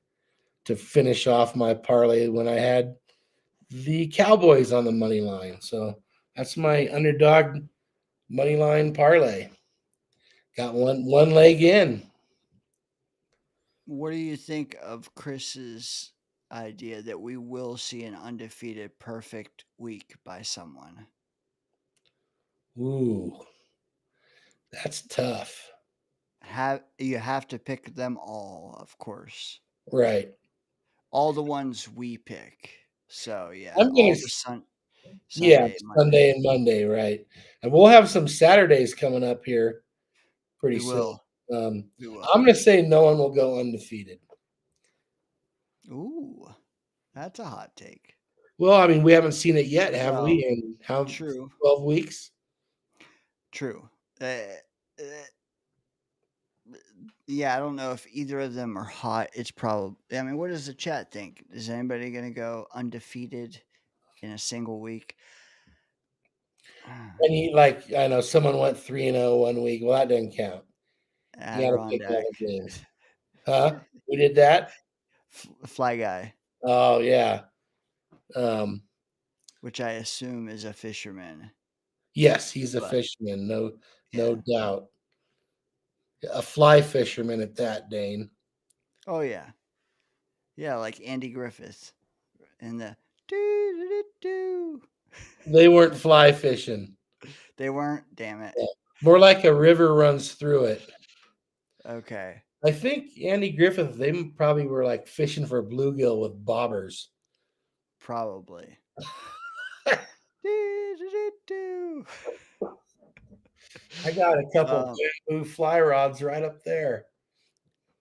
to finish off my parlay when I had the Cowboys on the money line. So that's my underdog money line parlay. Got one leg in. What do you think of Chris's idea that we will see an undefeated perfect week by someone? Ooh, that's tough. You have to pick them all, of course. Right. all the ones we pick. So yeah, I'm all gonna the yeah, Sunday, Sunday Monday. and Monday, right? And we'll have some Saturdays coming up here pretty We soon. will. We will. I'm gonna say no one will go undefeated. Ooh, that's a hot take. Well, I mean, we haven't seen it yet, have Well, we? In how true. 12 weeks? True. Yeah, I don't know if either of them are hot. It's probably. I mean, what does the chat think? Is anybody going to go undefeated in a single week? And like I know someone went 3-0 one week. Well, that doesn't count. You got to pick all Adirondack. the games. Huh? We did that? Fly Guy, Oh yeah. which I assume is a fisherman. Yes, he's a But fisherman, no yeah. doubt. A fly fisherman at that, Dane. Oh yeah. Yeah, like Andy Griffith and the do. They weren't fly fishing. They weren't. Damn it. Yeah. More like a river runs through it. Okay. I think Andy Griffith, they probably were like fishing for bluegill with bobbers. Probably. I got a couple bamboo fly rods right up there.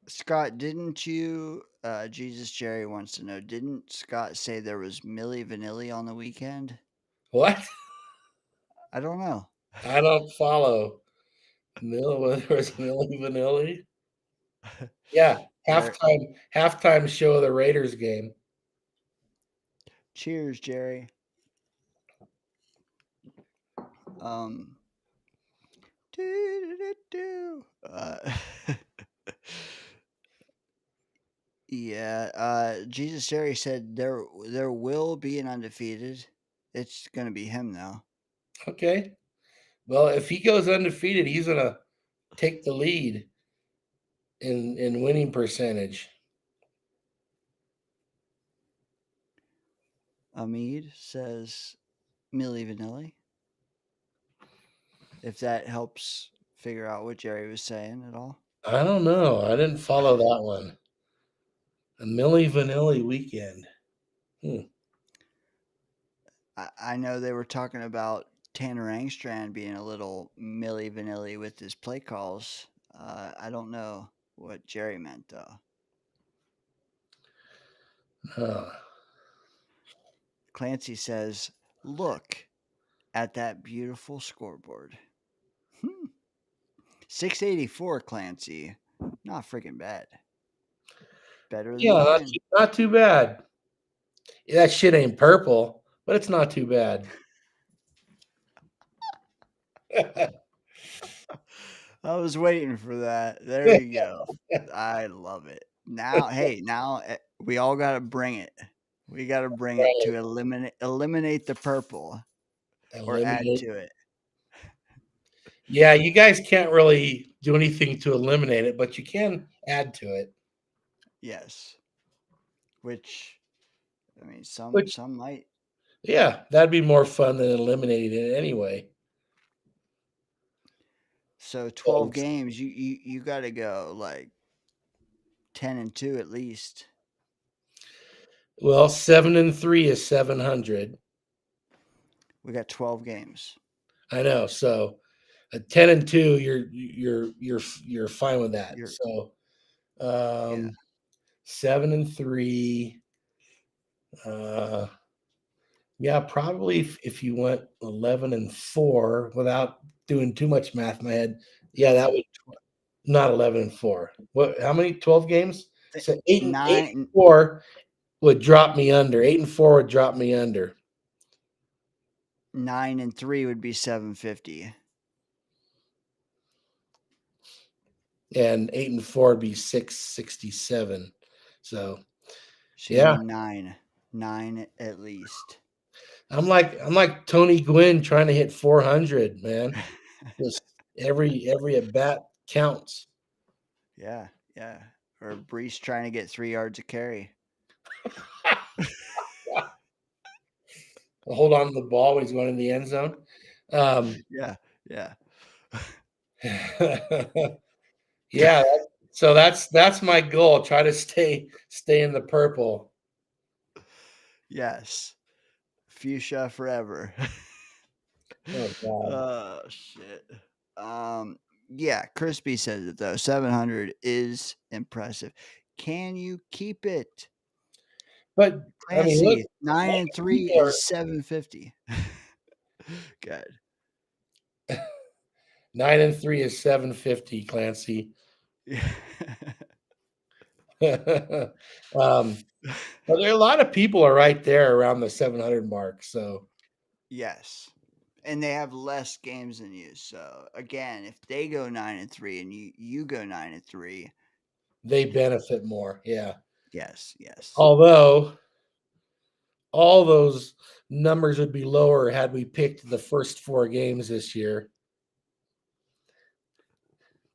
Scott, didn't you? Jesus Jerry wants to know. Didn't Scott say there was Milli Vanilli on the weekend? What? I don't know. I don't follow. There's Milli Vanilli. Yeah, halftime show of the Raiders game. Cheers, Jerry. Yeah. Jesus Jerry said there will be an undefeated. It's gonna be him now. Okay. Well, if he goes undefeated, he's gonna take the lead in winning percentage. Amid says Milli Vanilli. If that helps figure out what Jerry was saying at all. I don't know. I didn't follow that one. A Milli Vanilli weekend. I know they were talking about Tanner Angstrand being a little Milli Vanilli with his play calls. I don't know what Jerry meant though. Clancy says, "Look at that beautiful scoreboard." 684, Clancy. Not freaking bad. Better than mine. Not too bad. That shit ain't purple, but it's not too bad. I was waiting for that. There you go. I love it. Now, we all got to bring it. We got to bring it to eliminate the purple or add to it. Yeah, you guys can't really do anything to eliminate it, but you can add to it. Yes. Which, I mean, some might. Yeah, that'd be more fun than eliminating it anyway. So 12 games, you got to go like 10-2 at least. Well, 7-3 is 700. We got 12 games. I know. So, at 10-2, you're fine with that. So, 7-3. Yeah, probably if you went 11-4 without doing too much math in my head. Yeah, that would not 11-4. What? How many? 12 games? So 8-4 would drop me under. 8-4 would drop me under. 9-3 would be 750. And 8-4 would be 667. So yeah, 9 at least. I'm like Tony Gwynn trying to hit 400, man. Just every at bat counts. Yeah. Or Brees trying to get 3 yards of carry. Hold on to the ball when he's going in the end zone. Yeah. Yeah. So that's my goal. Try to stay in the purple. Yes. Fuchsia forever. Oh God. Oh shit. Yeah, Crispy says it though. 700 is impressive. Can you keep it? But I mean, look, Clancy, 9-3 people are is 750. Good. 9-3 is 750, Clancy. But there are a lot of people are right there around the 700 mark. So Yes. And they have less games than you. So again, if they go 9-3 and you go 9-3, they benefit more. Yeah. yes. Although all those numbers would be lower had we picked the first 4 games this year.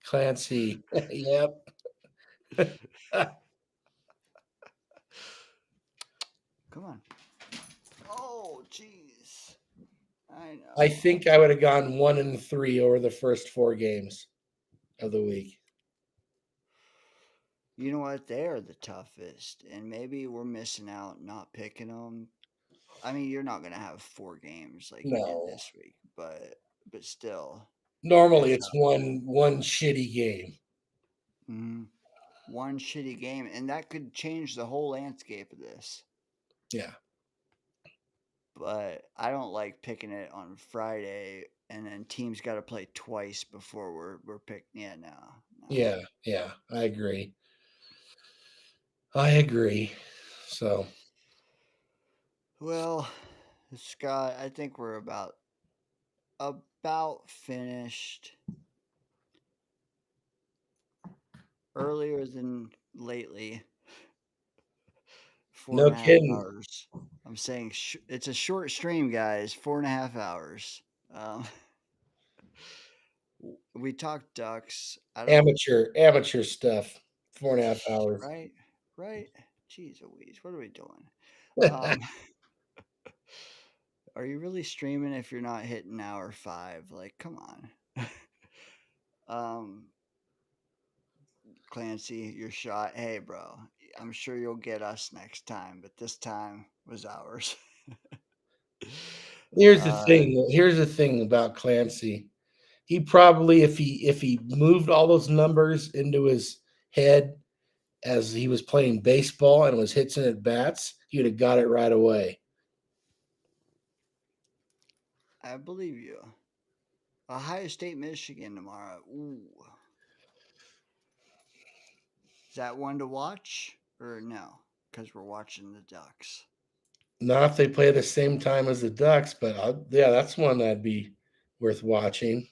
Clancy. Yep. Come on. Oh, jeez. I know. I think I would have gone 1-3 over the first 4 games of the week. You know what? They are the toughest, and maybe we're missing out not picking them. I mean, you're not gonna have 4 games like you did No. this week, but still, Normally they're it's tough. one shitty game. Mhm. One shitty game, and that could change the whole landscape of this. Yeah. But I don't like picking it on Friday, and then teams got to play twice before we're picking. Yeah, no. Yeah. I agree. So Well, Scott, I think we're about finished. Earlier than lately. Four no and a half kidding. hours. I'm saying it's a short stream, guys. 4.5 hours. Um, we talked ducks. I don't. Amateur stuff. 4.5 hours. Right. Jeez Louise, what are we doing? Um, are you really streaming if you're not hitting hour 5? Like, come on. Clancy, your shot. Hey, bro. I'm sure you'll get us next time, but this time was ours. Here's the thing about Clancy. He probably, if he moved all those numbers into his head as he was playing baseball and was hitting at bats, he would have got it right away. I believe you. Ohio State, Michigan tomorrow. Ooh. Is that one to watch or no? Because we're watching the Ducks. Not if they play the same time as the Ducks, but yeah, that's one that'd be worth watching.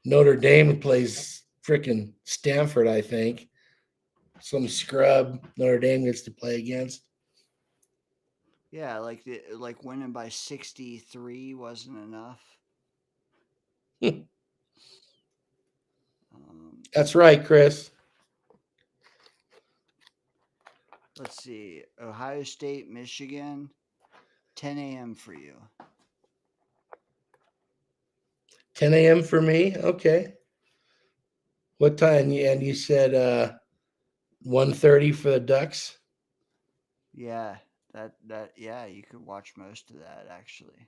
Notre Dame plays freaking Stanford, I think. Some scrub Notre Dame gets to play against. Yeah, like winning by 63 wasn't enough. That's right, Chris. Let's see. Ohio State, Michigan, 10 a.m. for you. 10 a.m. for me? Okay. What time? And you said 1:30 for the Ducks? Yeah, yeah, you could watch most of that actually.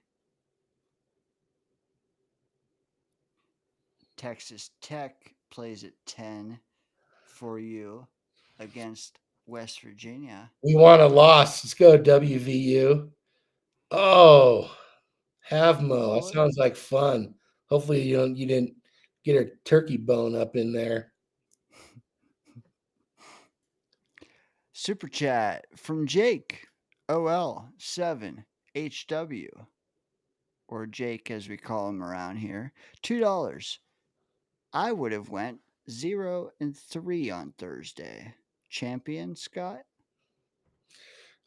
Texas Tech plays at 10 for you against West Virginia. We want a loss. Let's go WVU. Oh, have Mo. That sounds like fun. Hopefully you didn't get a turkey bone up in there. Super chat from Jake OL7HW, or Jake as we call him around here. $2. I would have went 0-3 on Thursday. Champion, Scott?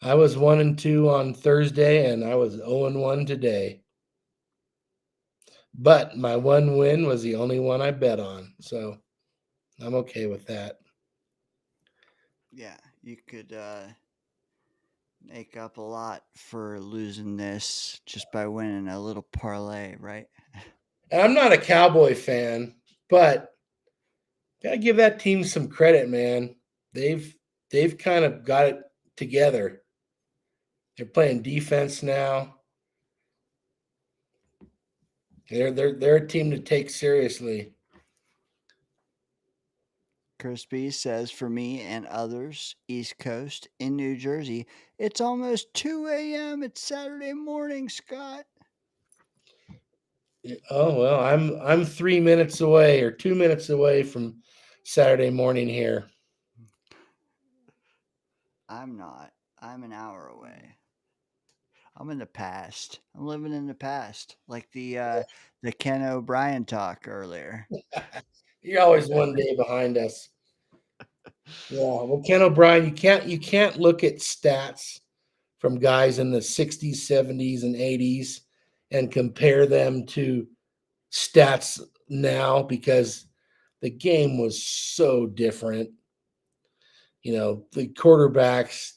I was 1-2 on Thursday, and I was 0-1 today. But my one win was the only one I bet on, so I'm okay with that. Yeah, you could make up a lot for losing this just by winning a little parlay, right? And I'm not a Cowboy fan, but gotta give that team some credit, man. They've kind of got it together. They're playing defense now. They're a team to take seriously. Chris B says, for me and others, East Coast in New Jersey, it's almost 2 a.m. It's Saturday morning, Scott. Oh well, I'm 3 minutes away or 2 minutes away from Saturday morning here. I'm not. I'm an hour away. I'm in the past. I'm living in the past, like the Ken O'Brien talk earlier. You're always one day behind us. Yeah, well, Ken O'Brien, you can't look at stats from guys in the 60s, 70s, and 80s and compare them to stats now because the game was so different. You know, the quarterbacks,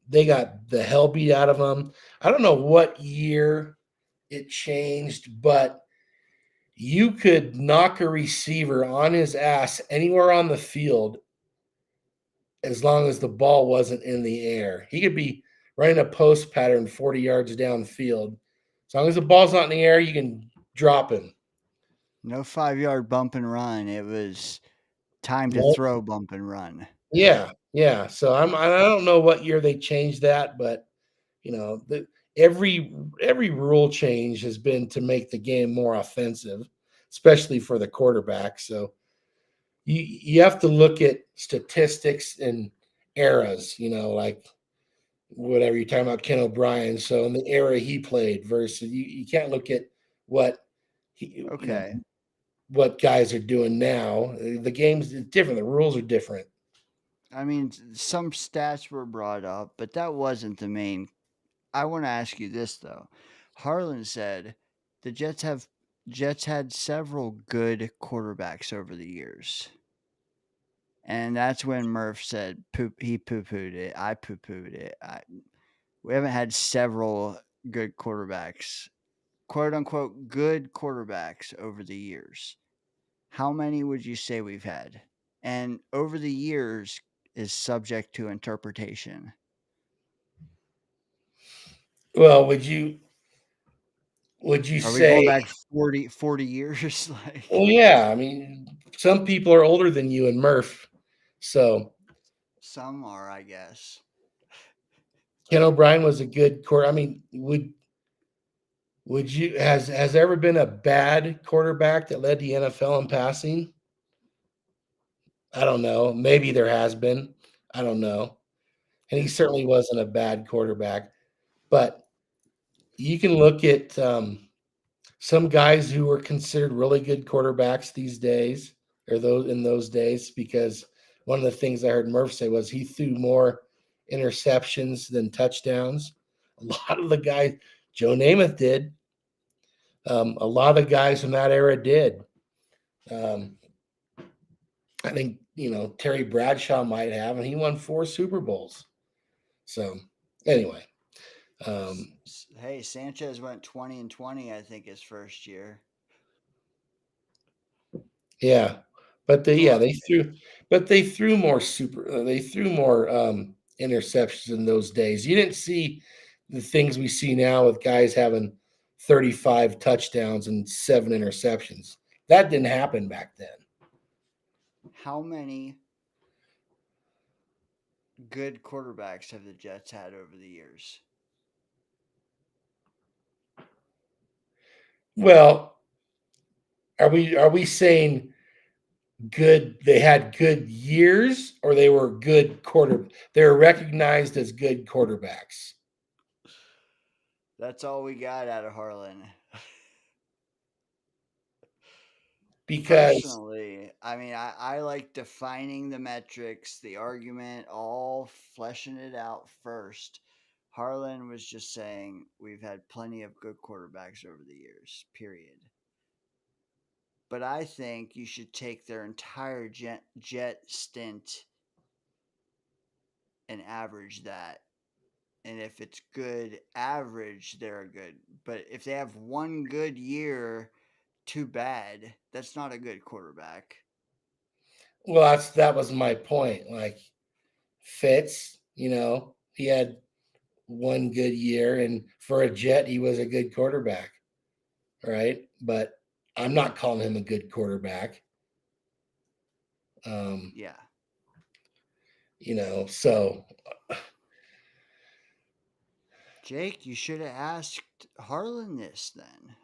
they got the hell beat out of them. I don't know what year it changed, but you could knock a receiver on his ass anywhere on the field as long as the ball wasn't in the air. He could be running a post pattern 40 yards downfield. As long as the ball's not in the air, you can drop him. No 5-yard bump and run. It was time to Nope. throw, bump and run. Yeah, yeah. So I don't know what year they changed that, but you know, every rule change has been to make the game more offensive, especially for the quarterback. So you have to look at statistics and eras, you know, like whatever you're talking about Ken O'Brien. So in the era he played versus you can't look at what you know, Okay. what guys are doing now. The game's different. The rules are different. I mean, some stats were brought up, but that wasn't the main. I want to ask you this though. Harlan said the Jets had several good quarterbacks over the years. And that's when Murph said he poo-pooed it. I poo-pooed it. We haven't had several good quarterbacks, quote unquote, good quarterbacks over the years. How many would you say we've had? And over the years is subject to interpretation. Well, would you Are we going say? back 40 years? Like, Well, yeah. I mean, some people are older than you and Murph, so some are, I guess. Ken O'Brien was a good quarter. I mean, would you has there ever been a bad quarterback that led the NFL in passing? I don't know. Maybe there has been. I don't know. And he certainly wasn't a bad quarterback. But you can look at some guys who were considered really good quarterbacks these days, or those in those days, because one of the things I heard Murph say was he threw more interceptions than touchdowns. A lot of the guys, Joe Namath did. A lot of the guys from that era did. I think Terry Bradshaw might have, and he won 4 Super Bowls. So anyway, Hey, Sanchez went 20-20, I think, his first year. yeah, but they threw more interceptions in those days. You didn't see the things we see now with guys having 35 touchdowns and 7 interceptions. That didn't happen back then. How many good quarterbacks have the Jets had over the years? Well, are we saying good? They had good years, or they were good they were recognized as good quarterbacks? That's all we got out of Harlan. Because Personally, I mean, I like defining the metrics, the argument, all fleshing it out first. Harlan was just saying we've had plenty of good quarterbacks over the years, period. But I think you should take their entire jet stint and average that. And if it's good average, they're good. But if they have one good year, too bad. That's not a good quarterback. well, that was my point. Like Fitz, he had one good year, and for a Jet, he was a good quarterback, right? But I'm not calling him a good quarterback. Yeah. So Jake, you should have asked Harlan this then.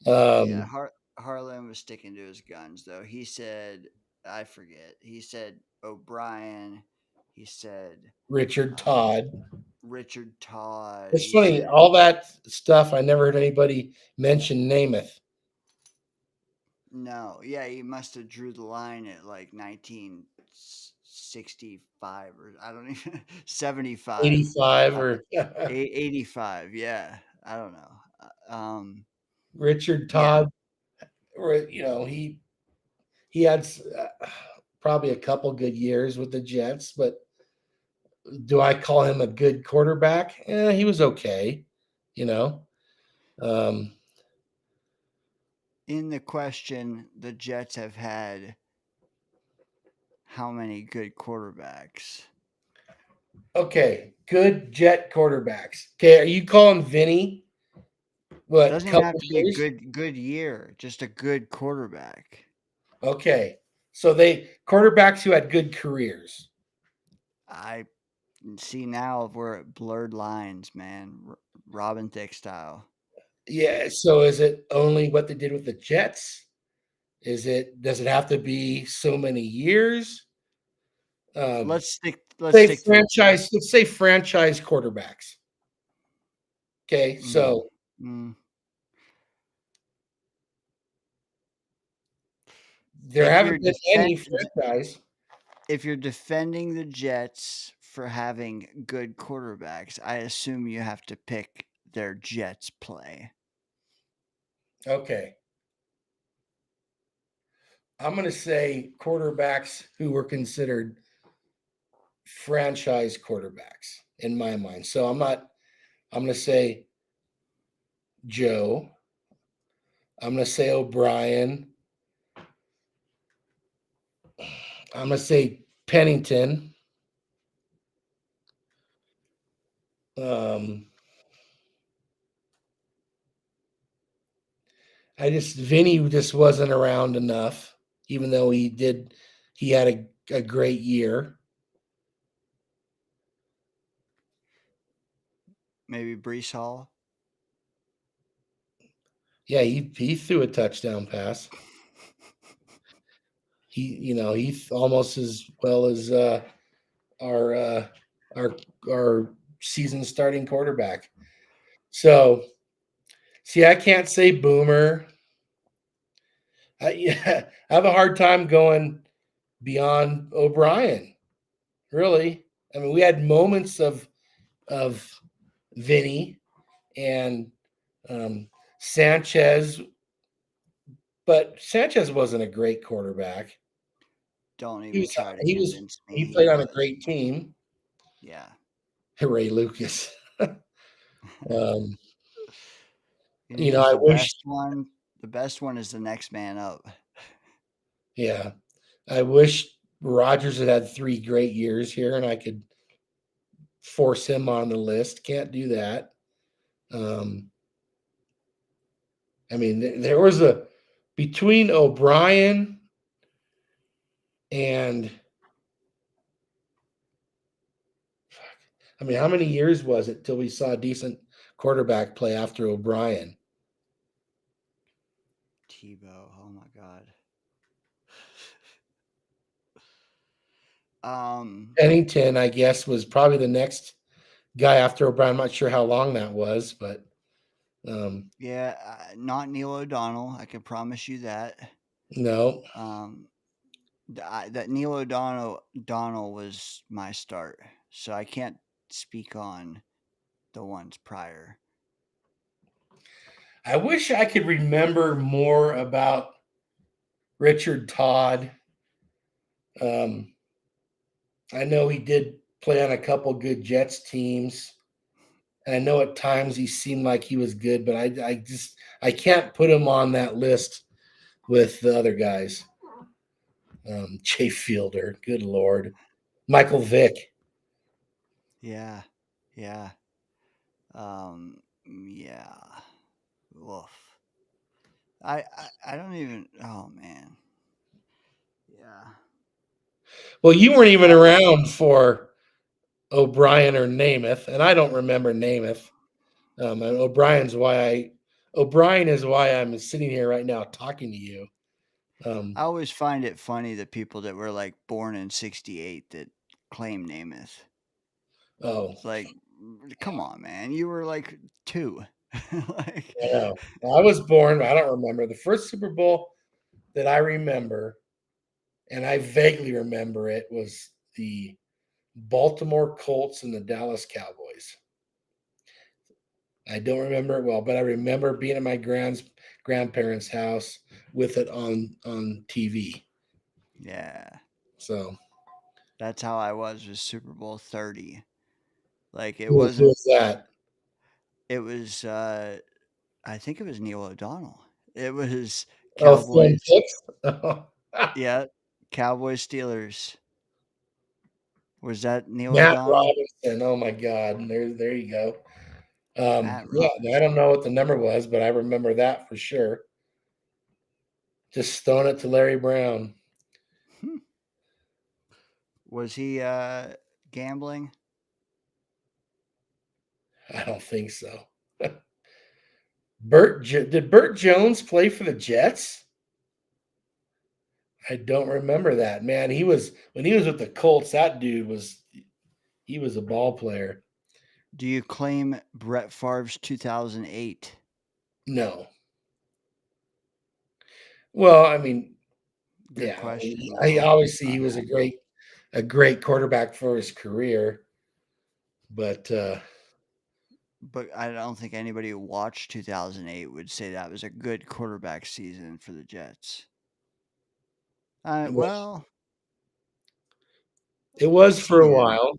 Yeah, Harlan was sticking to his guns though. He said, I forget. He said O'Brien. He said Richard Todd. Richard Todd. It's He funny, said all that stuff. I never heard anybody mention Namath. no. Yeah, he must have drew the line at like 1965 or I don't even 75. 85 or 85. Yeah, I don't know. Richard Yeah, Todd. He had probably a couple good years with the Jets, but do I call him a good quarterback? He was okay, you know. Um, in the question, the Jets have had how many good quarterbacks? okay, good Jet quarterbacks. Okay, are you calling Vinny what Doesn't even couple have to be a years? good year, just a good quarterback. Okay, so they quarterbacks who had good careers. I see now we're at blurred lines, man. Robin Thicke style. Yeah. So is it only what they did with the Jets? Does it have to be so many years? Let's stick to the Jets. Let's say franchise quarterbacks. Okay, so Mm. there If you're haven't been any franchise. if you're defending the Jets for having good quarterbacks, I assume you have to pick their Jets play. Okay. I'm going to say quarterbacks who were considered franchise quarterbacks in my mind. So I'm going to say Joe. I'm going to say O'Brien. I'm going to say Pennington. Vinny just wasn't around enough, even though he had a great year. Maybe Brees Hall. Yeah, he threw a touchdown pass. He's almost as well as our season starting quarterback. So, see, I can't say Boomer. I have a hard time going beyond O'Brien. Really, I mean, we had moments of Vinny and Sanchez, but Sanchez wasn't a great quarterback. Don't even try to He convince me. he played on a great team. Yeah. Ray Lucas. He's I the wish. best one. The best one is the next man up. Yeah, I wish Rodgers had 3 great years here, and I could force him on the list. Can't do that. I mean, there was between O'Brien and I mean, how many years was it till we saw a decent quarterback play after O'Brien? Tebow. Oh my God. Pennington, I guess, was probably the next guy after O'Brien. I'm not sure how long that was, but yeah, not Neil O'Donnell. I can promise you that. no. That Neil O'Donnell was my start, so I can't speak on the ones prior. I wish I could remember more about Richard Todd. I know he did play on a couple good Jets teams. And I know at times he seemed like he was good, but I can't put him on that list with the other guys. Jay Fielder, good Lord. Michael Vick. Yeah. Yeah. Yeah. Woof. I don't even. Oh man. Yeah. Well, you weren't even around for O'Brien or Namath, and I don't remember Namath. And O'Brien is why I'm sitting here right now talking to you. I always find it funny the people that were like born in '68 that claim Namath. Oh, It's like, come on, man. You were like 2. Like, I know. I was born. I don't remember the first Super Bowl that I remember, and I vaguely remember it was the Baltimore Colts and the Dallas Cowboys. I don't remember it well, but I remember being at my grandparents' house with it on TV. yeah. So That's how I was with Super Bowl 30. Like it who wasn't was that? it was I think it was Neil O'Donnell. It was Oh, Film Cowboys. Six. Yeah, Cowboys Steelers. Was that Neil Matt O'Donnell? Robinson. Oh my God! And there you go. Matt Yeah, I don't Robinson. know what the number was, but I remember that for sure. Just throwing it to Larry Brown. Hmm. Was he gambling? I don't think so. Did Burt Jones play for the Jets? I don't remember that. Man, he was when he was with the Colts, that dude was he was a ball player. Do you claim Brett Favre's 2008? No. Well, I mean, Good yeah, question, he though. obviously Uh, he was a great quarterback for his career, but but I don't think anybody who watched 2008 would say that was a good quarterback season for the Jets. Well, it was for a season, while.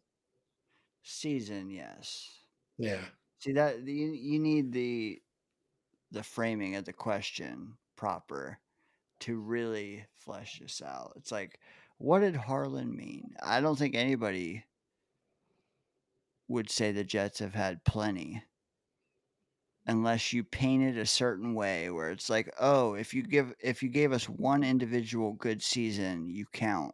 season, yes. Yeah. See that you need the framing of the question proper to really flesh this out. It's like, what did Harlan mean? I don't think anybody would say the Jets have had plenty unless you paint it a certain way where it's like, oh, if you gave us one individual good season, you count.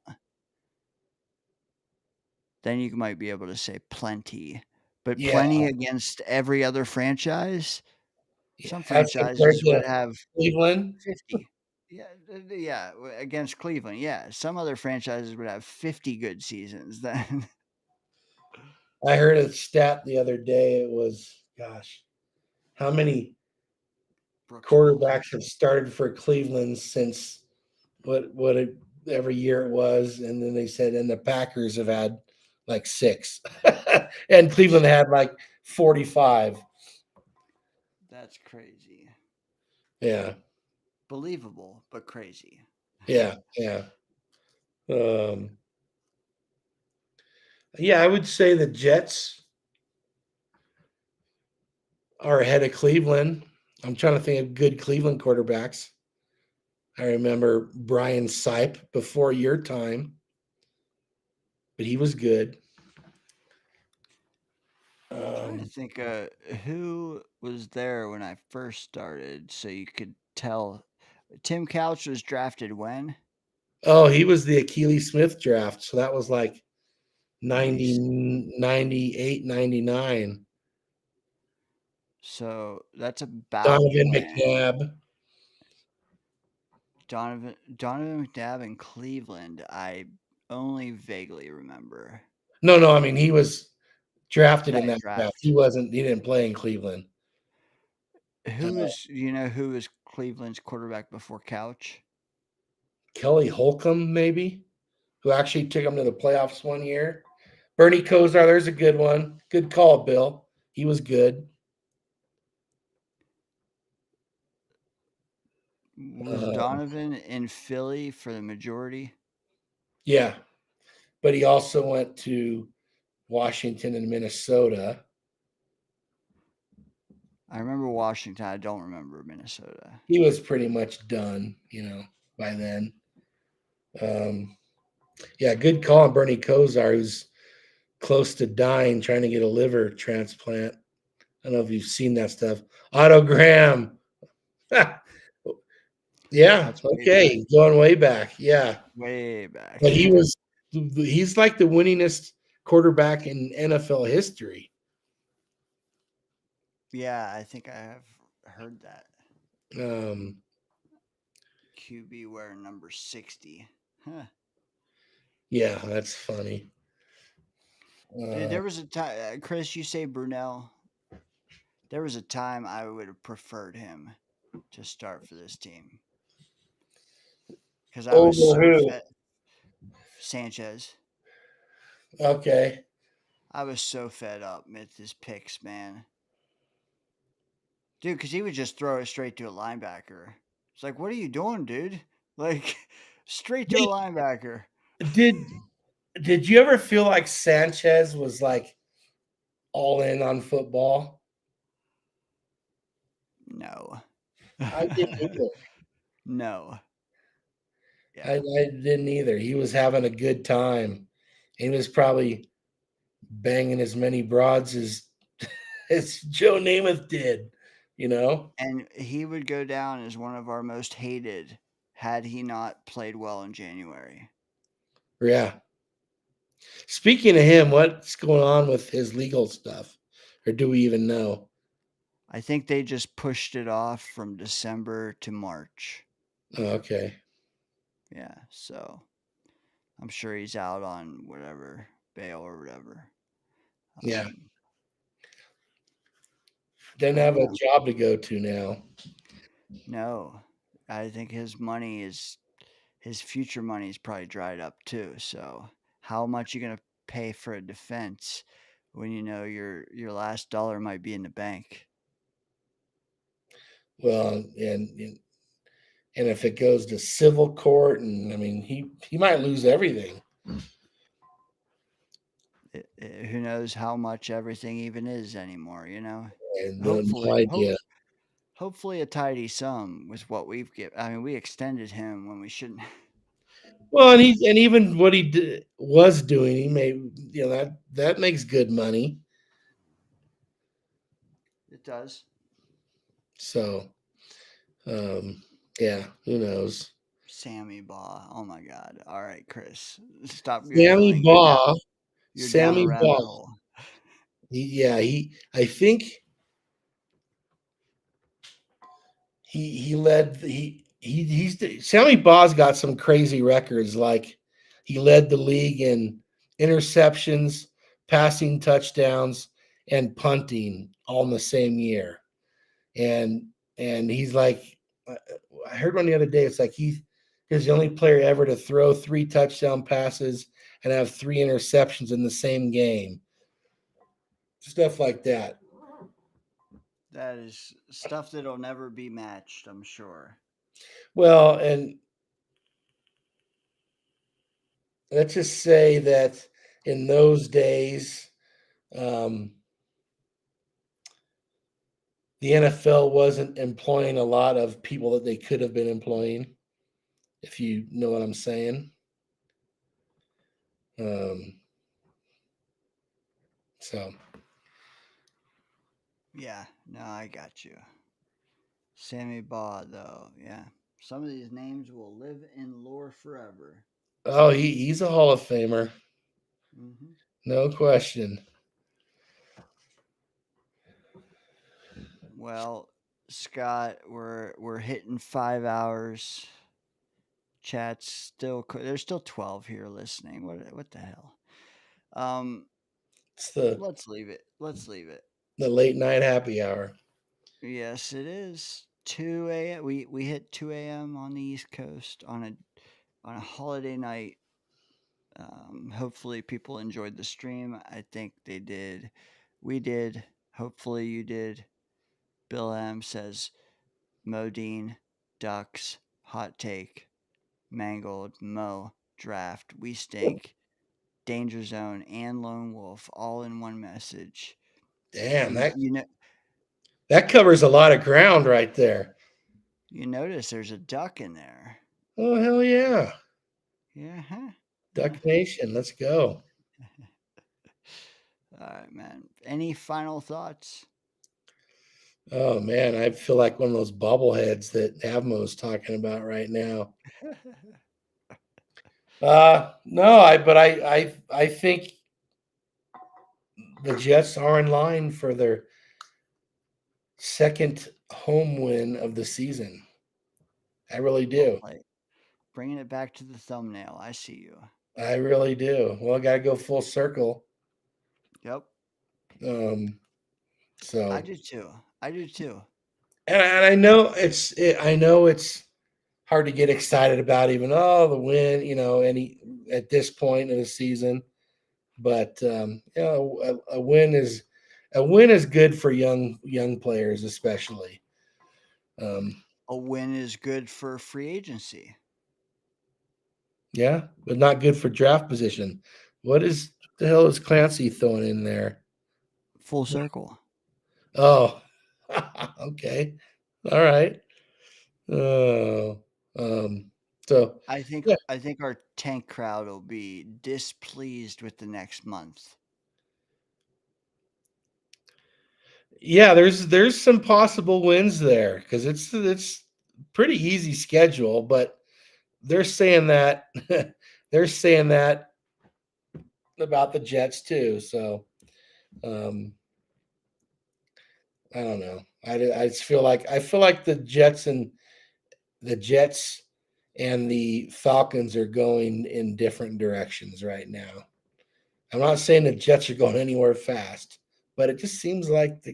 Then you might be able to say plenty. But Yeah. plenty against every other franchise, some As compared franchises to would have Cleveland. 50. Yeah, yeah, against Cleveland. Yeah, some other franchises would have 50 good seasons then. I heard a stat the other day. It was, gosh, how many Brooks Wilson. quarterbacks have started for Cleveland since every year it was, and then they said, and the Packers have had like 6, and Cleveland had like 45. That's crazy. Yeah, Believable, but crazy. yeah, yeah. Um, yeah, I would say the Jets are ahead of Cleveland. I'm trying to think of good Cleveland quarterbacks. I remember Brian Sipe before your time, but he was good. I'm trying to think who was there when I first started so you could tell. Tim Couch was drafted when? Oh, he was the Achilles Smith draft. So that was like 90, Nice. 98, 99. So that's about Donovan when McNabb. Donovan McNabb in Cleveland, I only vaguely remember No, I mean, he was drafted that in that draft. draft. He didn't play in Cleveland. Who was Cleveland's quarterback before Couch? Kelly Holcomb, maybe, who actually took him to the playoffs one year. Bernie Kosar, there's a good one. Good call, Bill. He was good. Was Donovan in Philly for the majority? Yeah, but he also went to Washington and Minnesota. I remember Washington. I don't remember Minnesota. He was pretty much done, by then. Yeah, good call on Bernie Kosar, who's close to dying trying to get a liver transplant. I don't know if you've seen that stuff. Otto Graham. Yeah. That's way Okay. Going way back. Yeah. way back. But he's like the winningest quarterback in NFL history. Yeah, I think I have heard that. Um, QB wearing number 60. Huh. yeah, that's funny. Dude, there was a time, Chris, you say Brunel. There was a time I would have preferred him to start for this team because I was Over so who? fed. Sanchez. Okay. I was so fed up with his picks, man. Dude, because he would just throw it straight to a linebacker. It's like, what are you doing, dude? Like, straight to a linebacker. Did you ever feel like Sanchez was like all in on football? No. I didn't either. No. I Yeah. didn't either. He was having a good time. He was probably banging as many broads as as Joe Namath did, you know? And he would go down as one of our most hated had he not played well in January. Yeah. Speaking of him, what's going on with his legal stuff? Or do we even know? I think they just pushed it off from December to March. Oh, okay. Yeah, so I'm sure he's out on whatever bail or whatever. Yeah. Um, Doesn't I have don't a know. job to go to now. No, I think his future money is probably dried up too. So how much you gonna pay for a defense when you know your last dollar might be in the bank? Well, and if it goes to civil court, and I mean, he might lose everything. Who knows how much everything even is anymore? And no Hopefully, idea. hopefully a tidy sum with what we've given. I mean, we extended him when we shouldn't. Well, and even what he was doing, he made that makes good money. It does. So, yeah, who knows? Sammy Baugh. Oh my God. All right, Chris. Stop Sammy Googling. Baugh, You're down a Sammy rabbit Baugh. hole. I think he led he's Sammy Baugh's got some crazy records. Like he led the league in interceptions, passing touchdowns, and punting all in the same year. And he's like, I heard one the other day. It's like he's the only player ever to throw 3 touchdown passes and have 3 interceptions in the same game. Stuff like that. That is stuff that'll never be matched, I'm sure. Well, and let's just say that in those days, the NFL wasn't employing a lot of people that they could have been employing, if you know what I'm saying. So Yeah, no, I got you. Sammy Baugh, though, yeah. Some of these names will live in lore forever. oh, he's a Hall of Famer, Hmm. no question. Well, Scott, we're hitting 5 hours. Chat's still there's still 12 here listening. What the hell? It's the Let's leave it. Let's leave it. late night happy hour. Yes, it is 2 a.m. We hit 2 a.m. on the East Coast on a holiday night. Hopefully people enjoyed the stream. I think they did. We did. Hopefully you did. Bill M says Modine, Ducks, Hot Take, Mangled, Mo, Draft, We Stink, Danger Zone, and Lone Wolf all in one message. Damn, You that covers a lot of ground right there. you notice there's a duck in there. Oh hell yeah. Yeah. Huh? Duck Nation, let's go. All right, man. Any final thoughts? Oh man, I feel like one of those bobbleheads that Avmo's talking about right now. No, I think the Jets are in line for their second home win of the season. I really do. Like, bringing it back to the thumbnail. I see you. I really do. Well, I got to go full circle. Yep. So I do too. I do too. and I know I know it's hard to get excited about even the win, any at this point in the season. But a win is good for young players, especially. A win is good for free agency. Yeah, but not good for draft position. What the hell is Clancy throwing in there? Full circle. Oh, okay, all right. Oh, so I think yeah, our tank crowd will be displeased with the next month. yeah. There's some possible wins there because it's pretty easy schedule, but they're saying that they're saying that about the Jets too. So I don't know. I just feel like the Jets and the Falcons are going in different directions right now. I'm not saying the Jets are going anywhere fast, but it just seems like they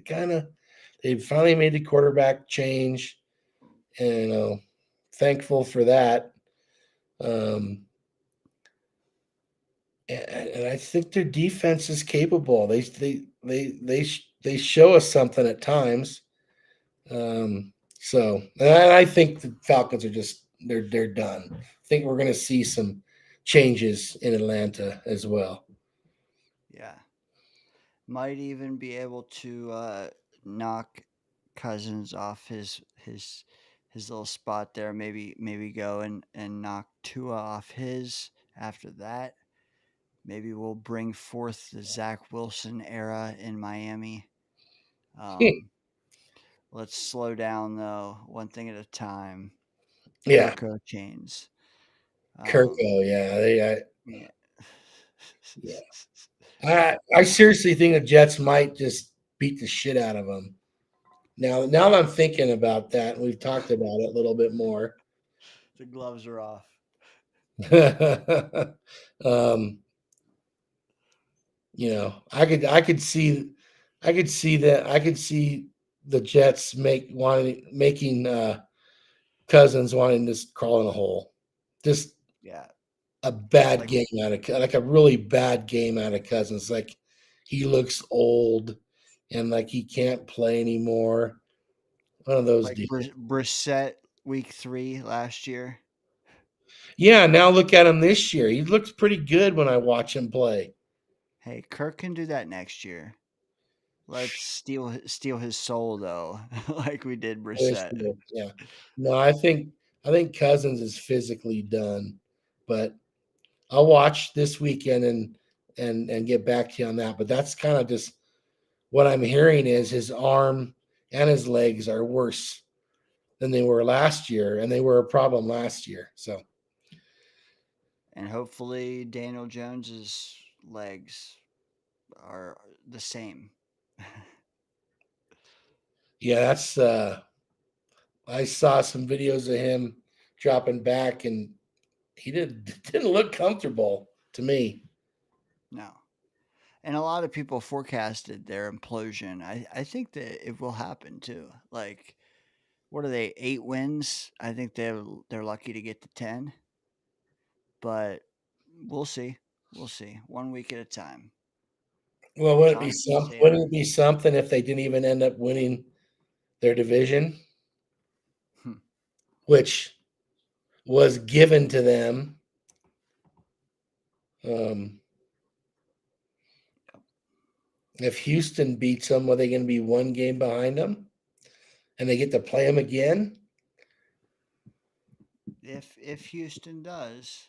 finally made the quarterback change, and thankful for that. And I think their defense is capable. They show us something at times. So and I think the Falcons are they're done. I think we're going to see some changes in Atlanta as well. Yeah. Might even be able to knock Cousins off his little spot there. Maybe go and knock Tua off his after that. Maybe we'll bring forth the Zach Wilson era in Miami. Let's slow down though, one thing at a time. Yeah, Kirko chains. Kirko. Yeah, Yeah. I seriously think the Jets might just beat the shit out of them. Now that I'm thinking about that, and we've talked about it a little bit more. The gloves are off. I could see the Jets making Cousins wanting to crawl in a hole. Just Yeah. a bad Like game like a really bad game out of Cousins. Like he looks old and like he can't play anymore. One of those deals. Brissett week 3 last year. Yeah, now look at him this year. He looks pretty good when I watch him play. Hey, Kirk can do that next year. Let's steal his soul though, like we did Brissett. Yeah. No, I think Cousins is physically done, but I'll watch this weekend and get back to you on that. But that's kind of just what I'm hearing is his arm and his legs are worse than they were last year, and they were a problem last year. So, and hopefully Daniel Jones's legs are the same. yeah, that's I saw some videos of him dropping back, and he didn't look comfortable to me. No. And a lot of people forecasted their implosion. I think that it will happen too. Like, what are they? 8 wins. I think they're lucky to get to 10. But we'll see. We'll see. 1 week at a time. Well, Jonathan wouldn't it be something if they didn't even end up winning their division, which was given to them? If Houston beats them, are they going to be 1 game behind them, and they get to play them again? If Houston does.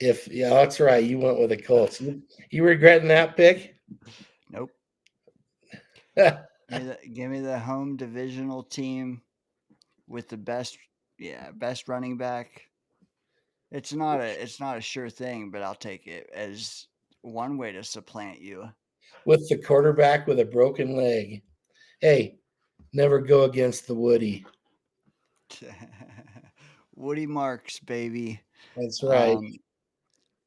Yeah, that's right. You went with the Colts. You regretting that pick? Nope. Give me the home divisional team with the best running back. It's not a sure thing, but I'll take it as one way to supplant you. With the quarterback with a broken leg. Hey, never go against the Woody. Woody Marks, baby. That's right.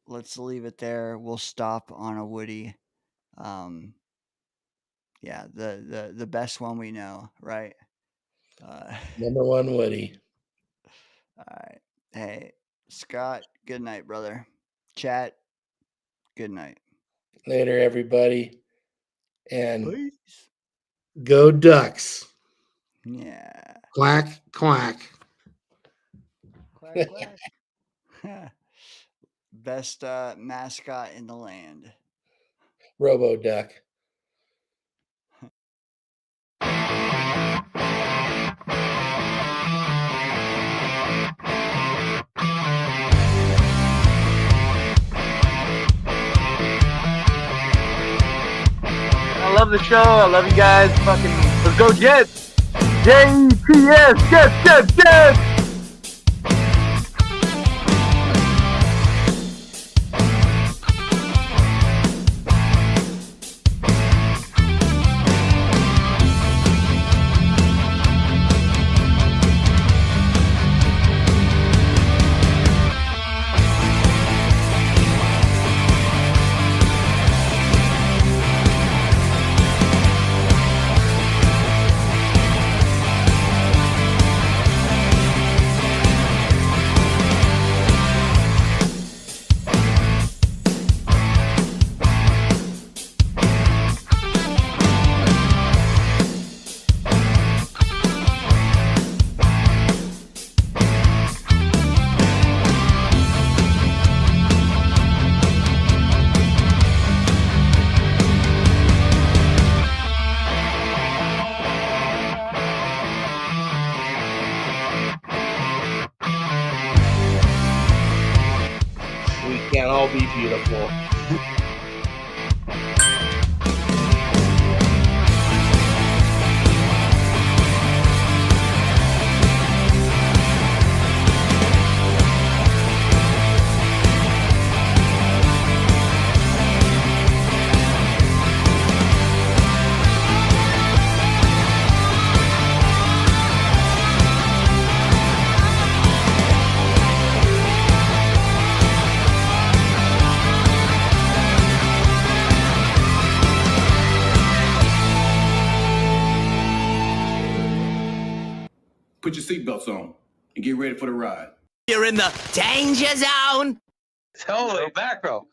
Let's leave it there. We'll stop on a Woody. Yeah, the best one we know, right? Number one Woody. All right. Hey, Scott, good night, brother. Chat, good night. Later, everybody. And Peace. go Ducks. Yeah. Quack, quack. Quack, quack. Best mascot in the land. Robo Duck. I love the show. I love you guys. Fucking, let's go Jets. JTS. Jets. We can't all be beautiful. Put your seatbelts on and get ready for the ride. You're in the danger zone. Totally, back row.